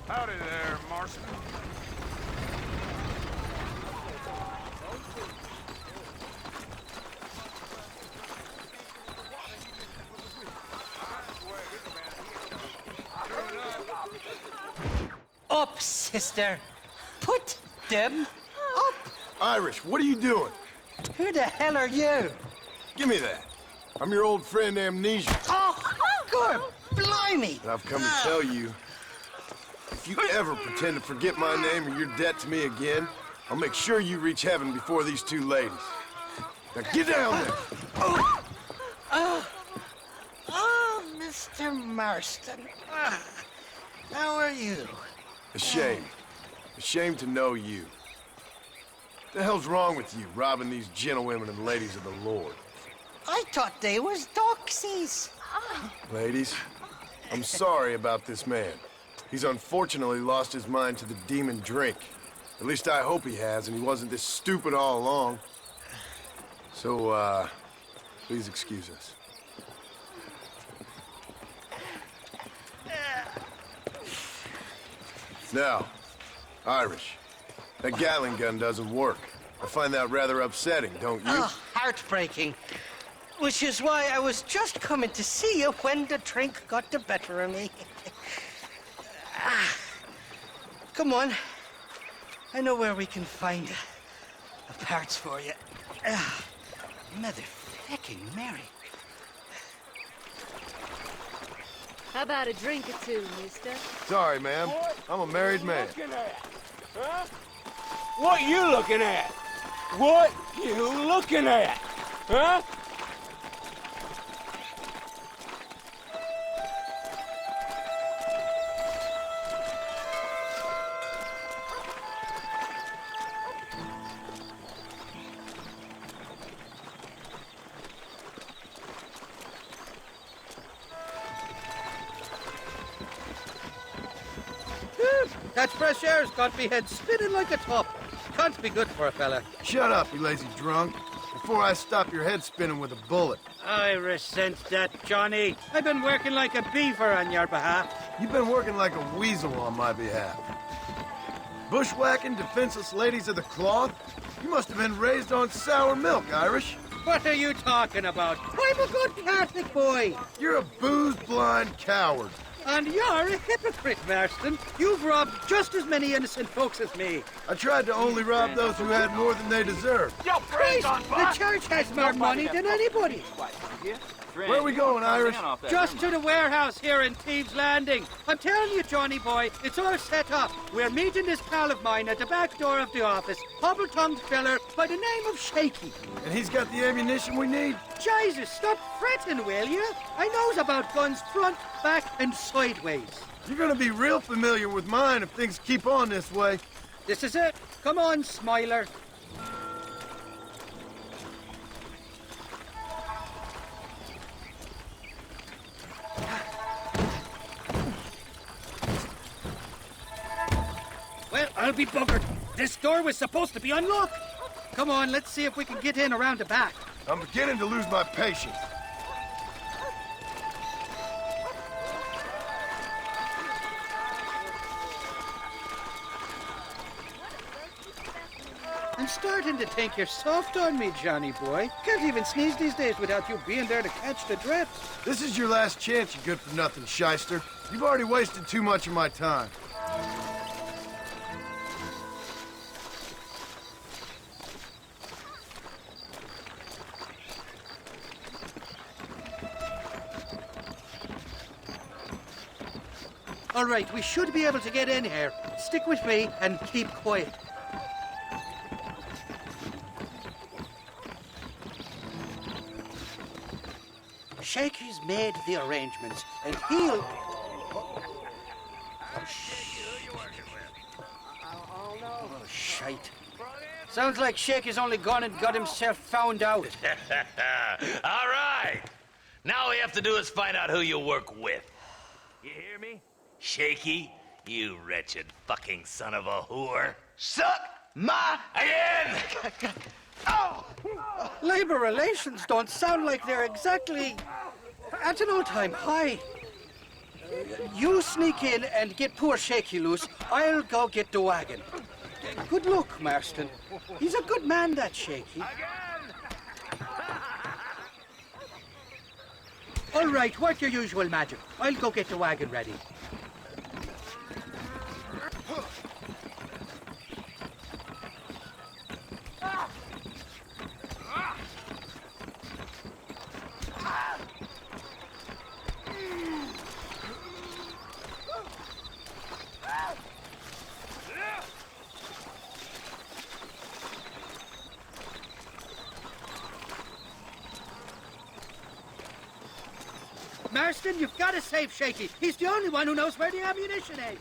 Howdy there, Marston. Up, sister. Put them up. Irish, what are you doing? Who the hell are you? Give me that. I'm your old friend Amnesia. Oh, good. Blimey. And I've come to tell you, if you ever pretend to forget my name or your debt to me again, I'll make sure you reach heaven before these two ladies. Now get down there. Oh, Mr. Marston. How are you? Ashamed. Ashamed to know you. What the hell's wrong with you, robbing these gentlewomen and ladies of the Lord? I thought they was doxies. Ladies, I'm sorry about this man. He's unfortunately lost his mind to the demon drink. At least I hope he has, and he wasn't this stupid all along. So, please excuse us. Now, Irish, that Gatling gun doesn't work. I find that rather upsetting, don't you? Oh, heartbreaking. Which is why I was just coming to see you when the drink got the better of me. Come on. I know where we can find the parts for you. Mother-fucking Mary. How about a drink or two, mister? Sorry, ma'am. I'm a married man. Huh? What you looking at? What you looking at? Huh? That fresh air's got me head spinning like a top. Can't be good for a fella. Shut up, you lazy drunk, before I stop your head spinning with a bullet. I resent that, Johnny. I've been working like a beaver on your behalf. You've been working like a weasel on my behalf. Bushwhacking defenseless ladies of the cloth? You must have been raised on sour milk, Irish. What are you talking about? I'm a good Catholic boy. You're a booze-blind coward. And you're a hypocrite, Marston. You've robbed just as many innocent folks as me. I tried to only rob those who had more than they deserved. Yo, Christ, the church has more money than anybody. Where are we going, Irish? Just to the warehouse here in Thieves Landing. I'm telling you, Johnny boy, it's all set up. We're meeting this pal of mine at the back door of the office, hobble-tongued feller by the name of Shaky. And he's got the ammunition we need? Jesus, stop fretting, will you? I knows about guns front, back, and sideways. You're gonna be real familiar with mine if things keep on this way. This is it. Come on, Smiler. Well, I'll be buggered. This door was supposed to be unlocked. Come on, let's see if we can get in around the back. I'm beginning to lose my patience. I'm starting to think you're soft on me, Johnny boy. Can't even sneeze these days without you being there to catch the drips. This is your last chance, you good-for-nothing shyster. You've already wasted too much of my time. All right, we should be able to get in here. Stick with me and keep quiet. Shaky's made the arrangements, and he'll... Oh, shite. Sounds like Shaky's only gone and got himself found out. All right. Now all we have to do is find out who you work with. You hear me? Shaky, you wretched fucking son of a whore. Suck my again! Oh! Labor relations don't sound like they're exactly at an all-time high. You sneak in and get poor Shaky loose. I'll go get the wagon. Good luck, Marston. He's a good man, that Shaky. All right, work your usual magic. I'll go get the wagon ready. Marston, you've got to save Shaky. He's the only one who knows where the ammunition is.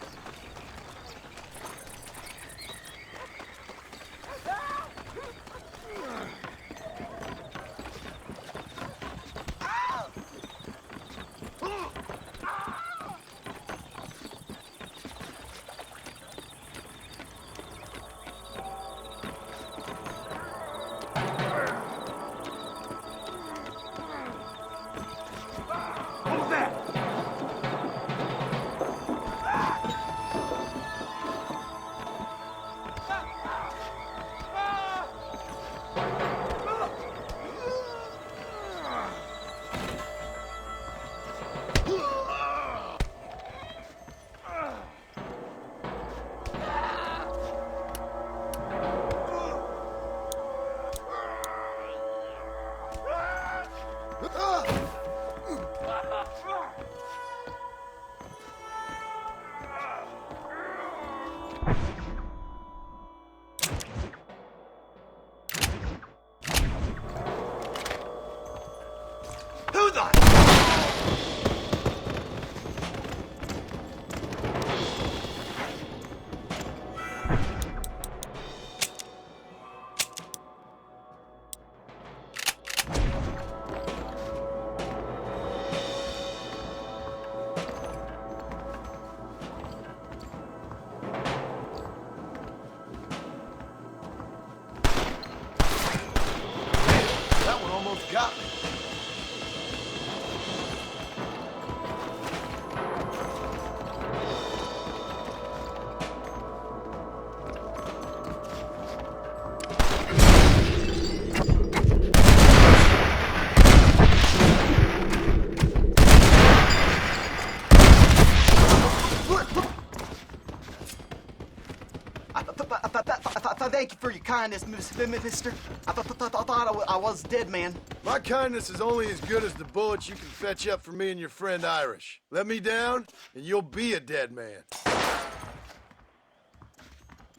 Thank you for your kindness, mister. I thought I was dead, man. My kindness is only as good as the bullets you can fetch up for me and your friend Irish. Let me down, and you'll be a dead man.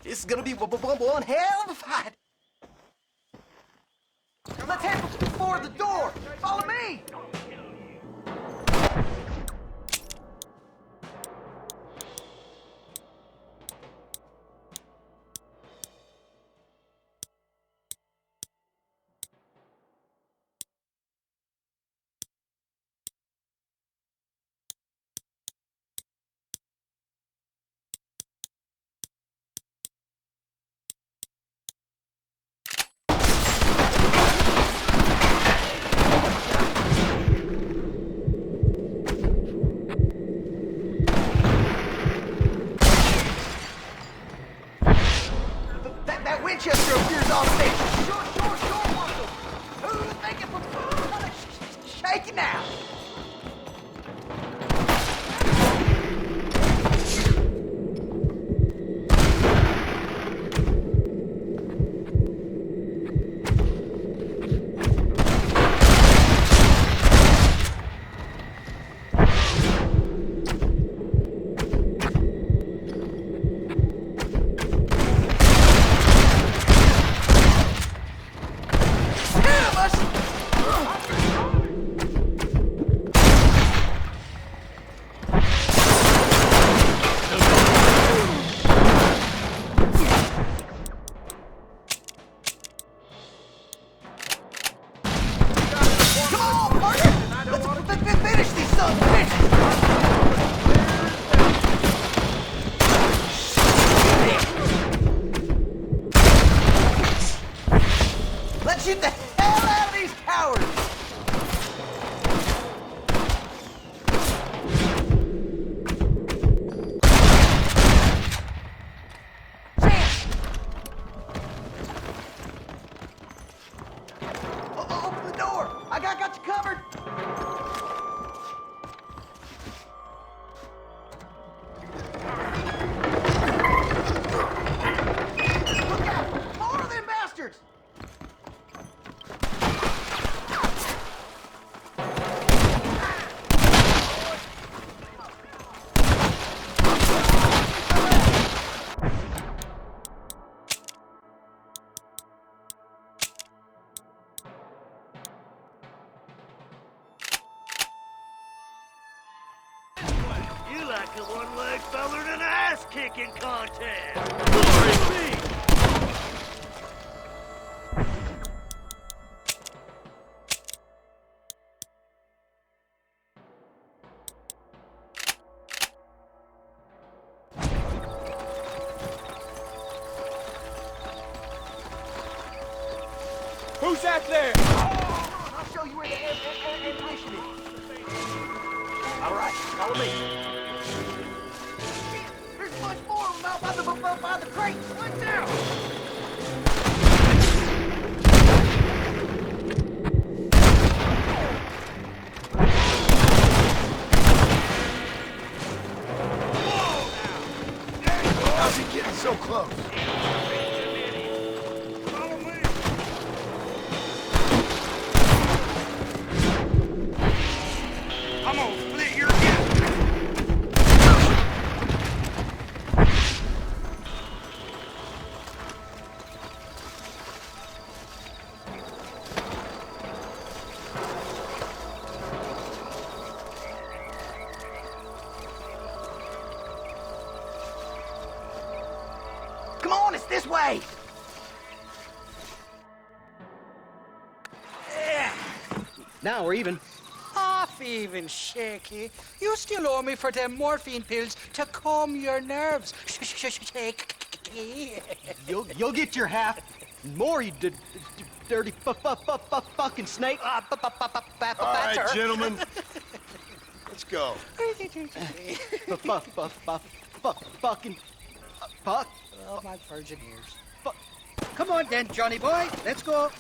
This is gonna be one hell of a fight. Let's head for the door. Follow me. That Winchester appears automated. Sure, Marshal. Who's making for shaking now? Let's shoot the hell out of these cowards! Open the door! I got you covered! Look out! More of them bastards! You like a one-leg feller in an ass-kicking contest. Glory be! Who's that there? I'll show you where the ammunition is. All right, follow me. There's much more of them out by the crate. Watch out! How's he getting so close? I'm gonna split your head. Come on, it's this way. Now we're even. Half even, Shaky. You still owe me for them morphine pills to calm your nerves. Shaky. You'll get your half. More, you dirty fucking snake. All right, gentlemen. Let's go. Fucking fuck. Oh, my virgin ears. Come on then, Johnny boy. Let's go.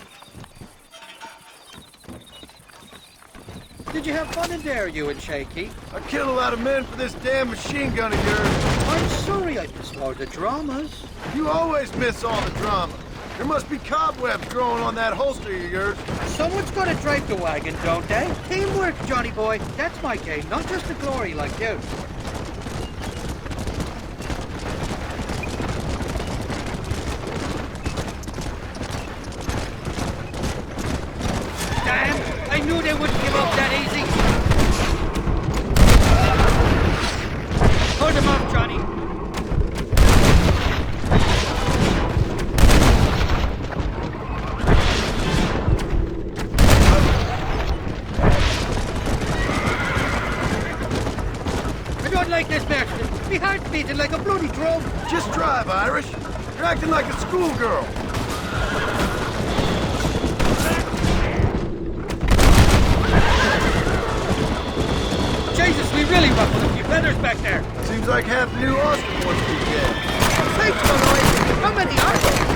Did you have fun in there, you and Shaky? I killed a lot of men for this damn machine gun of yours. I'm sorry I missed all the dramas. You always miss all the drama. There must be cobwebs growing on that holster of yours. Someone's got to drive the wagon, don't they? Teamwork, Johnny boy. That's my game, not just the glory like you. Damn! I knew they wouldn't give up that easy. Hold him up, Johnny. Like this, Marston. My heart's beating like a bloody drum. Just drive, Irish. You're acting like a schoolgirl. Jesus, we really ruffled a few feathers back there. Seems like half New Austin wants to be dead. Sakes, Malloy. How many are there?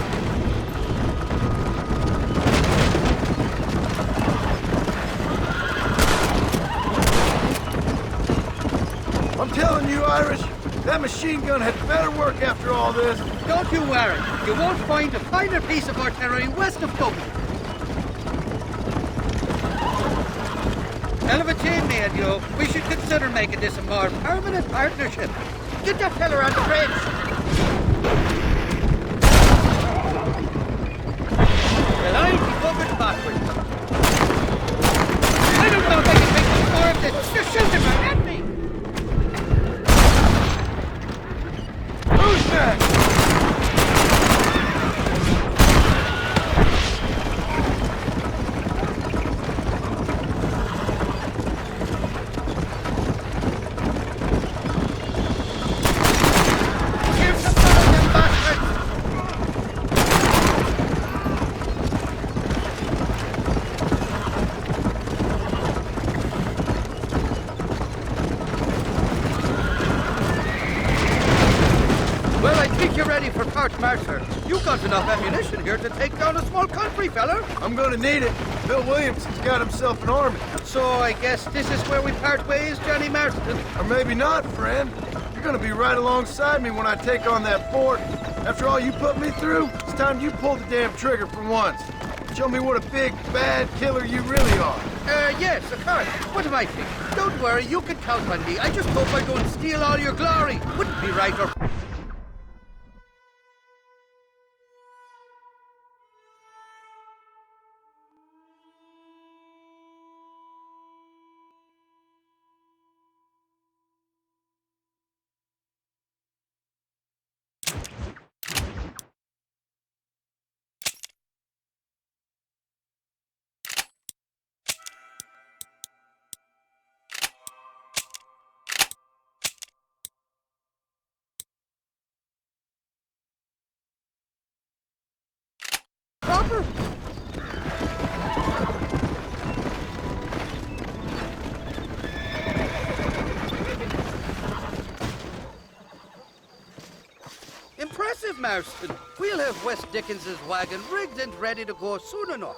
I'm telling you, Irish, that machine gun had better work after all this. Don't you worry. You won't find a finer piece of artillery west of Dublin. Hell of a team, me and you. We should consider making this a more permanent partnership. Get that fella on the bridge. Well, I'll be moving backwards. I don't know if I can make much more of this. You're shooting right at me. Who's that? Martyr, you got enough ammunition here to take down a small country, fella. I'm gonna need it. Bill Williamson's got himself an army. So I guess this is where we part ways, Johnny Marston. Or maybe not, friend. You're gonna be right alongside me when I take on that fort. After all you put me through, it's time you pull the damn trigger for once. Show me what a big, bad killer you really are. Yes, of course. What am I thinking? Don't worry, you can count on me. I just hope I don't steal all your glory. Wouldn't be right or... Proper. Impressive, Marston. We'll have West Dickens's wagon rigged and ready to go soon enough.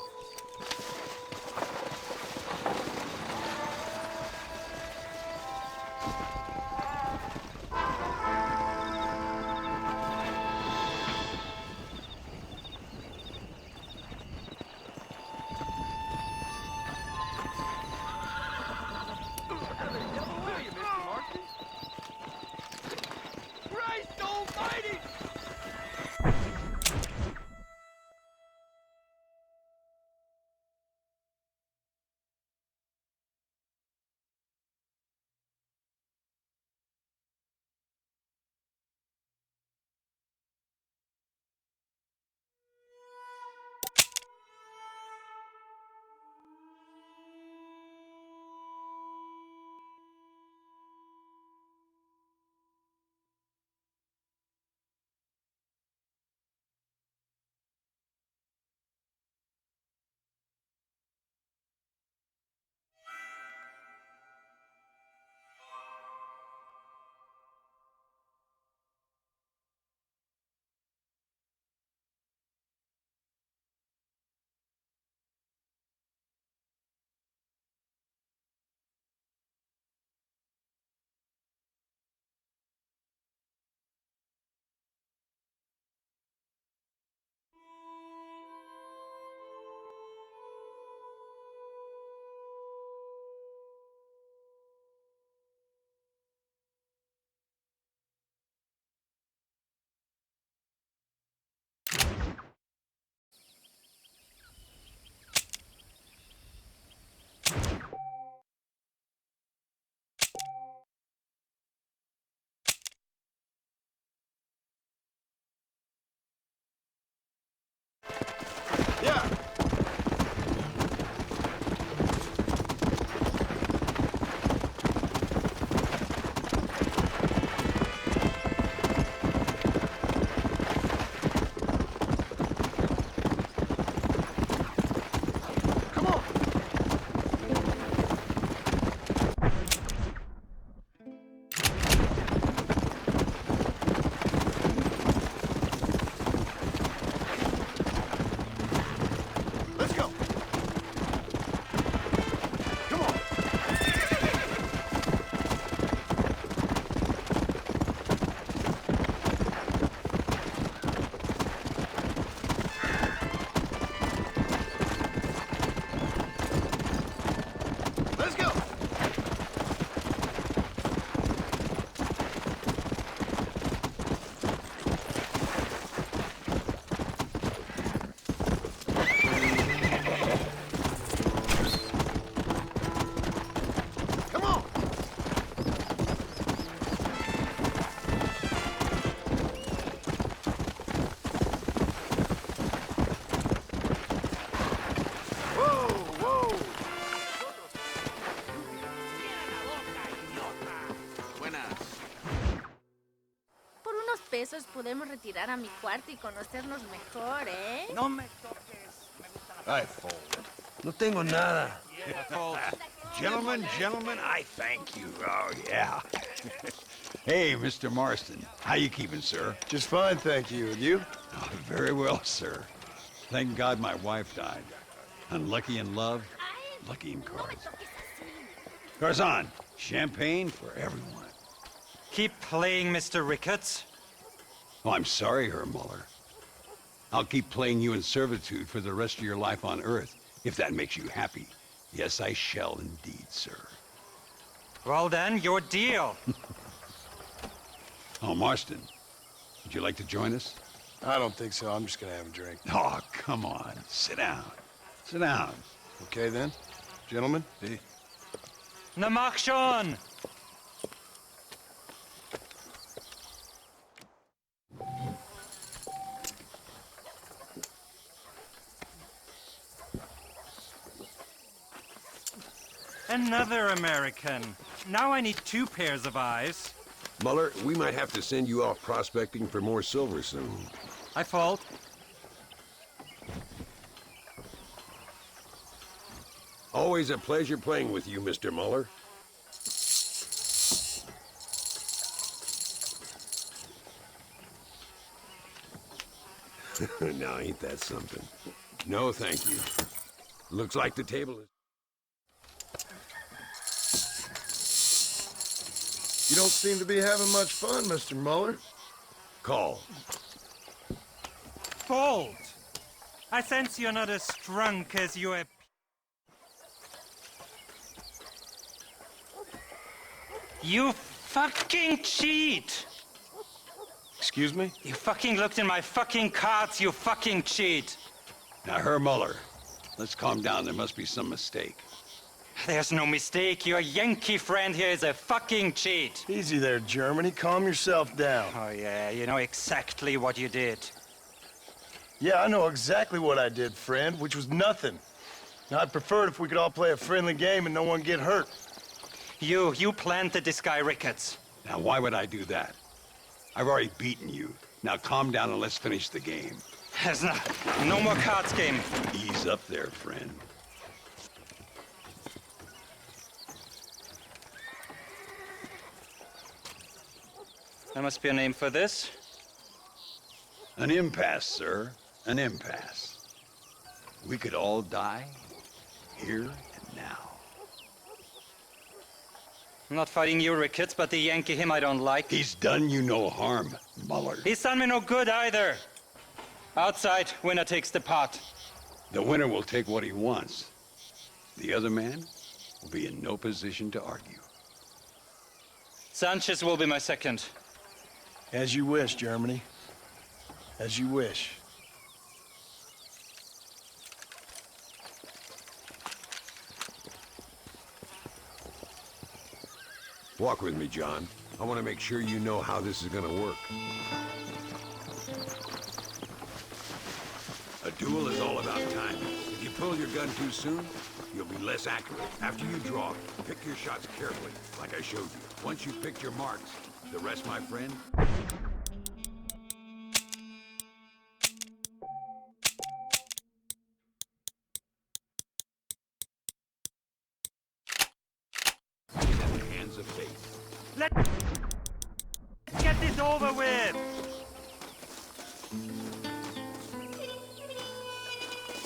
pesos podemos retirar a mi cuarto y conocernos mejor, ¿eh? No me toques. I fold. No tengo nada. Gentlemen, I thank you. Oh, yeah. Hey, Mr. Marston. How you keeping, sir? Just fine, thank you. And you? Oh, very well, sir. Thank God my wife died. Unlucky in love, lucky in cards. Garzon, champagne for everyone. Keep playing, Mr. Ricketts. Oh, I'm sorry, Herr Muller. I'll keep playing you in servitude for the rest of your life on Earth, if that makes you happy. Yes, I shall indeed, sir. Well then, your deal. Oh, Marston, would you like to join us? I don't think so. I'm just gonna have a drink. Oh, come on. Sit down. Sit down. Okay, then. Gentlemen? Hey. Na mach schon! Another American. Now I need 2 pairs of eyes. Muller, we might have to send you off prospecting for more silver soon. I fault. Always a pleasure playing with you, Mr. Muller. Now, ain't that something? No, thank you. Looks like the table is... You don't seem to be having much fun, Mr. Muller. Call. Fault. I sense you're not as drunk as you appear. You fucking cheat! Excuse me? You fucking looked in my fucking cards, you fucking cheat! Now, Herr Muller, let's calm down. There must be some mistake. There's no mistake. Your Yankee friend here is a fucking cheat. Easy there, Germany. Calm yourself down. Oh, yeah, you know exactly what you did. Yeah, I know exactly what I did, friend, which was nothing. Now, I'd prefer it if we could all play a friendly game and no one get hurt. You planted this guy Ricketts. Now, why would I do that? I've already beaten you. Now, calm down and let's finish the game. There's no more cards game. Ease up there, friend. There must be a name for this. An impasse, sir. An impasse. We could all die, here and now. I'm not fighting you, Ricketts, but the Yankee him I don't like. He's done you no harm, Muller. He's done me no good either. Outside, winner takes the pot. The winner will take what he wants. The other man will be in no position to argue. Sanchez will be my second. As you wish, Germany. As you wish. Walk with me, John. I want to make sure you know how this is going to work. A duel is all about timing. If you pull your gun too soon, you'll be less accurate. After you draw, pick your shots carefully, like I showed you. Once you've picked your marks, the rest, my friend... of fate. Let's get this over with!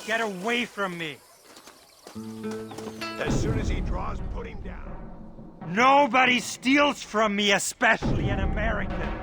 Get away from me! As soon as he draws, put him down. Nobody steals from me, especially an American!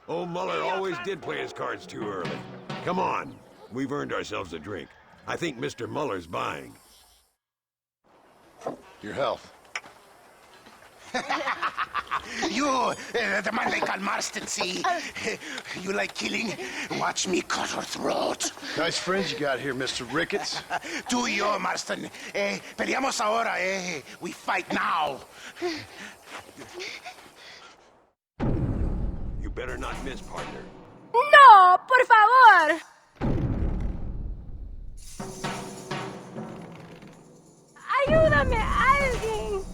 Old Muller always did play his cards too early. Come on, we've earned ourselves a drink. I think Mr. Muller's buying. Your health. You, the man they call Marston, see? You like killing? Watch me cut her throat. Nice friends you got here, Mr. Ricketts. Tú y yo, Marston. Peleamos ahora, We fight now. You better not miss, partner. ¡No! ¡Por favor! ¡Ayúdame, alguien!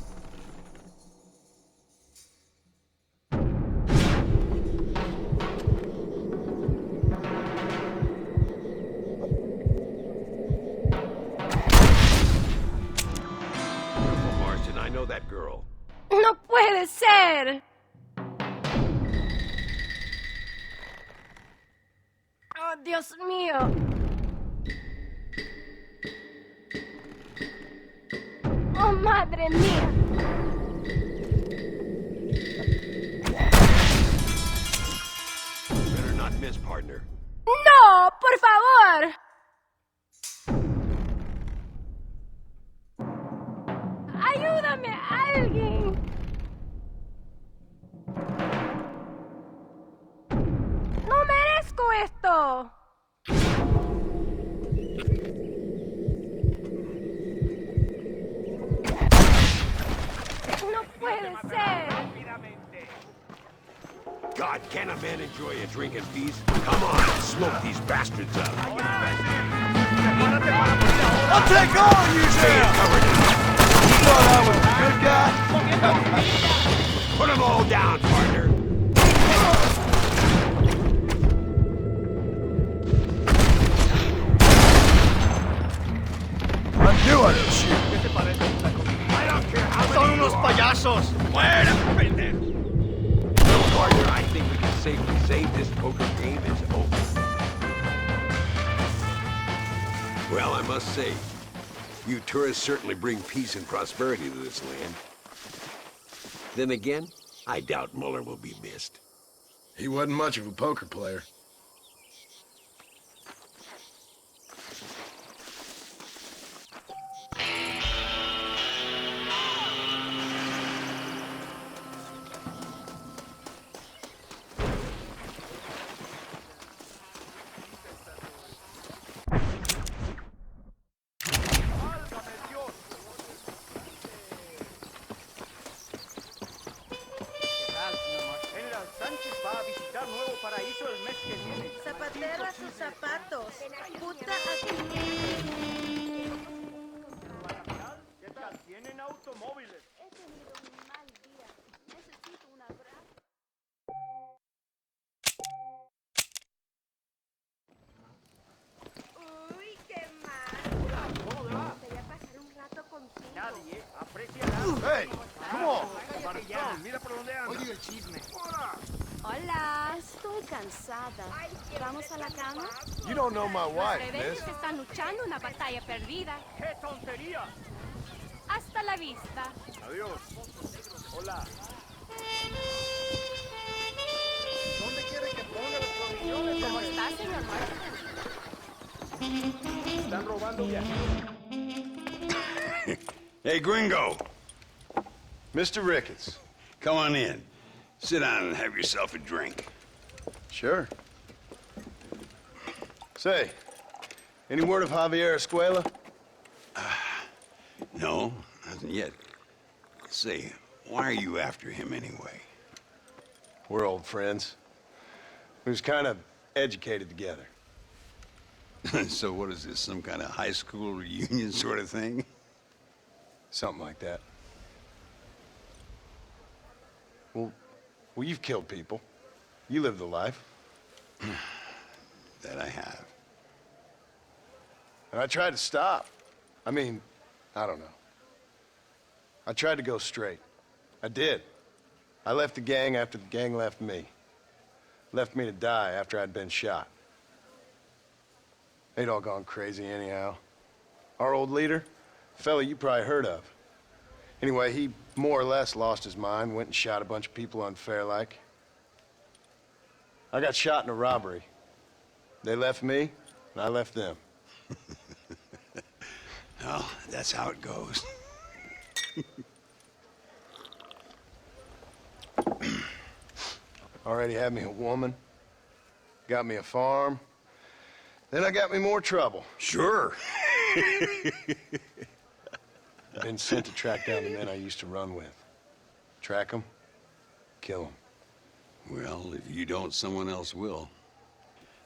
Marston, I know that girl. ¡No puede ser! ¡Oh, Dios mío! ¡Oh, madre mía! Better not miss, partner. ¡No! ¡Por favor! ¡Ayúdame, alguien! ¡No merezco esto! ¡No puede ser! God, can a man enjoy a drink and peace? Come on, smoke these bastards up. I'll take all you now! You thought I was a good guy? Put them all down, partner. I knew I could shoot. I don't care how Son many unos you are. payasos. Fuera, pendejo. Well, partner, I think we can safely say this poker game is over. Well, I must say, you tourists certainly bring peace and prosperity to this land. Then again, I doubt Muller will be missed. He wasn't much of a poker player. Zapatero a sus zapatos. Puta a tu... Tienen automóviles. He tenido un mal día. Necesito un abrazo. Uy, qué mal. Quería pasar un rato contigo. Nadie aprecia nada. Hey, come on. Cállate ya. Mira por dónde anda. Oye el chisme. Hola, estoy cansada. ¿Vamos a la cama? You don't know my wife, Los miss. rebeldes están luchando una batalla perdida. ¡Qué tontería! Hasta la vista. Adiós. Hola. ¿Dónde quiere que ponga las provisiones? ¿Cómo está, señor Marston? Están robando viajeros. Hey, gringo. Mr. Ricketts. Come on in. Sit down and have yourself a drink. Sure. Say, any word of Javier Escuela? No, nothing yet. Say, why are you after him anyway? We're old friends. We was kind of educated together. So what is this, some kind of high school reunion sort of thing? Something like that. Well, you've killed people. You lived the life. That I have. And I tried to stop. I mean, I don't know. I tried to go straight. I did. I left the gang after the gang left me. Left me to die after I'd been shot. They'd all gone crazy anyhow. Our old leader, a fella you probably heard of. Anyway, he more or less lost his mind, went and shot a bunch of people unfair-like. I got shot in a robbery. They left me, and I left them. Well, that's how it goes. Already had me a woman. Got me a farm. Then I got me more trouble. Sure. Been sent to track down the men I used to run with. Track them, kill them. Well, if you don't, someone else will.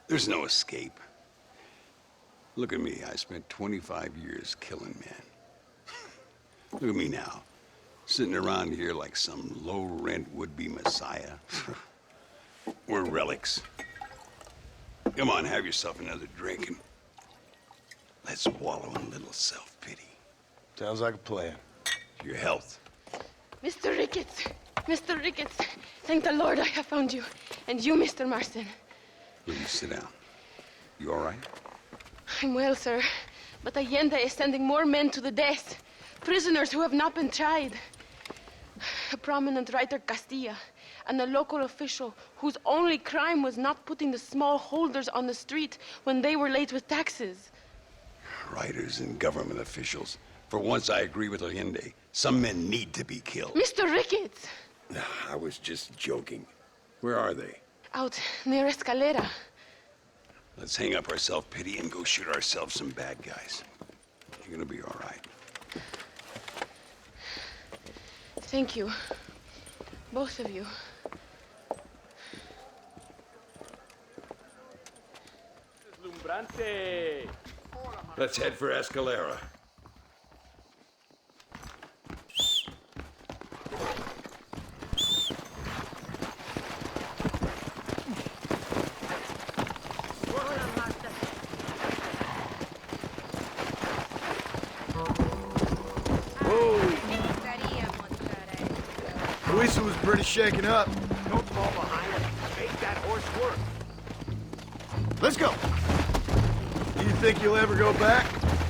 There's no escape. Look at me. I spent 25 years killing men. Look at me now, sitting around here like some low-rent would-be messiah. We're relics. Come on, have yourself another drink and let's wallow in a little self-pity. Sounds like a plan. Your health. Mr. Ricketts! Mr. Ricketts! Thank the Lord I have found you. And you, Mr. Marston. Please sit down. You all right? I'm well, sir. But Allende is sending more men to the death. Prisoners who have not been tried. A prominent writer, Castilla, and a local official whose only crime was not putting the small holders on the street when they were late with taxes. Writers and government officials. For once, I agree with Allende. Some men need to be killed. Mr. Ricketts! I was just joking. Where are they? Out near Escalera. Let's hang up our self-pity and go shoot ourselves some bad guys. You're gonna be all right. Thank you. Both of you. Let's head for Escalera. Luisa was pretty shaken up. Don't fall behind him. Make that horse work. Let's go. Do you think you'll ever go back?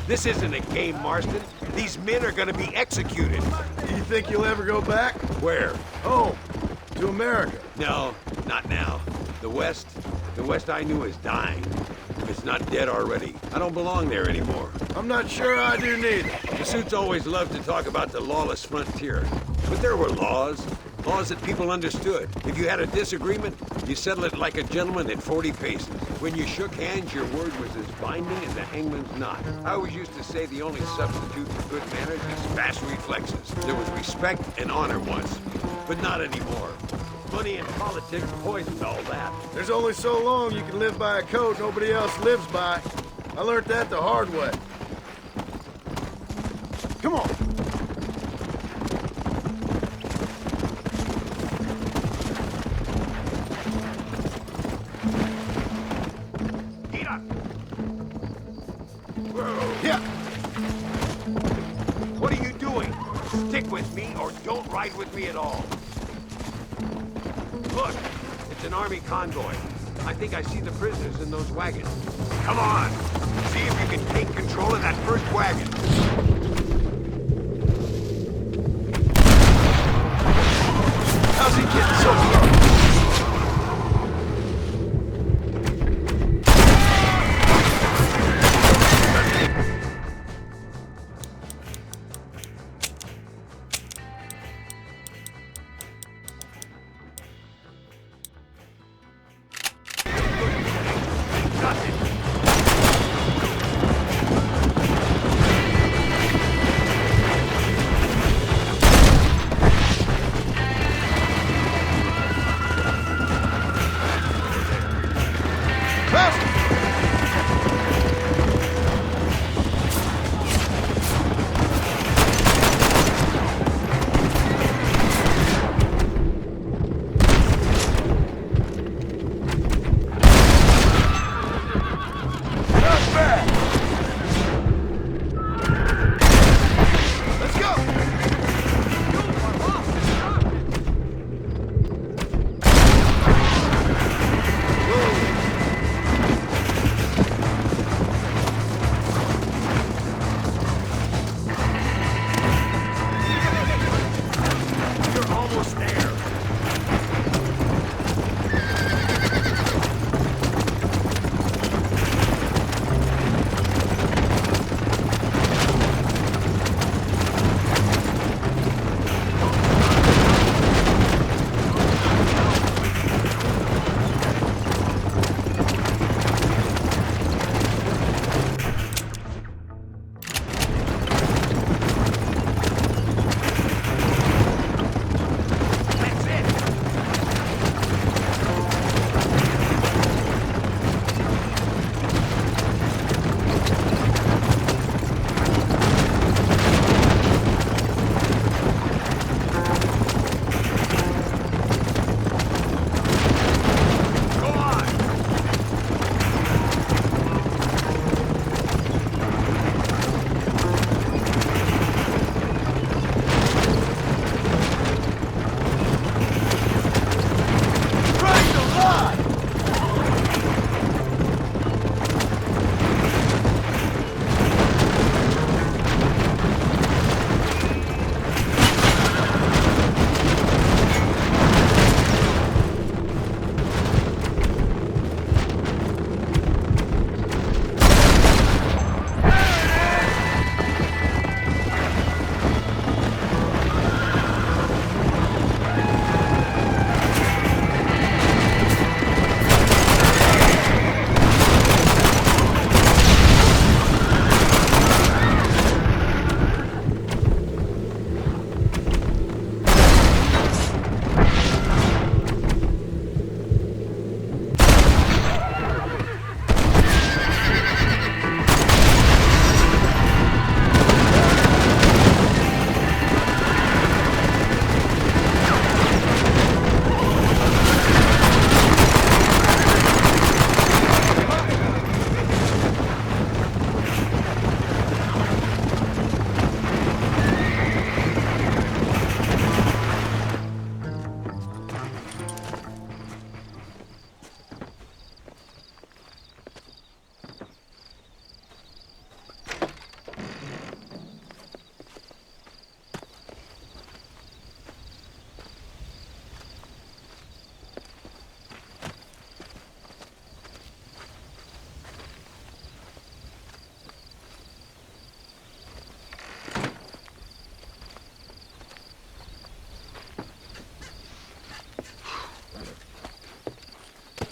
This isn't a game, Marston. These men are gonna be executed. Do you think you'll ever go back? Where? Home. To America. No, not now. The West I knew is dying. It's not dead already. I don't belong there anymore. I'm not sure I do neither. The suits always loved to talk about the lawless frontier. But there were laws that people understood. If you had a disagreement, you settled it like a gentleman at 40 paces. When you shook hands, your word was as binding as a hangman's knot. I always used to say the only substitute for good manners is fast reflexes. There was respect and honor once, but not anymore. Money and politics poisoned all that. There's only so long you can live by a code nobody else lives by. I learned that the hard way. Come on. Get up! Yeah. What are you doing? Stick with me or don't ride with me at all. Look, it's an army convoy. I think I see the prisoners in those wagons. Come on! See if you can take control of that first wagon. How's he getting so close?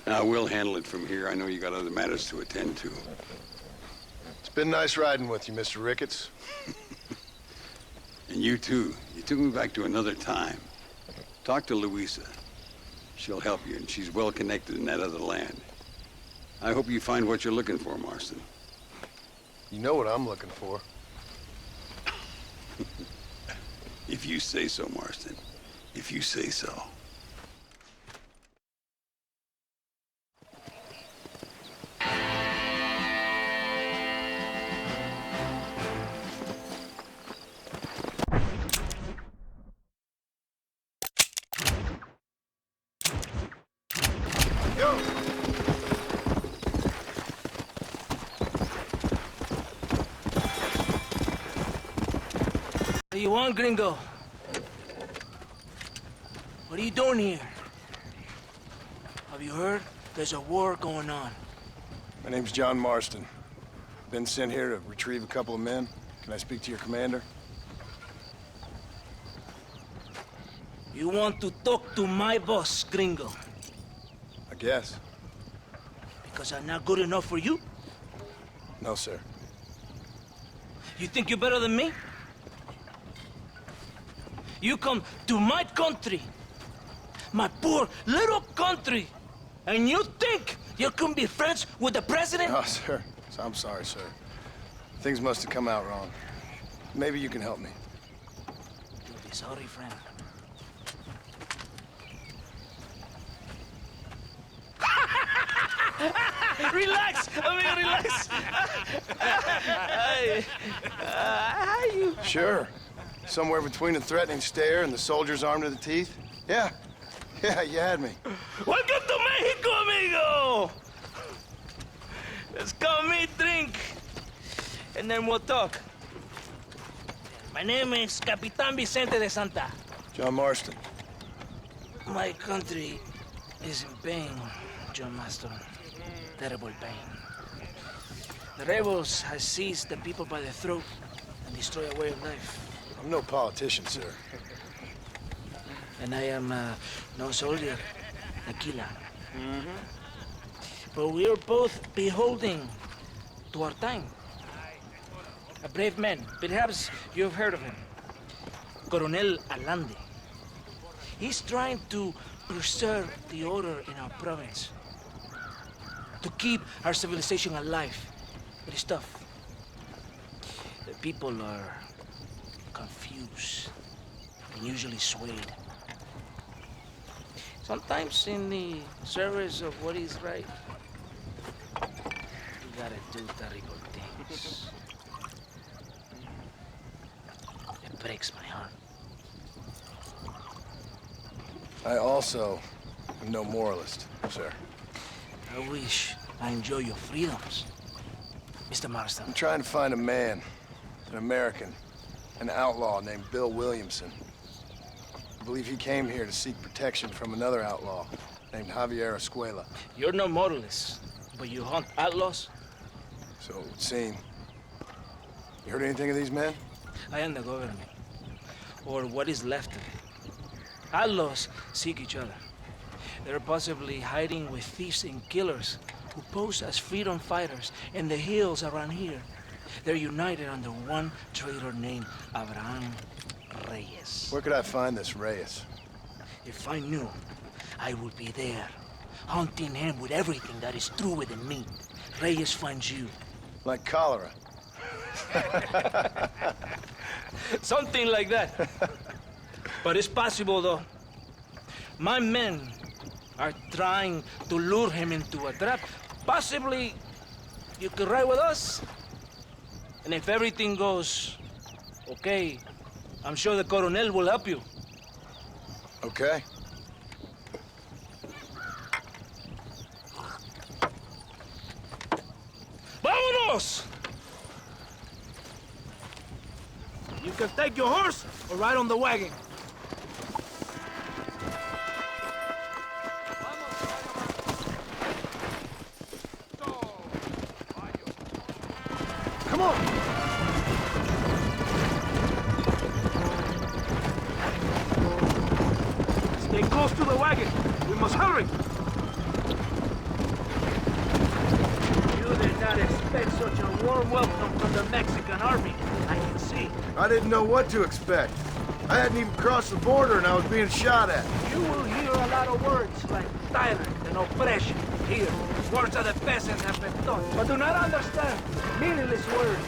We'll handle it from here. I know you got other matters to attend to. It's been nice riding with you, Mr. Ricketts. And you too. You took me back to another time. Talk to Louisa. She'll help you, and she's well connected in that other land. I hope you find what you're looking for, Marston. You know what I'm looking for. If you say so, Marston. If you say so. What do you want, gringo? What are you doing here? Have you heard? There's a war going on. My name's John Marston. Been sent here to retrieve a couple of men. Can I speak to your commander? You want to talk to my boss, gringo? I guess. Because I'm not good enough for you? No, sir. You think you're better than me? You come to my country, my poor little country, and you think you can be friends with the president? Oh, sir. I'm sorry, sir. Things must have come out wrong. Maybe you can help me. You'll be sorry, friend. Relax, amigo, relax. How you? Sure. Somewhere between a threatening stare and the soldier's armed to the teeth? Yeah. Yeah, you had me. Welcome to Mexico, amigo! Let's come meet, drink, and then we'll talk. My name is Capitan Vicente de Santa. John Marston. My country is in pain, John Marston. Terrible pain. The rebels have seized the people by the throat and destroyed a way of life. I'm no politician, sir. And I am no soldier, a killer. But we are both beholding to our time. A brave man, perhaps you've heard of him. Coronel Allende. He's trying to preserve the order in our province. To keep our civilization alive. But it's tough. The people are confused and usually swayed. Sometimes in the service of what is right, you gotta do terrible things. It breaks my heart. I also am no moralist, sir. I wish I enjoy your freedoms, Mr. Marston. I'm trying to find a man, an American, an outlaw named Bill Williamson. I believe he came here to seek protection from another outlaw named Javier Escuela. You're no moralist, but you hunt outlaws? So it would seem. You heard anything of these men? I am the government, or what is left of it. Outlaws seek each other. They're possibly hiding with thieves and killers who pose as freedom fighters in the hills around here. They're united under one traitor named Abraham Reyes. Where could I find this Reyes? If I knew, I would be there, hunting him with everything that is true within me. Reyes finds you. Like cholera. Something like that. But it's possible, though. My men are trying to lure him into a trap. Possibly you could ride with us. And if everything goes okay, I'm sure the Coronel will help you. Okay. ¡Vámonos! You can take your horse or ride on the wagon. Come on! Stay close to the wagon. We must hurry. expect such a warm welcome from the Mexican army. I can see. I didn't know what to expect. I hadn't even crossed the border and I was being shot at. You will hear a lot of words like tyrant and oppression. Here, words of the peasants have been taught, but do not understand meaningless words.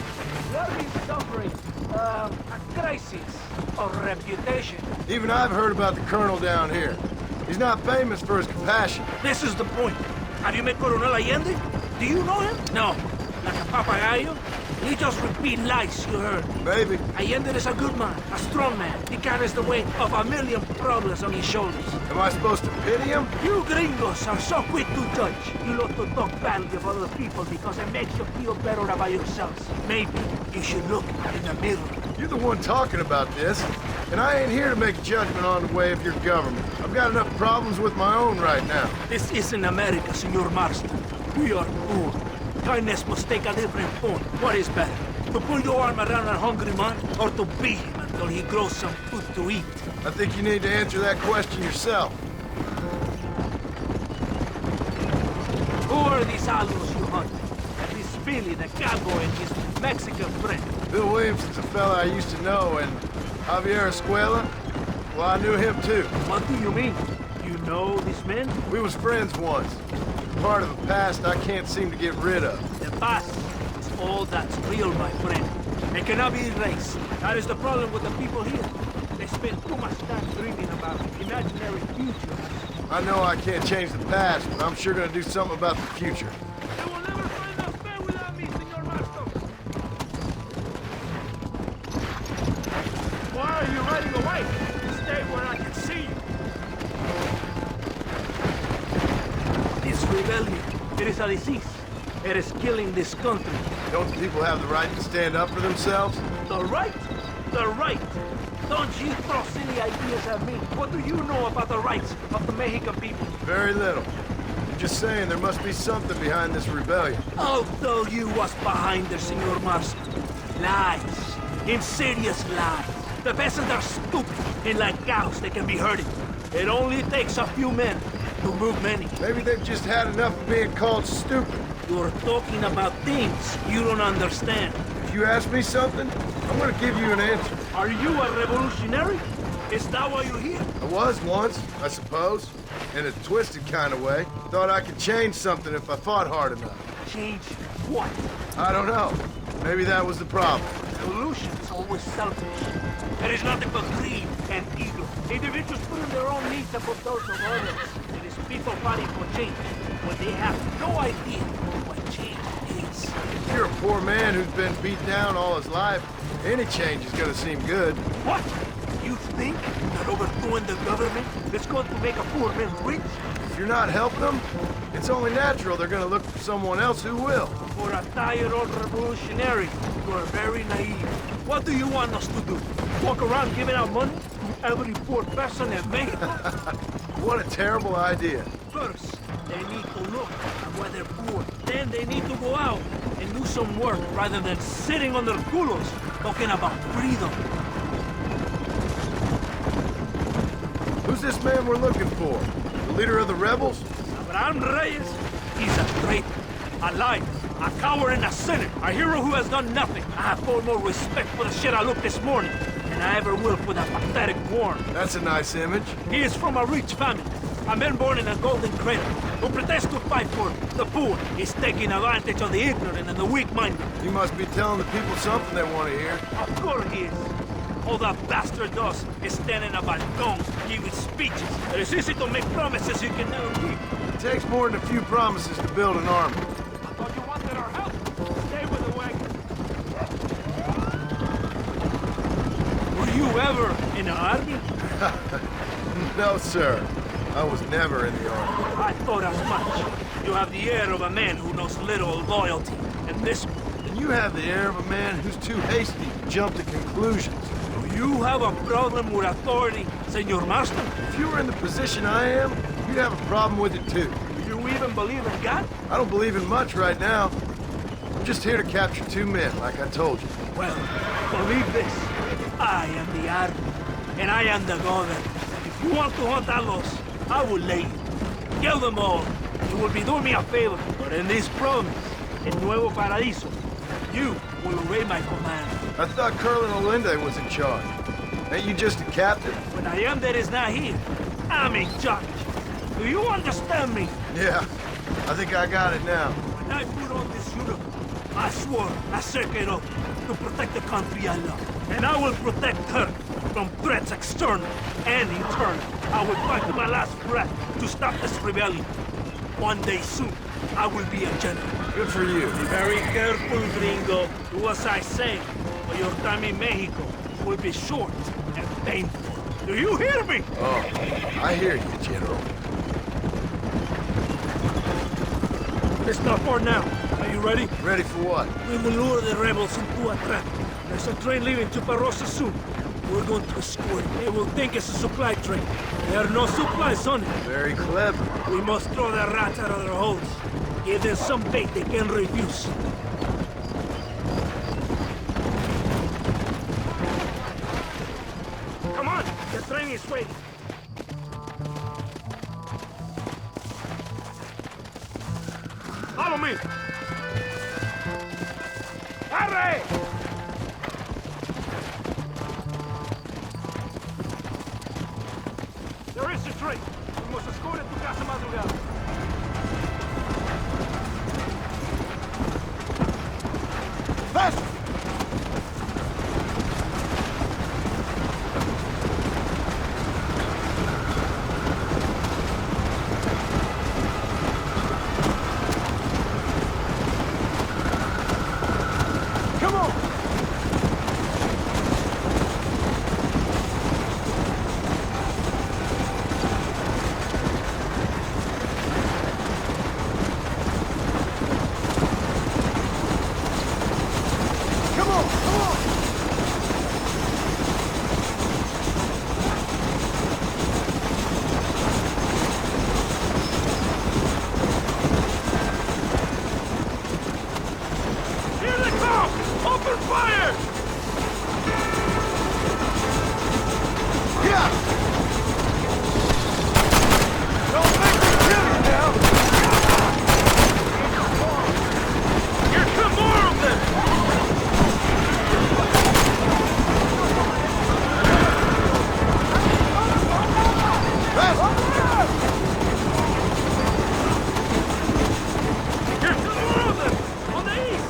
The army is suffering a crisis of reputation. Even I've heard about the colonel down here. He's not famous for his compassion. This is the point. Have you met Coronel Allende? Do you know him? No. Like a papagayo? He just repeat lies you heard. Maybe. Allende is a good man, a strong man. He carries the weight of a million problems on his shoulders. Am I supposed to pity him? You gringos are so quick to judge. You love to talk badly of other people because it makes you feel better about yourselves. Maybe you should look in the mirror. You're the one talking about this, and I ain't here to make a judgment on the way of your government. I've got enough problems with my own right now. This isn't America, Senor Marston. We are poor. Kindness must take a different form. What is better? To put your arm around a hungry man, or to beat him until he grows some food to eat? I think you need to answer that question yourself. Who are these outlaws you hunt? This Billy, the cowboy, and his Mexican friend. Bill Williamson's a fella I used to know, and Javier Escuela, well, I knew him too. What do you mean? You know these men? We was friends once. Part of the past I can't seem to get rid of. The past is all that's real, my friend. It cannot be erased. That is the problem with the people here. They spend too much time dreaming about imaginary futures. I know I can't change the past, but I'm sure gonna do something about the future. They will never find us fair without me, Senor Marston. Why are you running away? Stay where I can see you. This rebellion, it is a disease. It is killing this country. Don't the people have the right to stand up for themselves? The right? The right. Don't you throw silly ideas at me. What do you know about the rights of the Mexican people? Very little. I'm just saying there must be something behind this rebellion. I'll tell you what's behind there, Senor Marston. Lies. Insidious lies. The peasants are stupid, and like cows, they can be herded. It only takes a few men to move many. Maybe they've just had enough of being called stupid. You're talking about things you don't understand. If you ask me something, I'm gonna give you an answer. Are you a revolutionary? Is that why you're here? I was once, I suppose. In a twisted kind of way. Thought I could change something if I fought hard enough. Change what? I don't know. Maybe that was the problem. Revolution is always selfish. There is nothing but greed and ego. Individuals putting their own needs above those of others. It is people fighting for change when they have no idea what change is. If you're a poor man who's been beat down all his life, any change is gonna seem good. What? You think that overthrowing the government is going to make a poor man rich? If you're not helping them, it's only natural they're gonna look for someone else who will. For a tired old revolutionary, you are very naive. What do you want us to do? Walk around giving out money to every poor person in Mexico? What a terrible idea. First, they need to look at why they're poor. Then they need to go out and do some work rather than sitting on their culos talking about freedom. Who's this man we're looking for? The leader of the rebels? Abraham Reyes, he's a traitor, a liar, a coward and a sinner, a hero who has done nothing. I have far more respect for the shit I looked this morning than I ever will for that pathetic worm. That's a nice image. He is from a rich family, a man born in a golden cradle, who pretends to fight for the poor. He's taking advantage of the ignorant and the weak-minded. He must be telling the people something they want to hear. Of course he is. All that bastard does is stand in a balcony, giving speeches. It is easy to make promises you can never keep. It takes more than a few promises to build an army. I thought you wanted our help. Stay with the wagon. Were you ever in the army? No, sir. I was never in the army. I thought as much. You have the air of a man who knows little loyalty. And this... And you have the air of a man who's too hasty to jump to conclusions. Do you have a problem with authority, Senor Marston? If you were in the position I am, you'd have a problem with it too. Do you even believe in God? I don't believe in much right now. I'm just here to capture 2 men, like I told you. Well, believe this. I am the army, and I am the government. If you want to hunt outlaws, I will lay you. Kill them all. You will be doing me a favor. But in this province, El Nuevo Paradiso. You will obey my command. I thought Colonel Olinde was in charge. Ain't you just a captain? When I am there is not here, I'm in charge. Do you understand me? Yeah, I think I got it now. When I put on this uniform, I swore, I certified to protect the country I love. And I will protect her from threats external and internal. I will fight to my last breath to stop this rebellion. One day soon, I will be a general. Good for you. Be very careful, gringo. Do as I say, or your time in Mexico will be short and painful. Do you hear me? Oh, I hear you, General. It's not far now. Are you ready? Ready for what? We will lure the rebels into a trap. There's a train leaving to Barrosa soon. We're going to escort it. They will think it's a supply train. There are no supplies on it. Very clever. We must throw the rats out of their holes. Give them some bait they can refuse. Come on, the train is waiting. Follow me. Hurry! There is a train. We must escort it to Casa Madrugada. Faster! Come on! Come on! Come on! Here they come! Open fire! Yeah! Don't make me kill you now! Here come more of them! Here come more of them! On the east!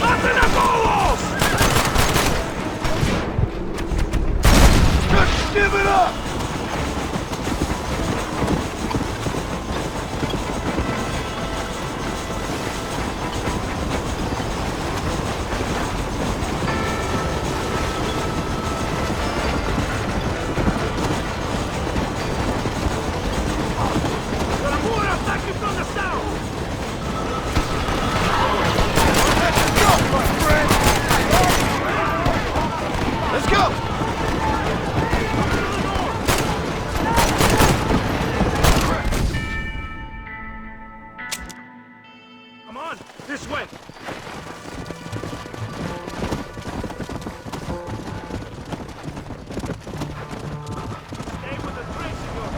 ¡Maten a todos! Just give it up! There are more attacking from the south! Let's go! Come on, this way! Stay with the train, senor.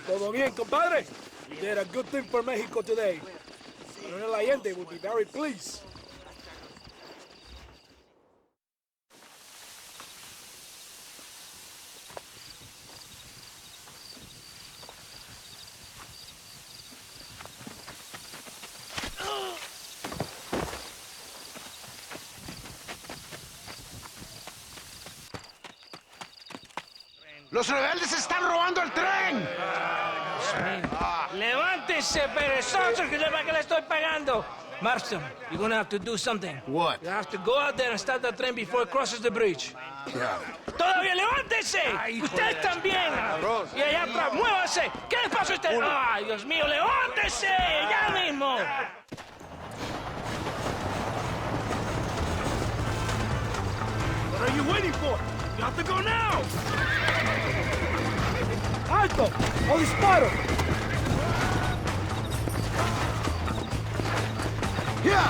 Todo bien, compadre? You did a good thing for Mexico today. Coronel Allende will be very pleased. ¡Los rebeldes están robando el tren! ¡Levántese, perezoso, que sepa que le estoy pagando! Marston, you're gonna have to do something. What? You have to go out there and stop the train before it crosses the bridge. Yeah. ¡Todavía levántese! ¡Usted también! Y allá atrás, muévase. ¿Qué le pasa a usted? ¡Ay, Dios mío, levántese! ¡Ya mismo! What are you waiting for? You have to go now! ¡Alto! ¡O disparo! ¡Ya!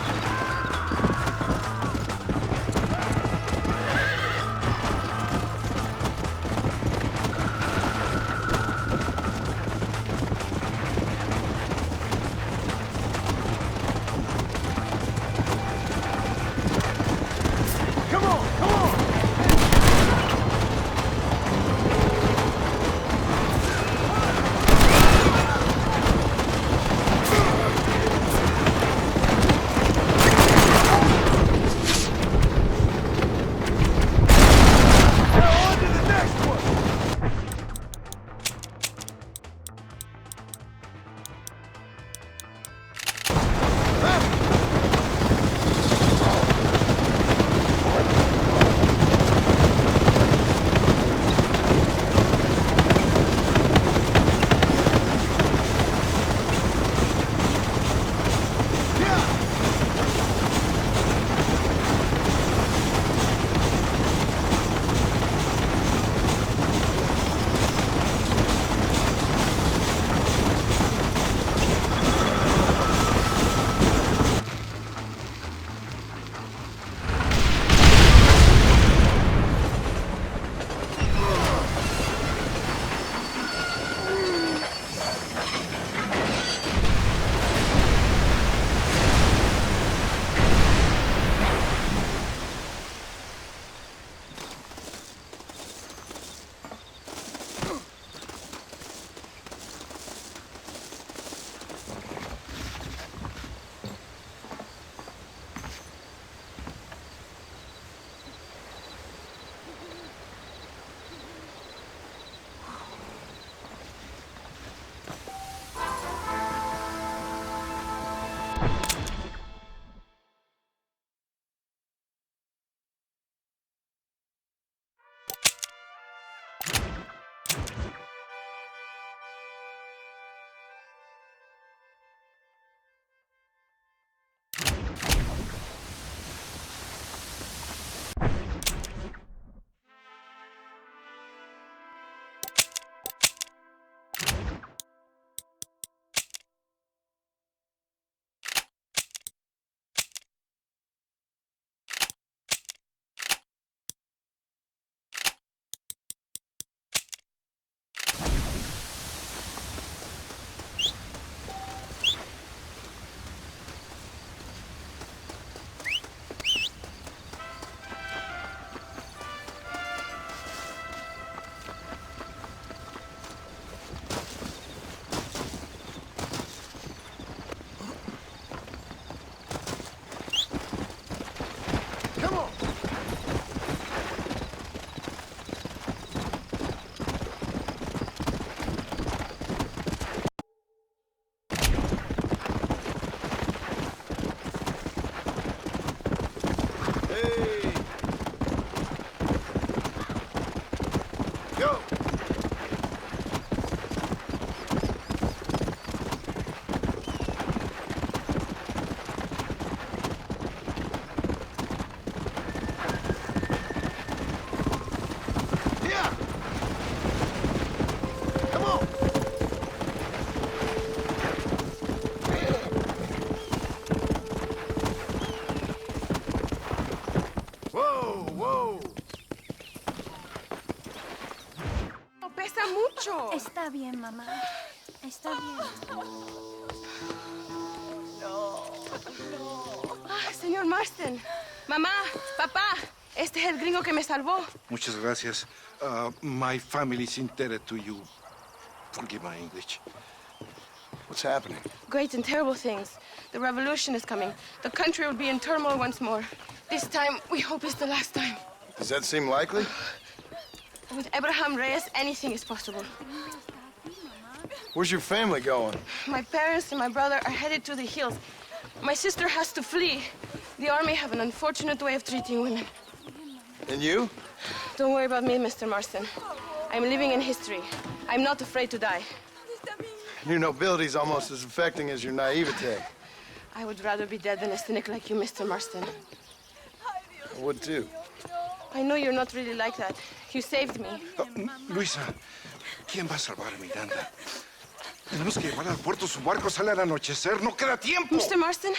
Go! Pesa mucho. Está bien, mamá. Está bien. Señor Marston. Mamá, papá, este es el gringo que me salvó. Muchas gracias. My family's indebted to you. Forgive my English. What's happening? Great and terrible things. The revolution is coming. The country will be in turmoil once more. This time, we hope it's the last time. Does that seem likely? With Abraham Reyes, anything is possible. Where's your family going? My parents and my brother are headed to the hills. My sister has to flee. The army have an unfortunate way of treating women. And you? Don't worry about me, Mr. Marston. I'm living in history. I'm not afraid to die. Your nobility's almost as affecting as your naivete. I would rather be dead than a cynic like you, Mr. Marston. I would too. I know you're not really like that. You saved me. Luisa, ¿quién va a salvar a Miranda? Tenemos que llevar al puerto. Su barco sale al anochecer. No queda tiempo. Mr. Marston,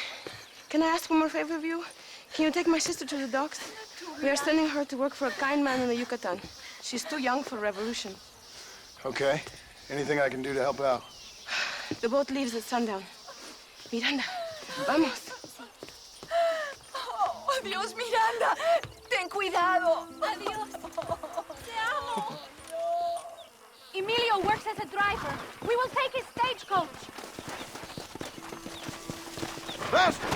can I ask one more favor of you? Can you take my sister to the docks? We are sending her to work for a kind man in the Yucatan. She's too young for revolution. Okay. Anything I can do to help out? The boat leaves at sundown. Miranda, vamos. Oh, adiós, Miranda. Ten cuidado. Adiós. Te amo. Emilio works as a driver. We will take his stagecoach. Faster!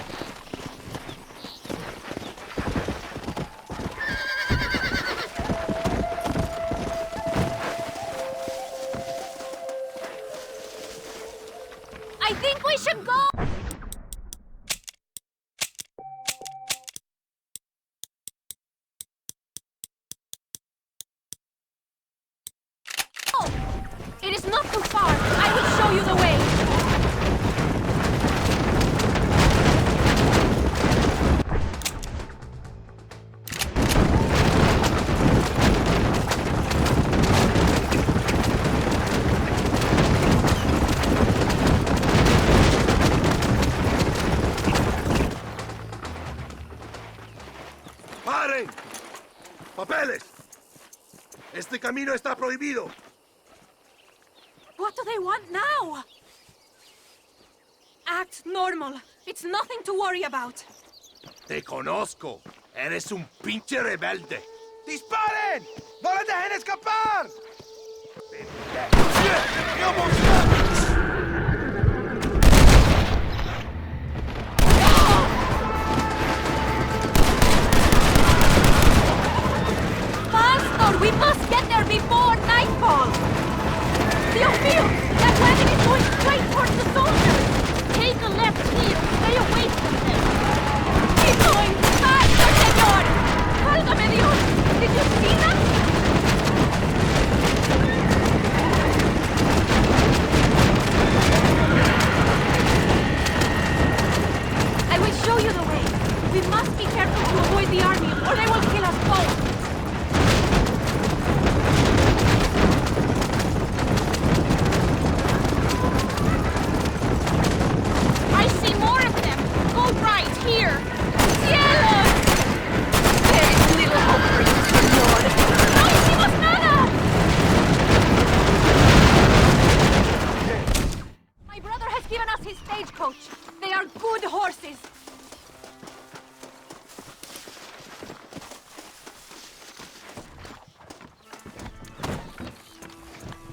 I think we should go. It is not too far. I will show you the way. ¡Paren! ¡Papeles! Este camino está prohibido. What do they want now? Act normal. It's nothing to worry about. Te conozco. Eres un pinche rebelde. ¡Disparen! ¡No les dejen escapar! Pastor, we must get there before nightfall. Dios mío! That wagon is going straight towards the soldiers! Take a left here. Stay away from them. Keep going! Faster, señor! Válgame Dios! Did you see that? I will show you the way. We must be careful to avoid the army, or they will kill us both. Here! ¡Cielos! There is little hope for you, señor. ¡No hicimos nada! My brother has given us his stagecoach. They are good horses.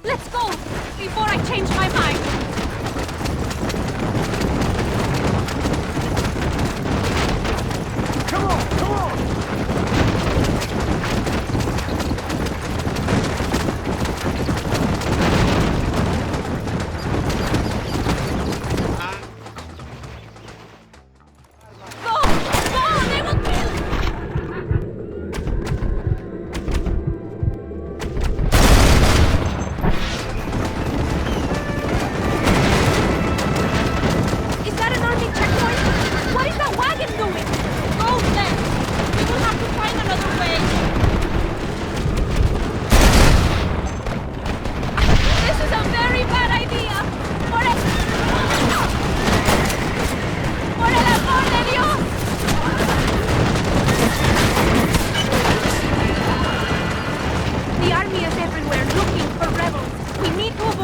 Let's go, before I change my mind.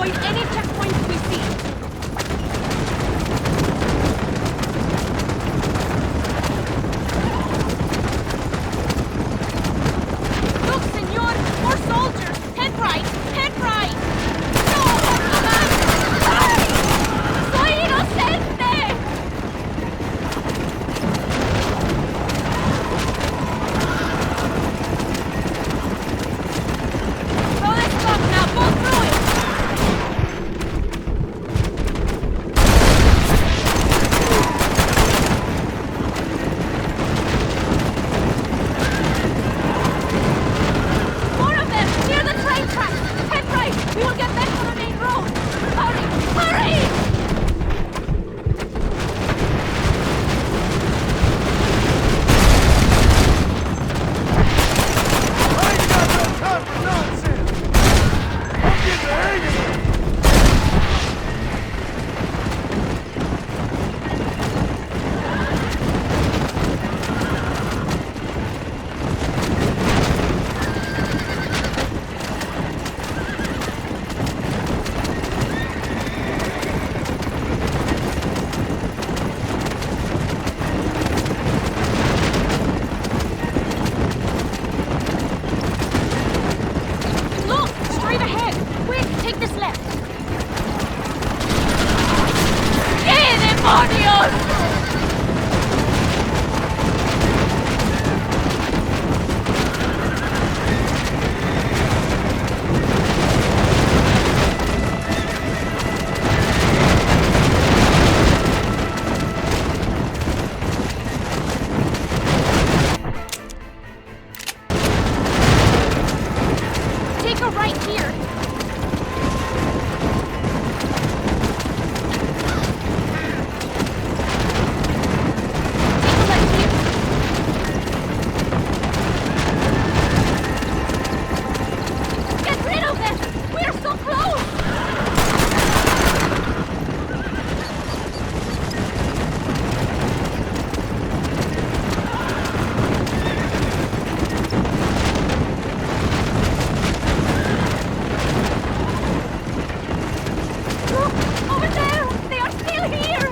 Avoid any checkpoints we see. Look, senor! More soldiers! Head right! Head right! No! Ay! Soy inocente! Throw this stuff now! Go through it! More of them! Near the train tracks! Head right! We will get back to the main road! Hurry! Hurry! Look! Straight ahead! Quick, take this left! ¡Qué demonios! Take a right here. Take a left here. Get rid of them! We're so close! Look! Over there! They are still here!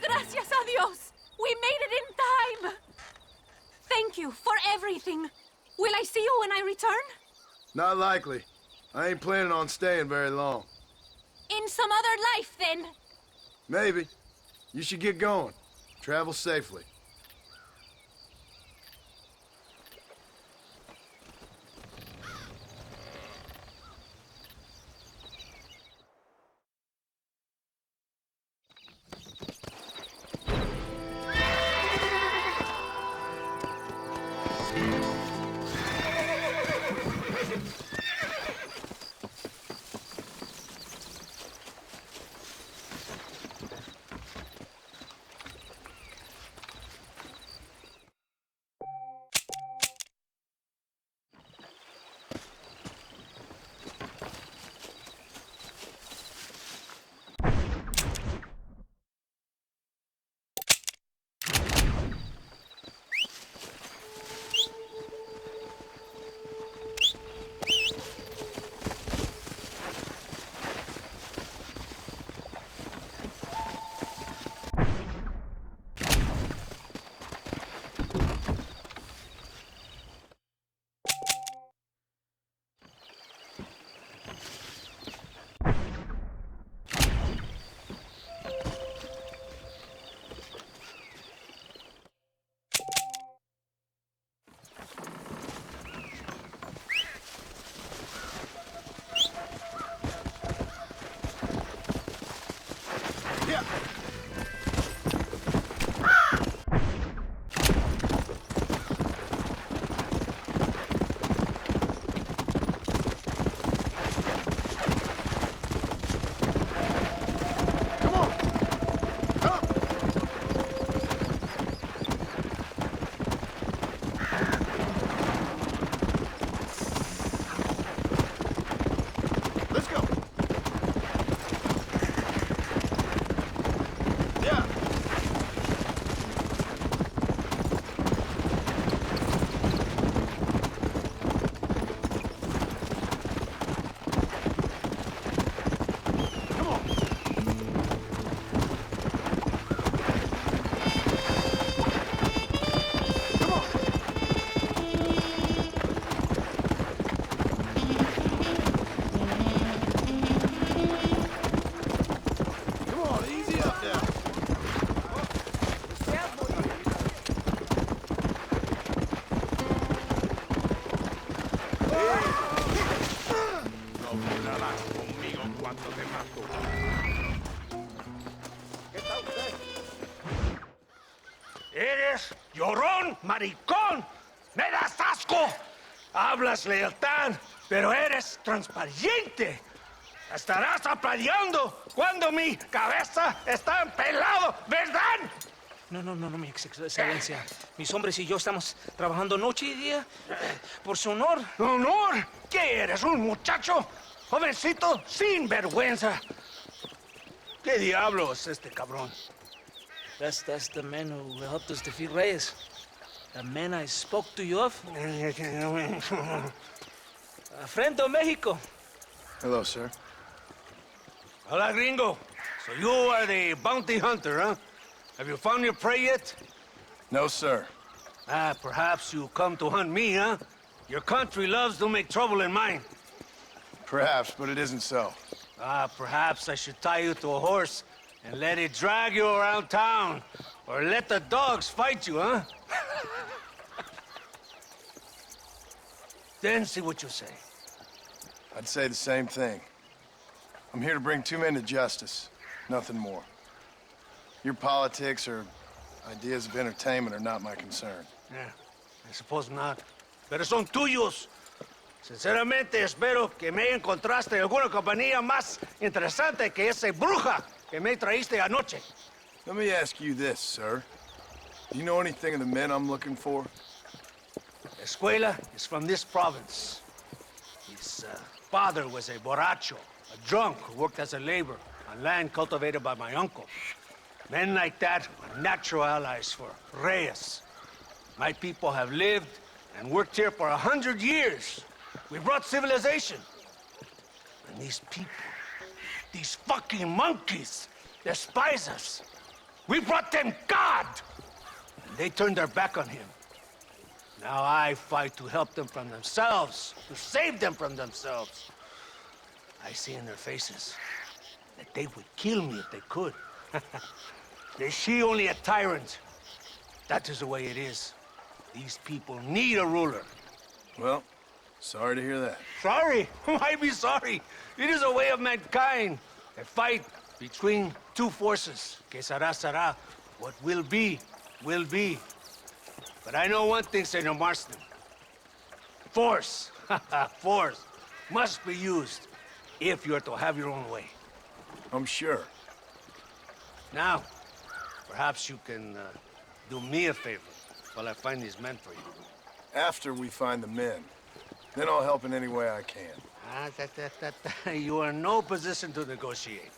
Gracias a Dios! We made it in time! Thank you for everything. Will I see you when I return? Not likely. I ain't planning on staying very long. In some other life, then. Maybe. You should get going. Travel safely. rato te mato. ¿Qué tal usted? Eres llorón, maricón. ¡Me das asco! Hablas lealtad, pero eres transparente. Estarás aplaudiendo cuando mi cabeza está pelado, ¿verdad? No, mi excelencia. Mis hombres y yo estamos trabajando noche y día por su honor. ¿Honor? ¿Qué eres, un muchacho? Jovencito, sin vergüenza. ¿Qué diablo es este cabrón? That's the man who helped us defeat Reyes. The man I spoke to you of. Friend of Mexico. Hello, sir. Hola, gringo. So you are the bounty hunter, huh? Have you found your prey yet? No, sir. Perhaps you come to hunt me, huh? Your country loves to make trouble in mine. Perhaps, but it isn't so. Perhaps I should tie you to a horse and let it drag you around town. Or let the dogs fight you, huh? Then see what you say. I'd say the same thing. I'm here to bring two men to justice, nothing more. Your politics or ideas of entertainment are not my concern. Yeah, I suppose not. Pero son tuyos. Sinceramente, espero que me encontraste alguna compañía más interesante que esa bruja que me traíste anoche. Let me ask you this, sir. Do you know anything of the men I'm looking for? Escuela is from this province. His father was a borracho, a drunk who worked as a laborer on land cultivated by my uncle. Men like that are natural allies for Reyes. My people have lived and worked here for 100 years. We brought civilization. And these people, these fucking monkeys, despise us. We brought them God! And they turned their back on him. Now I fight to help them from themselves, to save them from themselves. I see in their faces that they would kill me if they could. They see only a tyrant. That is the way it is. These people need a ruler. Well, sorry to hear that. Sorry? Why be sorry? It is a way of mankind. A fight between two forces. Que será, será. What will be, will be. But I know one thing, Senor Marston. Force, force, must be used if you're to have your own way. I'm sure. Now, perhaps you can do me a favor while I find these men for you. After we find the men, then I'll help in any way I can. You are in no position to negotiate.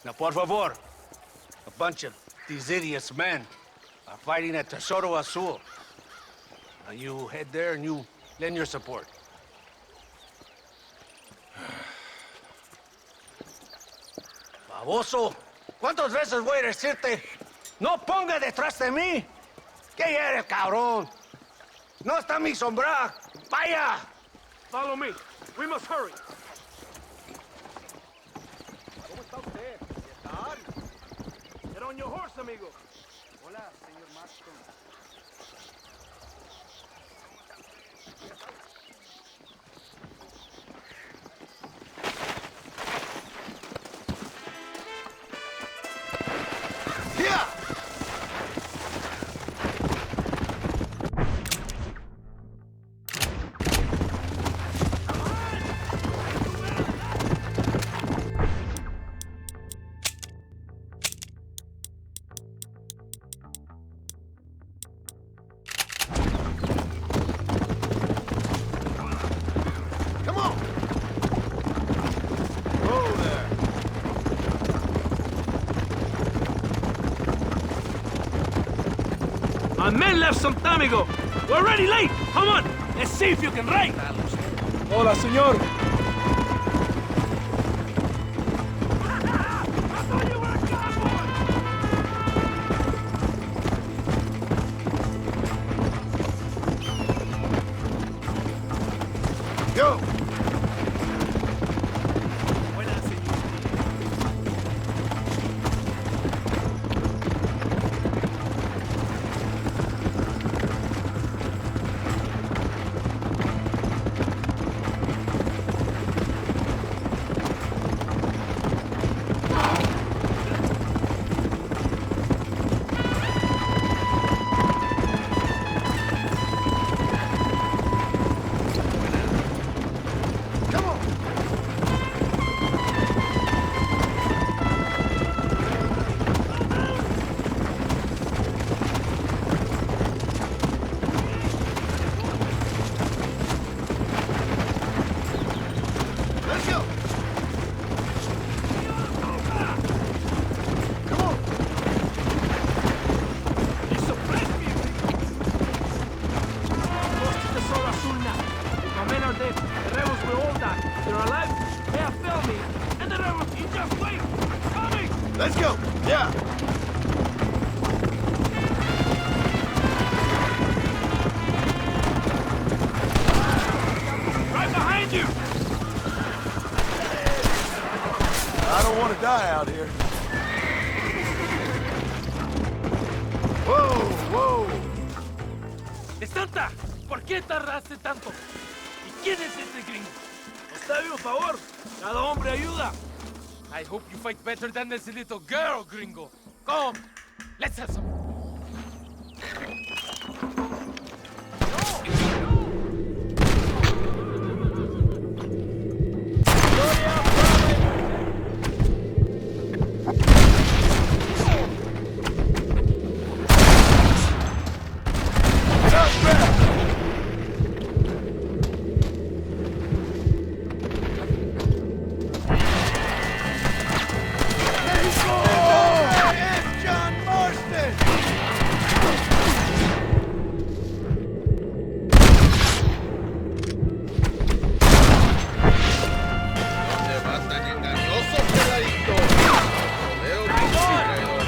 Now, por favor, a bunch of these idiots men are fighting at Tesoro Azul. Now you head there and you lend your support. Baboso, ¿cuántas veces voy a decirte? No ponga detrás de mí. ¿Qué eres, cabrón? No está mi sombra. Vaya. Follow me. We must hurry. ¿Cómo está usted? Get on your horse, amigo. Hola, señor Marston. My men left some time ago. We're already late. Come on. Let's see if you can ride. Hola, señor. Go! Let's go. Yeah. Right behind you! I don't want to die out here. Whoa, whoa. ¡Santa! ¿Por qué tardaste tanto? ¿Y quién es este gringo? Está bien, por favor. Cada hombre ayuda. I hope you fight better than this little girl, gringo. Come, let's have some. It's John Marston! ¿Dónde va tan engañoso, peladito? Lo veo bien, traidor.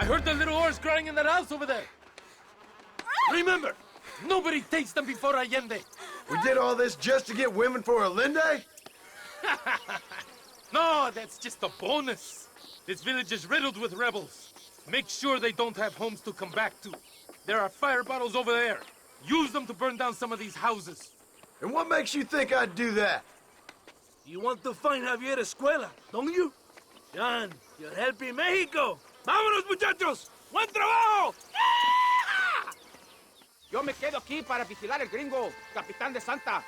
I heard the little horse crying in that house over there. Remember, nobody takes them before Allende. We did all this just to get women for Allende? No, that's just a bonus. This village is riddled with rebels. Make sure they don't have homes to come back to. There are fire bottles over there. Use them to burn down some of these houses. And what makes you think I'd do that? You want to find Javier Escuela, don't you? John, you're helping Mexico. ¡Vámonos, muchachos! ¡Buen trabajo! Yo me quedo aquí para vigilar el gringo, capitán de Santa.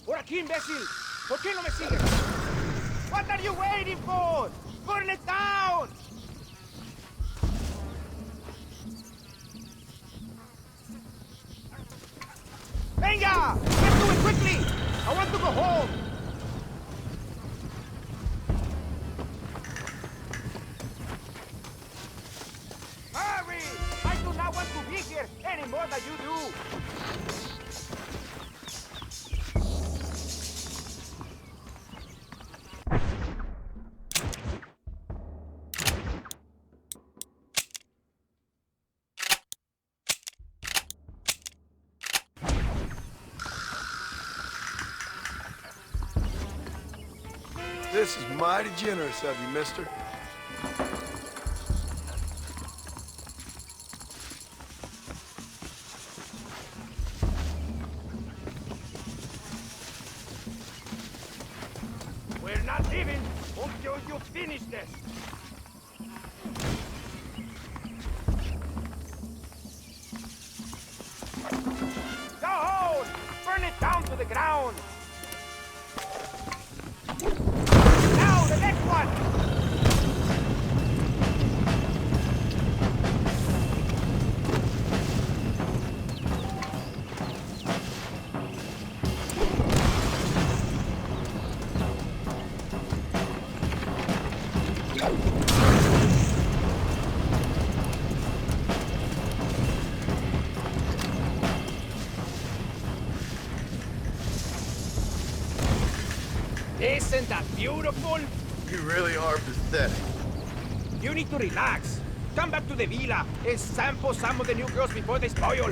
Por aquí, imbécil. ¿Por qué no me sigues? What are you waiting for? Burn it down! Venga! Let's do it quickly! I want to go home! Hurry! I do not want to be here any more than you do! This is mighty generous of you, mister. We're not leaving until you finish this! Go hold! Burn it down to the ground! Now, the next one! Isn't that beautiful? You really are pathetic. You need to relax. Come back to the villa and sample some of the new girls before they spoil.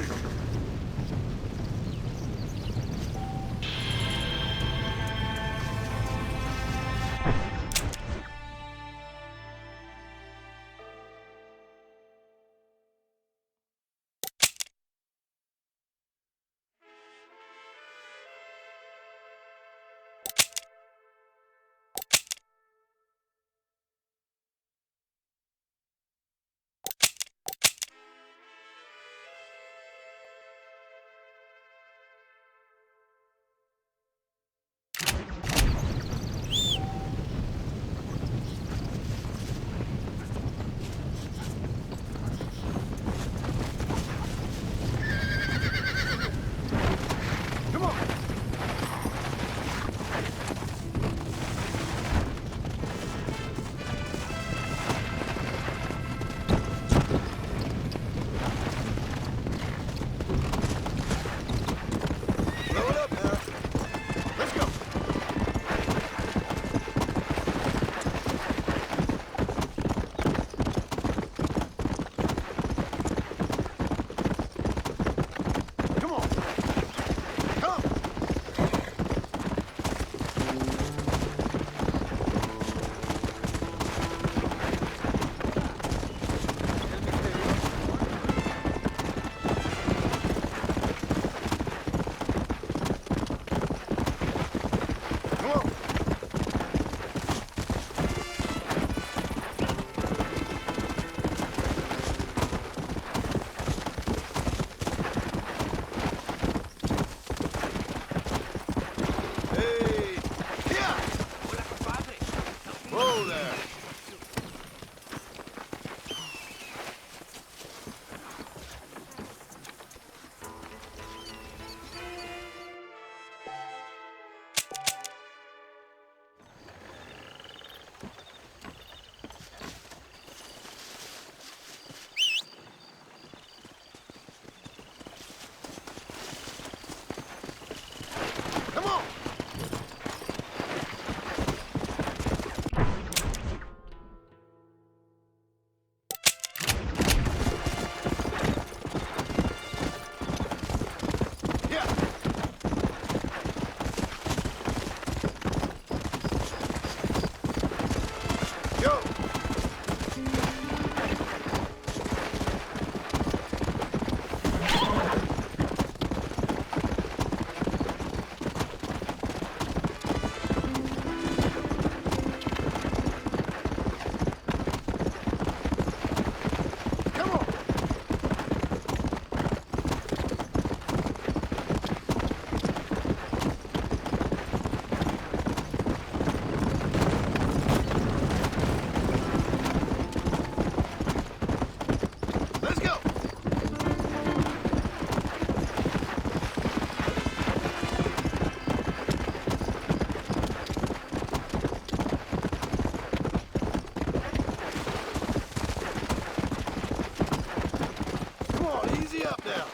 Giddy up now.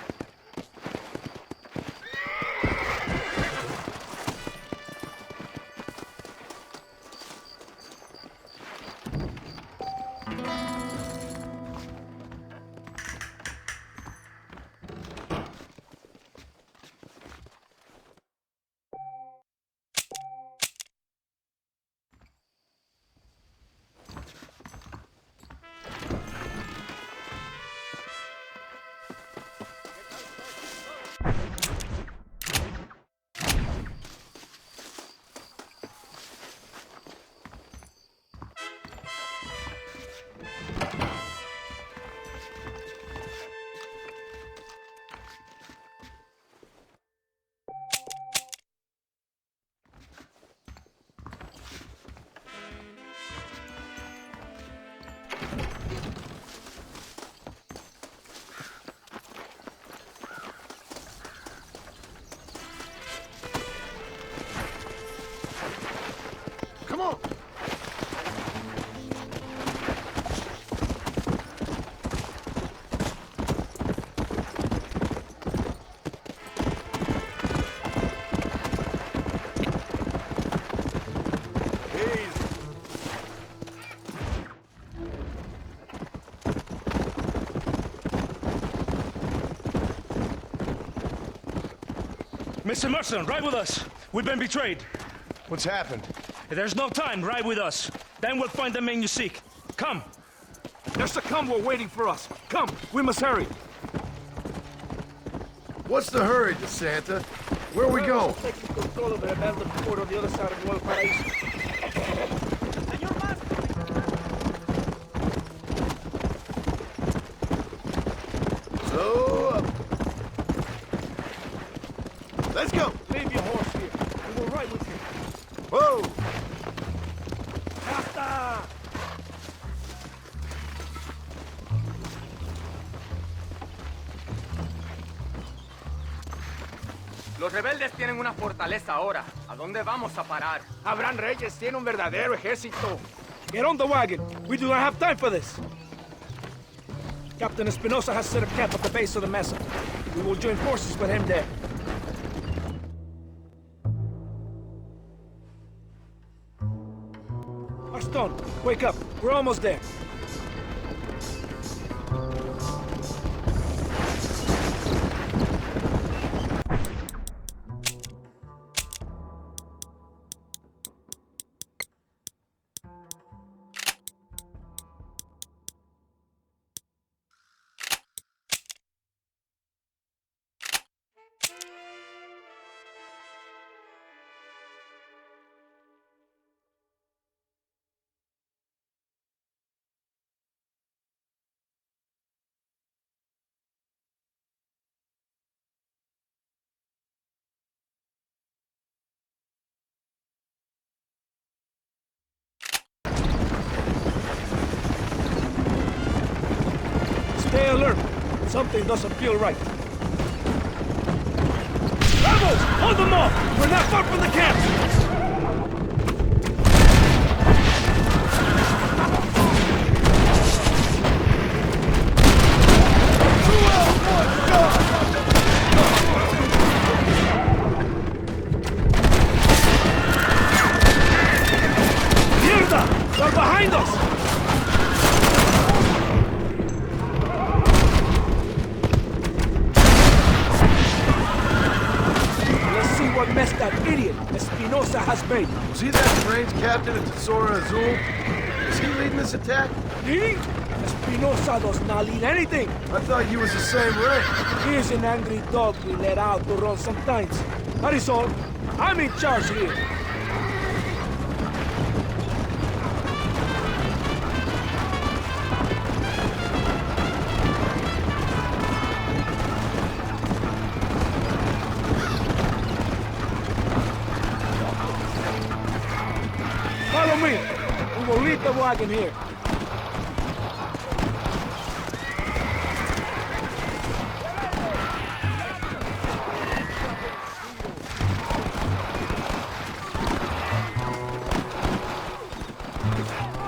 Come on! Mr. Marston, ride with us. We've been betrayed. What's happened? There's no time. Ride with us. Then we'll find the man you seek. Come. There's a convoy waiting for us. Come, we must hurry. What's the hurry, DeSanta? Where we go? Taking control of the abandoned port on the other side of Nuevo Paraíso. So, let's go. Leave your horse here. We will ride with you. Whoa! Basta! Los rebeldes tienen una fortaleza ahora. ¿A dónde vamos a parar? Abraham Reyes tiene un verdadero ejército. Get on the wagon. We do not have time for this. Captain Espinosa has set a camp at the base of the mesa. We will join forces with him there. Marston, wake up. We're almost there. Stay alert. Something doesn't feel right. Rebels! Hold them off! We're not far from the camp! Mierda! They're behind us! What mess that idiot Espinosa has made. Was he that strange captain at Tesoro Azul? Is he leading this attack? He? Espinosa does not lead anything. I thought he was the same rank. He is an angry dog we let out to run sometimes. That is all. I'm in charge here. Follow me. We will leave the wagon here.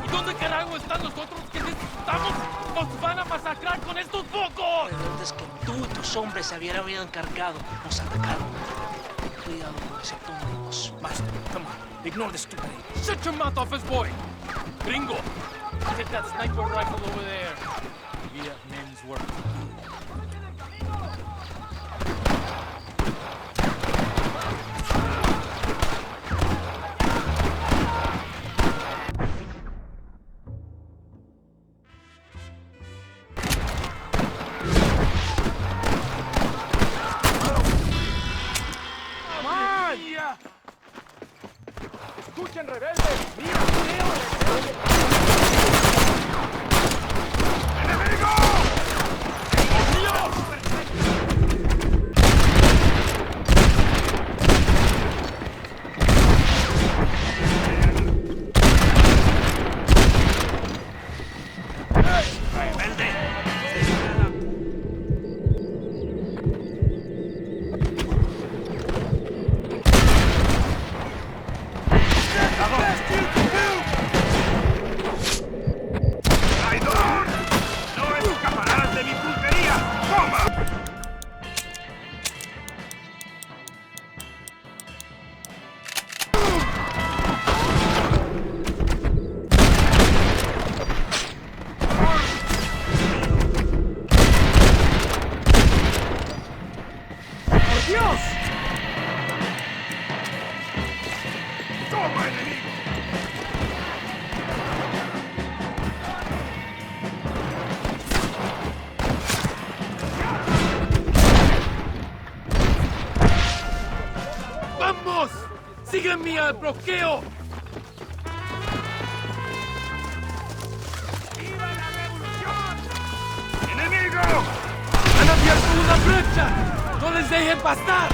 ¿Y dónde carajo están los otros que necesitamos? ¡Nos van a masacrar con estos focos! La verdad es que tú y tus hombres se habían encargado. Nos atacaron. Cuidado con ese tono de voz. Master, come on. Ignore the stupid. Shut your mouth off his boy! Gringo, take that sniper rifle over there. We have men's work. ¡Escuchen, rebeldes! ¡Mira, ¡Vamos! ¡Sígueme al bloqueo! ¡Enemigo! ¡Han abierto una brecha! ¡No les dejen pasar!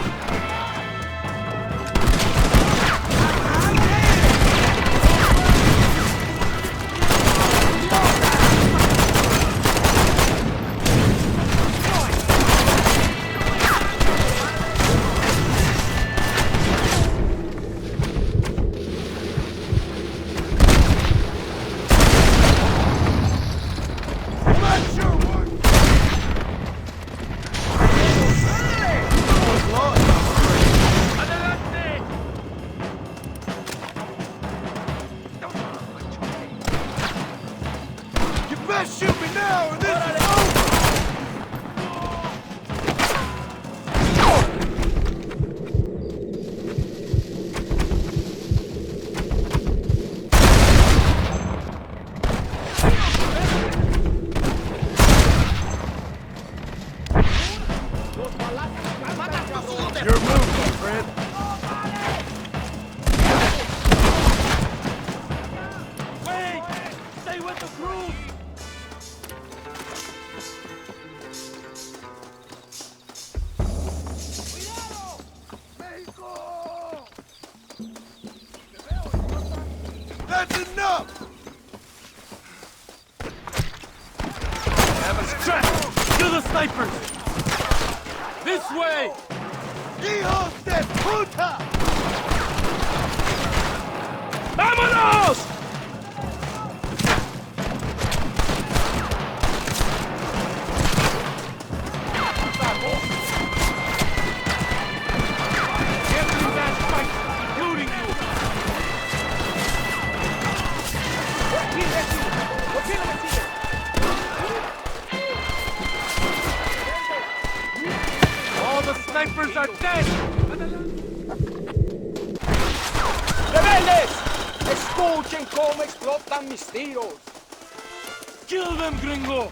That's enough! Have us trapped! Kill the snipers! This way! ¡Hijos de puta! ¡Vámonos! Every man fight, including you! All the snipers are dead! ¡Rebeldes! ¡Escuchen cómo explotan mis tiros! Kill them, gringo!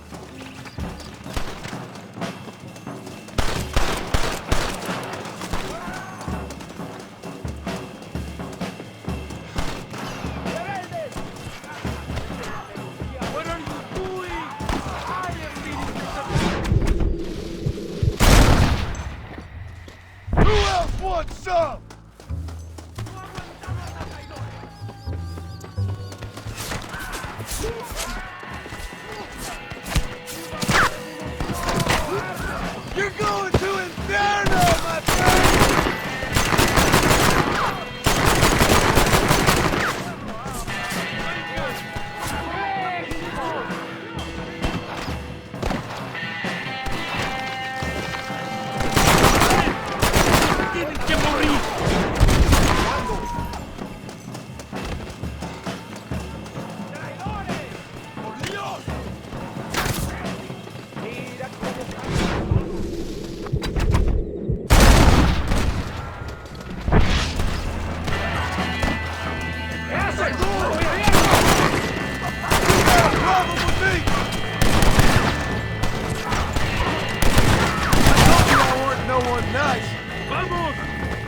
What are you doing? I am leading the... Who else wants some? You're going to Inferno, my friend! nice. ¡Vamos!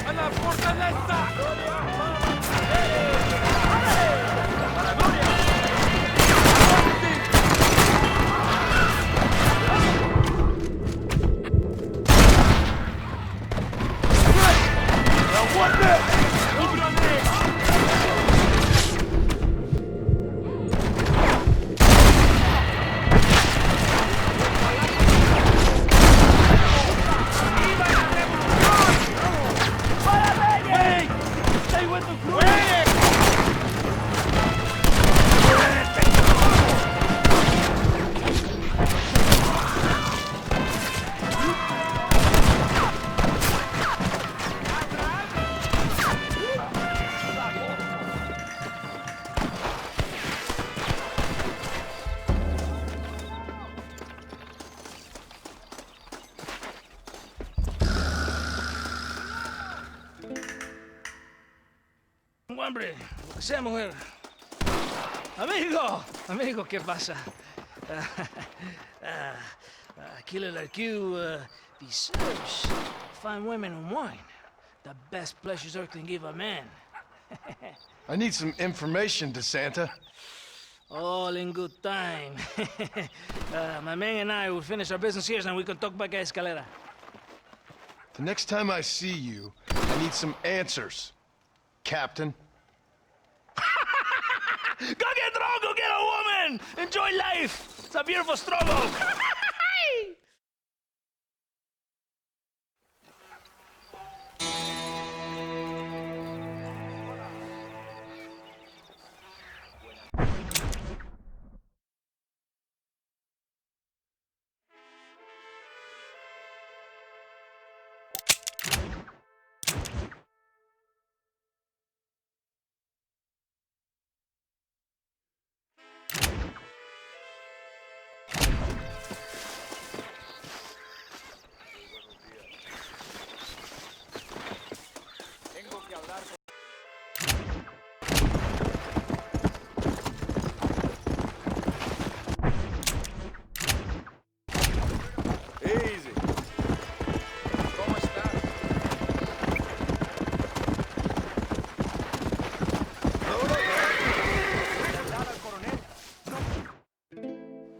¡A la fortaleza! What next? Stay with the group! Hombre, lo que sea, mujer. Amigo, ¿qué pasa? Killer like you deserves fine women and wine. The best pleasures Earth can give a man. I need some information, DeSanta. All in good time. My man and I will finish our business here and we can talk back at Escalera. The next time I see you, I need some answers, Captain. Go get drunk, go get a woman! Enjoy life! It's a beautiful struggle!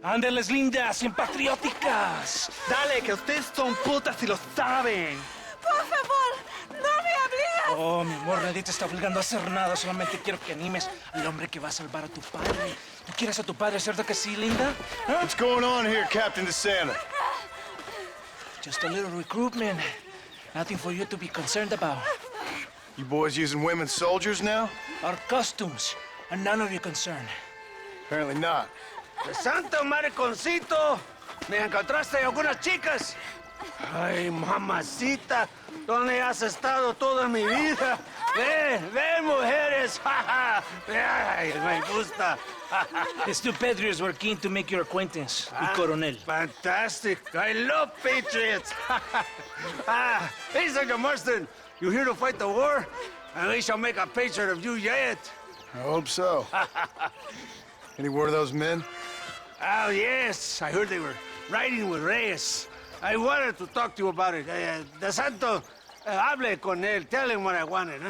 Ándeles, lindas, bien patrióticas. Dale, que ustedes son putas y lo saben. Por favor, no me hables. Oh, mi amor, nadie te está obligando a hacer nada. Solamente quiero que animes al hombre que va a salvar a tu padre. ¿Tú quieres a tu padre, cierto que sí, linda? ¿Ah? What's going on here, Captain DeSanta? Just a little recruitment. Nothing for you to be concerned about. You boys using women soldiers now? Our costumes are none of your concern. Apparently not. ¡Santo mariconcito! ¿Me encontraste algunas chicas? Ay, mamacita, ¿dónde has estado toda mi vida? Ven, mujeres. Ay, me gusta. These two patriots were keen to make your acquaintance, el coronel. Fantastic. I love patriots. Hey, John Marston, you here to fight the war? And we shall make a patriot of you yet. I hope so. Any word of those men? Oh, yes. I heard they were riding with Reyes. I wanted to talk to you about it. DeSanta, hable con él. Tell him what I wanted.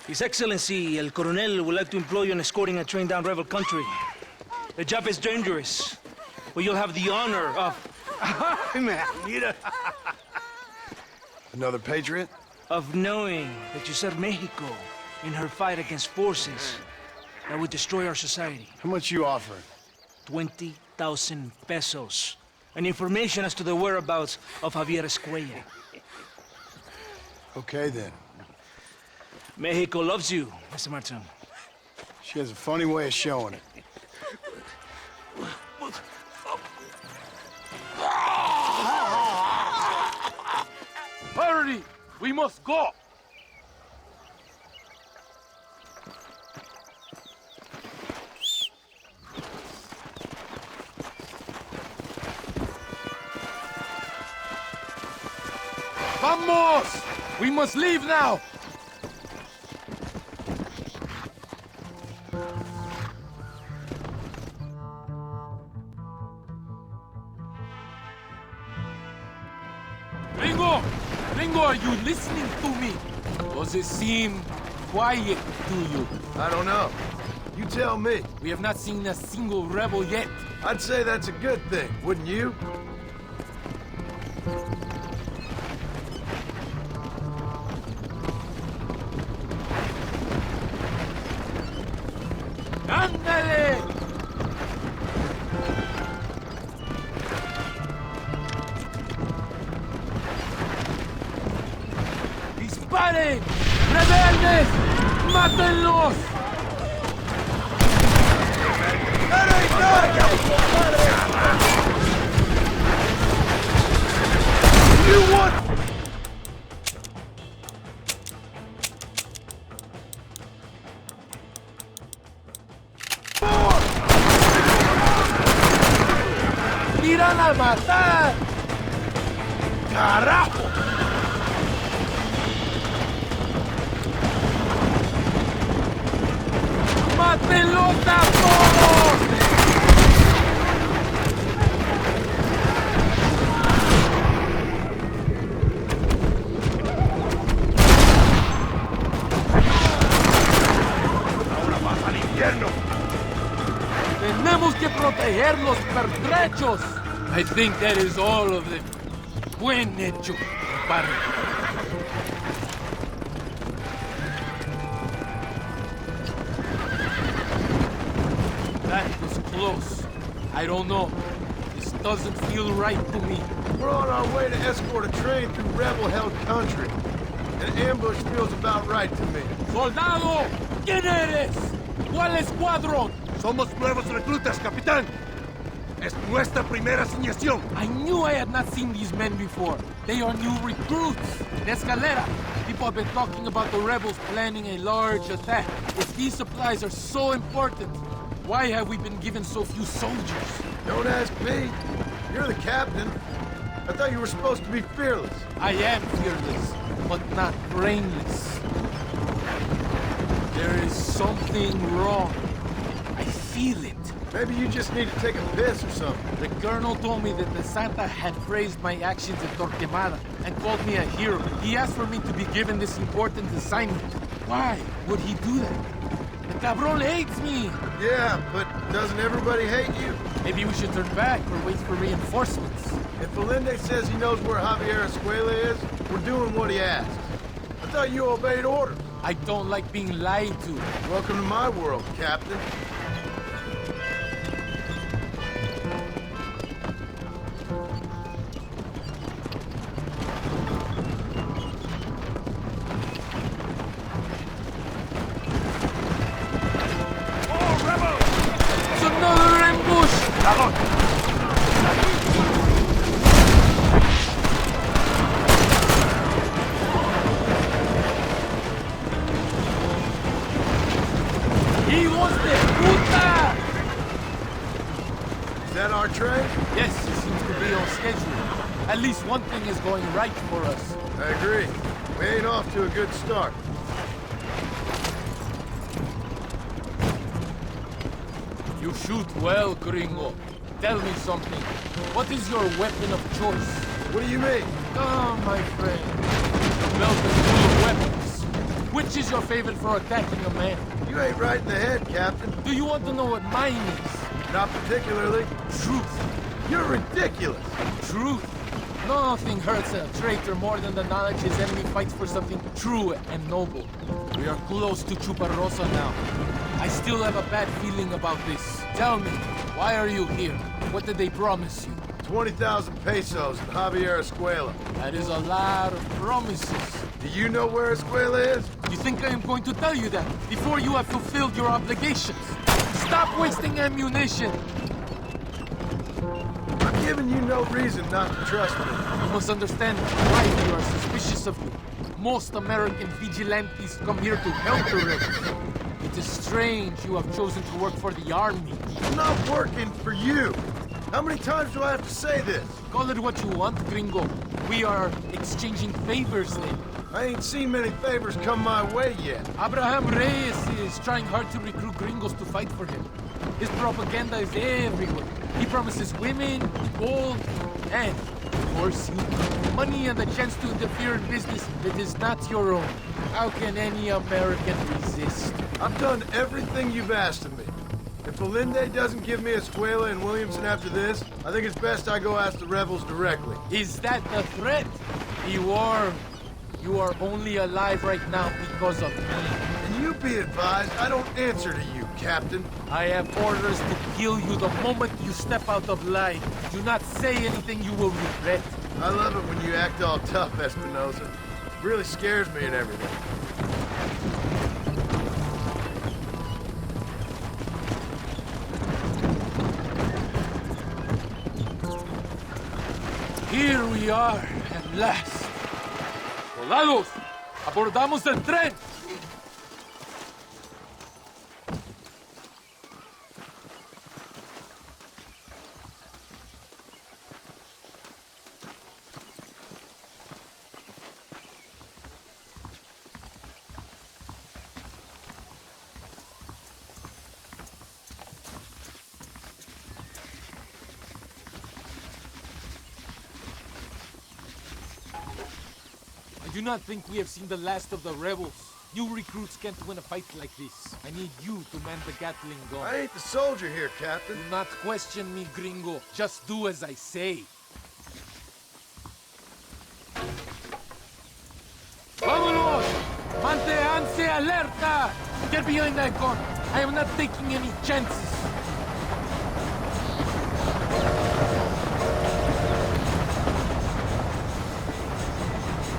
His Excellency, el coronel, would like to employ you in escorting a train down rebel country. The job is dangerous, but you'll have the honor of... Mira. Another patriot? Of knowing that you served Mexico in her fight against forces that would destroy our society. How much you offering? 20,000 pesos. And information as to the whereabouts of Javier Escuella. Okay, then. Mexico loves you, Mr. Martin. She has a funny way of showing it. Hurry! We must go! Vamos! We must leave now! Gringo! Gringo! Gringo, are you listening to me? Does it seem quiet to you? I don't know. You tell me. We have not seen a single rebel yet. I'd say that's a good thing, wouldn't you? ¡Ándale! ¡Disparen! ¡Rebeldes! ¡Mátenlos! You want... ¡Irán a matar! ¡Carajo! ¡Mátenlos a todos! Ahora vas al infierno. Tenemos que proteger los pertrechos. I think that is all of them. Buen hecho, compadre. That was close. I don't know. This doesn't feel right to me. We're on our way to escort a train through rebel-held country. An ambush feels about right to me. ¡Soldado! ¿Quién eres? ¿Cuál escuadrón? Somos nuevos reclutas, capitán. Es nuestra primera asignación. I knew I had not seen these men before. They are new recruits. In Escalera, people have been talking about the rebels planning a large attack. If these supplies are so important, why have we been given so few soldiers? Don't ask me. You're the captain. I thought you were supposed to be fearless. I am fearless, but not brainless. There is something wrong. I feel it. Maybe you just need to take a piss or something. The colonel told me that the Santa had praised my actions at Torquemada and called me a hero. He asked for me to be given this important assignment. Why would he do that? The cabron hates me. Yeah, but doesn't everybody hate you? Maybe we should turn back or wait for reinforcements. If Valende says he knows where Javier Escuela is, we're doing what he asks. I thought you obeyed orders. I don't like being lied to. Welcome to my world, Captain. Yes, it seems to be on schedule. At least one thing is going right for us. I agree. We ain't off to a good start. You shoot well, Gringo. Tell me something. What is your weapon of choice? What do you mean? Oh, my friend. The belt is full of weapons. Which is your favorite for attacking a man? You ain't right in the head, Captain. Do you want to know what mine is? Not particularly. Truth. You're ridiculous. Truth. Nothing hurts a traitor more than the knowledge his enemy fights for something true and noble. We are close to Chuparrosa now. I still have a bad feeling about this. Tell me, why are you here? What did they promise you? 20,000 pesos in Javier Escuela. That is a lot of promises. Do you know where Escuela is? You think I am going to tell you that before you have fulfilled your obligations? Stop wasting ammunition! I'm giving you no reason not to trust me. You must understand why we are suspicious of you. Most American vigilantes come here to help the rebels. It is strange you have chosen to work for the army. I'm not working for you. How many times do I have to say this? Call it what you want, Gringo. We are exchanging favors then. I ain't seen many favors come my way yet. Abraham Reyes is trying hard to recruit gringos to fight for him. His propaganda is everywhere. He promises women, gold, and force you. Money and the chance to interfere in business that is not your own. How can any American resist? I've done everything you've asked of me. If Belinde doesn't give me Escuela and Williamson after this, I think it's best I go ask the rebels directly. Is that the threat? Be warned. You are only alive right now because of me. And you be advised, I don't answer to you, Captain. I have orders to kill you the moment you step out of line. Do not say anything you will regret. I love it when you act all tough, Espinosa. It really scares me and everything. Here we are, at last. ¡Soldados! ¡Abordamos el tren! I do not think we have seen the last of the rebels. New recruits can't win a fight like this. I need you to man the Gatling gun. I ain't the soldier here, Captain. Do not question me, gringo. Just do as I say. Vámonos! Manténganse alerta! Get behind that gun. I am not taking any chances.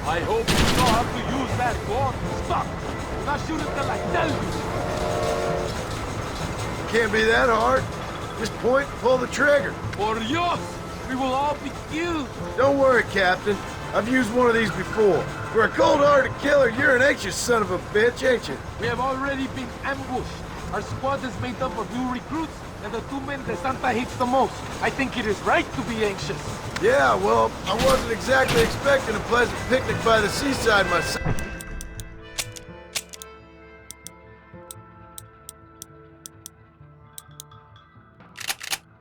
I hope you know how to use that gun. Stop! Not shoot until I tell you. Can't be that hard. Just point and pull the trigger. Por Dios! We will all be killed. Don't worry, Captain. I've used one of these before. For a cold-hearted killer, you're an anxious son of a bitch, ain't you? We have already been ambushed. Our squad is made up of new recruits and the two men that Santa hates the most. I think it is right to be anxious. Yeah, well, I wasn't exactly expecting a pleasant picnic by the seaside myself.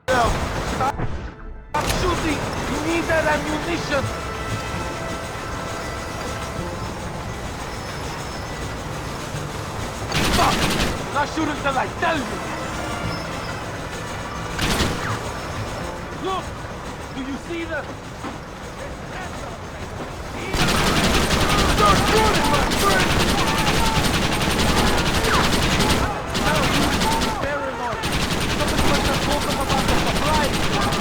Stop shooting! You need that ammunition! Stop! Not shoot until I tell you! Look! Do you see the... Start shooting, my friend! Now you paranoid. Somebody must have told them about the supply.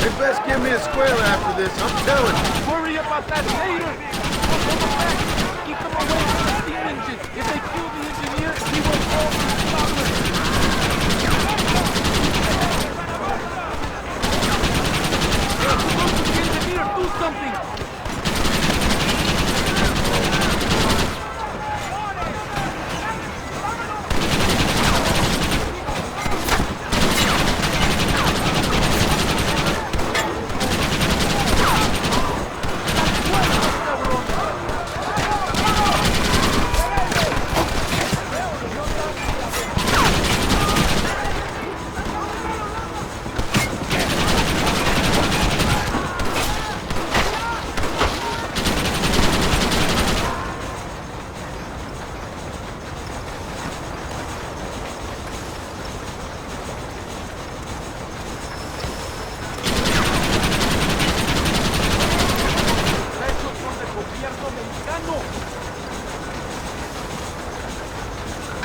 They best give me a square after this, I'm telling you. Worry about that later. Hold them back. Keep them away from the steam engine. If they kill the engineer, he will fall from the stopper. Do something!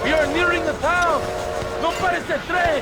We are nearing the town! No pares el tren!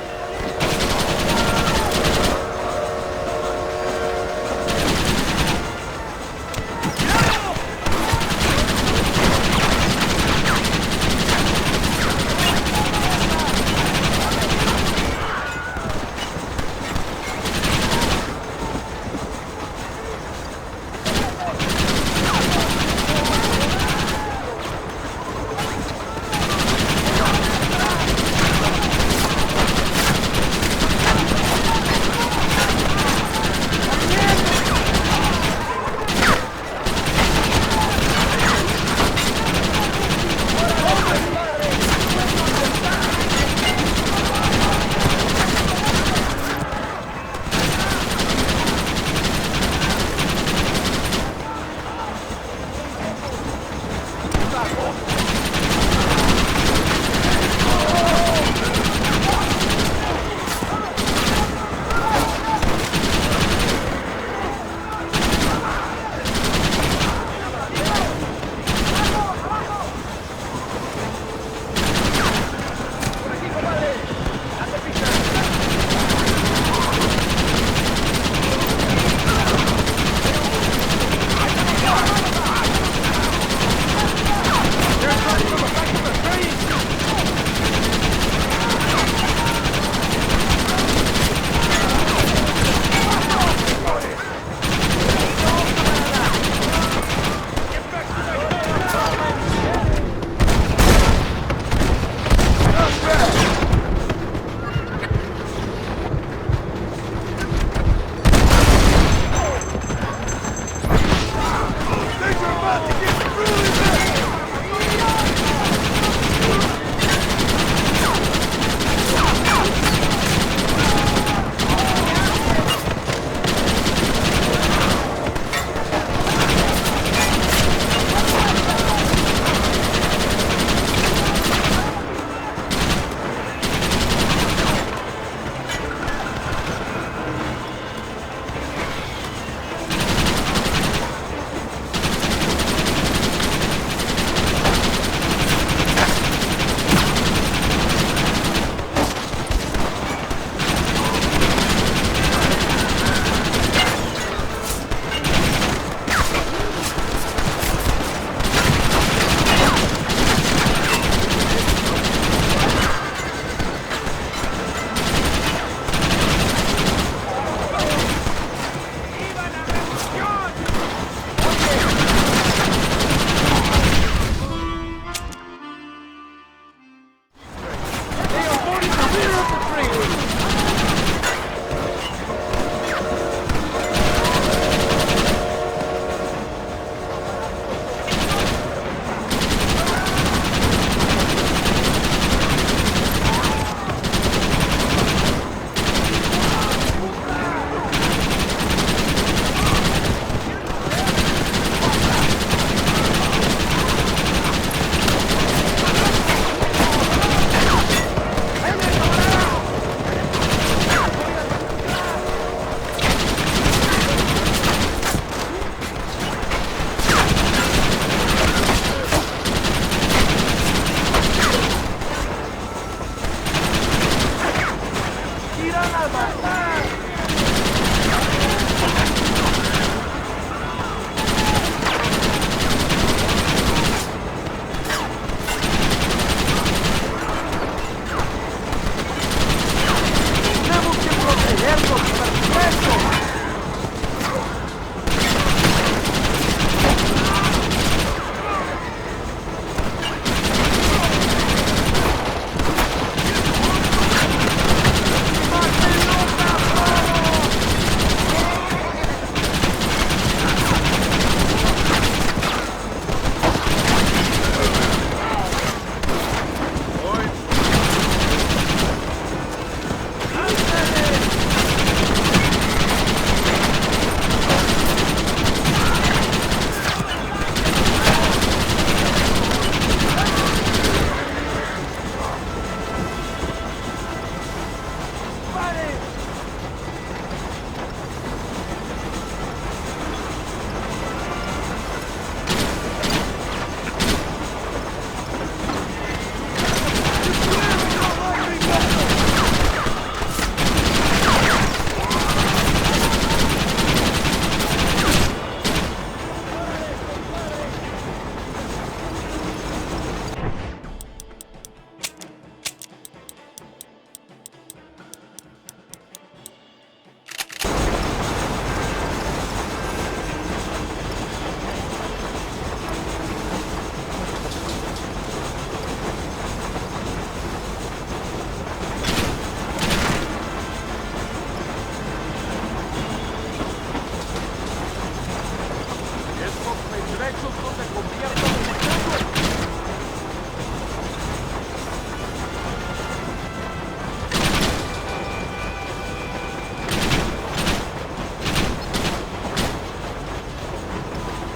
Los derechos no se convierten en estatuas.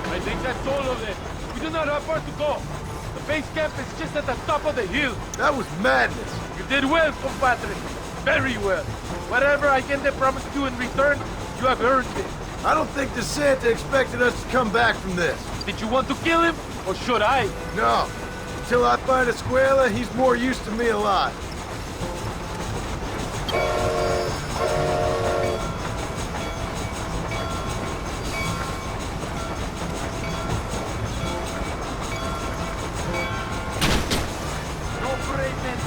I think that's all of them. We do not have far to go. The base camp is just at the top of the hill. That was madness. You did well, compadre. Very well. Whatever Allende promised you in return, you have earned it. I don't think DeSanta expected us to come back from this. Did you want to kill him, or should I? No. Until I find Escuela, he's more use to me alive. No brave men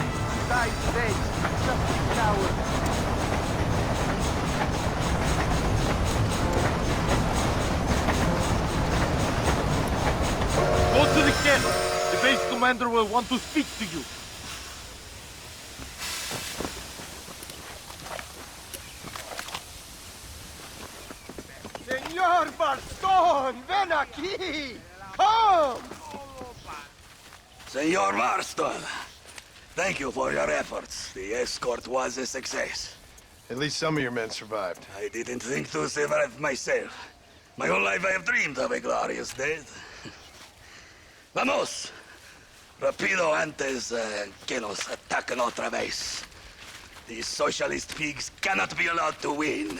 die today. Just a coward. Go to the camp. The base commander will want to speak to you. Señor Marston, ven aquí! Come! Senor Marston, thank you for your efforts. The escort was a success. At least some of your men survived. I didn't think to survive myself. My whole life I have dreamed of a glorious death. Vamos! Rapido antes que nos ataquen otra vez. These socialist pigs cannot be allowed to win.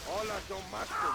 Hola, John Marston.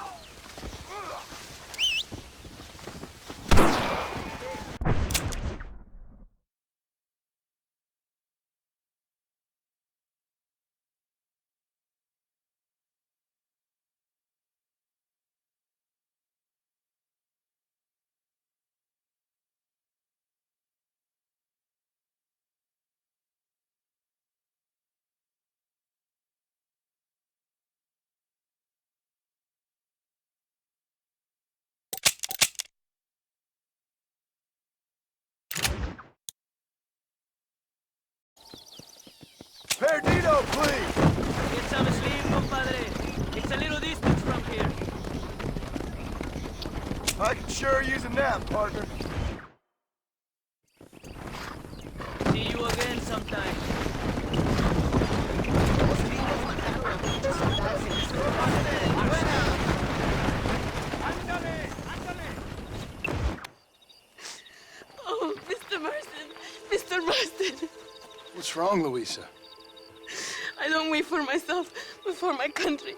Perdido, please! Get some sleep, compadre. It's a little distance from here. I could sure use a nap, partner. See you again sometime. Oh, Mr. Marston. Mr. Marston. What's wrong, Luisa? I don't wait for myself, but for my country.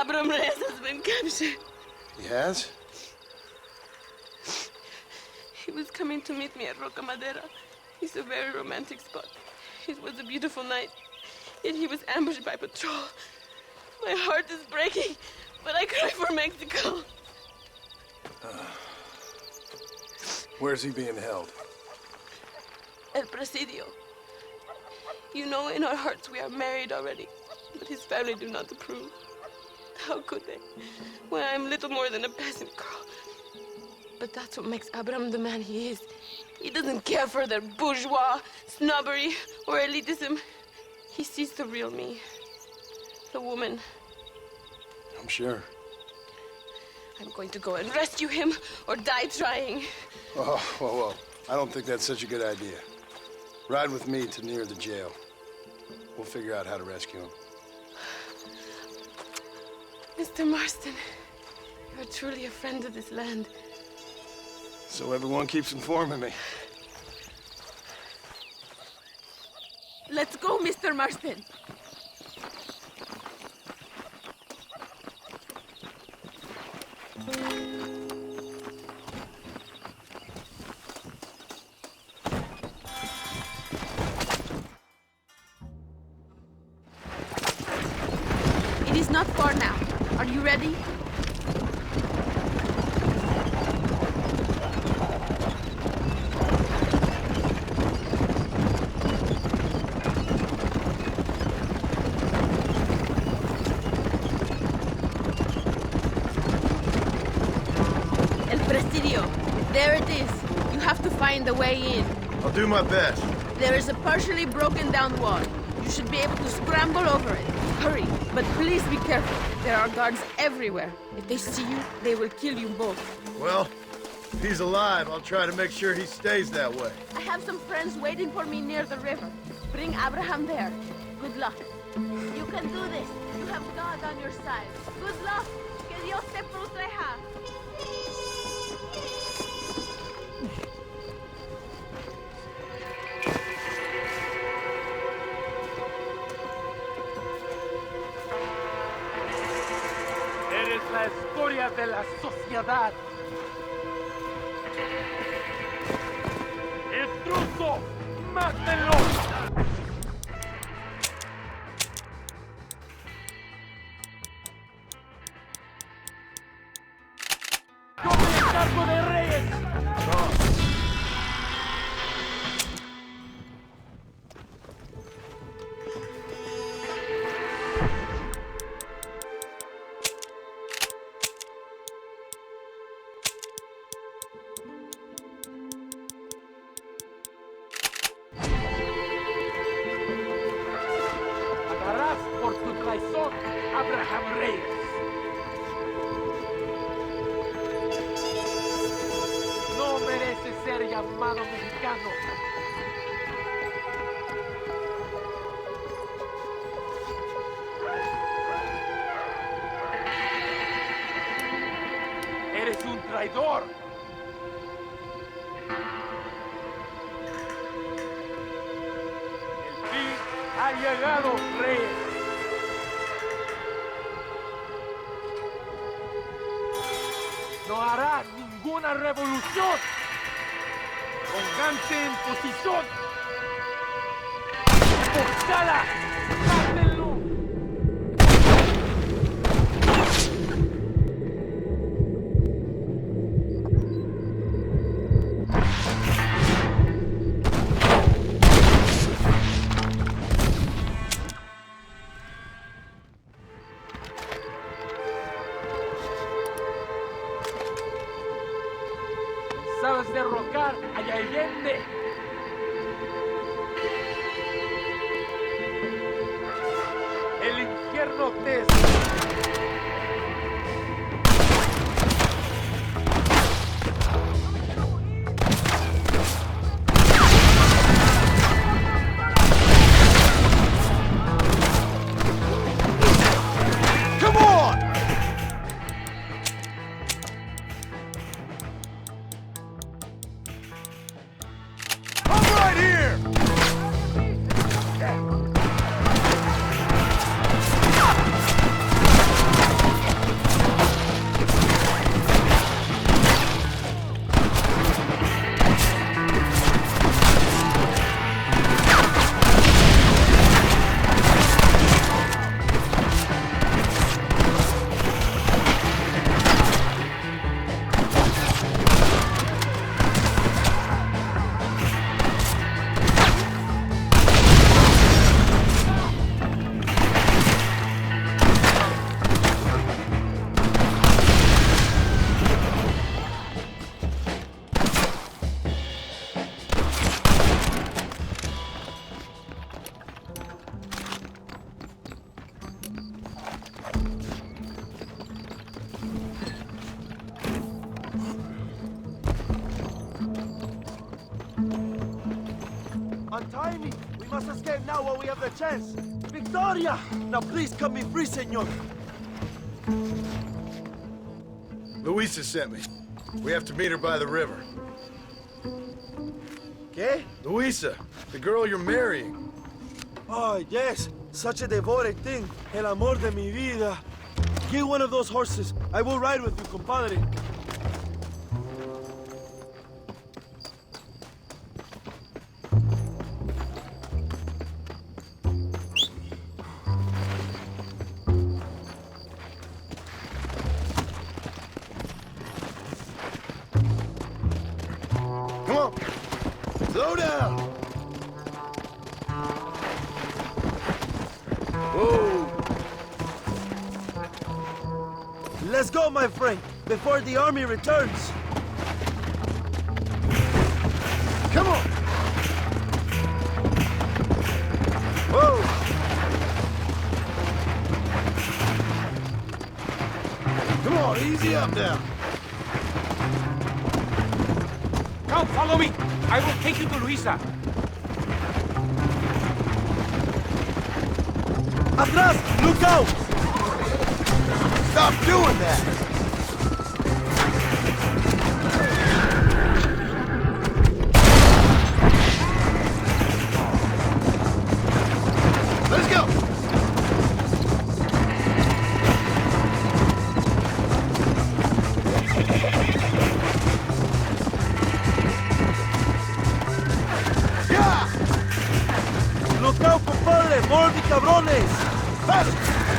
Abraham Reyes has been captured. He has? He was coming to meet me at Roca Madera. It's a very romantic spot. It was a beautiful night, yet he was ambushed by patrol. My heart is breaking, but I cry for Mexico. Where's he being held? El Presidio. You know, in our hearts we are married already, but his family do not approve. How could they, when I am little more than a peasant girl? But that's what makes Abraham the man he is. He doesn't care for their bourgeois, snobbery, or elitism. He sees the real me, the woman. I'm sure. I'm going to go and rescue him, or die trying. Oh, whoa. I don't think that's such a good idea. Ride with me to near the jail. We'll figure out how to rescue him. Mr. Marston, you're truly a friend of this land. So everyone keeps informing me. Let's go, Mr. Marston. It is not far now. Are you ready? find a way in. I'll do my best. There is a partially broken down wall. You should be able to scramble over it. Hurry, but please be careful. There are guards everywhere. If they see you, they will kill you both. Well, if he's alive, I'll try to make sure he stays that way. I have some friends waiting for me near the river. Bring Abraham there. Good luck. You can do this. You have God on your side. Good luck. Que Dios te proteja. Eres la escoria de la sociedad. ¡Intruso! ¡Mátenlo! ¡Yo me encargo de Reyes! Pagarás por tu traición, Abraham Reyes. No mereces ser llamado mexicano. Eres un traidor. El fin ha llegado, Reyes. No hará ninguna revolución. Pónganse en posición. ¡Emboscada! ¡Mátenlo! Sabes derrocar a Allende. El infierno te... Come on! I'm right here! Untie me! We must escape now while we have the chance! Victoria! Now please cut me free, senor! Luisa sent me. We have to meet her by the river. ¿Qué? Luisa, the girl you're marrying. Oh, yes! Such a devoted thing! El amor de mi vida! Get one of those horses. I will ride with you, compadre. Come on! Slow down! Whoa! Let's go, my friend, before the army returns. Come on! Whoa! Come on, easy up now. Come, follow me. I will take you to Luisa. Atrás! Look out! Stop doing that! Let's go! Yeah! Look out, compadre! More de cabrones! ¡Fast!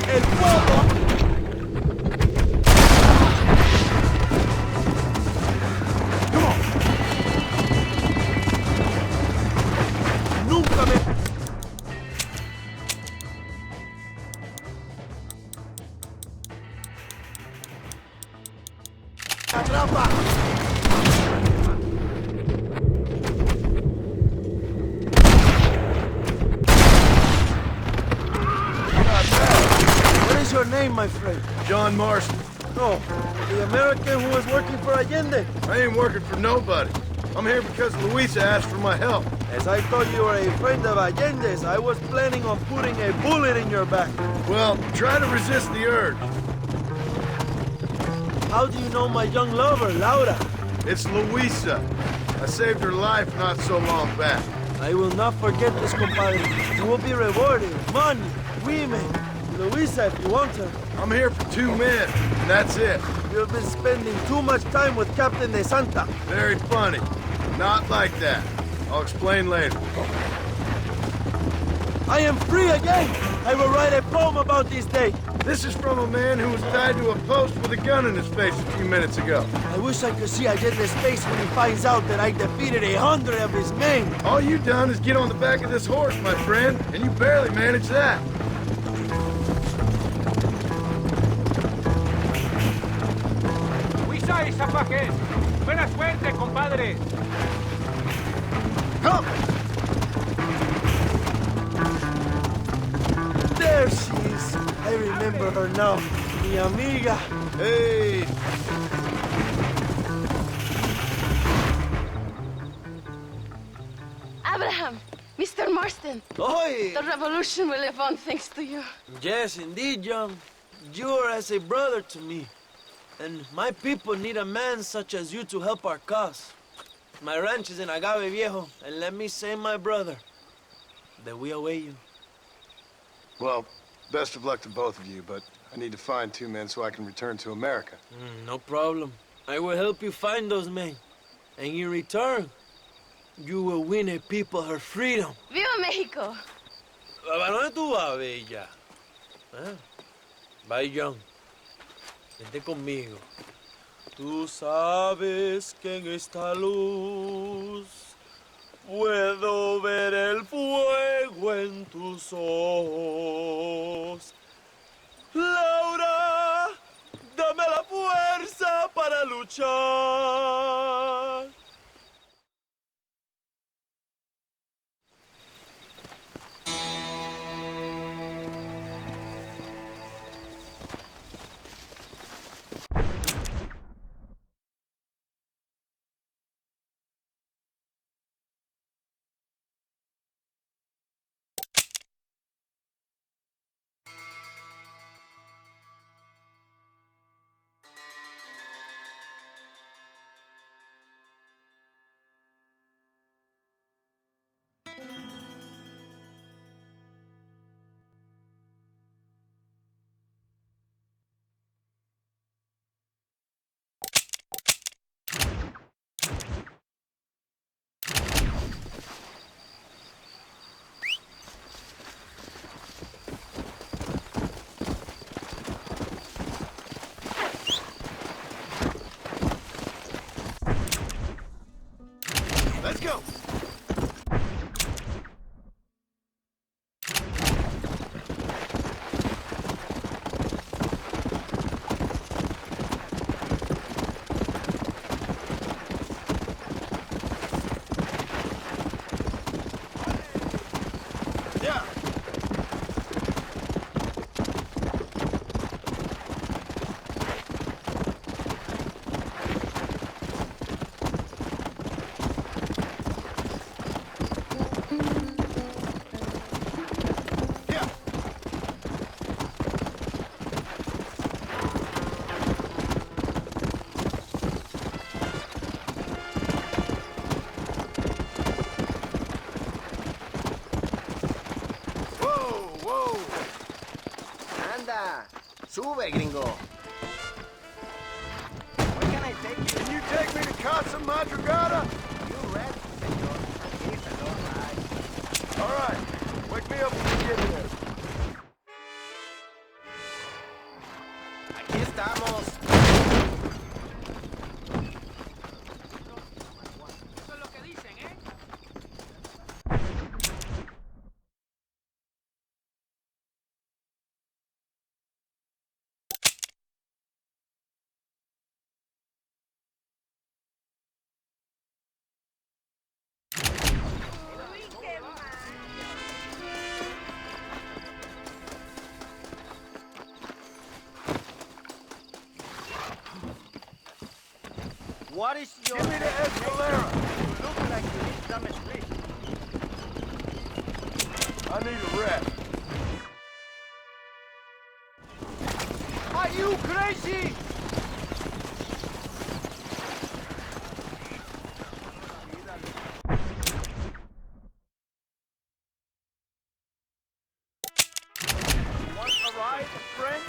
¡El fuego! Come on! Nunca me... ¡Atrapa! What is your name, my friend? John Marston. No, the American who was working for Allende. I ain't working for nobody. I'm here because Luisa asked for my help. As I thought you were a friend of Allende's, I was planning on putting a bullet in your back. Well, try to resist the urge. How do you know my young lover, Laura? It's Luisa. I saved her life not so long back. I will not forget this, compadre. You will be rewarded. Money, women, Luisa if you want her. I'm here for 2 men, and that's it. You've been spending too much time with Captain De Santa. Very funny. Not like that. I'll explain later. I am free again! I will write a poem about this day. This is from a man who was tied to a post with a gun in his face a few minutes ago. I wish I could see Allende's face when he finds out that I defeated 100 of his men. All you done is get on the back of this horse, my friend, and you barely managed that. Luisa y Zapajes. Buena suerte, compadre. Come! There she is. I remember her now. Mi amiga. Hey! Abraham, Mr. Marston. Oi! The revolution will live on thanks to you. Yes, indeed, John. You are as a brother to me. And my people need a man such as you to help our cause. My ranch is in Agave Viejo, and let me say, my brother, that we await you. Well, best of luck to both of you, but I need to find 2 men so I can return to America. No problem. I will help you find those men. And in return, you will win a people her freedom. Viva Mexico! ¿A dónde tú vas, bella? ¿Eh? Bye, John. Vente conmigo. Tú sabes que en esta luz puedo ver el fuego en tus ojos. Laura, dame la fuerza para luchar. Let's go! Sube, gringo. Where can I take you? Can you take me to Casa Madrugada? You ready, senor? It's a long ride. All right. Wake me up when you get there. Aquí estamos. What is your... Give me the Escalera. You look like you need some sleep. I need a rest. Are you crazy? Want a ride, friend?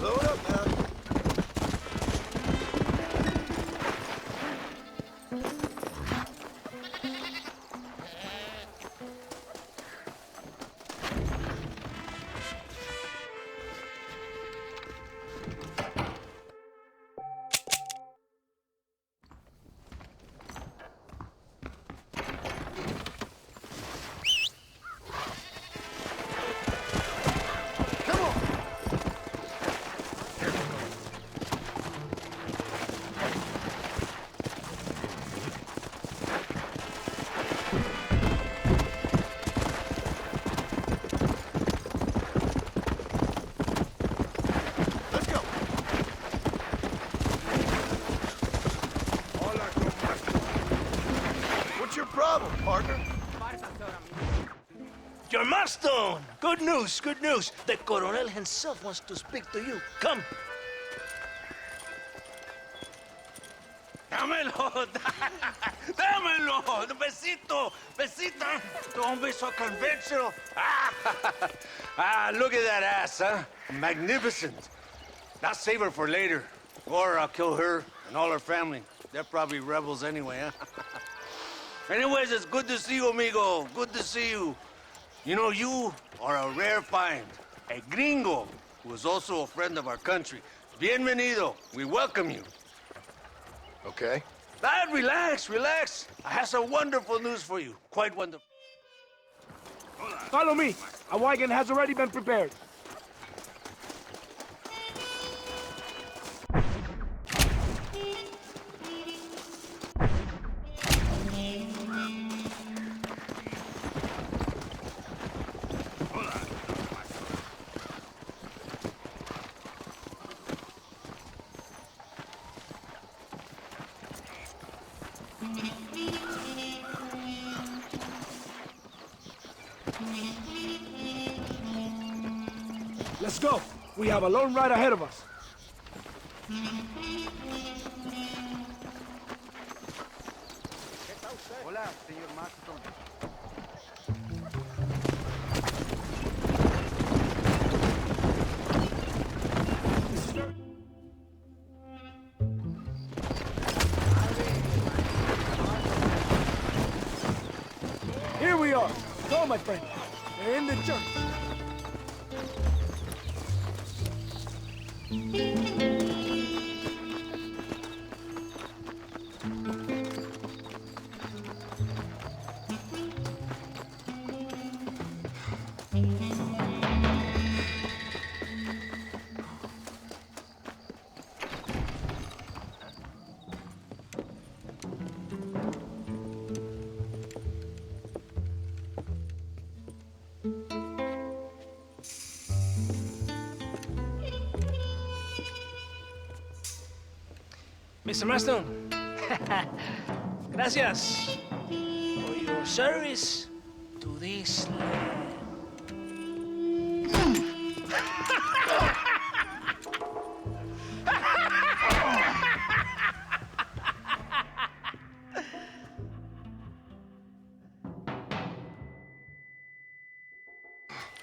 Load up, man. Partner? John Marston! Good news, good news. The Coronel himself wants to speak to you. Come. Dámelo! Dámelo! Besito! Besito! Don't be so conventional. Look at that ass, huh? Magnificent. Now save her for later. Or I'll kill her and all her family. They're probably rebels anyway, huh? Anyways, it's good to see you, amigo. Good to see you. You know, you are a rare find. A gringo who is also a friend of our country. Bienvenido. We welcome you. Okay. Dad, relax, relax. I have some wonderful news for you. Quite wonderful. Follow me. A wagon has already been prepared. Let's go. We have a long ride ahead of us. Hola, señor Marston. Here we are. Go, my friend. We're in the church. Mr. Marston, gracias for your service to this land.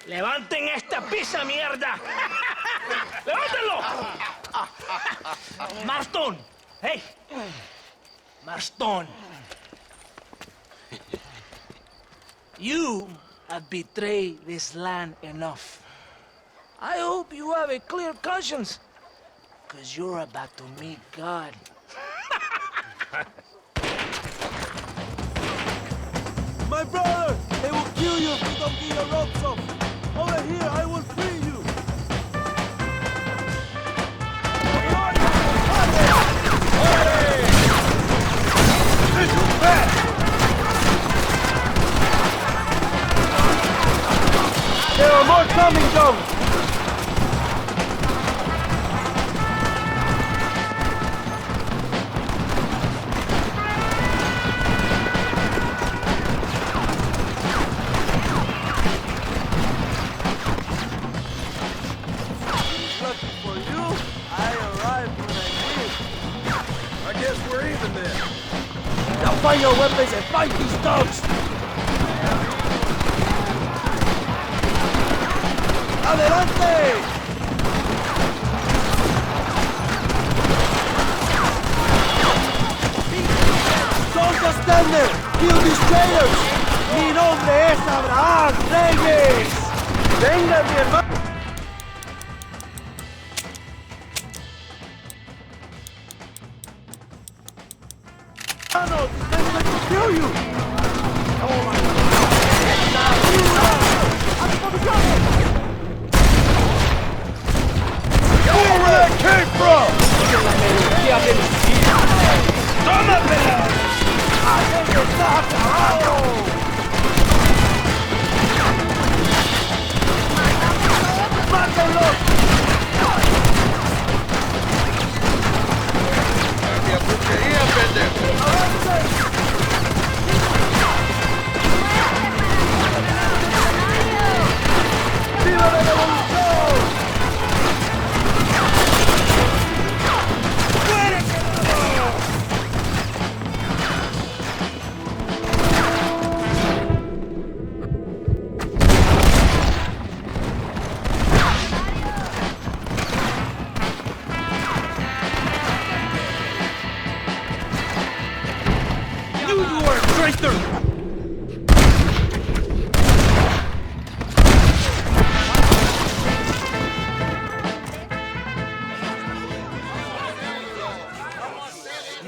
¡Levanten esta pizza, mierda! ¡Levántenlo! Marston! Hey! Marston! You have betrayed this land enough. I hope you have a clear conscience, because you're about to meet God. My brother! They will kill you if you don't get your ropes off! Over here, I will free you! This is bad! There are more coming, Joe! Find your weapons and fight these dogs! Adelante! Don't just stand there! Kill these traitors! Mi nombre es Abraham Reyes! Venga, mi hermano! Kill you! Oh my God! Where that came from! ¡Tómatela! ¡Ahí está acabado! ¡Mátenlo! ¡Qué porquería, pendejo! ¡Viva la revolución! You are a traitor!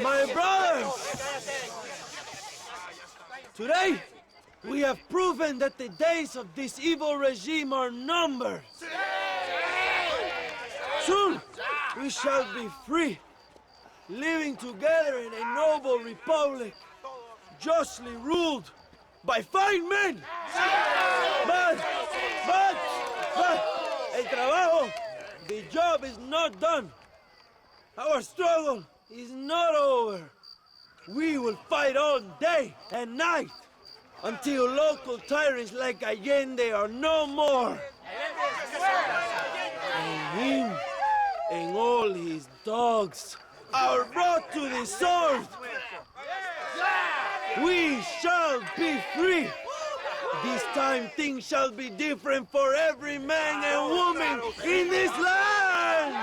My brothers! Today, we have proven that the days of this evil regime are numbered. Soon, we shall be free, living together in a noble republic, justly ruled by fine men. But, el trabajo, the job is not done. Our struggle is not over. We will fight all day and night until local tyrants like Allende are no more. And him and all his dogs are brought to the sword. We shall be free. This time things shall be different for every man and woman in this land.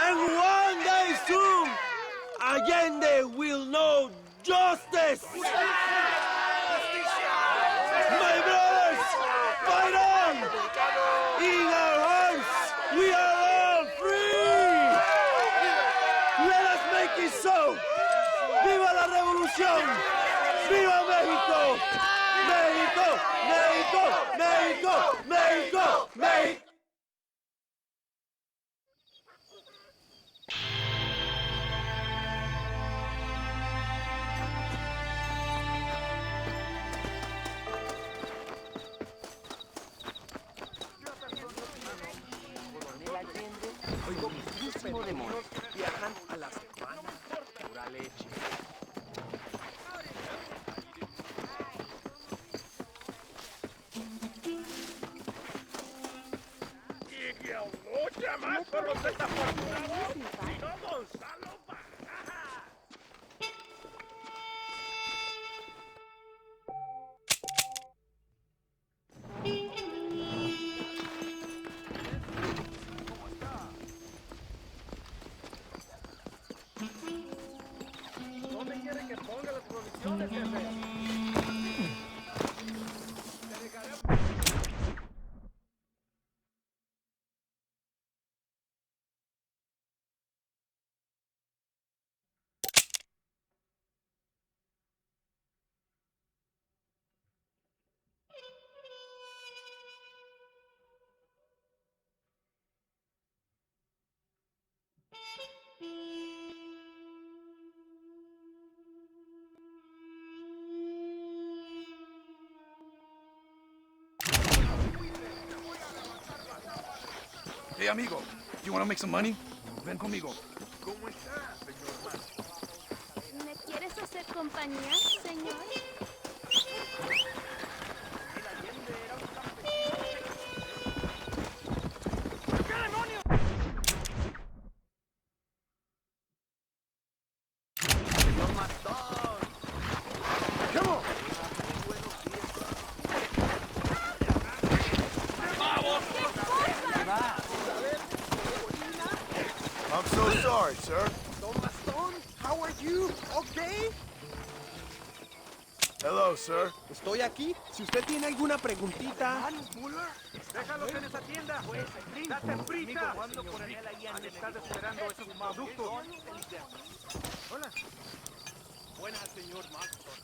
And one day soon, Allende will know justice. My brothers, fight on! In our hearts, we are all free. Let us make it so. ¡Viva la revolución! ¡Viva México! ¡México! ¡México! ¡México! ¡México! ¡México! Oigo muchísimo demonio. Viajan a las manos. Pura leche. chamaco no se está afortunado. Y no Gonzalo Baraja. ¿Dónde quiere que ponga las provisiones, jefe? Hey, amigo, you want to make some money? Ven conmigo. ¿Cómo está, señor Marston? ¿Me quieres hacer compañía, señor? ¡Qué demonios! Señor Marston. Come on! I'm so sorry, sir. Don Marston, how are you? Okay? Hello, sir. Estoy aquí. Si usted tiene alguna preguntita. Déjalo que les atienda. Date prisa. Han estado esperando esos productos. Hola. Buenas, señor Marston.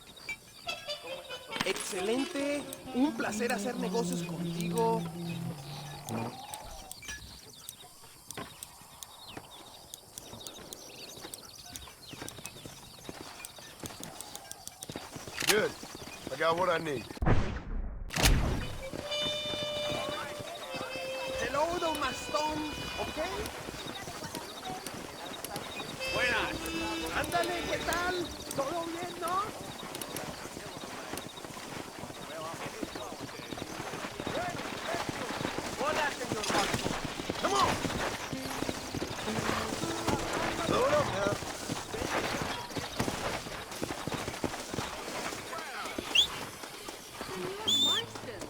Excelente. Un placer hacer negocios contigo. Good. I got what I need. Hello, Don Marston. Okay? Buenas. Ándale, ¿qué tal? ¿Todo bien, no? Hola, señor Marston. Come on. Load up now. Señor Marston.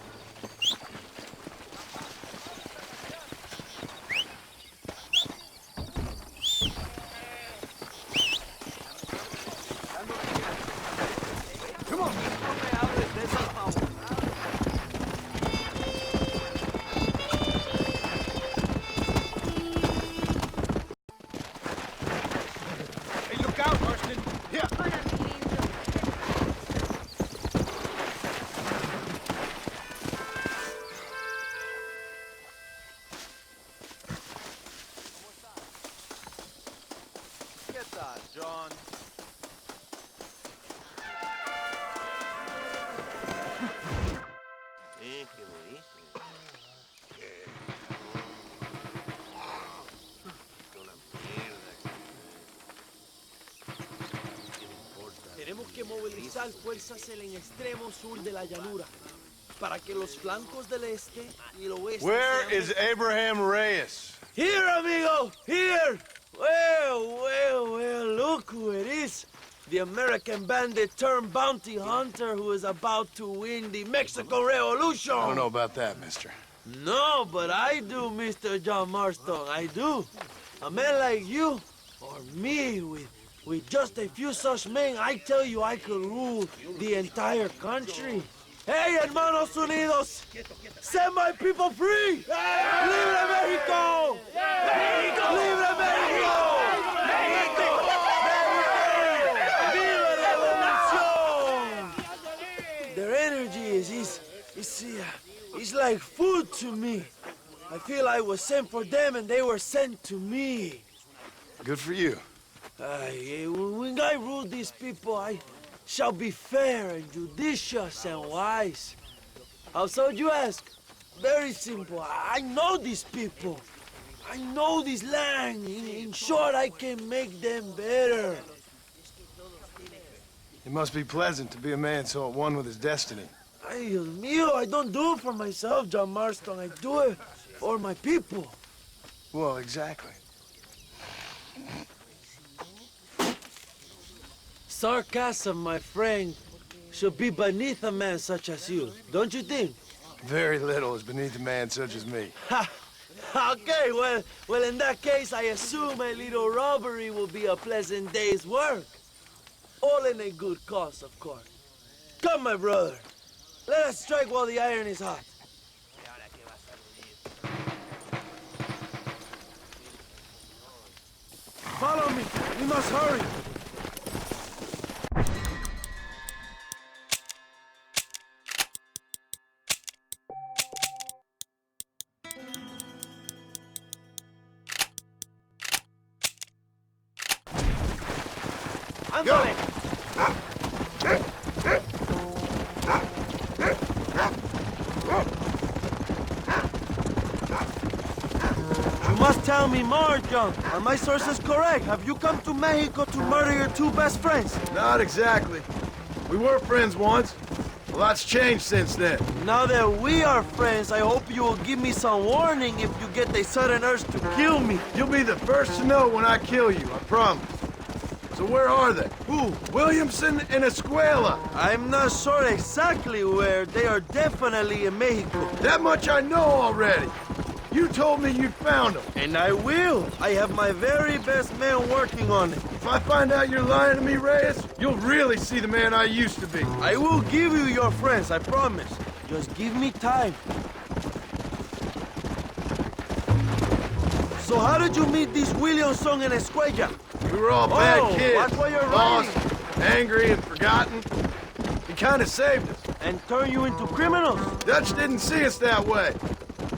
Come on. No me hables de esa favor. Hey, look out, Marston! Here! Hola, mi lindo. ¿Qué tal, John? Qué buenísimo. Una mierda. ¿Qué me importa? Tenemos que movilizar fuerzas en el extremo sur de la llanura para que los flancos del este y el oeste Where sean- is Abraham Reyes? Here, amigo! Here! Well, look who it is. The American bandit turned bounty hunter who is about to win the Mexican Revolution. I don't know about that, mister. No, but I do, Mr. John Marston, I do. A man like you, or me, with just a few such men, I tell you I could rule the entire country. Hey, hermanos unidos! Set my people free! ¡Libre México! ¡México! ¡Libre México! ¡México! ¡Viva Revolución! Their energy is like food to me. I feel I was sent for them and they were sent to me. Good for you. When I rule these people, I shall be fair and judicious and wise. How so, you ask? Very simple. I know these people. I know this land. In short, I can make them better. It must be pleasant to be a man so at one with his destiny. Ay, Dios mío, I don't do it for myself, John Marston. I do it for my people. Well, exactly. Sarcasm, my friend, should be beneath a man such as you, don't you think? Very little is beneath a man such as me. Ha! Okay, well, in that case, I assume a little robbery will be a pleasant day's work. All in a good cause, of course. Come, my brother. Let us strike while the iron is hot. Follow me. We must hurry. Ándale. You must tell me more, John. Are my sources correct? Have you come to Mexico to murder your two best friends? Not exactly. We were friends once. A lot's changed since then. Now that we are friends, I hope you will give me some warning if you get a sudden urge to kill me. You'll be the first to know when I kill you, I promise. So where are they? Who? Williamson and Escuela. I'm not sure exactly where. They are definitely in Mexico. That much I know already. You told me you'd found them. And I will. I have my very best men working on it. If I find out you're lying to me, Reyes, you'll really see the man I used to be. I will give you your friends, I promise. Just give me time. So how did you meet these Williamson and Escuella? We were all bad kids. That's why you're lost, writing. angry, and forgotten. He kind of saved us. And turned you into criminals? Dutch didn't see us that way.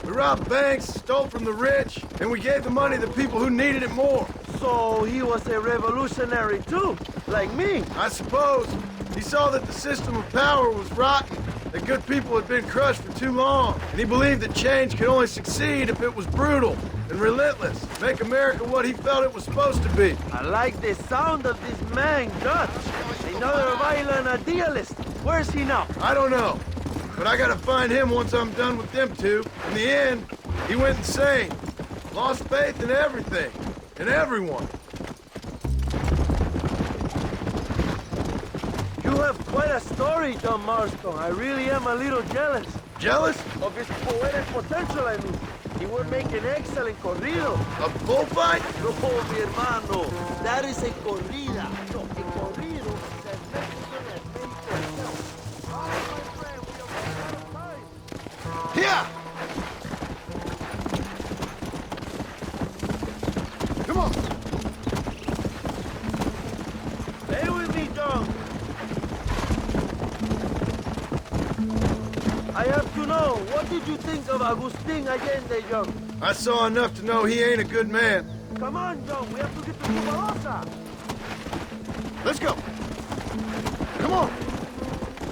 We robbed banks, stole from the rich, and we gave the money to people who needed it more. So he was a revolutionary too, like me? I suppose. He saw that the system of power was rotten, that good people had been crushed for too long, and he believed that change could only succeed if it was brutal and relentless, make America what he felt it was supposed to be. I like the sound of this man, Dutch. Another violent idealist. Where's he now? I don't know, but I gotta find him once I'm done with them two. In the end, he went insane, lost faith in everything, and everyone. You have quite a story, John Marston. I really am a little jealous. Jealous? Of his poetic potential, I mean. He would make an excellent corrido. A bullfight? No, mi hermano. That is a corrida. No, a corrido is as Mexican as Mexico itself. All right, my friend, we are running out of time. Here! Come on. Stay with me, John. I have to know, what did you think of Agustin Allende, John? I saw enough to know he ain't a good man. Come on, John, we have to get to Chuparosa. Let's go. Come on.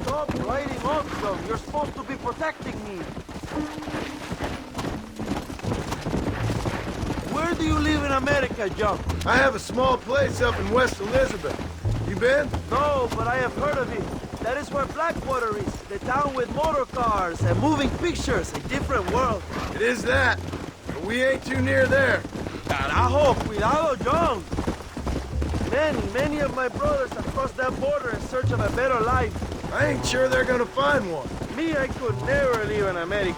Stop riding on, John. You're supposed to be protecting me. Where do you live in America, John? I have a small place up in West Elizabeth. You been? No, but I have heard of it. That is where Blackwater is, the town with motor cars and moving pictures, a different world. It is that, but we ain't too near there. Carajo, cuidado, John. Many of my brothers have crossed that border in search of a better life. I ain't sure they're gonna find one. Me, I could never live in America.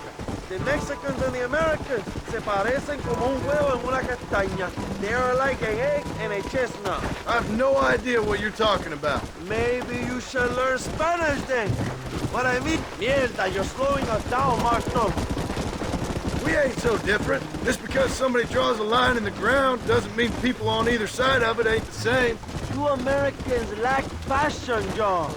The Mexicans and the Americans se parecen como un huevo en una castaña. They are like an egg and a chestnut. I have no idea what you're talking about. Maybe you should learn Spanish then. What I mean, mierda, you're slowing us down, Marston. We ain't so different. Just because somebody draws a line in the ground doesn't mean people on either side of it ain't the same. You Americans lack passion, John.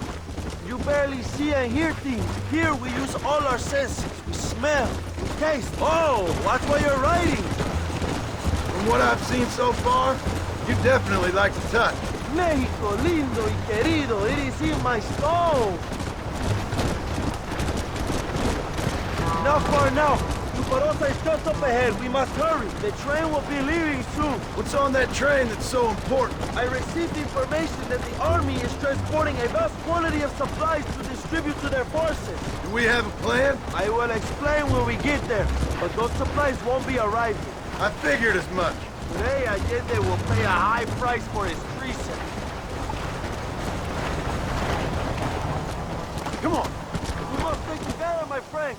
You barely see and hear things. Here we use all our senses. We smell, we taste. Oh, watch what you're writing. From what I've seen so far, you definitely like to touch. México, lindo y querido, it is in my soul. Not far now. Chuparosa is just up ahead. We must hurry. The train will be leaving soon. What's on that train that's so important? I received information that the army is transporting a vast quantity of supplies to distribute to their forces. Do we have a plan? I will explain when we get there, but those supplies won't be arriving. I figured as much. Today, Allende will pay a high price for his treason. Come on! We must stay together, my friend!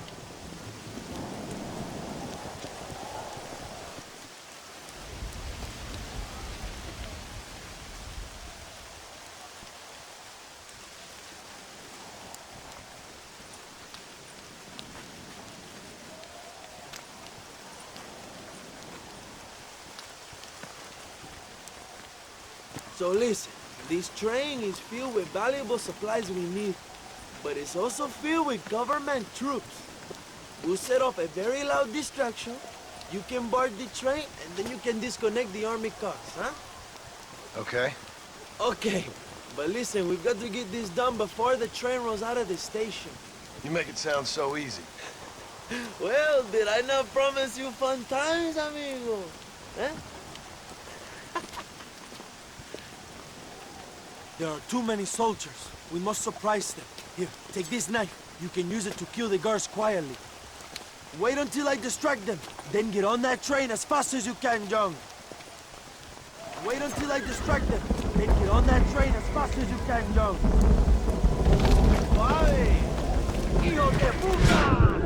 So listen, this train is filled with valuable supplies we need, but it's also filled with government troops. We'll set off a very loud distraction. You can board the train, and then you can disconnect the army cars, huh? Okay. Okay, but listen, we've got to get this done before the train rolls out of the station. You make it sound so easy. Well, did I not promise you fun times, amigo? Eh? There are too many soldiers. We must surprise them. Here, take this knife. You can use it to kill the guards quietly. Wait until I distract them. Then get on that train as fast as you can, John. Wait until I distract them. Then get on that train as fast as you can, John. Suave! ¡Hijo de puta!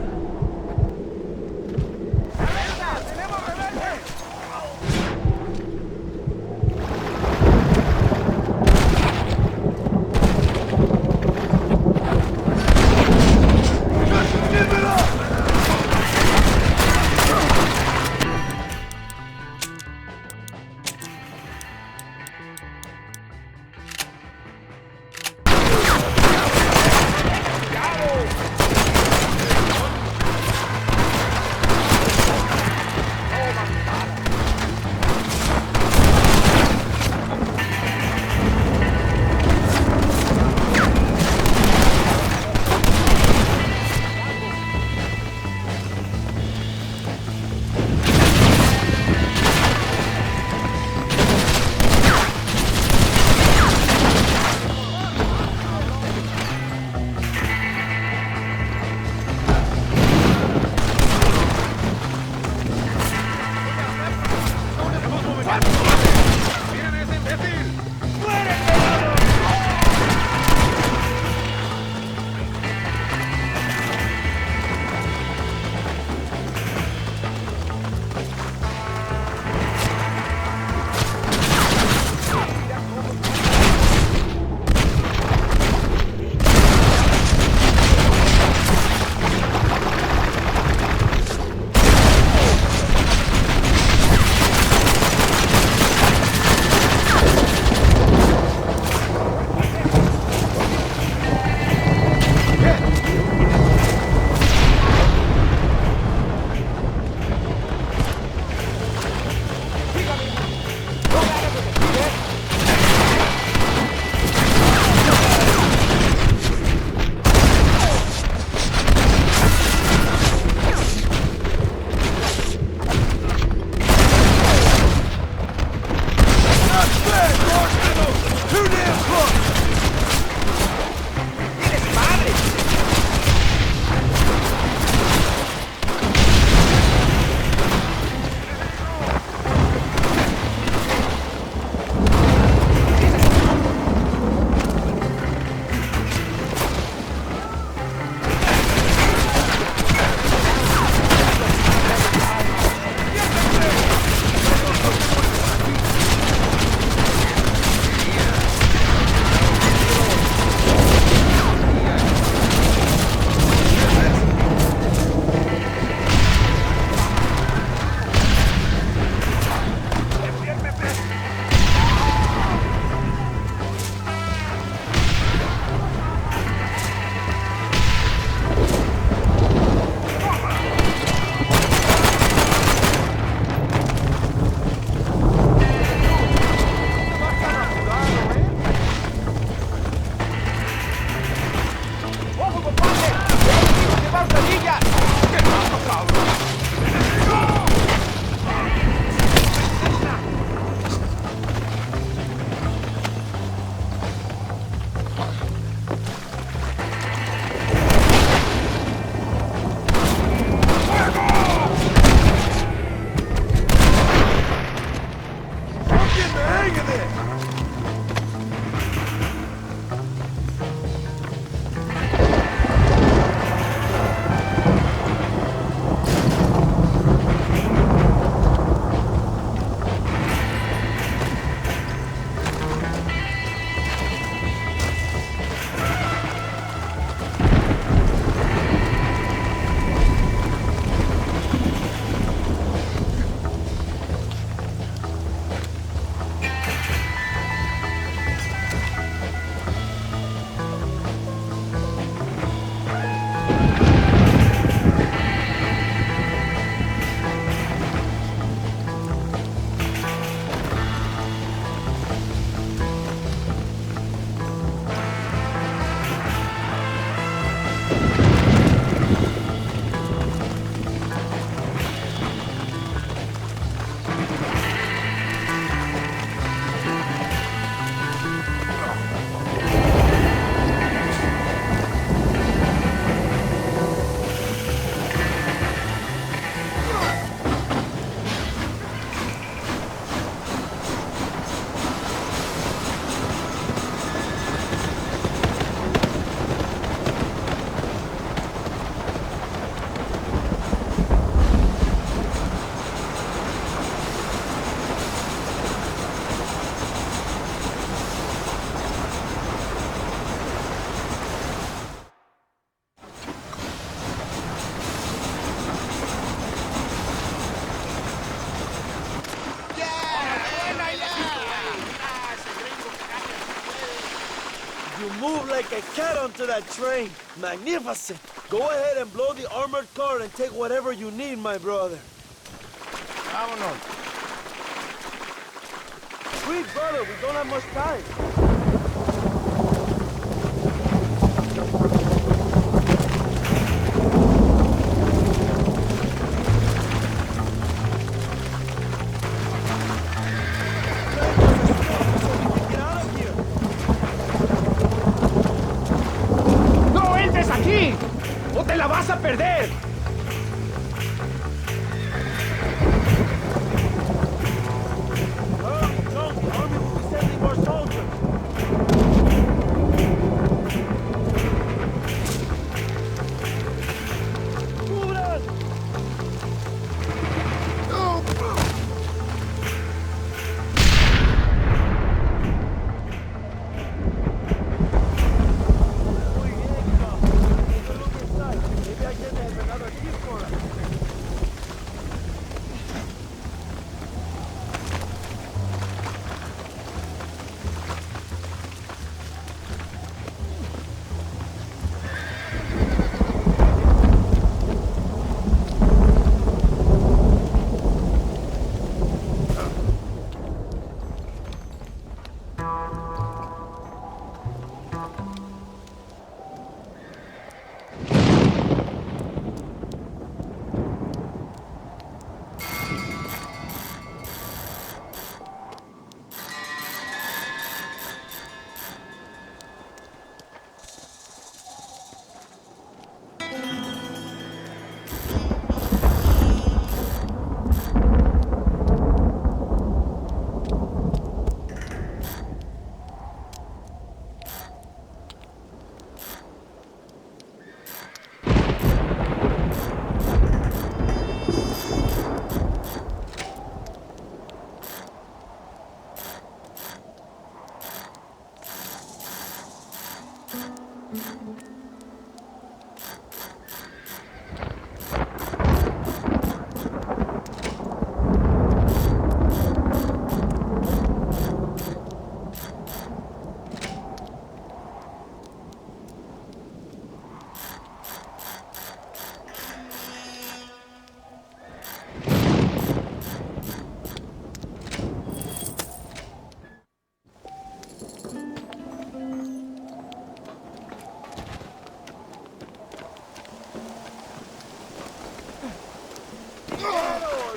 move like a cat onto that train. Magnificent. Go ahead and blow the armored car and take whatever you need, my brother. Vámonos. Sweet brother, we don't have much time. ¡No entres aquí! ¡O te la vas a perder!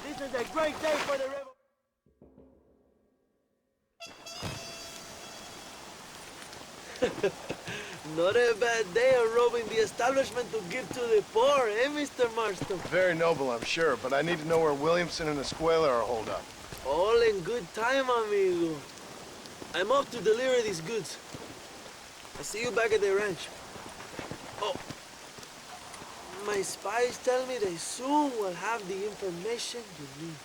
This is a great day for the revolution. Not a bad day of robbing the establishment to give to the poor, eh, Mr. Marston? Very noble, I'm sure, but I need to know where Williamson and Escuela are holed up. All in good time, amigo. I'm off to deliver these goods. I'll see you back at the ranch. Oh, my spies tell me they soon will have the information you need.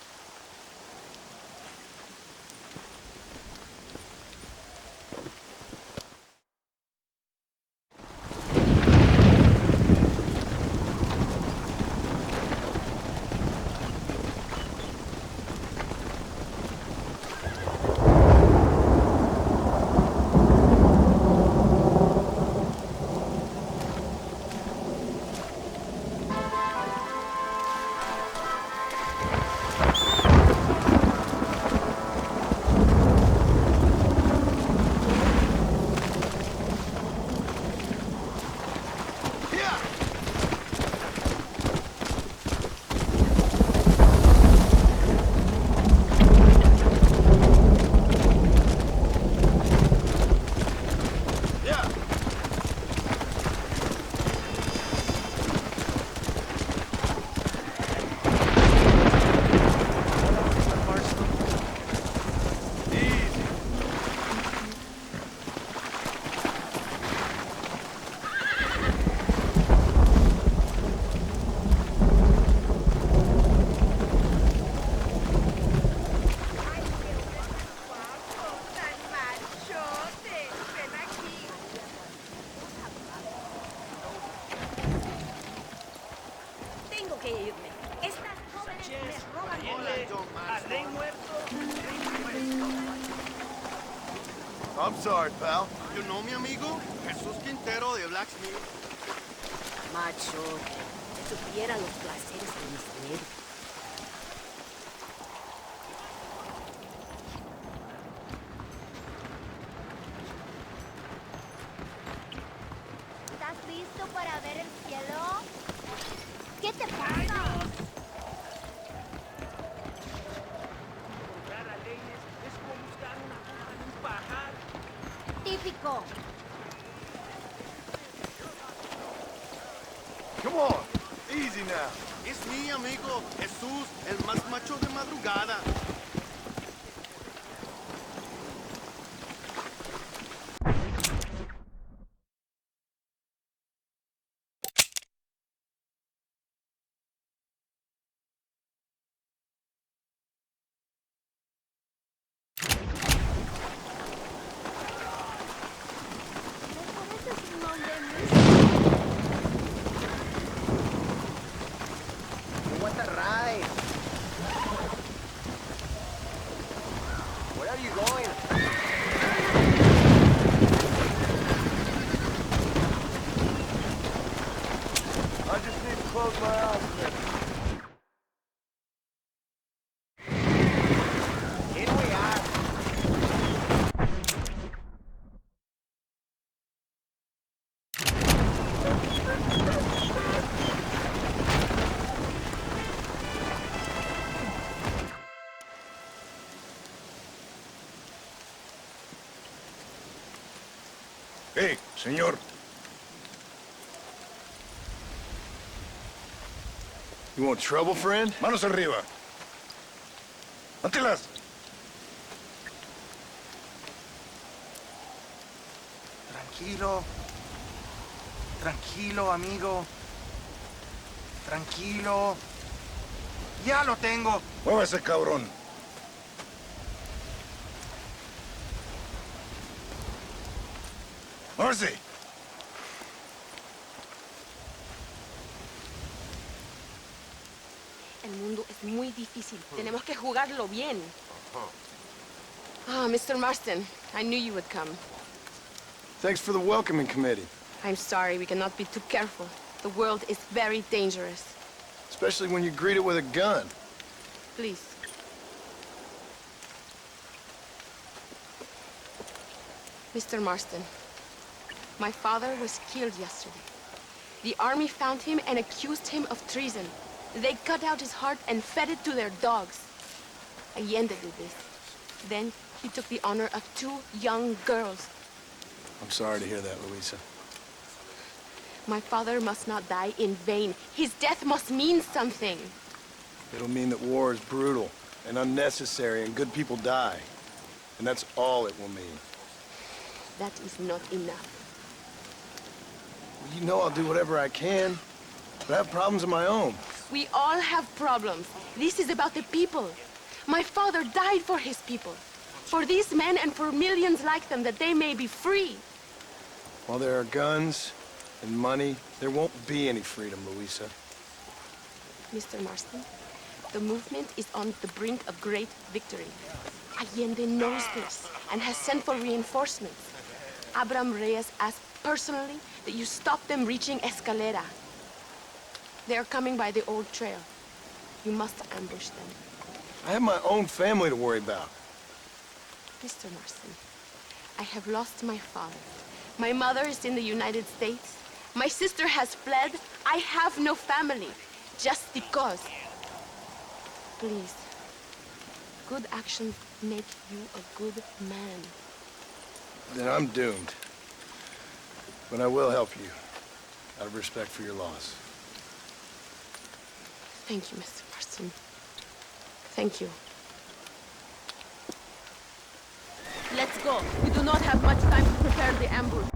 I'm sorry, pal. You know mi amigo? Jesús Quintero de Blacksmith. Macho, si supiera los placeres de mis nervios. ¿Estás listo para ver el cielo? ¿Qué te pasa? Encontrar a leyes es como buscar una hoja en un pajar. Típico. Come on, easy now. Es mi amigo, Jesús, el más macho de madrugada. What the ride? Where are you going? I just need to close my eyes a bit. Here we are. Hey, señor. You want trouble, friend? Manos arriba. Mántelas. Tranquilo. Tranquilo, amigo. Tranquilo. Ya lo tengo. Muévase, cabrón. Muévase. El mundo es muy difícil. Tenemos que jugarlo bien. Ah, Mr. Marston, I knew you would come. Thanks for the welcoming committee. I'm sorry, we cannot be too careful. The world is very dangerous. Especially when you greet it with a gun. Please. Mr. Marston, my father was killed yesterday. The army found him and accused him of treason. They cut out his heart and fed it to their dogs. Allende did this. Then he took the honor of 2 young girls. I'm sorry to hear that, Luisa. My father must not die in vain. His death must mean something. It'll mean that war is brutal and unnecessary and good people die. And that's all it will mean. That is not enough. Well, you know I'll do whatever I can, but I have problems of my own. We all have problems. This is about the people. My father died for his people. For these men and for millions like them, that they may be free. While there are guns and money, there won't be any freedom, Luisa. Mr. Marston, the movement is on the brink of great victory. Allende knows this and has sent for reinforcements. Abraham Reyes asked personally that you stop them reaching Escalera. They are coming by the old trail. You must ambush them. I have my own family to worry about. Mr. Marston, I have lost my father. My mother is in the United States. My sister has fled. I have no family. Just because. Please. Good actions make you a good man. Then I'm doomed. But I will help you, out of respect for your loss. Thank you, Mr. Marston. Thank you. Let's go. We do not have much time to prepare the ambush.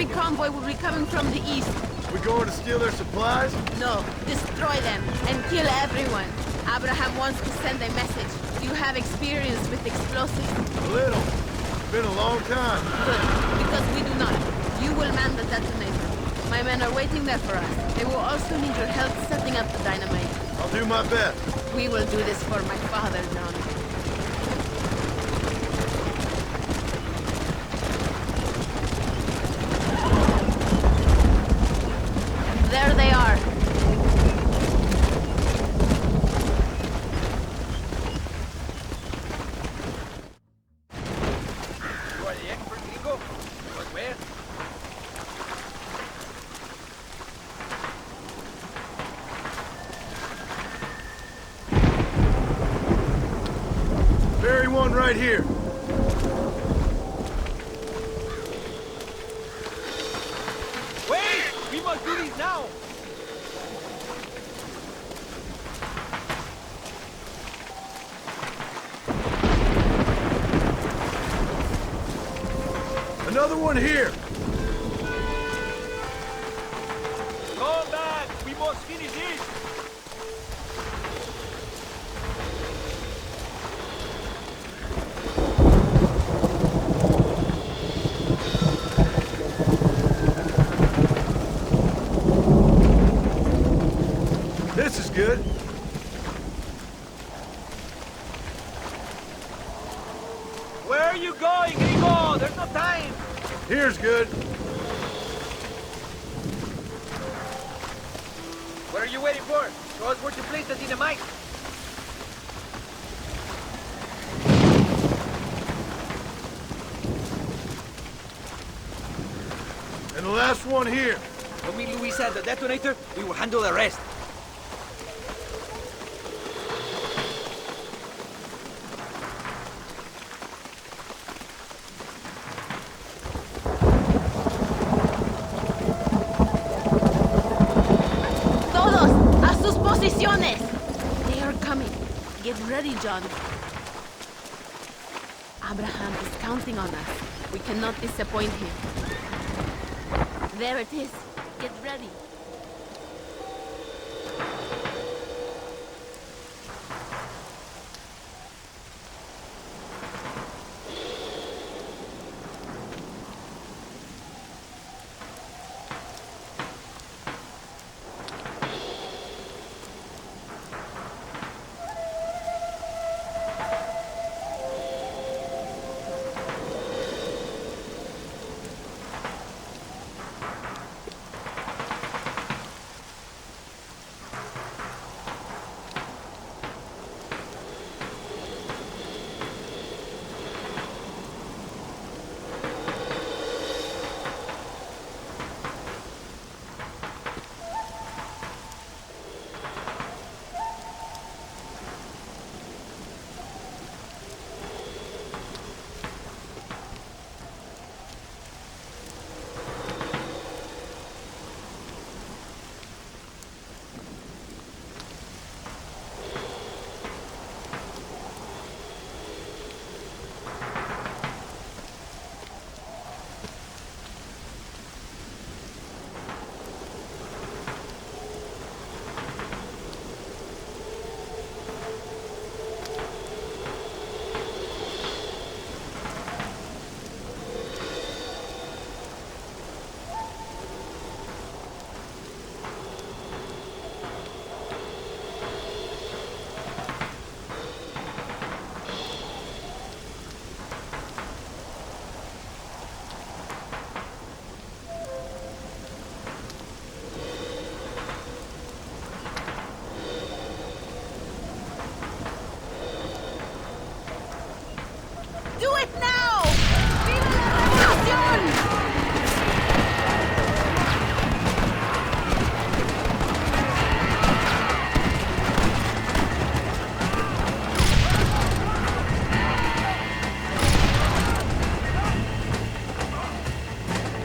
enemy convoy will be coming from the east. We going to steal their supplies? No, destroy them and kill everyone. Abraham wants to send a message. Do you have experience with explosives? A little. It's been a long time. Good, because we do not. You will man the detonator. My men are waiting there for us. They will also need your help setting up the dynamite. I'll do my best. We will do this for my father, John. There they are. You are the expert, Gringo? But where? Very one right here. Wait! We must do these now! Another one here. Come back! We must finish this! This is good. Where are you going, Gringo? There's no time! Here's good. What are you waiting for? Show us where to place the dynamite! And the last one here. When me Luis has the detonator, we will handle the rest. Todos, a sus posiciones! They are coming. Get ready, John. Abraham is counting on us. We cannot disappoint him. There it is. Get ready. Do it now! ¡Viva la revolución!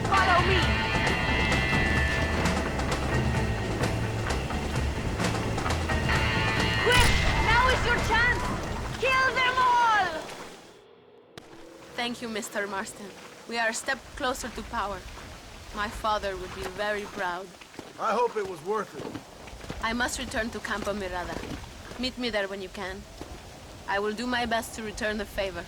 Follow me! Quick! Now is your chance! Kill them all! Thank you, Mr. Marston. We are a step closer to power. My father would be very proud. I hope it was worth it. I must return to Campo Mirada. Meet me there when you can. I will do my best to return the favor.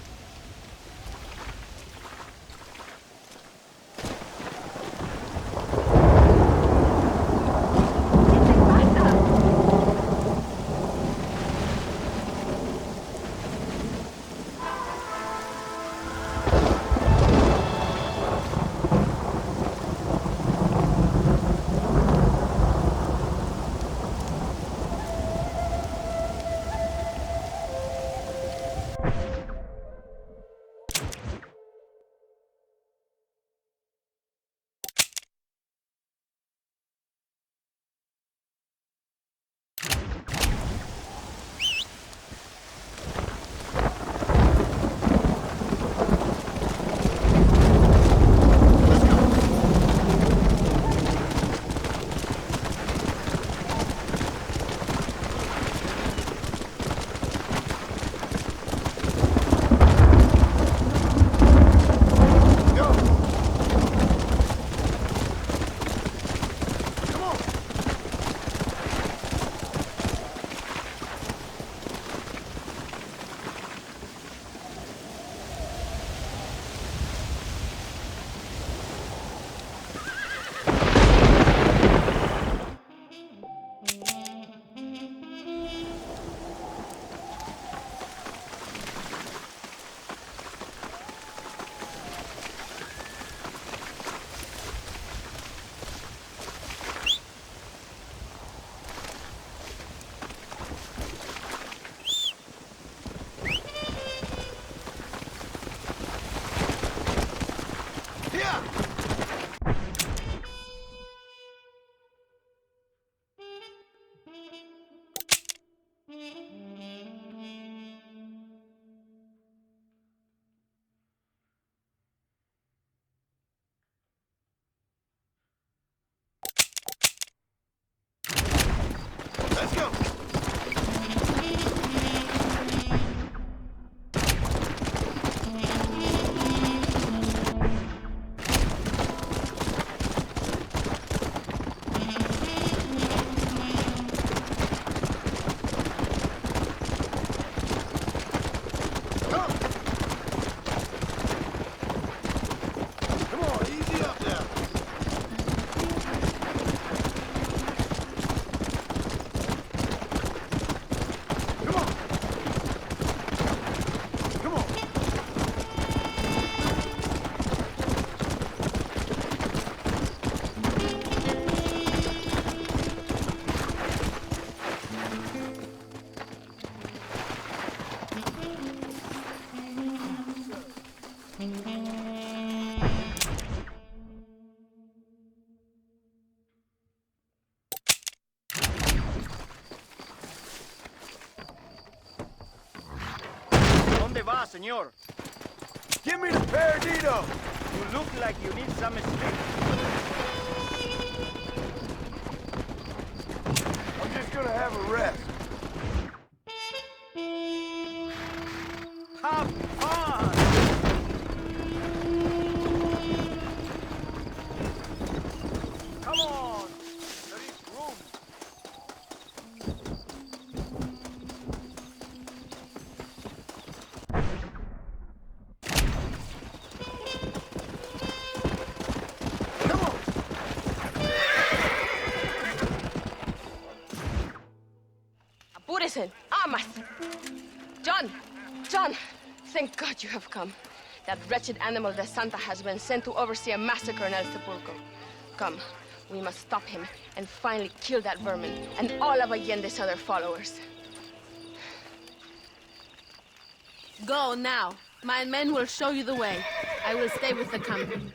Let's go! ¿Dónde va, señor? Give me the Perdido! You look like you need some sleep. I'm just gonna have a rest. Have fun! Come on! There is room. Apúrese. Armas. John! John! Thank God you have come. That wretched animal de Santa has been sent to oversee a massacre in El Sepulcro. Come, we must stop him and finally kill that vermin and all of Allende's other followers. Go now. My men will show you the way. I will stay with the company.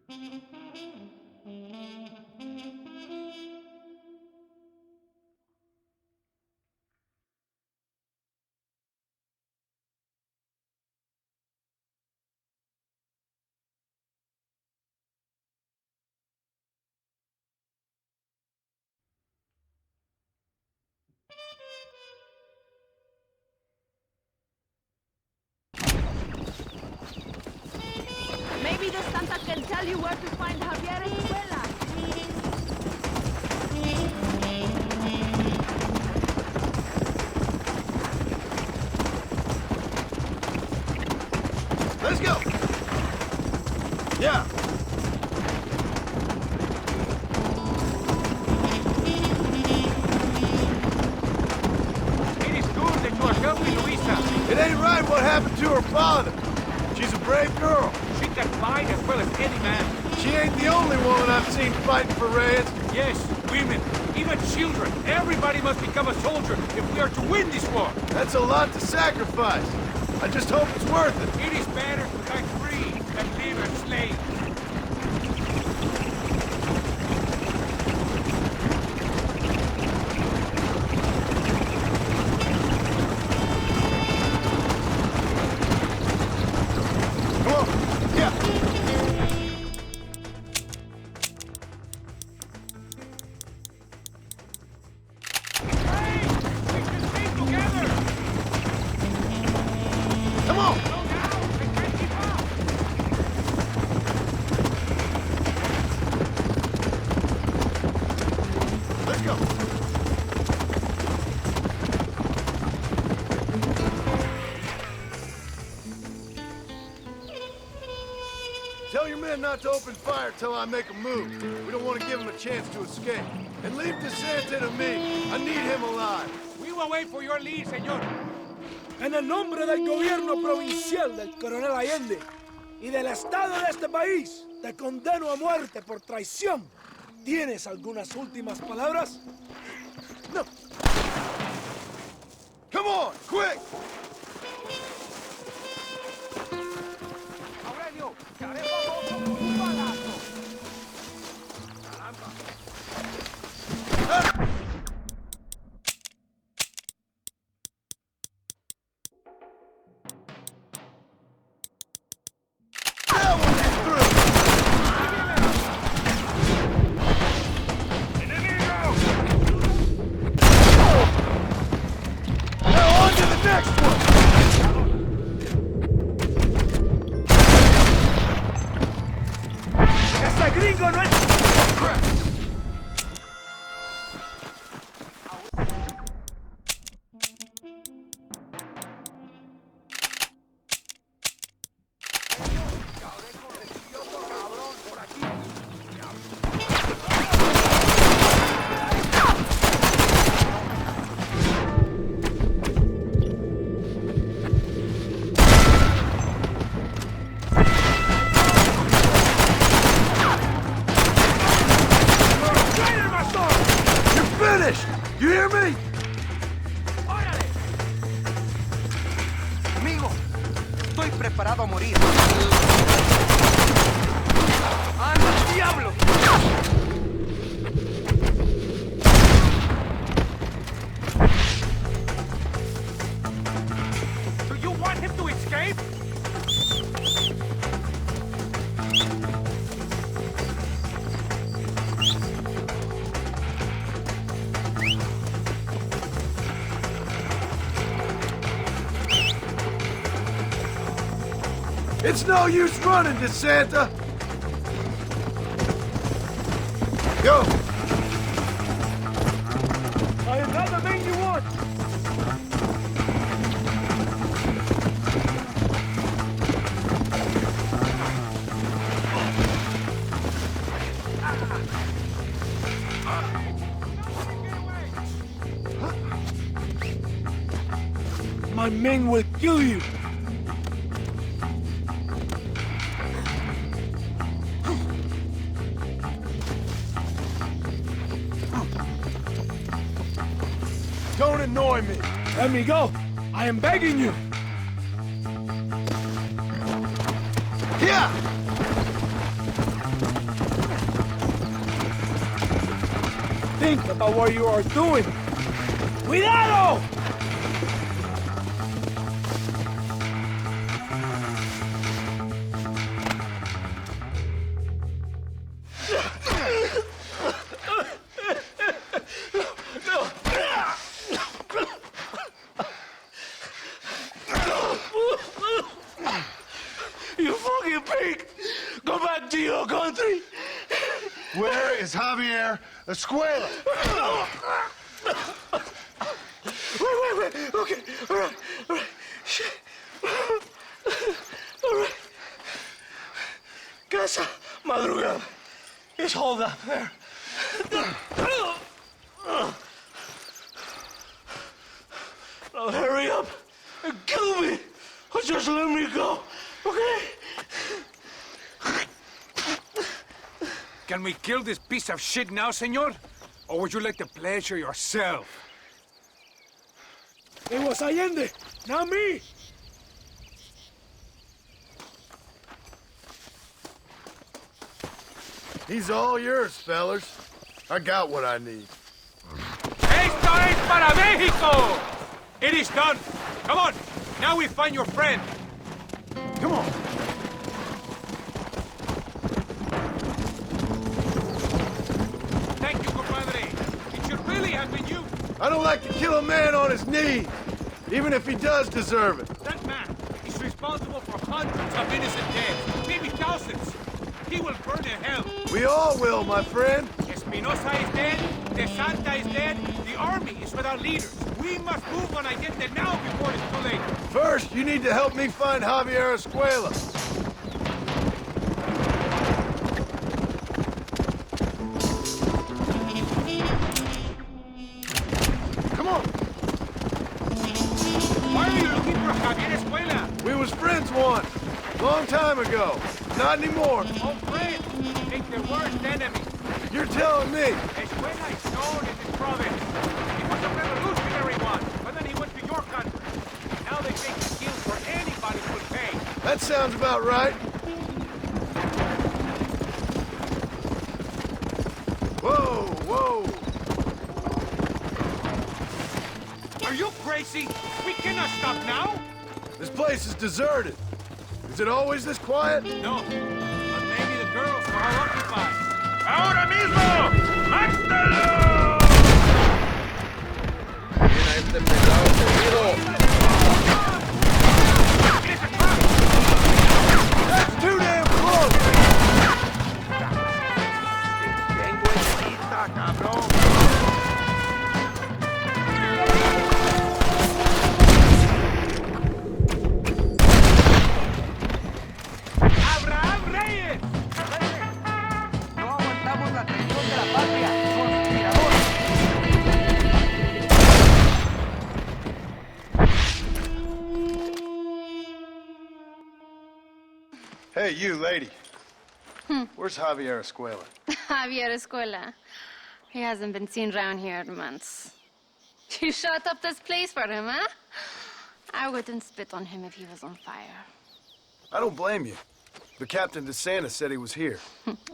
Maybe the Santa can tell you where to find Javier Escuela. Let's go! Yeah! It is good that you are helping Luisa. It ain't right what happened to her father. She's a brave girl. She can fight as well as any man. She ain't the only woman I've seen fighting for Reyes. Yes, women, even children. Everybody must become a soldier if we are to win this war. That's a lot to sacrifice. I just hope it's worth it. It is better to die free than live a slave. Tell your men not to open fire till I make a move. We don't want to give them a chance to escape. And leave DeSanta to me. I need him alive. We will wait for your lead, señor. En el nombre del gobierno provincial del coronel Allende y del Estado de este país, te condeno a muerte por traición. ¿Tienes algunas últimas palabras? No. Come on, quick! Aurelio, te haré famoso con un balazo. Caramba. You hear me? ¡Órale! Amigo, estoy preparado a morir. ¡Anda, diablo! Do you want him to escape? It's no use running, DeSanta! Go! I am not the man you want! My men will kill you! Don't annoy me! Let me go! I am begging you! Here! think about what you are doing. Cuidado! You fucking pig! Go back to your country! Where is Javier Escuela? Wait. Okay, all right. Shit. All right. Casa Madrugada. It's hold up there. Now hurry up and kill me, or just let me go, okay? Can we kill this piece of shit now, senor? Or would you like to pleasure yourself? It was Allende, not me. He's all yours, fellas. I got what I need. Esto es para México! It is done. Come on. Now we find your friend. Come on. Thank you, compadre. It should really have been you. I don't like to kill a man on his knees, even if he does deserve it. That man is responsible for hundreds of innocent deaths, maybe thousands. He will burn in hell. We all will, my friend. Espinosa is dead, De Santa is dead, the army is without leaders. We must move on Allende now before it's too late. First, you need to help me find Javier Escuela. Come on. Why are you looking for Javier Escuela? We was friends once, long time ago. Not anymore. Oh, friends, make the worst enemy. You're telling me. Escuela is known in this province. He was a revolutionary one, but then he went to your country. Now they think he kills for anybody who will pay. That sounds about right. Whoa. Are you crazy? We cannot stop now. This place is deserted. Is it always this quiet? No, but maybe the girls are occupied. ¡Ahora mismo! ¡Mátalo! Mira este pelado perdido. That's too damn close! Tengo encita, cabrón. ¡Abraham Reyes! No aguantamos la traición de la patria, conspiradores. Hey, you, lady. Where's Javier Escuela? Javier Escuela. He hasn't been seen around here in months. You shut up this place for him, huh? I wouldn't spit on him if he was on fire. I don't blame you. But Captain DeSanta said he was here.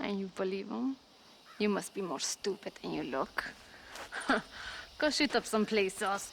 And you believe him? You must be more stupid than you look. Go shoot up some play sauce.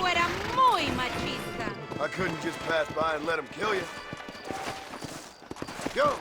fuera muy machista. I couldn't just pass by and let him kill you. Go!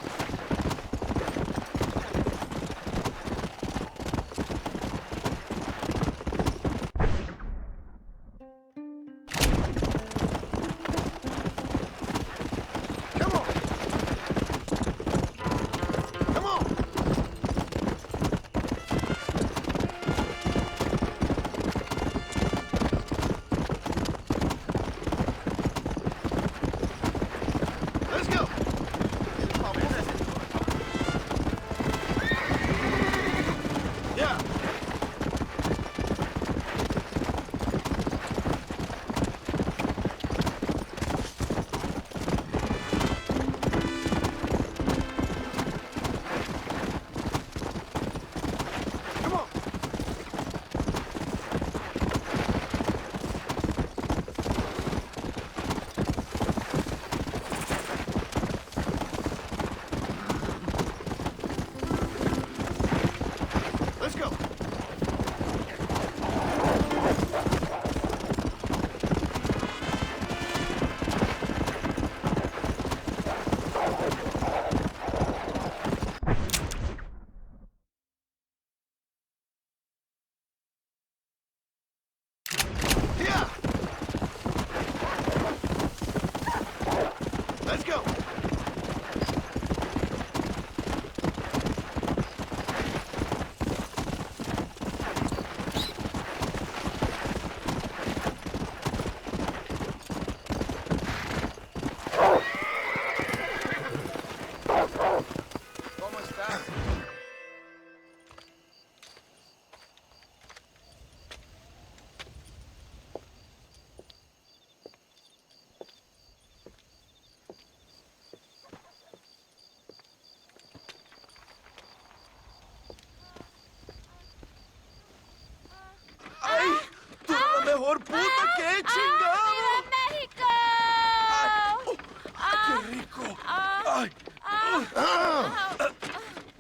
mejor puta que he chingado. ¡Viva México! ¡Qué rico! Ay.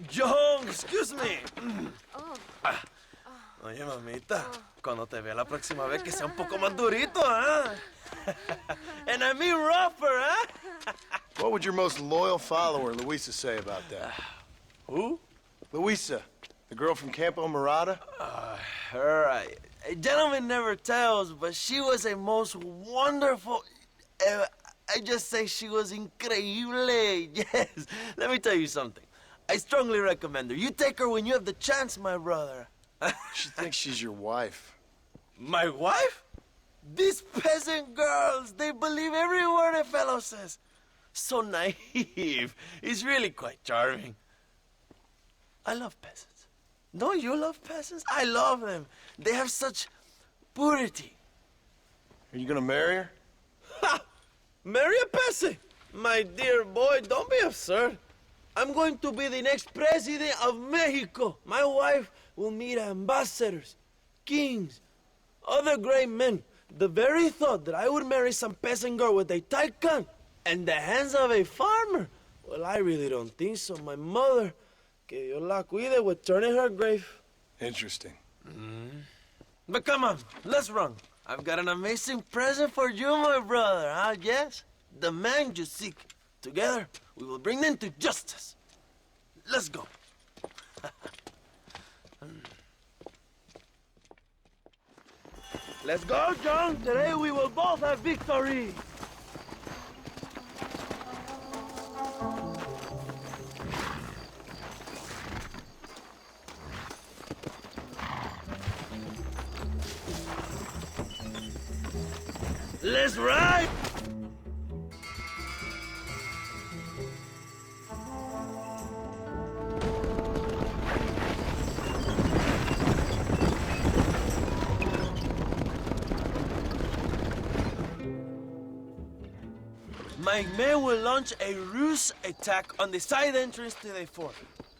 John, excuse me. Oye, mamita, cuando te vea la próxima vez que sea un poco más durito, ¿eh? And I mean rougher, ¿eh? What would your most loyal follower, Luisa, say about that? Who? Luisa, the girl from Campo Murata? Her, a gentleman never tells, but she was a most wonderful... I just say she was increíble. Yes. Let me tell you something. I strongly recommend her. You take her when you have the chance, my brother. She thinks she's your wife. My wife? These peasant girls, they believe every word a fellow says. So naive. It's really quite charming. I love peasants. Don't you love peasants? I love them. They have such purity. Are you gonna marry her? Ha! Marry a peasant? My dear boy, don't be absurd. I'm going to be the next president of Mexico. My wife will meet ambassadors, kings, other great men. The very thought that I would marry some peasant girl with a tight gun and the hands of a farmer, well, I really don't think so. My mother, que Dios la cuide, would turn in her grave. Interesting. But come on, let's run. I've got an amazing present for you, my brother, huh? Yes? The man you seek. Together, we will bring them to justice. Let's go. Let's go, John. Today we will both have victory. Let's ride! My men will launch a ruse attack on the side entrance to the fort.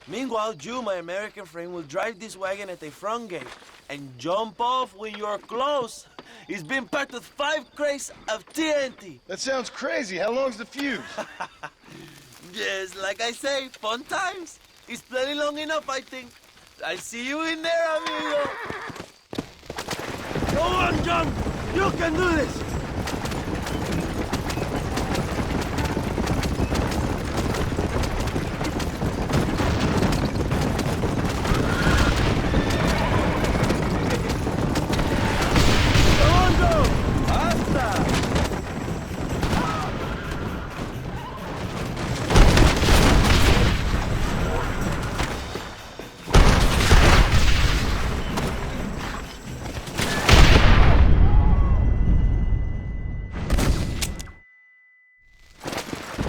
Meanwhile, you, my American friend, will drive this wagon at the front gate and jump off when you're close. It's been packed with 5 crates of TNT. That sounds crazy. How long's the fuse? Yes, like I say, fun times. It's plenty long enough, I think. I'll see you in there, amigo. Go on, John! You can do this!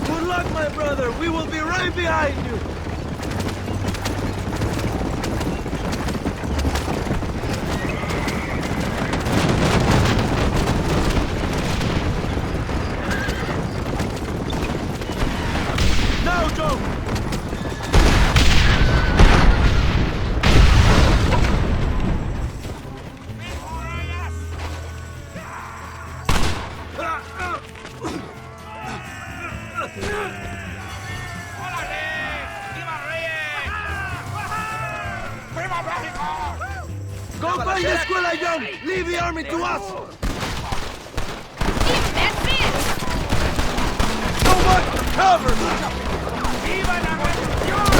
Good luck, my brother. We will be right behind you. Now, Joe. Go find the escuela, Young! Leave the army to us! So much cover! ¡Viva la revolución!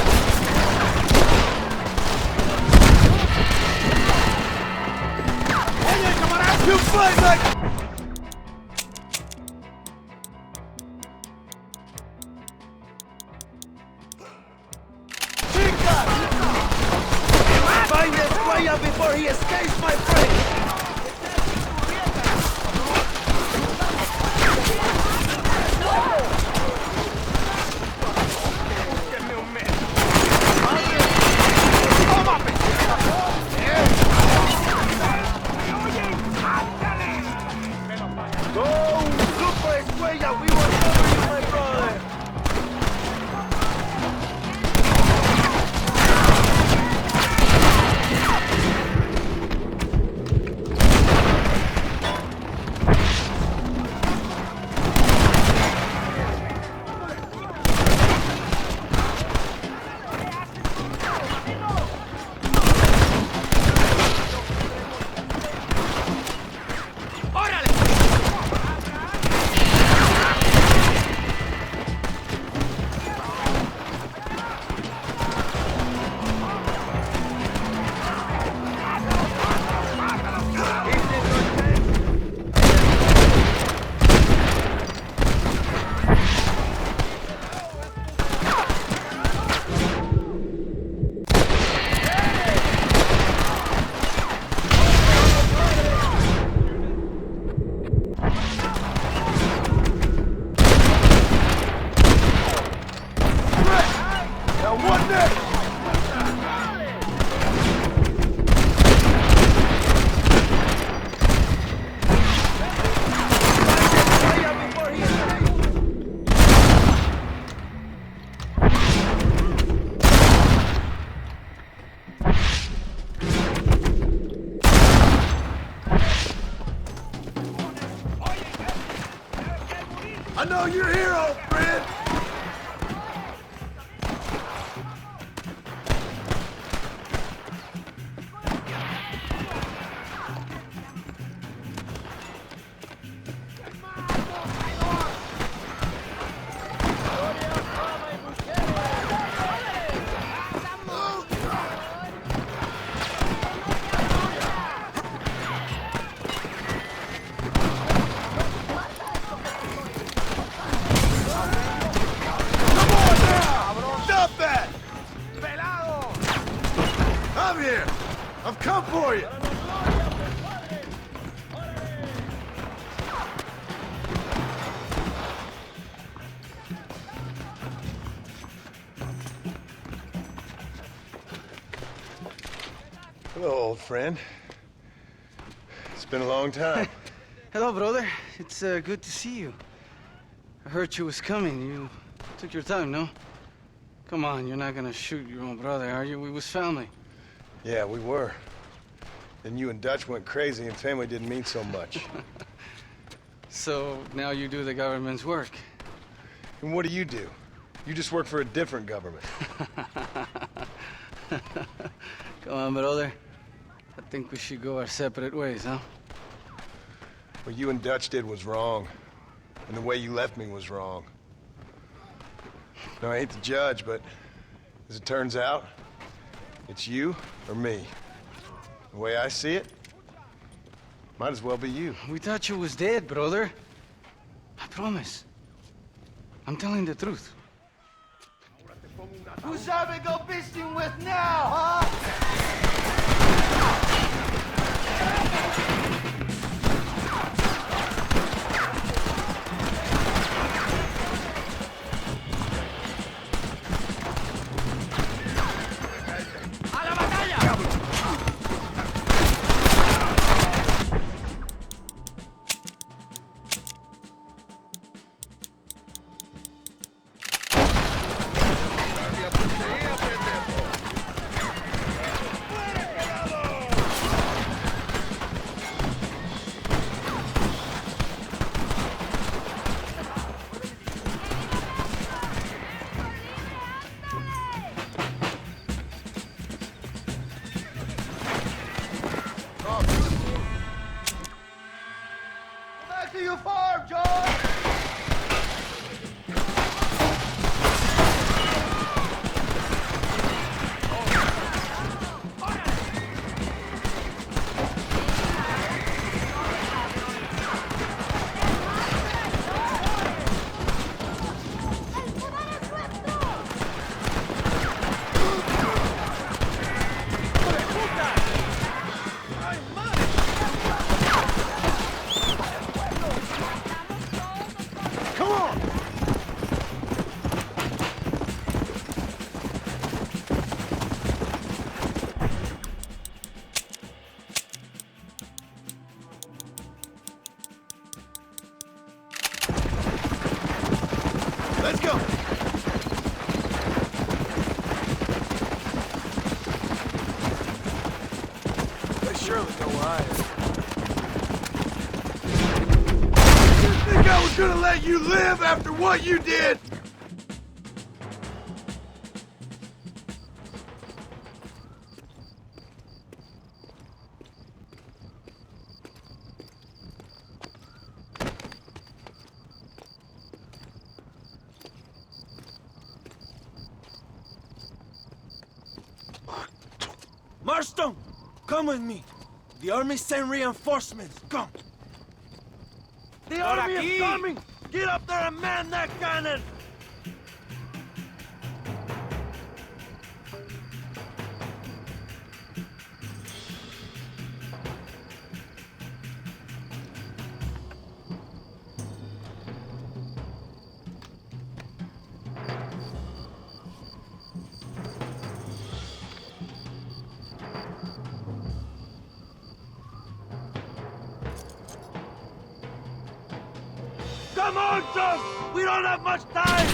Oye, camarada! You fight like... Find this guaya before he escapes, my friend! Go! Look for his guaya! We will cover you, my brother! I know you're a hero, friend! I'm here! I've come for you! Hello, old friend. It's been a long time. Hello, brother. It's good to see you. I heard you was coming. You took your time, no? Come on, you're not gonna shoot your own brother, are you? We was family. Yeah, we were. Then you and Dutch went crazy and family didn't mean so much. So now you do the government's work. And what do? You just work for a different government. Come on, brother. I think we should go our separate ways, huh? What you and Dutch did was wrong. And the way you left me was wrong. Now, I ain't the judge, but as it turns out, it's you or me. The way I see it, might as well be you. We thought you was dead, brother. I promise. I'm telling the truth. Who's shall we go fishing with now, huh? Back to your farm, John! Let's go! They surely know where I am. You think I was gonna let you live after what you did? Marston, come with me. The army sent reinforcements. Come. The army is coming! Get up there and man that cannon! Come on, John! We don't have much time!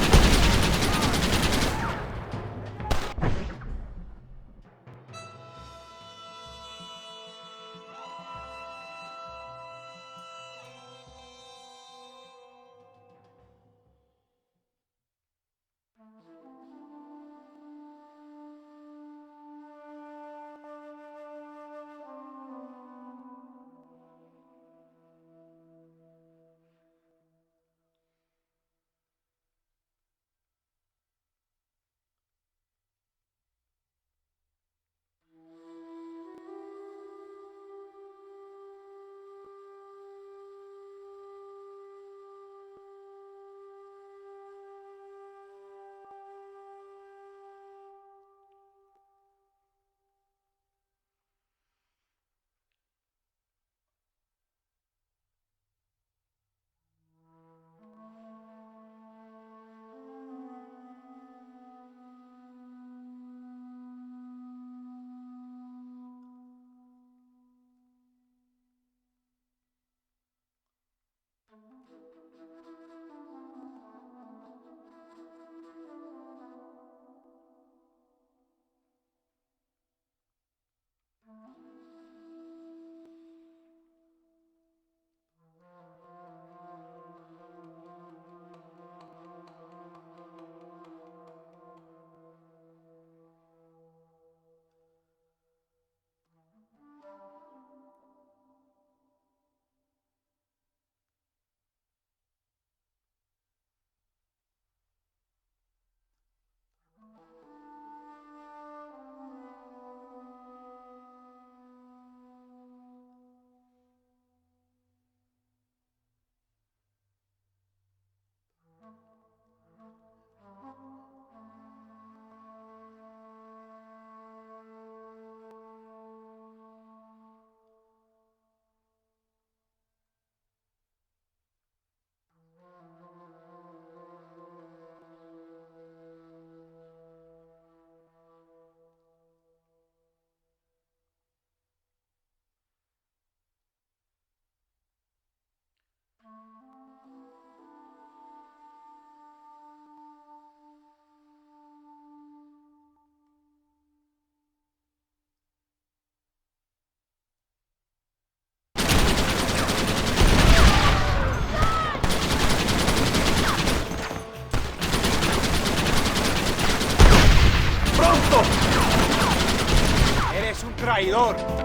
Senor.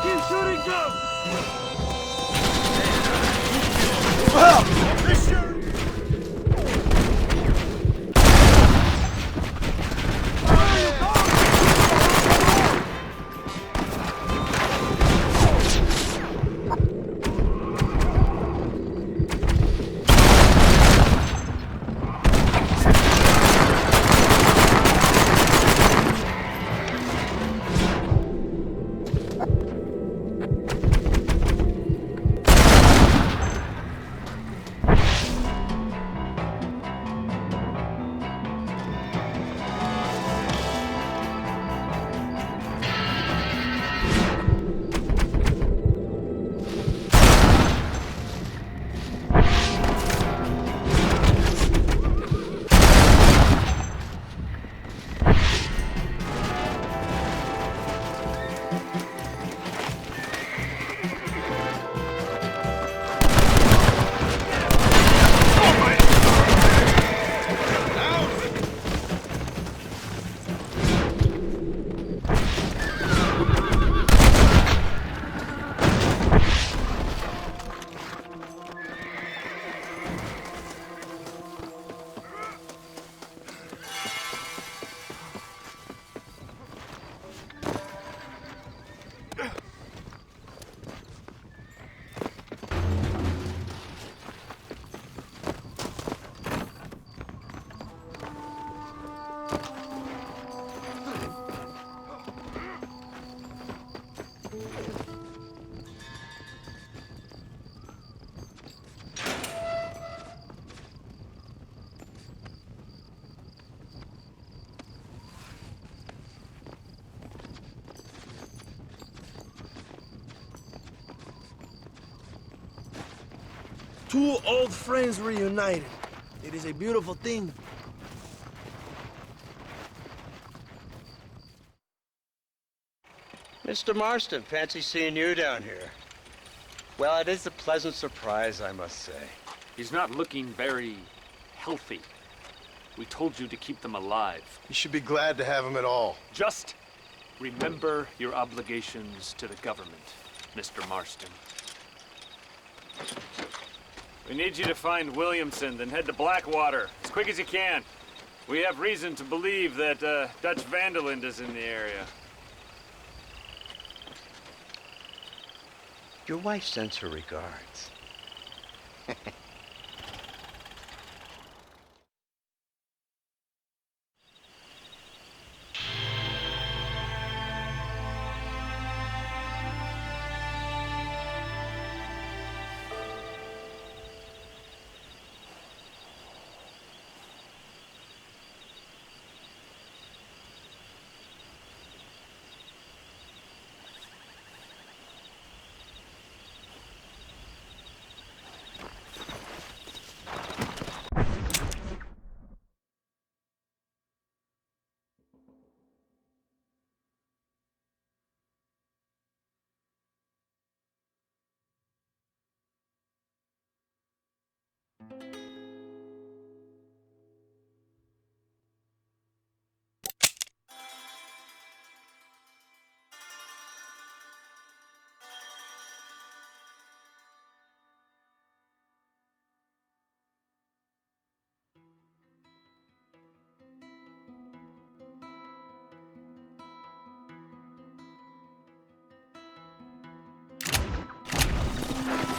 Keep shooting, Joe! Well, this sure... Two old friends reunited. It is a beautiful thing. Mr. Marston, fancy seeing you down here. Well, it is a pleasant surprise, I must say. He's not looking very healthy. We told you to keep them alive. You should be glad to have him at all. Just remember your obligations to the government, Mr. Marston. We need you to find Williamson, then head to Blackwater as quick as you can. We have reason to believe that Dutch Vanderland is in the area. Your wife sends her regards.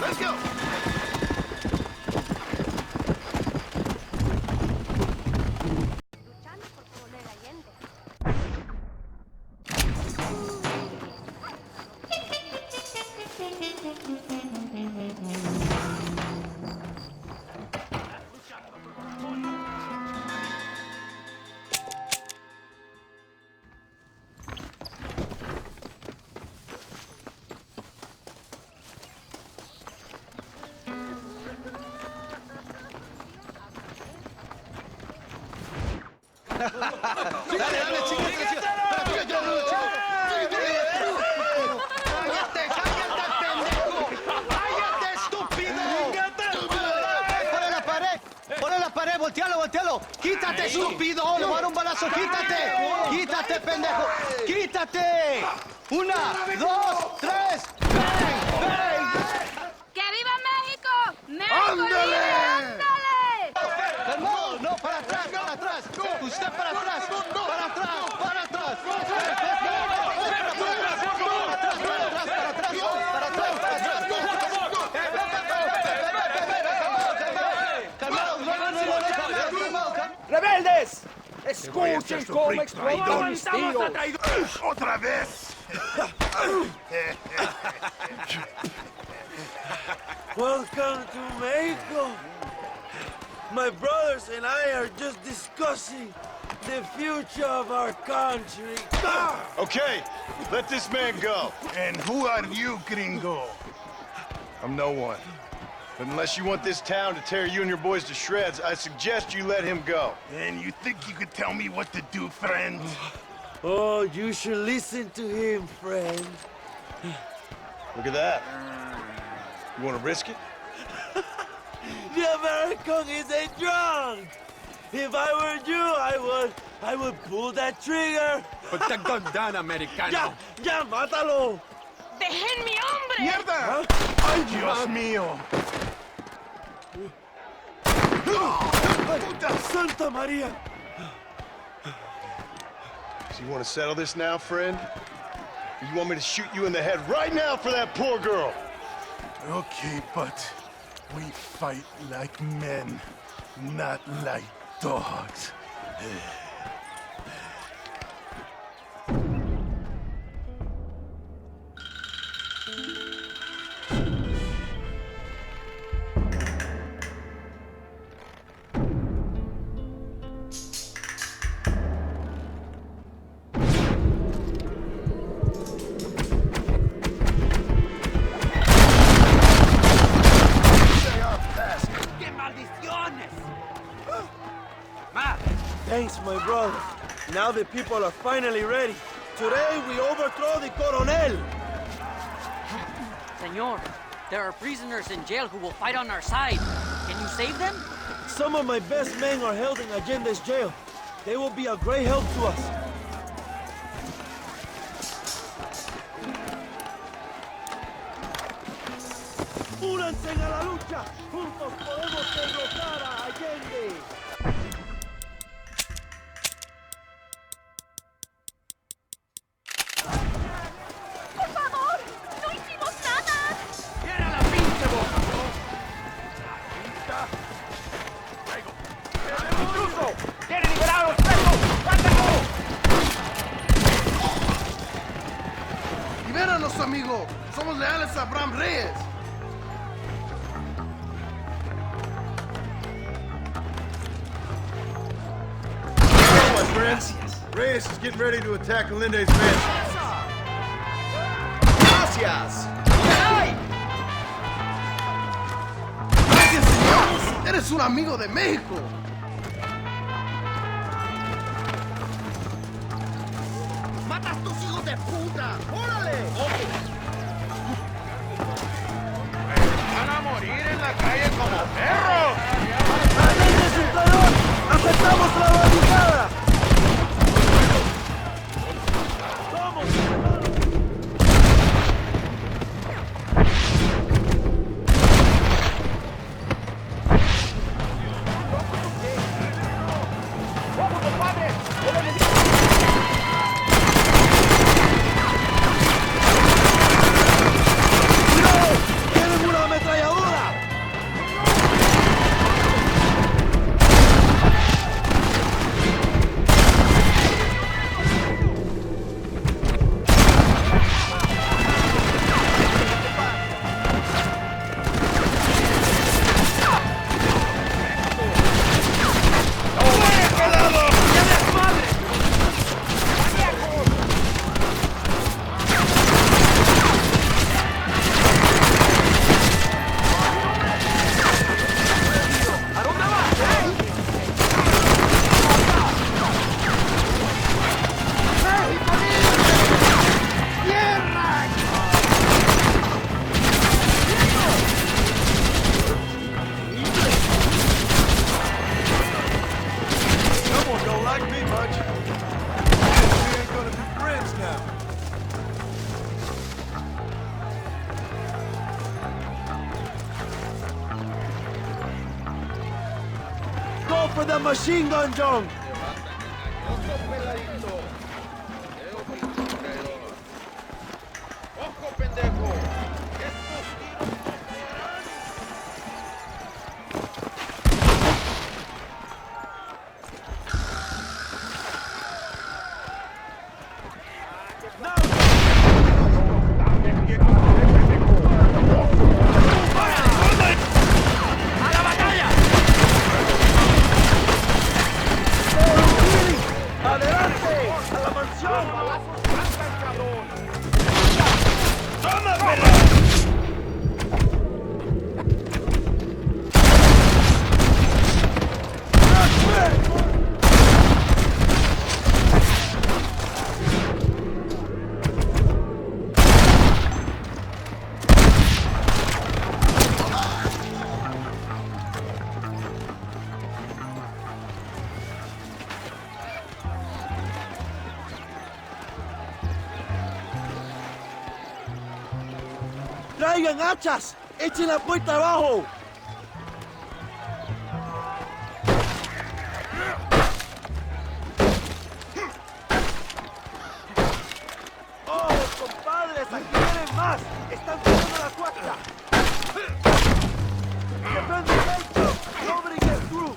Let's go! Dale, chica. ¡Cállate, estúpido! ¡Ponle la pared! ¡Voltealo! ¡Quítate, estúpido! ¡Le voy a dar un balazo! ¡Quítate, pendejo! ¡Quítate! 1, 2, 3. ¡Bang! ¡Que viva México! ¡México ¡Ándale! libre! ¡Ándale! No, para atrás. Usted para atrás. ¡Rebeldes! ¡Escuchen cómo explotó mis tíos! ¡Otra vez! Welcome to Mexico. My brothers and I are just discussing the future of our country. Okay, let this man go. And who are you, gringo? I'm no one. But unless you want this town to tear you and your boys to shreds, I suggest you let him go. And you think you could tell me what to do, friend? Oh, you should listen to him, friend. Look at that. You want to risk it? The American is a drunk. If I were you, I would pull that trigger. Put the gun down, Americano. Ya, mátalo. ¡Dejen mi hombre! ¡Mierda! ¡Ay, Dios mío! Santa Maria! So you want to settle this now, friend? Or you want me to shoot you in the head right now for that poor girl? Okay, but we fight like men, not like dogs. cabrones! Ma! Thanks, my brother. Now the people are finally ready. Today we overthrow the Coronel. Senor, there are prisoners in jail who will fight on our side. Can you save them? Some of my best men are held in Allende's jail. They will be a great help to us. ¡Únanse a la lucha! ¡Juntos podemos derrotar a Allende! ¡Por favor! ¡No hicimos nada! ¡Cierra la pinche boca! ¡Intruso! ¡Quiere liberar a los presos! ¡Mátalo! ¡Libéranos, amigo! ¡Somos leales a Abraham Reyes! Gracias. Reyes is getting ready to attack Allende's mansion. ¡Gracias! ¡Gracias, señor! ¡Eres un amigo de México! ¡Matas tus hijos de puta! ¡Órale! ¡Van a morir en la calle como perros! ¡Allende es un traidor! ¡Aceptamos la barricada! ¡Tienen una ametralladora! Someone don't like me much. We ain't gonna be friends now. Go for the machine gun, John! ¡Ojo, pendejo! ¡A la batalla! ¡Adelante! ¡A la mansión! ¡Traigan hachas! ¡Echen la puerta abajo! ¡Oh, compadres! ¡Aquí vienen más! ¡Están tirando la cuarta! ¡Defend the pecho! ¡Nobody gets through!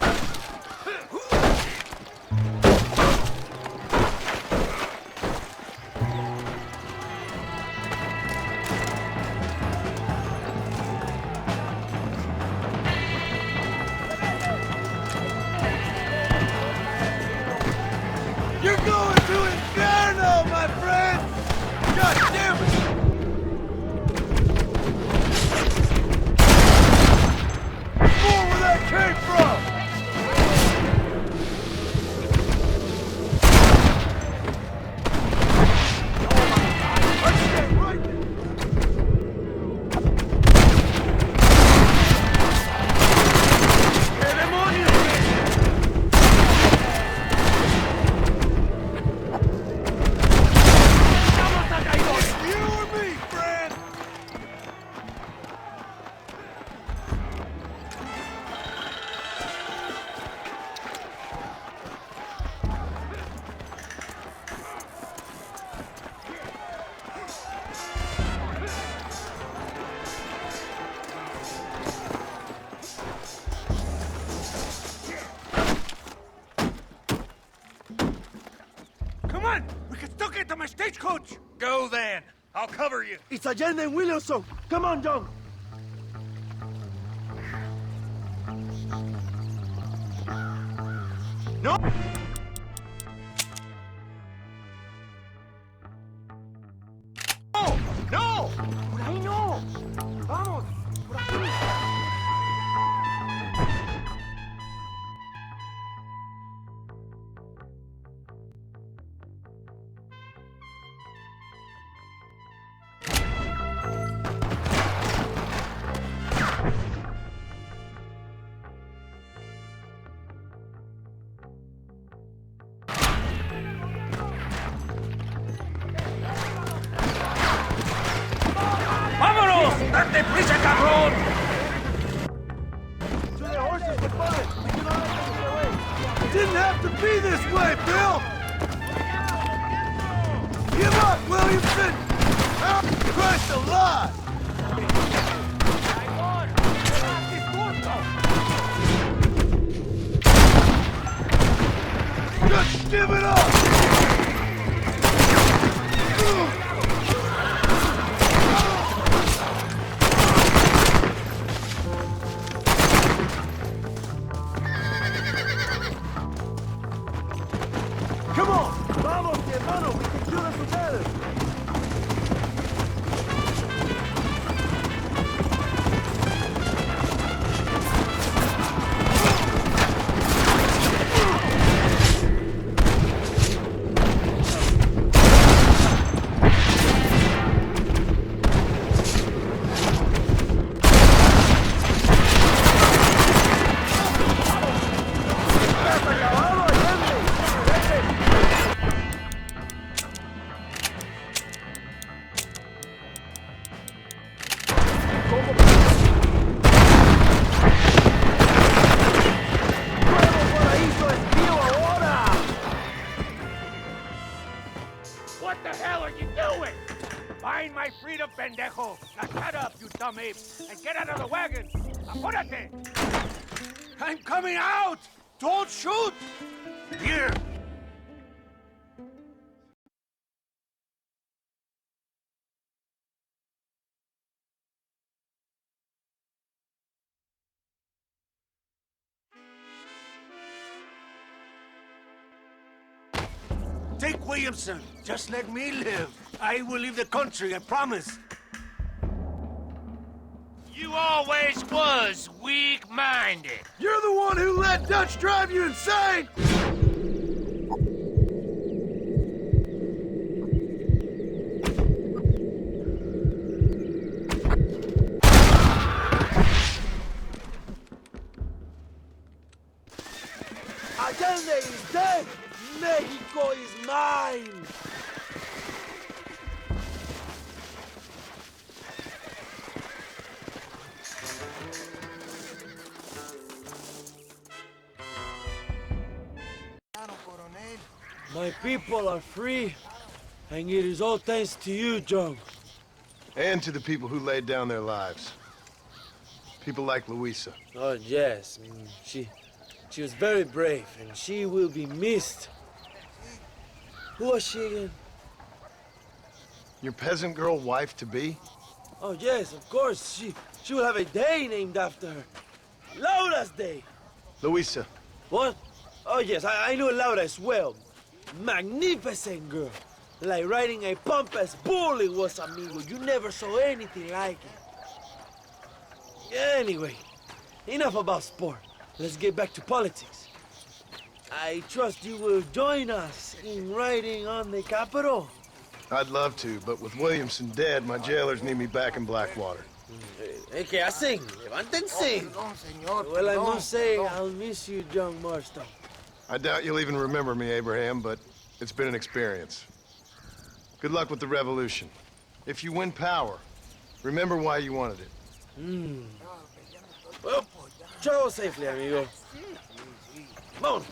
You're going to Inferno, my friend! God damn it! We can still get to my stagecoach! Go then. I'll cover you. It's Allende and Williamson. Come on, John. No! ¡No! ¡Por ahí no! ¡Vamos! ¡Por aquí! ¡Date prisa, cabrón! To the horses with bullets. We cannot let them get away. It didn't have to be this way, Bill! Give up, Williamson! Christ alive! Just give it up! Come on! Vamos, mi hermano! We can do this together! What the hell are you doing? Find my freedom, pendejo! Now shut up, you dumb ape, and get out of the wagon! Apúrate! I'm coming out! Don't shoot! Here! Take Williamson. Just let me live. I will leave the country, I promise. You always was weak-minded. You're the one who let Dutch drive you insane! Allende is dead! Mexico is mine! My people are free, and it is all thanks to you, John. And to the people who laid down their lives. People like Luisa. Oh, yes. She was very brave, and she will be missed. Who was she again? Your peasant girl wife-to-be? Oh, yes, of course. She will have a day named after her. Laura's Day. Luisa. What? Oh, yes, I know Laura as well. Magnificent girl. Like riding a pompous bull it was, amigo. You never saw anything like it. Anyway, enough about sport. Let's get back to politics. I trust you will join us in riding on the Capitol. I'd love to, but with Williamson dead, my jailers need me back in Blackwater. ¿Qué hacen? Levántense. Well, I must say, I'll miss you, John Marston. I doubt you'll even remember me, Abraham, but it's been an experience. Good luck with the revolution. If you win power, remember why you wanted it. Well, travel safely, amigo. Vámonos.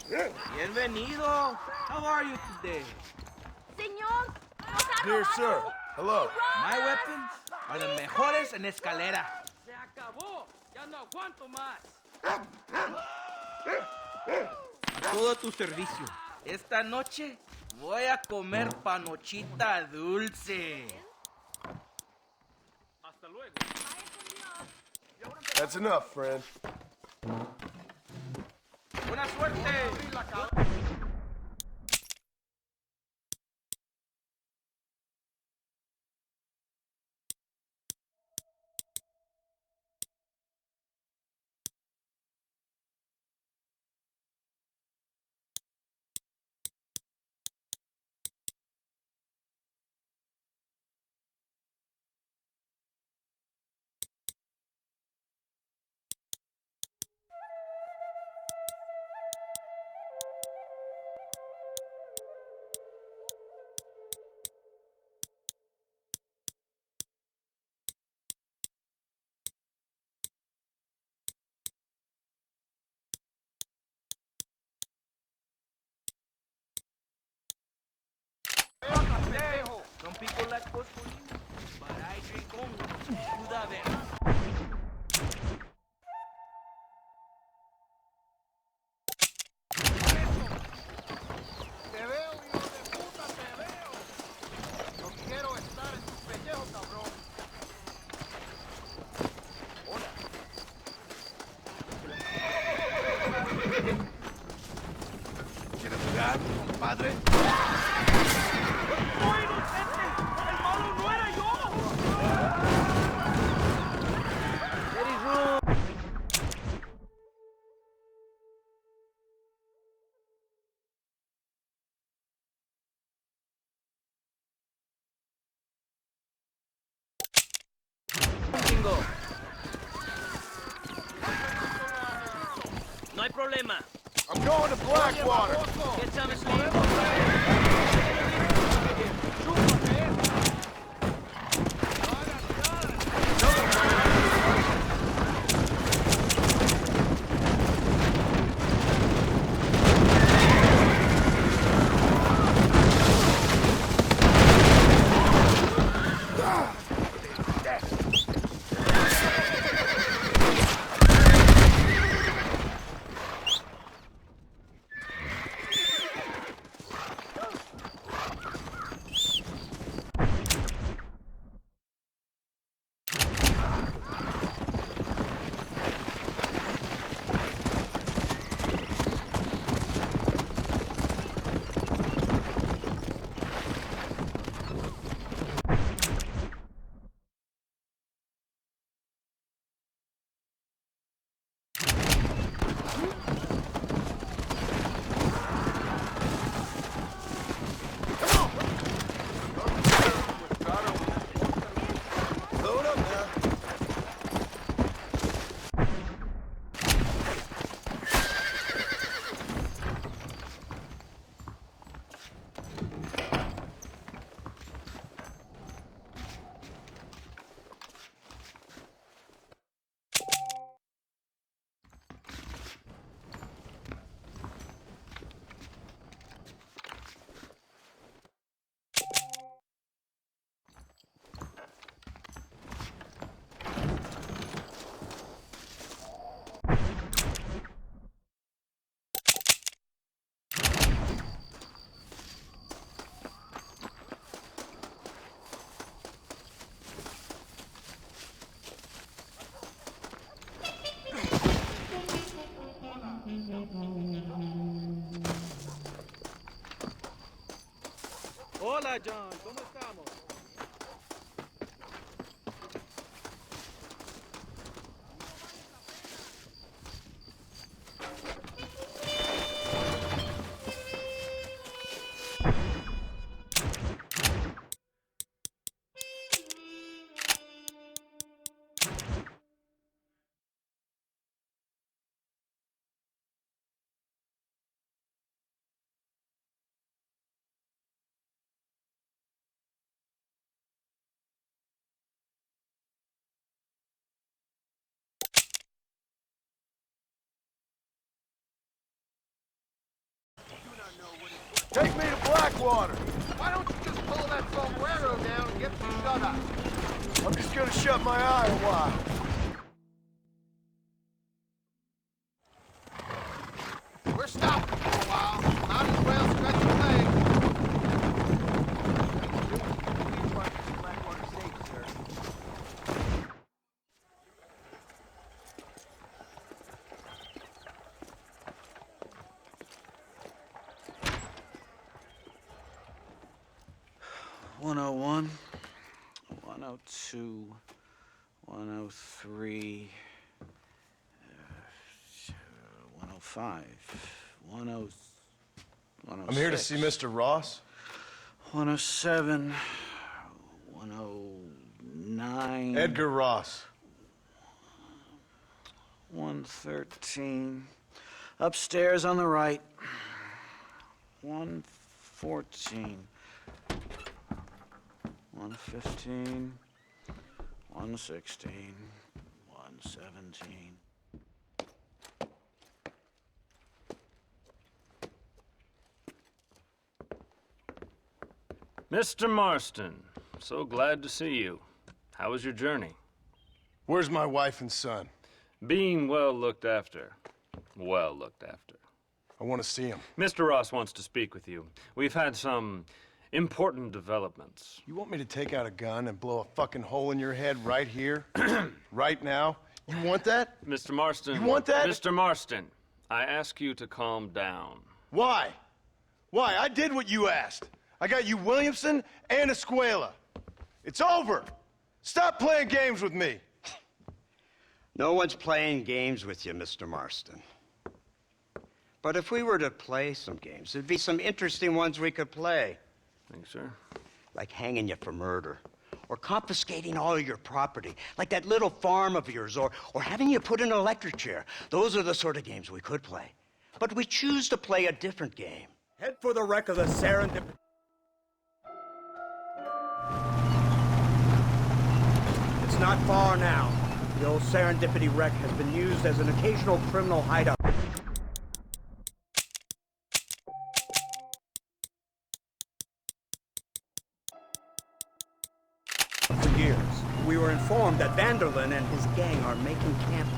Bienvenido. How are you today? Señor, Dear sir, hello. My weapons are the mejores en escalera. Se acabó. Ya no aguanto más. A todo tu servicio. Esta noche voy a comer panochita dulce. Hasta luego. That's enough, friend. Buena suerte. Some people like coscolino, but I drink only Sudavera. Te veo, hijo de puta, te veo. No quiero estar en tu pellejo, cabrón. Hola. ¿Quieres jugar, compadre? ¡No, inocente! ¡El malo no era yo! Eddie's room. Bingo. No hay problema. I'm going to Blackwater. Get some sleep. Hola, John. ¿Cómo estamos? Take me to Blackwater. Why don't you just pull that sombrero down and get some shut-eye? I'm just gonna shut my eye a while. We're stopping for a while. Might as well stretch your legs. Blackwater safe, sir. $101, $102, $103, $105, $106. I'm here to see Mr. Ross. $107, $109. Edgar Ross. $113. Upstairs on the right. $114. $115. $116. $117. Mr. Marston, so glad to see you. How was your journey? Where's my wife and son? Being well looked after. Well looked after. I want to see him. Mr. Ross wants to speak with you. We've had some important developments. You want me to take out a gun and blow a fucking hole in your head right here? Right now? You want that? Mr. Marston. You want that? Mr. Marston, I ask you to calm down. Why? Why? I did what you asked. I got you Williamson and Escuela. It's over. Stop playing games with me. No one's playing games with you, Mr. Marston. But if we were to play some games, there'd be some interesting ones we could play. Thanks, sir. Like hanging you for murder, or confiscating all your property, like that little farm of yours, or having you put in an electric chair. Those are the sort of games we could play. But we choose to play a different game. Head for the wreck of the Serendipity. It's not far now. The old Serendipity wreck has been used as an occasional criminal hideout. For years, we were informed that Vanderlyn and his gang are making camp.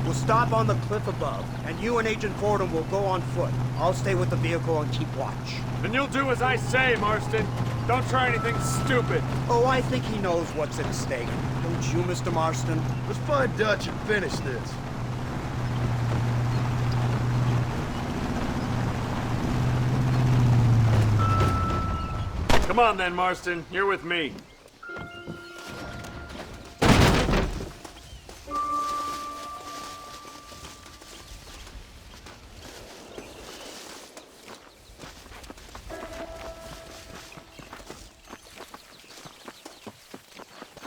We'll stop on the cliff above, and you and Agent Fordham will go on foot. I'll stay with the vehicle and keep watch. Then you'll do as I say, Marston. Don't try anything stupid. Oh, I think he knows what's at stake. Don't you, Mr. Marston? Let's find Dutch and finish this. Come on then, Marston. You're with me.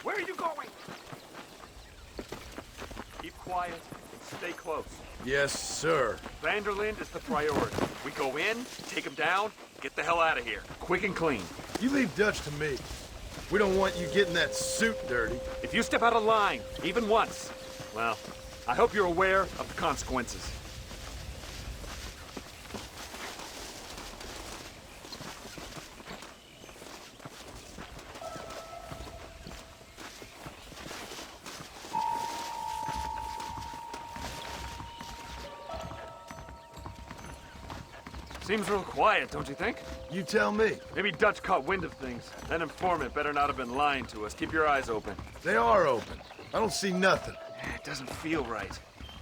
Where are you going? Keep quiet and stay close. Yes, sir. Vanderlyn is the priority. We go in, take him down, get the hell out of here. Quick and clean. You leave Dutch to me. We don't want you getting that suit dirty. If you step out of line, even once, well, I hope you're aware of the consequences. Seems real quiet, don't you think? You tell me. Maybe Dutch caught wind of things. That informant better not have been lying to us. Keep your eyes open. They are open. I don't see nothing. It doesn't feel right.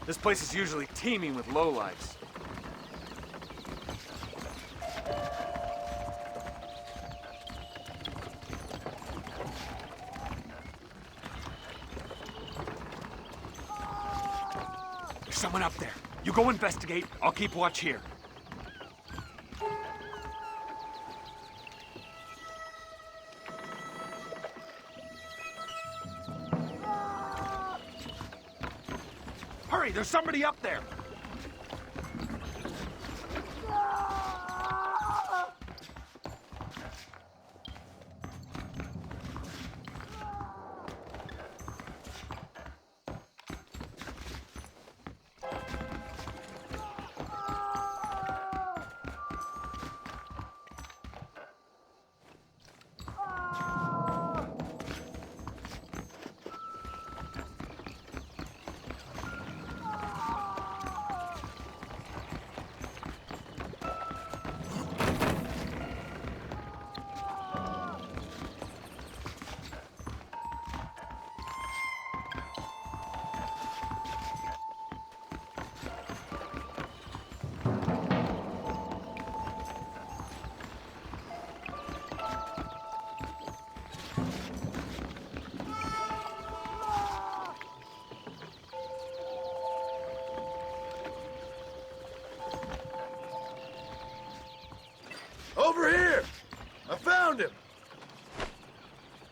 This place is usually teeming with lowlifes. There's someone up there. You go investigate. I'll keep watch here. Hurry, there's somebody up there.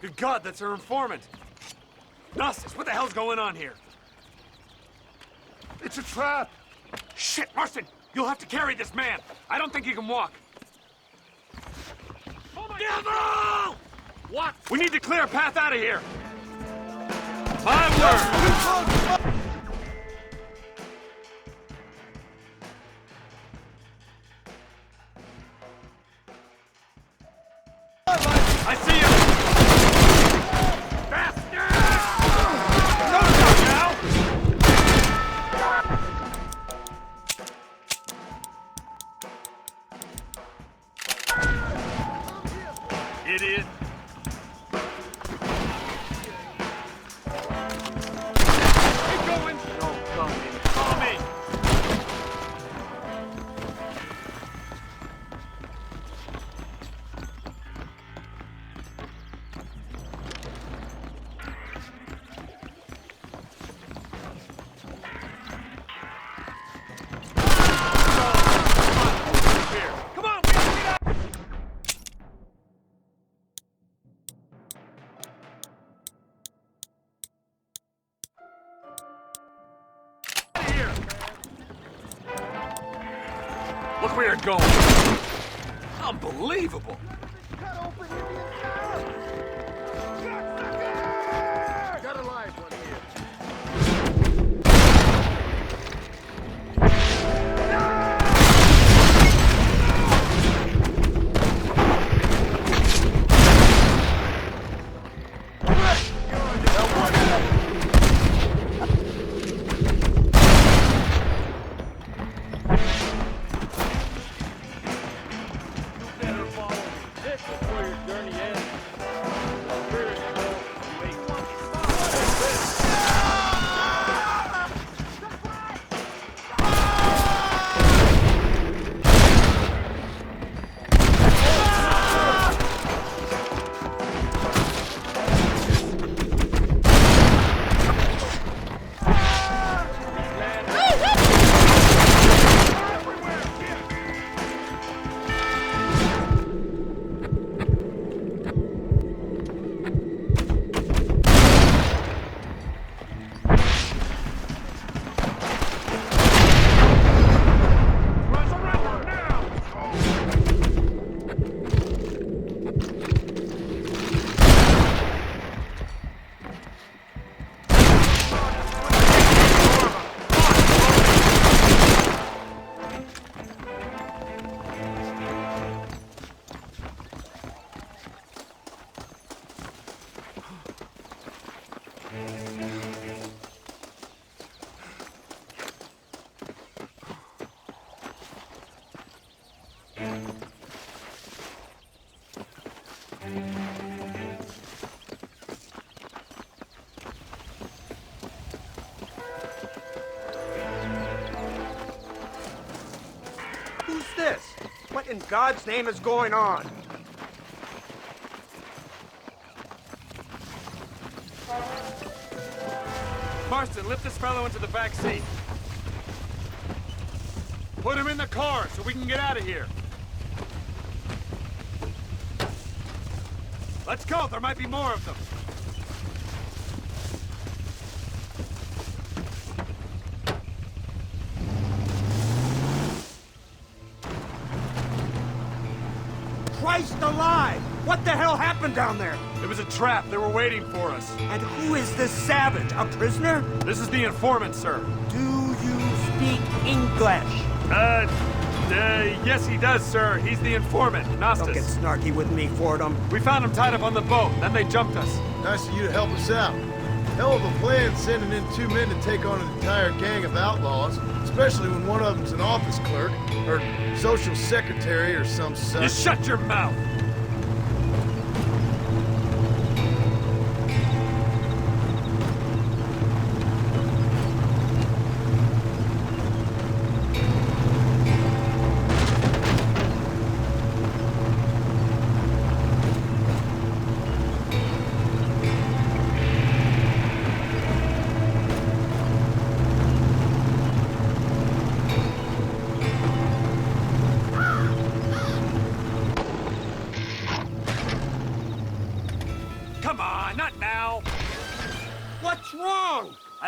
Good God, that's her informant. Gnostics, what the hell's going on here? It's a trap! Shit, Marston! You'll have to carry this man! I don't think he can walk. Devil! What? We need to clear a path out of here! My word! I see you! Bastard! No, idiot! Keep going! No, come in. Follow me! Come on, we gotta get out! Here. Look where you're going. Unbelievable. Got a live one here. Who's this? What in God's name is going on? Marston, lift this fellow into the back seat. Put him in the car so we can get out of here. Let's go, there might be more of them. Christ alive! What the hell happened down there? It was a trap. They were waiting for us. And who is this savage? A prisoner? This is the informant, sir. Do you speak English? Yes he does, sir. He's the informant, Gnostis. Don't get snarky with me, Fordham. We found him tied up on the boat, then they jumped us. Nice of you to help us out. Hell of a plan sending in 2 men to take on an entire gang of outlaws, especially when one of them's an office clerk, or social secretary, or some such. You shut your mouth!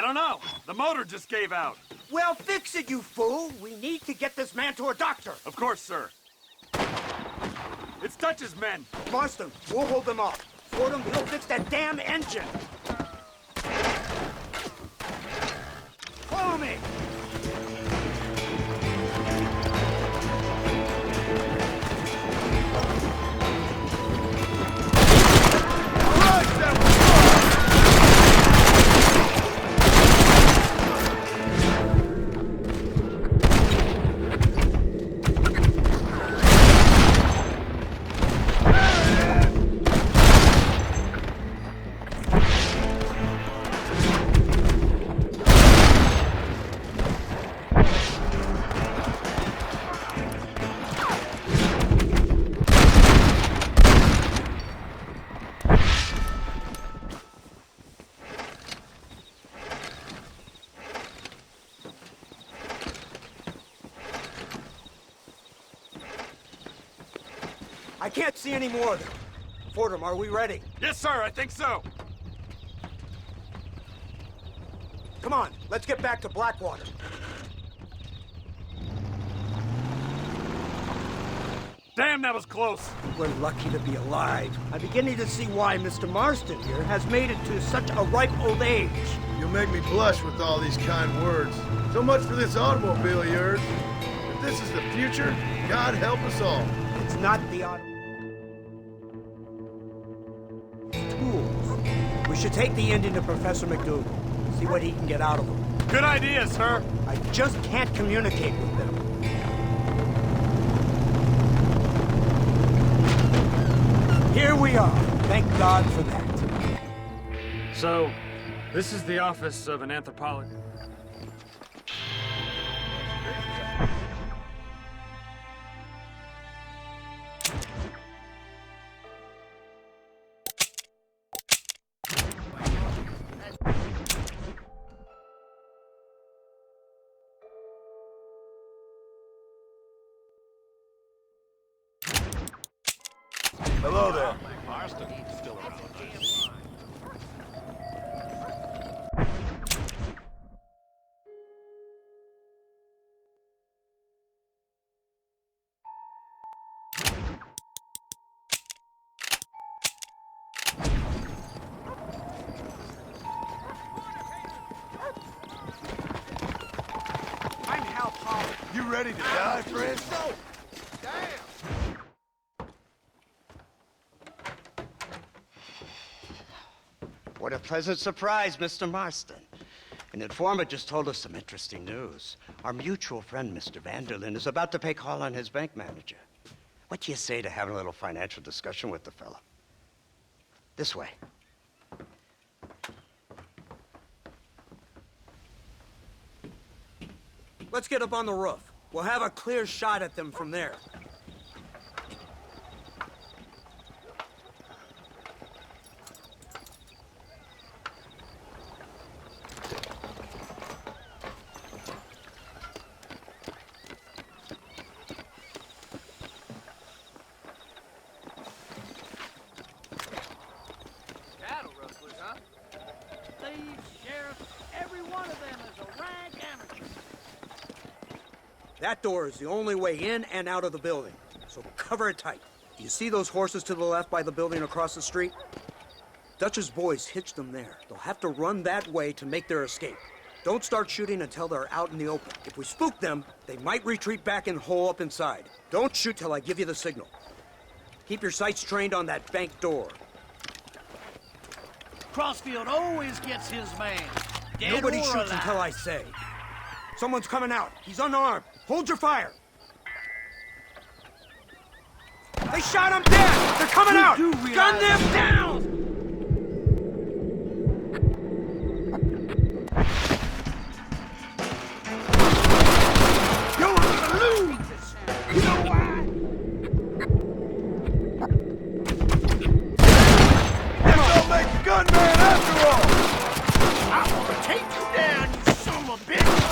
don't know. The motor just gave out. Well, fix it, you fool. We need to get this man to a doctor. Of course, sir. It's Dutch's men. Marston, we'll hold them off. Fordham, he'll fix that damn engine. Follow me. I can't see any more of them. Fordham, are we ready? Yes, sir, I think so. Come on, let's get back to Blackwater. Damn, that was close. We're lucky to be alive. I'm beginning to see why Mr. Marston here has made it to such a ripe old age. You make me blush with all these kind words. So much for this automobile of yours. If this is the future, God help us all. It's not the automobile. Tools. We should take the Indian to Professor McDougal. See what he can get out of him. Good idea, sir. I just can't communicate with them. Here we are. Thank God for that. So, this is the office of an anthropologist. Hello there. Marston, still around. I'm Hal Pollard. You ready to die, friend? Damn! What a pleasant surprise, Mr. Marston. An informant just told us some interesting news. Our mutual friend, Mr. Vanderlyn, is about to pay call on his bank manager. What do you say to having a little financial discussion with the fella? This way. Let's get up on the roof. We'll have a clear shot at them from there. Cattle rustlers, huh? Thieves, sheriffs, every one of them is a rag amateur. That door is the only way in and out of the building, so cover it tight. You see those horses to the left by the building across the street? Dutch's boys hitched them there. They'll have to run that way to make their escape. Don't start shooting until they're out in the open. If we spook them, they might retreat back and hole up inside. Don't shoot till I give you the signal. Keep your sights trained on that bank door. Crossfield always gets his man. Dead Nobody or shoots alive. until I say. Someone's coming out. He's unarmed. Hold your fire. They shot him dead! They're coming out! Gun them down! You're gonna lose! You know why? This don't make a gunman after all! I'm gonna take you down, you son of a bitch!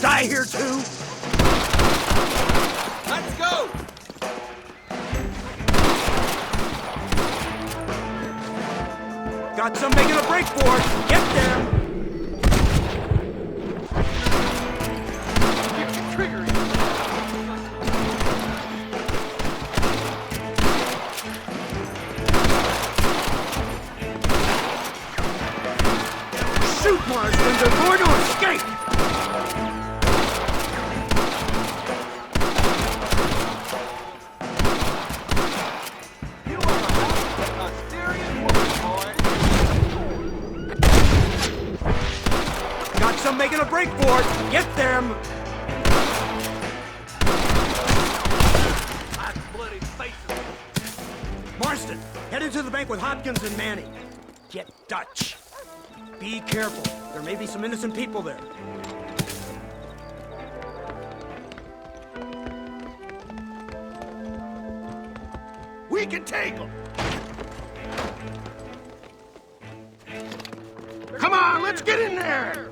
die here too? Let's go! Got some making a break for it. Get them! Trigger. Shoot, Marston! They're going to escape! You are a serious woman, boy. Got some making a break for it. Get them! That's bloody faces. Marston, head into the bank with Hopkins and Manning. Get Dutch. Be careful. There may be some innocent people there. We can take them. Come on, let's get in there!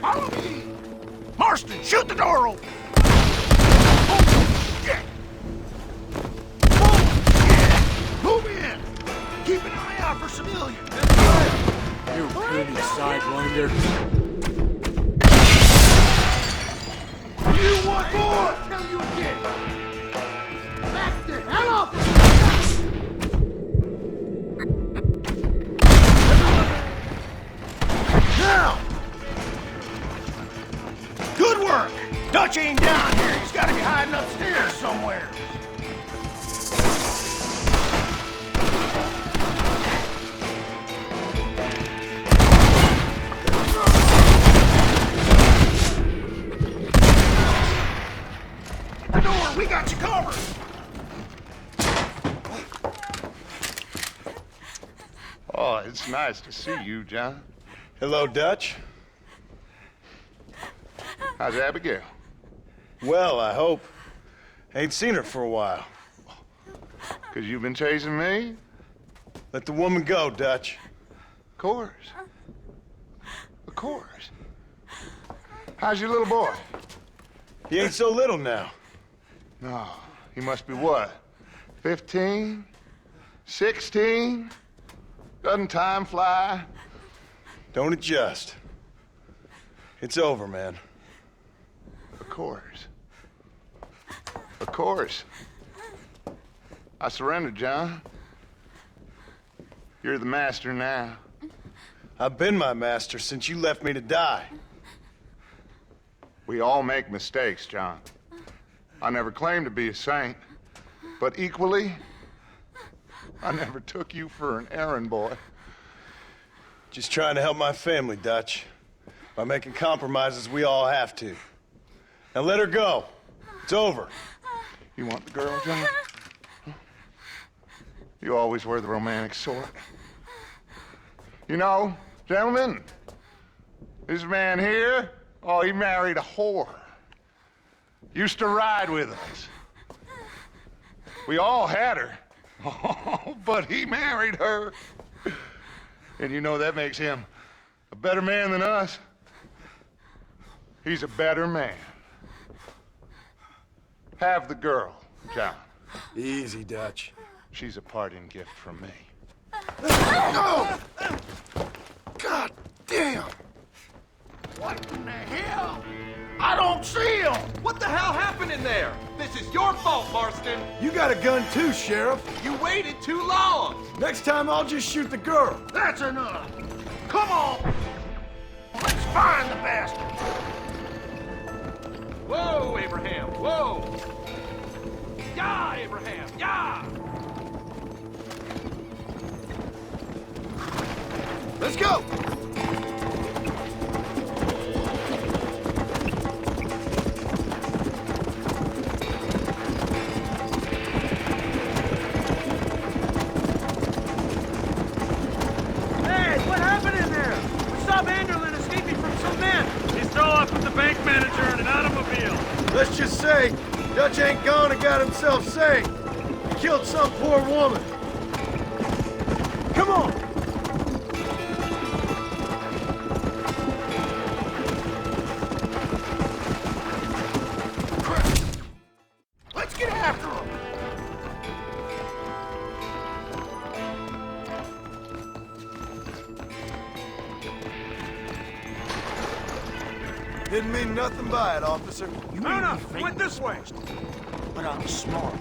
Follow me. Marston, shoot the door open. Move in! Keep an eye out for civilians! You pretty sidewinder. You want more? Tell you again! Back the hell up! Now! Good work! Dutch ain't down here. He's gotta be hiding upstairs somewhere. The door, we got you covered. Oh, it's nice to see you, John. Hello, Dutch. How's Abigail? Well, I hope. Ain't seen her for a while. 'Cause you've been chasing me? Let the woman go, Dutch. Of course. Of course. How's your little boy? He ain't so little now. No, he must be what? 15? 16? Doesn't time fly? Don't adjust. It's over, man. Of course. Of course. I surrendered, John. You're the master now. I've been my master since you left me to die. We all make mistakes, John. I never claimed to be a saint, but equally, I never took you for an errand boy. Just trying to help my family, Dutch. By making compromises we all have to. Now let her go. It's over. You want the girl, John? You always were the romantic sort. You know, gentlemen, this man here, oh, he married a whore. Used to ride with us. We all had her. Oh, but he married her. And you know that makes him a better man than us. He's a better man. Have the girl, John. Easy, Dutch. She's a parting gift from me. No! God damn! What in the hell? I don't see him! What the hell happened in there? This is your fault, Marston. You got a gun too, Sheriff. You waited too long. Next time I'll just shoot the girl. That's enough. Come on. Let's find the bastard. Whoa, Abraham, whoa. Yeah, Abraham, yeah. Let's go. Let's just say, Dutch ain't gone and got himself saved. He killed some poor woman. Come on! Didn't mean nothing by it, officer. No, no, went this way. But I'm smart.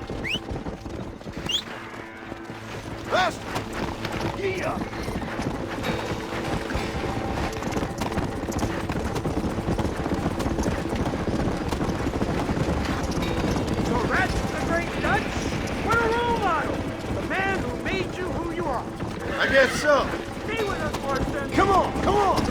Faster! Yeah! So Red, the great Dutch? What a role model! The man who made you who you are. I guess so. Stay with us, Marston. Come on, come on!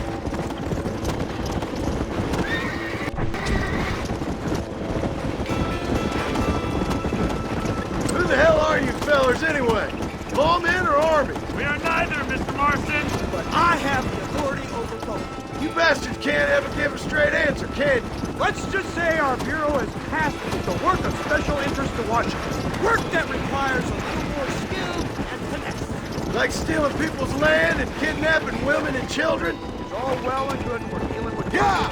Who the hell are you fellers anyway? Lawmen or army? We are neither, Mr. Marston. But I have the authority over both. You bastards can't ever give a straight answer, can you? Let's just say our bureau is tasked with the work of special interest to Washington. Work that requires a little more skill and finesse. Like stealing people's land and kidnapping women and children? It's all well and good for dealing with... Yeah!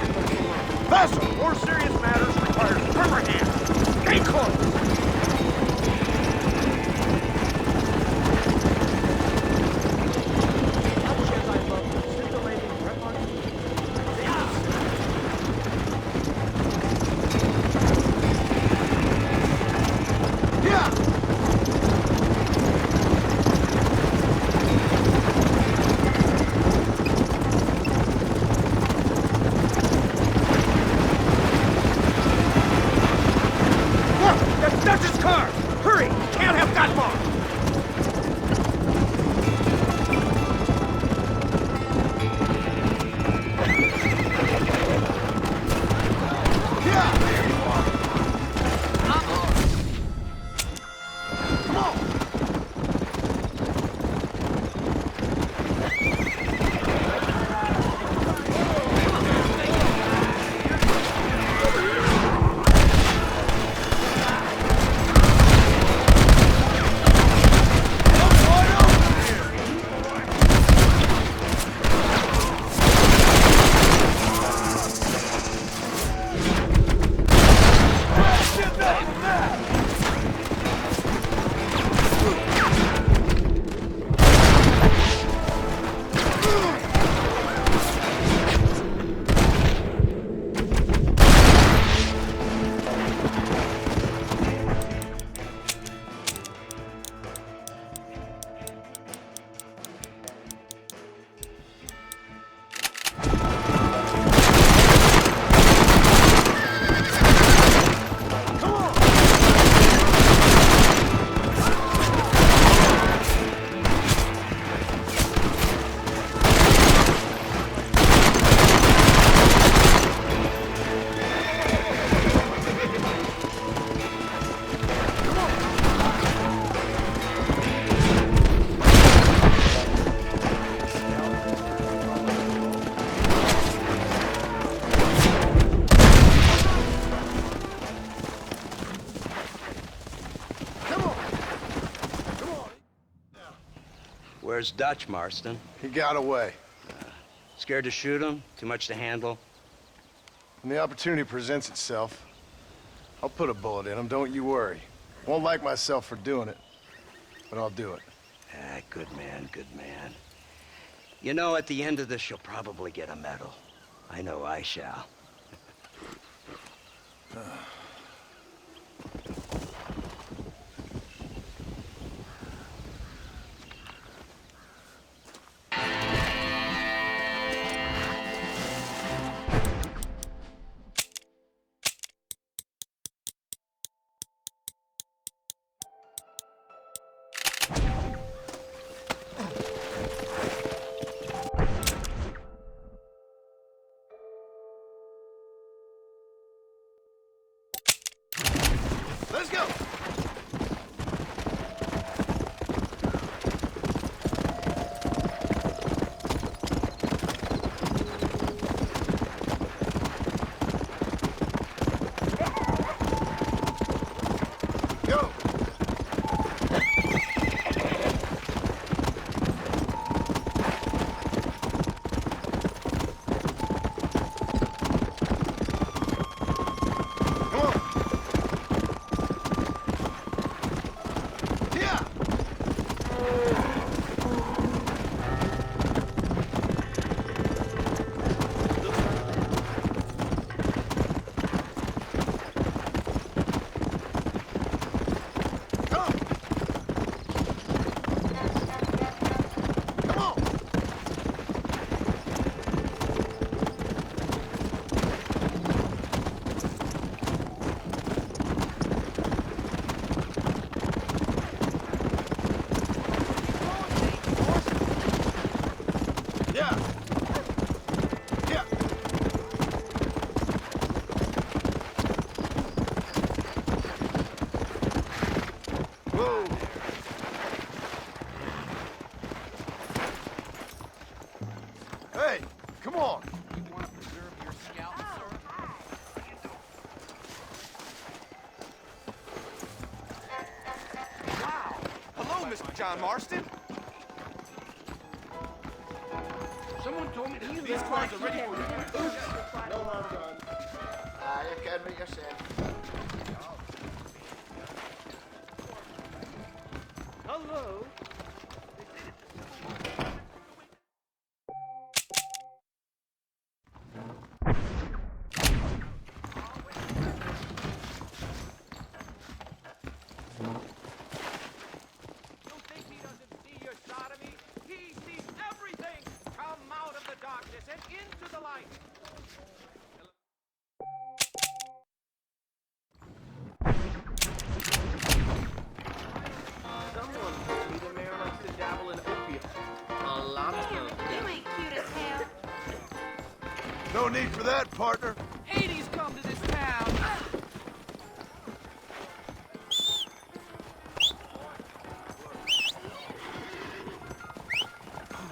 Faster! More serious matters require firmer hands. Stay close! Where's Dutch, Marston? He got away. Scared to shoot him? Too much to handle? When the opportunity presents itself, I'll put a bullet in him, don't you worry. Won't like myself for doing it, but I'll do it. Ah, good man, good man. You know, at the end of this, you'll probably get a medal. I know I shall. Hey, come on. You want to preserve your scalp, sir? Wow. Hello, Mr. John Marston. Someone told me that These cars are ready for you. No harm done. You can meet yourself. Hello. You think he doesn't see your sodomy? He sees everything! Come out of the darkness and into the light! Someone told me the mayor likes to dabble in opium. A lot of them. You ain't cute as hell. No need for that, partner. Hades come to this town.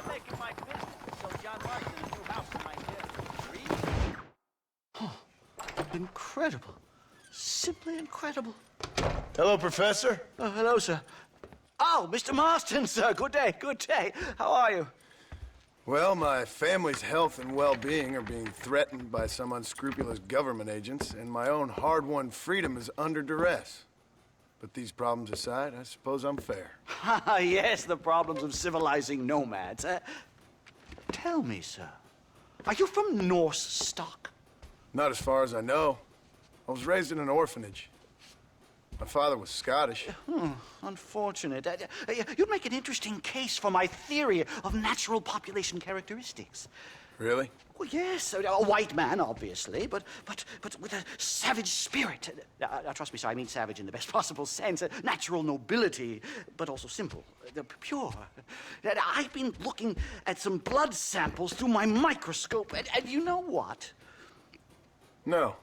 Making my business, so John Marston's new house in my desk. Incredible. Simply incredible. Hello, Professor. Hello, sir. Oh, Mr. Marston, sir. Good day, good day. How are you? Well, my family's health and well-being are being threatened by some unscrupulous government agents, and my own hard-won freedom is under duress. But these problems aside, I suppose I'm fair. Yes, the problems of civilizing nomads. Tell me, sir, are you from Norse stock? Not as far as I know. I was raised in an orphanage. My father was Scottish. Unfortunate. You'd make an interesting case for my theory of natural population characteristics. Really? Well, yes, a white man, obviously, but with a savage spirit. Trust me, sir, I mean savage in the best possible sense. Natural nobility, but also simple, pure. I've been looking at some blood samples through my microscope, and you know what? No.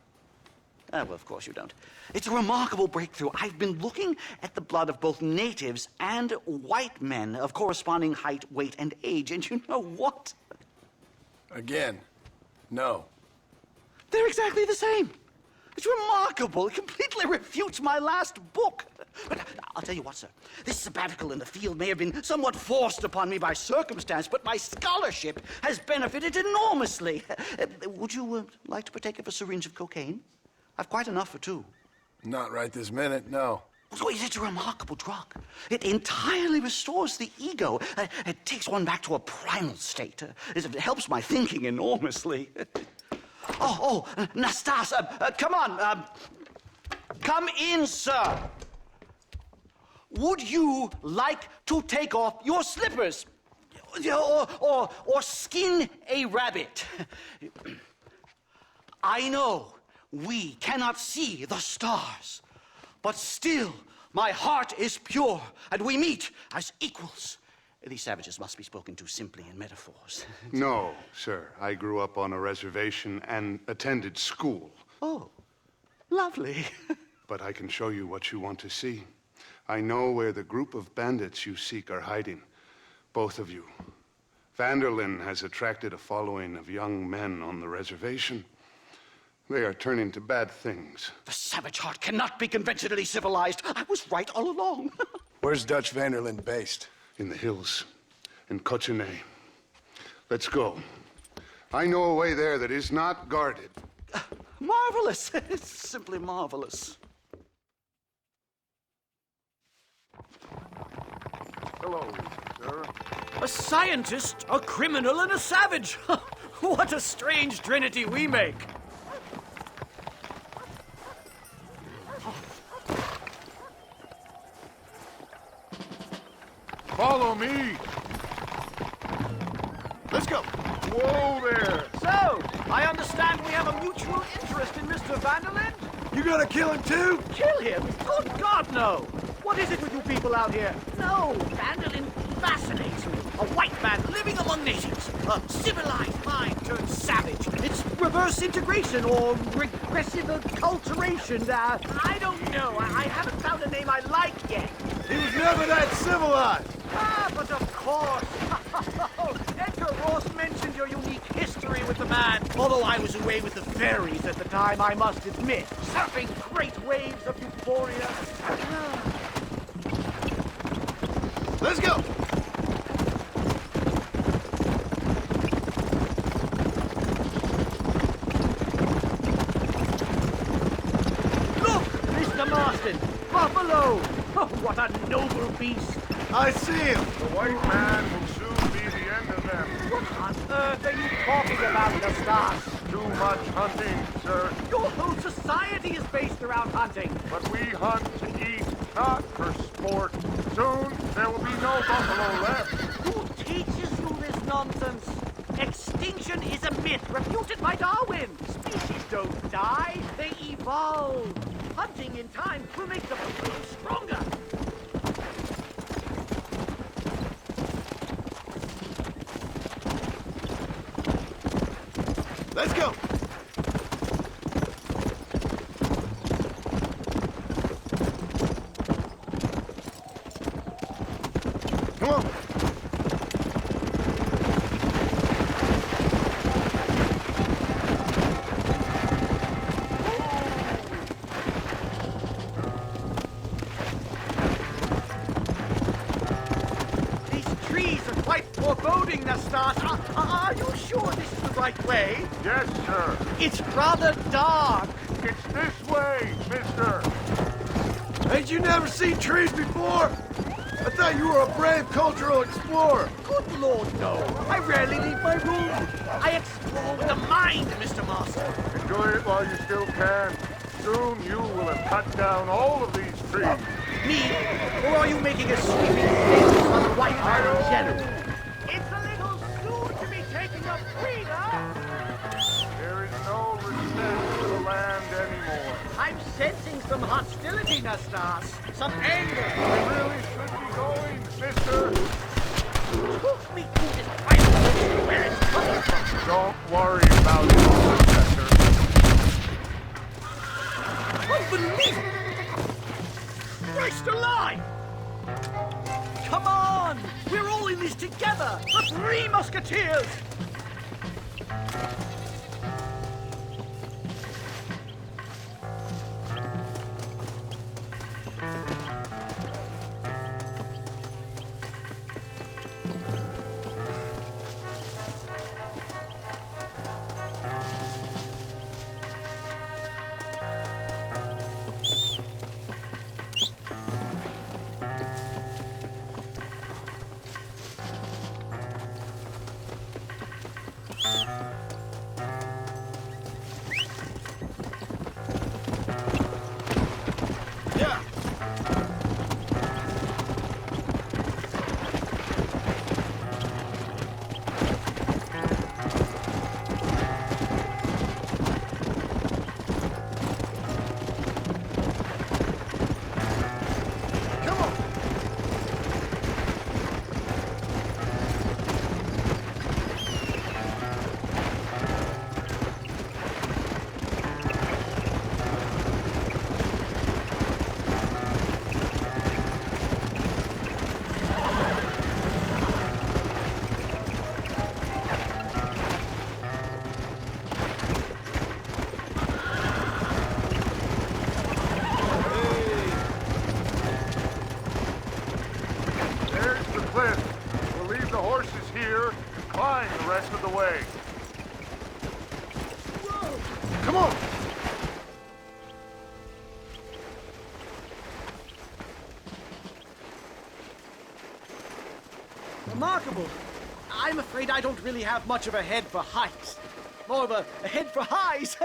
Well, of course you don't. It's a remarkable breakthrough. I've been looking at the blood of both natives and white men of corresponding height, weight, and age, and you know what? Again, no. They're exactly the same. It's remarkable. It completely refutes my last book. But I'll tell you what, sir. This sabbatical in the field may have been somewhat forced upon me by circumstance, but my scholarship has benefited enormously. Would you like to partake of a syringe of cocaine? I've quite enough for two. Not right this minute, no. So it's a remarkable drug. It entirely restores the ego. It takes one back to a primal state. It helps my thinking enormously. Nastas, come on. Come in, sir. Would you like to take off your slippers? Or skin a rabbit? I know we cannot see the stars, but still my heart is pure, and we meet as equals. These savages must be spoken to simply in metaphors. No, sir. I grew up on a reservation and attended school. Oh, lovely. But I can show you what you want to see. I know where the group of bandits you seek are hiding. Both of you. Vanderlyn has attracted a following of young men on the reservation. They are turning to bad things. The savage heart cannot be conventionally civilized. I was right all along. Where's Dutch Vanderlyn based? In the hills, in Cochene. Let's go. I know a way there that is not guarded. Marvelous. It's simply marvelous. Hello, sir. A scientist, a criminal, and a savage! What a strange trinity we make! Follow me. Let's go. Whoa there. So, I understand we have a mutual interest in Mr. Vanderlyn? You gonna kill him too? Kill him? Good God, no! What is it with you people out here? No, Vanderlyn fascinates me. A white man living among natives. A civilized mind turned savage. It's reverse integration or regressive acculturation. I don't know. I haven't found a name I like yet. He was never that civilized. Ah, but of course. Edgar Ross mentioned your unique Although I was away with the fairies at the time, I must admit, surfing great waves of euphoria. Let's go! Look, Mr. Marston! Buffalo! Oh, what a noble beast! I see him! The white man will soon be the end of them. What on earth are you talking about, Nastas? Too much hunting, sir. Your whole society is based around hunting. But we hunt to eat, not for sport. Soon, there will be no buffalo left. Who teaches you this nonsense? Extinction is a myth refuted by Darwin. Species don't die, they evolve. Hunting in time will make the buffalo stronger. Let's go! Come on! These trees are quite foreboding, Nastas. Are you sure this is the right way? Yes, sir. It's rather dark. It's this way, mister. Ain't you never seen trees before? I thought you were a brave cultural explorer. Good Lord, no. I rarely leave my room. I explore with a mind, Mr. Marston. Enjoy it while you still can. Soon you will have cut down all of these trees. Me? Or are you making a sweeping statement on the white man in general? It's a little soon to be taking up freedom. There is no respect for the land anymore. I'm sensing some hostility, Nastas. Some anger. We really should be going, mister. Talk me through this private where it's coming from. Don't worry about it, successor. Unbelievable! Christ alive! Come on! We're all in this together! The Three Musketeers! Come on! Remarkable. I'm afraid I don't really have much of a head for heights. More of a head for highs.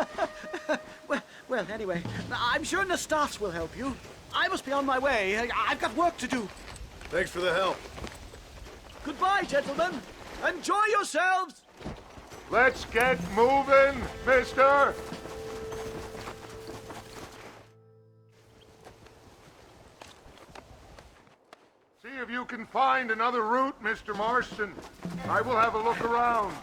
well, anyway, I'm sure Nastas will help you. I must be on my way. I've got work to do. Thanks for the help. Goodbye, gentlemen. Enjoy yourselves. Let's get moving, mister! See if you can find another route, Mr. Marston. I will have a look around.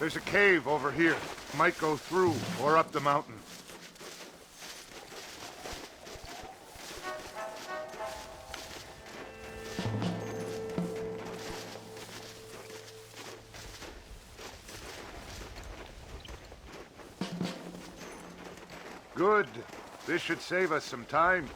There's a cave over here. Might go through or up the mountain. Good. This should save us some time.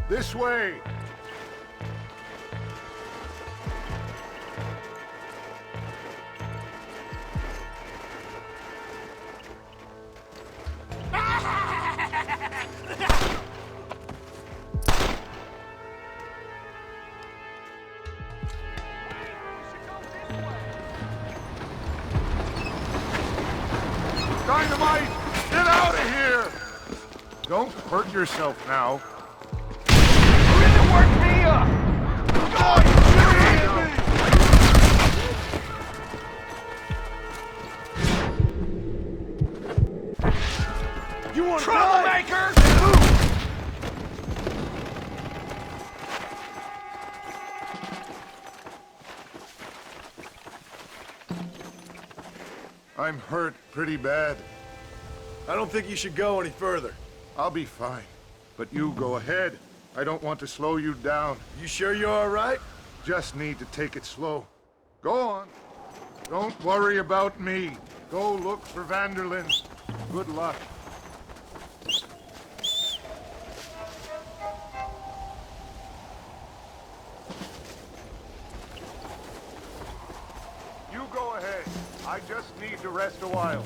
This way! Dynamite! Get out of here! Don't hurt yourself now. Work me up! You want troublemaker? I'm hurt pretty bad. I don't think you should go any further. I'll be fine. But you go ahead. I don't want to slow you down. You sure you're all right? Just need to take it slow. Go on. Don't worry about me. Go look for Vanderlyn. Good luck. You go ahead. I just need to rest a while.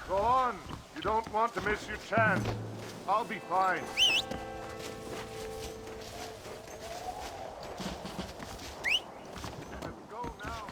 Go on. You don't want to miss your chance. I'll be fine. Let's go now.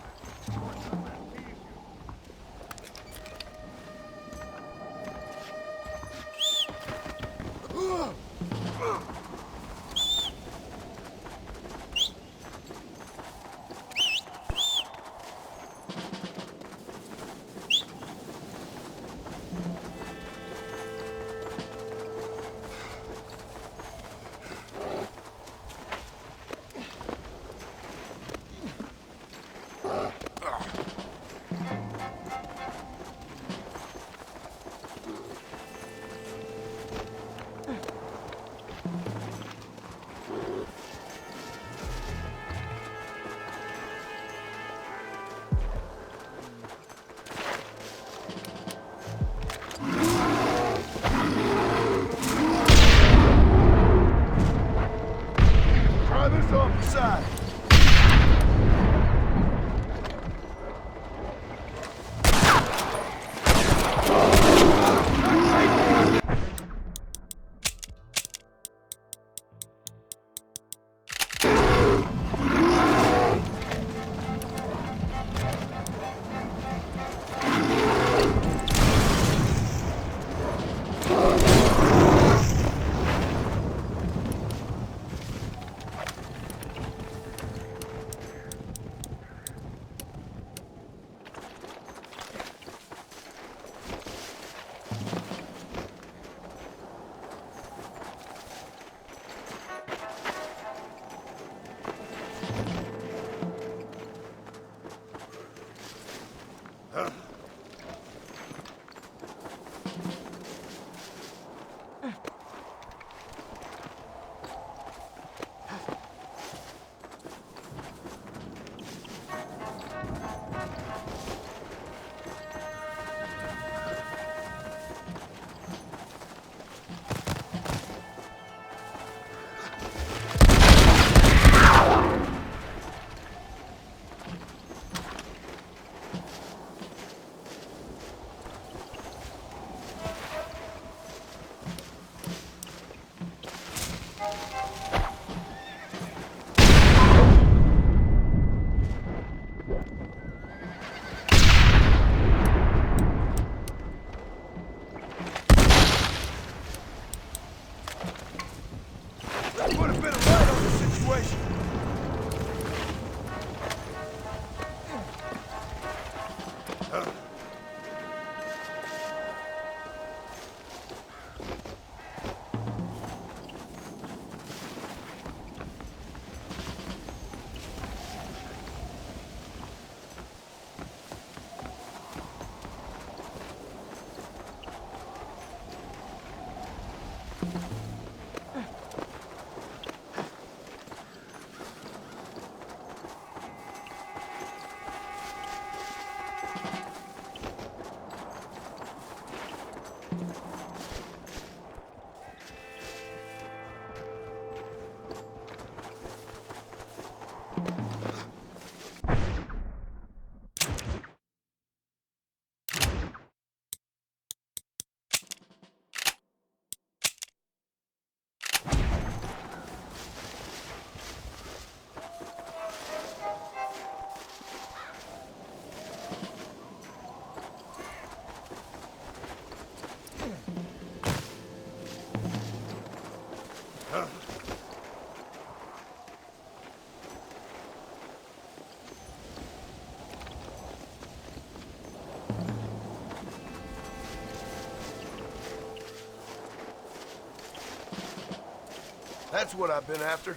That's what I've been after.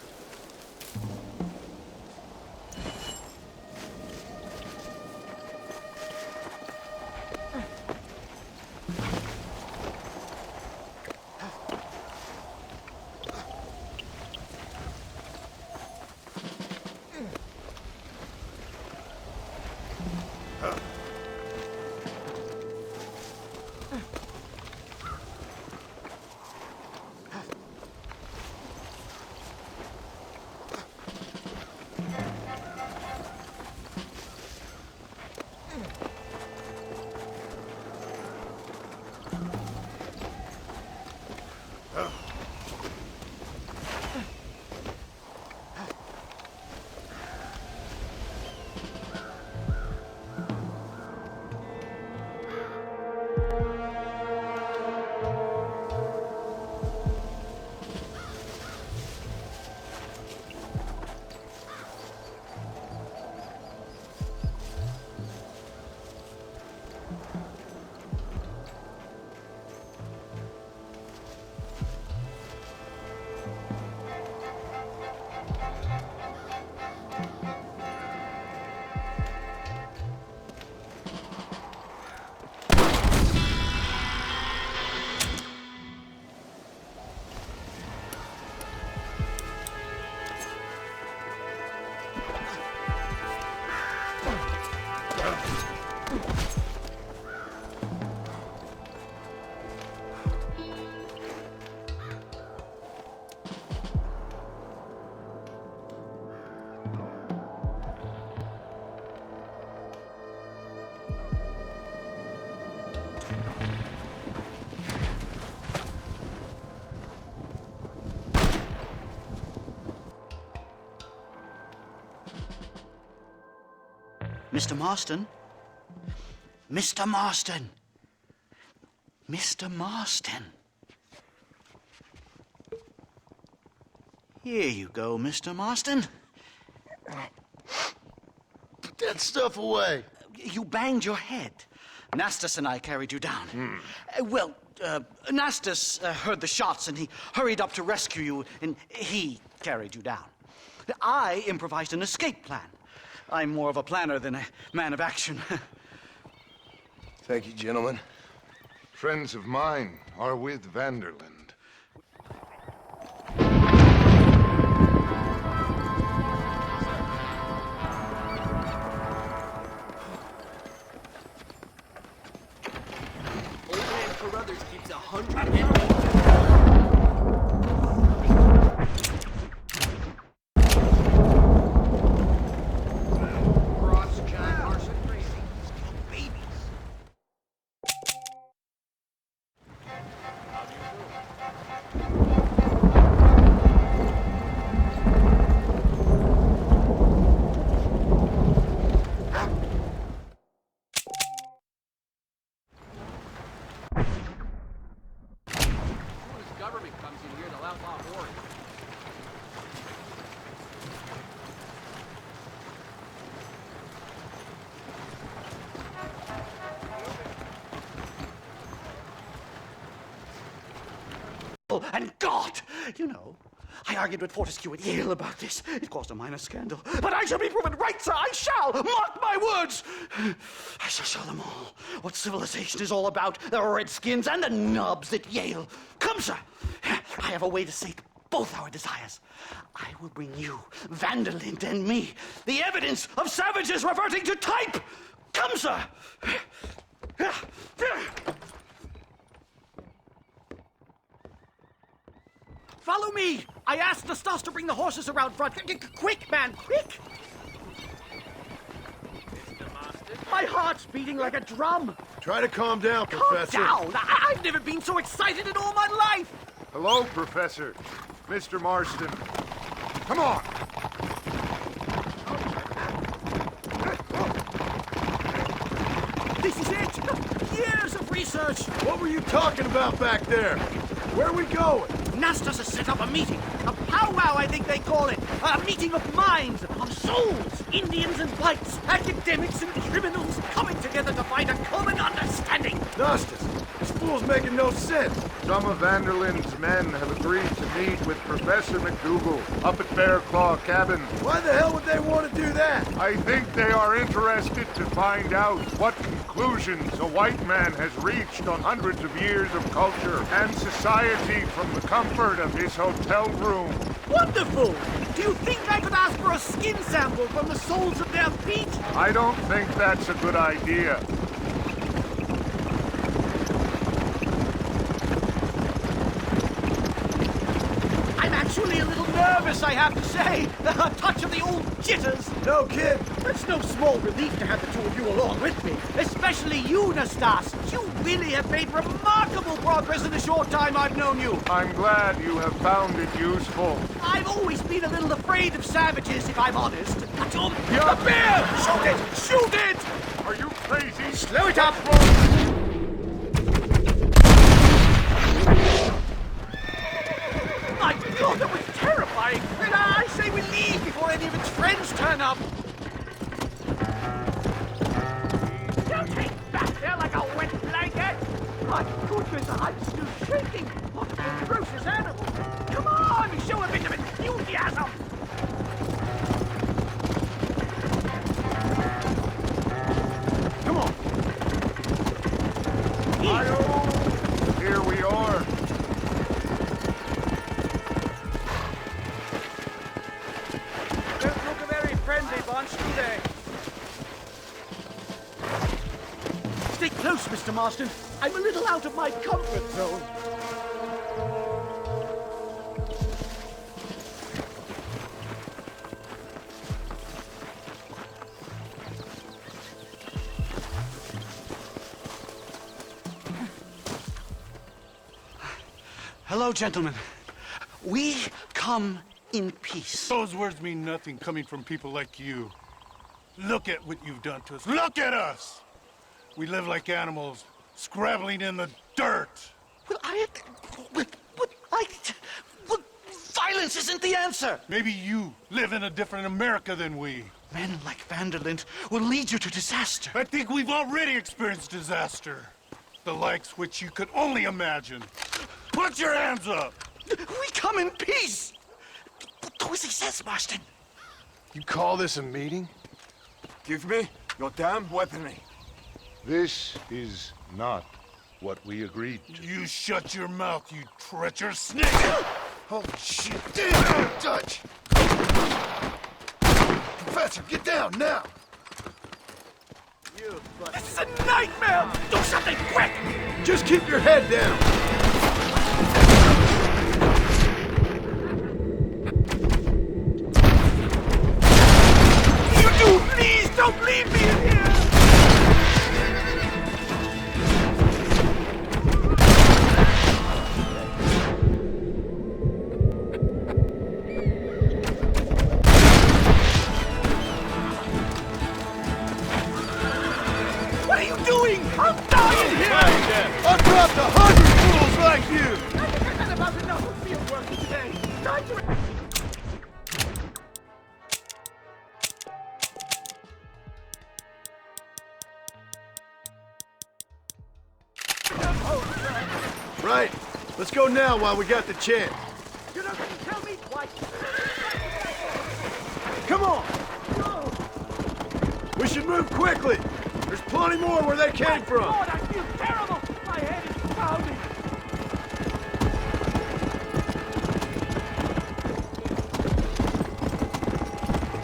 Mr. Marston? Mr. Marston! Mr. Marston! Here you go, Mr. Marston. Put that stuff away. You banged your head. Nastas and I carried you down. Nastas heard the shots and he hurried up to rescue you and he carried you down. I improvised an escape plan. I'm more of a planner than a man of action. Thank you, gentlemen. Friends of mine are with Vanderland. Old Man Carruthers keeps 100 enemies. And God, you know, I argued with Fortescue at Yale about this. It caused a minor scandal. But I shall be proven right, sir. I shall. Mark my words. I shall show them all what civilization is all about. The Redskins and the nubs at Yale. Come, sir. I have a way to sate both our desires. I will bring you, Vanderland, and me the evidence of savages reverting to type. Come, sir. Follow me! I asked Nastas to bring the horses around front. Quick, man, quick! My heart's beating like a drum. Try to calm down, Professor. Calm down! I've never been so excited in all my life! Hello, Professor. Mr. Marston. Come on! This is it! Years of research! What were you talking about back there? Where are we going? Nastas has set up a meeting. A powwow, I think they call it. A meeting of minds, of souls. Indians and whites, academics and criminals coming together to find a common understanding. Nastas, this fool's making no sense. Some of Vanderlyn's men have agreed to meet with Professor McDougal up at Bear Claw Cabin. Why the hell would they want to do that? I think they are interested to find out what conclusions a white man has reached on hundreds of years of culture and society from the comfort of his hotel room. Wonderful! Do you think I could ask for a skin sample from the soles of their feet? I don't think that's a good idea. I'm actually a little nervous, I have to say. A touch of the old jitters. No, kid. It's no small relief to have the two of you along with me. Especially you, Nastas. You really have made remarkable progress in the short time I've known you. I'm glad you have found it useful. I've always been a little afraid of savages, if I'm honest. Tom, yeah. The bear! Shoot it! Shoot it! Are you crazy? Slow it up! My God, that was terrifying! And I say we leave before any of its friends turn up! Don't hang back there like a wet blanket! My goodness, I'm still shaking! What a ferocious animal! Come on, show a bit of enthusiasm! Come on! Here we are. Don't look a very friendly bunch, do they? Stay close, Mr. Marston. I'm a little out of my comfort zone. Hello, gentlemen. We come in peace. Those words mean nothing coming from people like you. Look at what you've done to us. Look at us! We live like animals, scrabbling in the dirt. Well, violence isn't the answer. Maybe you live in a different America than we. Men like Vanderlyn will lead you to disaster. I think we've already experienced disaster. The likes which you could only imagine. Put your hands up! We come in peace! Do as he says, Marston. You call this a meeting? Give me your damn weaponry. This is not what we agreed to. You shut your mouth, you treacherous snake! Holy shit! Damn, Dutch! Professor, get down now! This is a nightmare! Do something quick! Just keep your head down! You do! Please don't leave me in here! What are you doing? I'm dying here! I've dropped 100 fools like you! I think I've had about enough of field work today. Time to... Right. Let's go now while we got the chance. You don't tell me twice. Come on! We should move quickly. There's plenty more where they came from. God, I feel terrible. My head is pounding.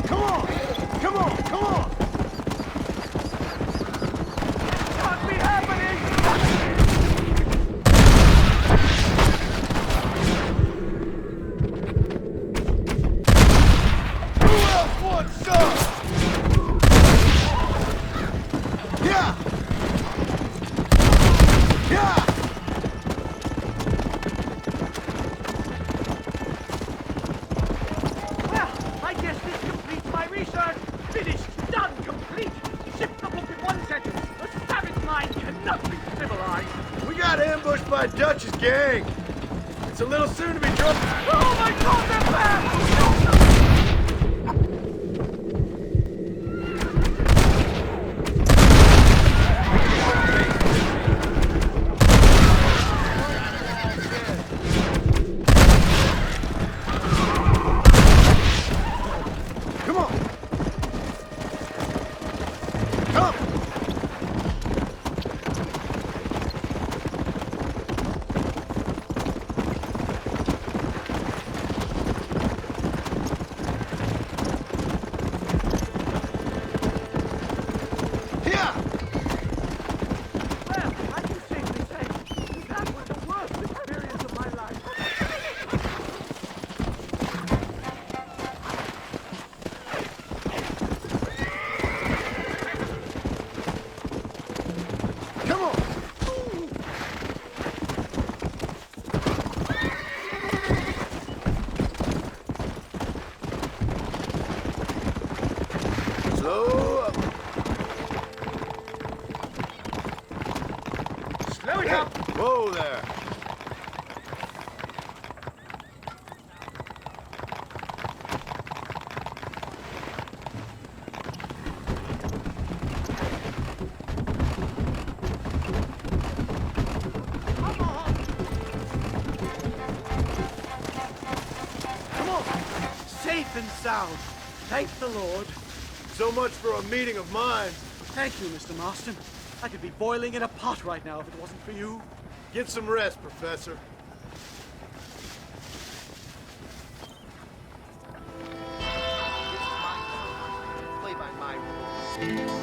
Come on! Come on! Come on! Can't be happening. Who else wants some? Yeah! Yeah! Well, I guess this completes my research. Finished, done, complete. Shipped the book in one sentence. A savage mind cannot be civilized. We got ambushed by Dutch's gang. It's a little soon to be drunk. Oh my God, they're back! Whoa there. Come on! Safe and sound. Thank the Lord. So much for a meeting of minds. Thank you, Mr. Marston. I could be boiling in a pot right now if it wasn't for you. Get some rest, Professor. Play by my rules.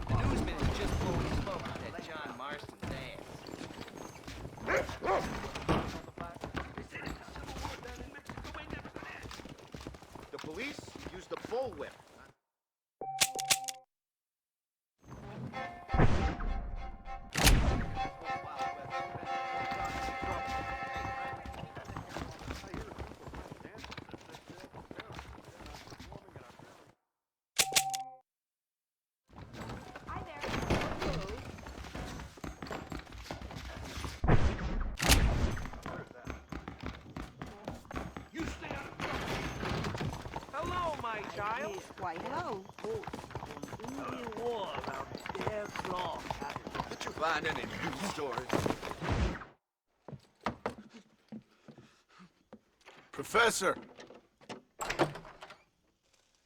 The newsman is just blowing smoke at John Marston's ass. The police use the bullwhip. Hello, my child. Why, hello. Indian war around their floor. Did you find any news stories? Professor!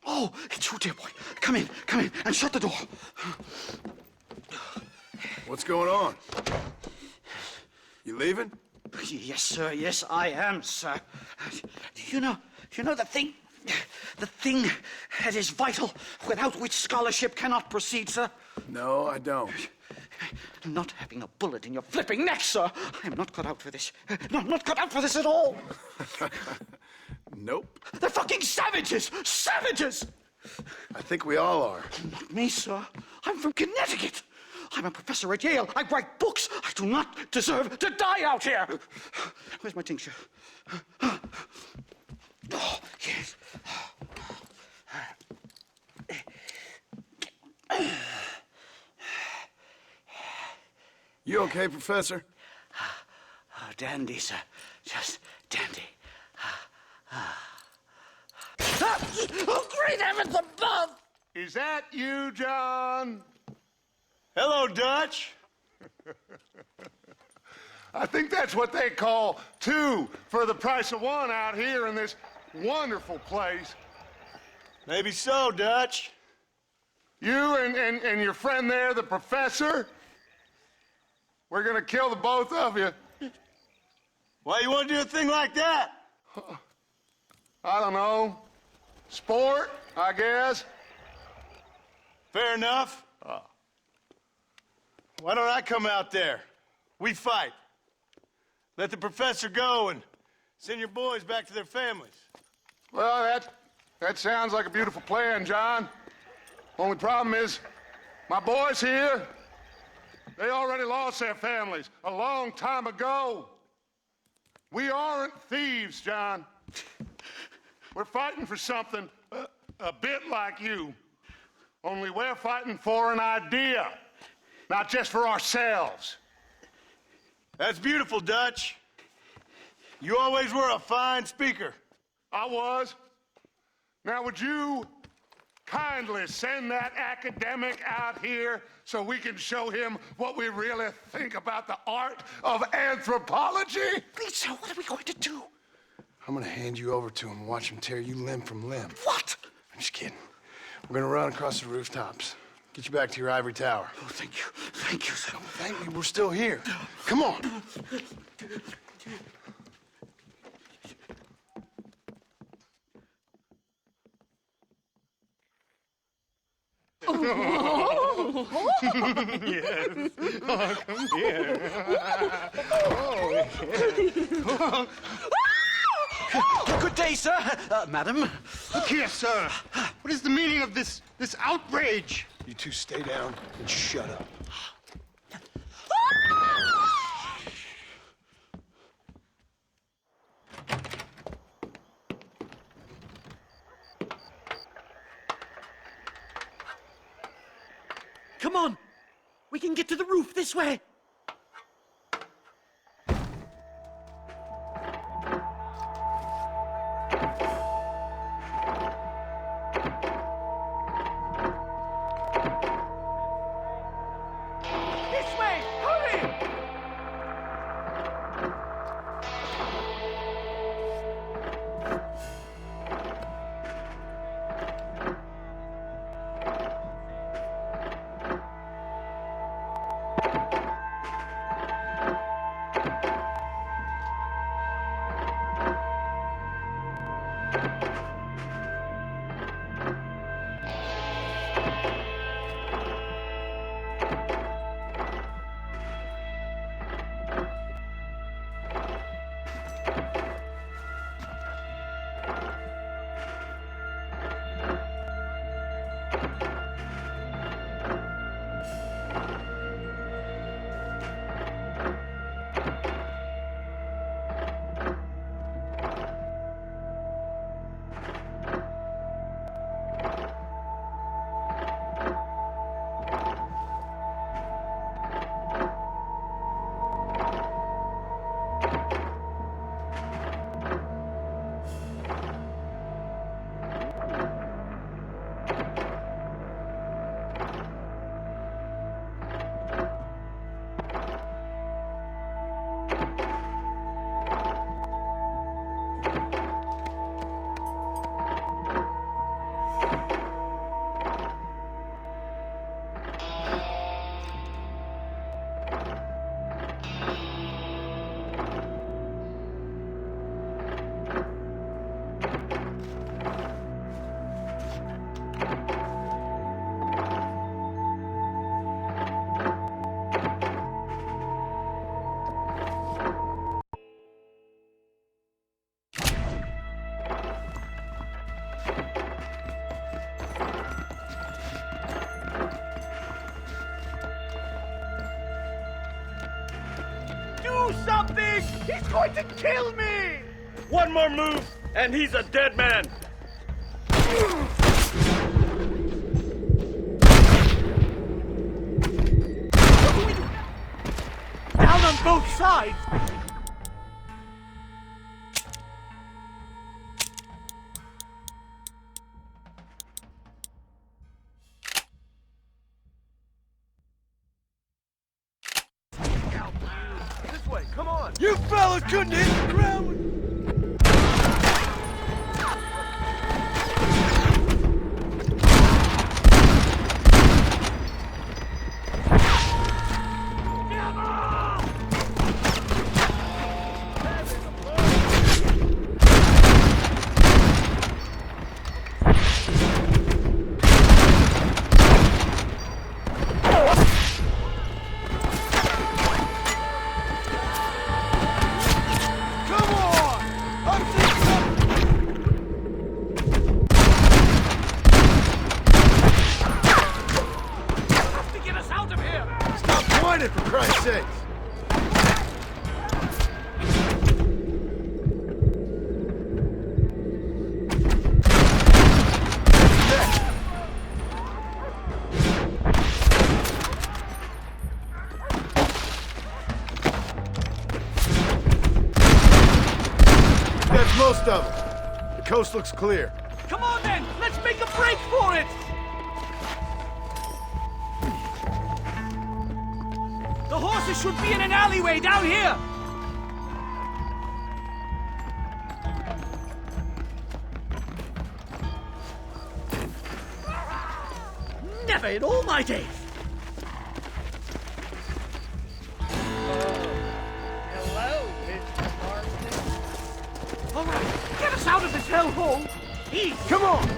Oh, it's you, dear boy. Come in, and shut the door. What's going on? You leaving? Yes, sir. Yes, I am, sir. You know the thing that is vital, without which scholarship cannot proceed, sir? No, I don't. Not having a bullet in your flipping neck, sir. I am not cut out for this. No, I'm not cut out for this at all. Nope. They're fucking savages! Savages! I think we all are. Not me, sir. I'm from Connecticut. I'm a professor at Yale. I write books. I do not deserve to die out here. Where's my tincture? Oh, yes. You okay, Professor? Oh, dandy, sir. Just dandy. Oh, great heavens above! Is that you, John? Hello, Dutch. I think that's what they call two for the price of one out here in this wonderful place. Maybe so, Dutch. You and your friend there, the professor, we're gonna kill the both of you. Why you want to do a thing like that? I don't know. Sport, I guess. Fair enough. Why don't I come out there? We fight. Let the professor go and send your boys back to their families. Well, that sounds like a beautiful plan, John. Only problem is, my boys here, they already lost their families a long time ago. We aren't thieves, John. We're fighting for something a bit like you. Only we're fighting for an idea, not just for ourselves. That's beautiful, Dutch. You always were a fine speaker. I was. Now, would you kindly send that academic out here so we can show him what we really think about the art of anthropology? Lisa, what are we going to do? I'm gonna hand you over to him and watch him tear you limb from limb. What? I'm just kidding. We're gonna run across the rooftops. Get you back to your ivory tower. Oh, thank you. Thank you, sir. Don't thank me. We're still here. Come on. Yes. Oh, come here. Oh, Good day, sir. Madam. Look here, sir. What is the meaning of this outrage? You two stay down and shut up. Come on. We can get to the roof this way. This way! Hurry! Do something! He's going to kill me! One more move, and he's a dead man. Down on both sides! This way, come on! You fellas couldn't hit the ground with... it, for Christ's sake! That's most of them. The coast looks clear. Come on then, let's make a break for it! The horses should be in an alleyway down here! Never in all my days! Hello, Mr. Marston. All right, get us out of this hellhole! Easy! Come on!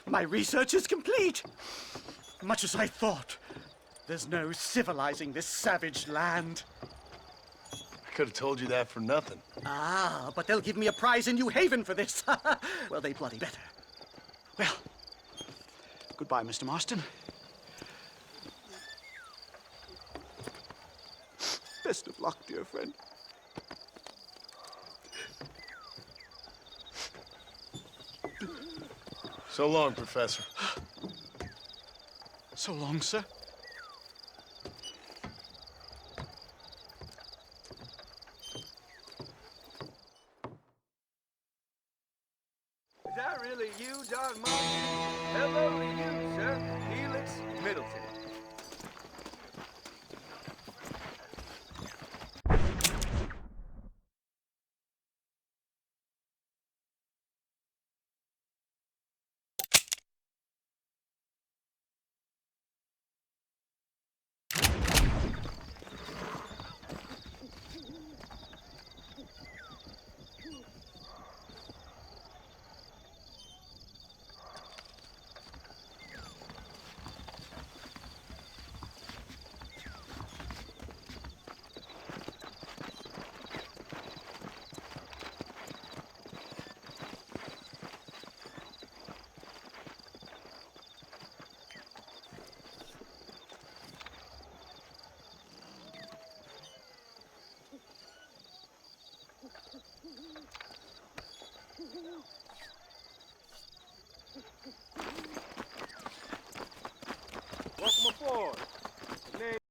My research is complete. Much as I thought. There's no civilizing this savage land. I could have told you that for nothing. Ah, but they'll give me a prize in New Haven for this. Well, they bloody better. Well, goodbye, Mr. Marston. Best of luck, dear friend. So long, Professor. So long, sir. Is that really you, John Marston? Hello to you, sir. Felix Middleton.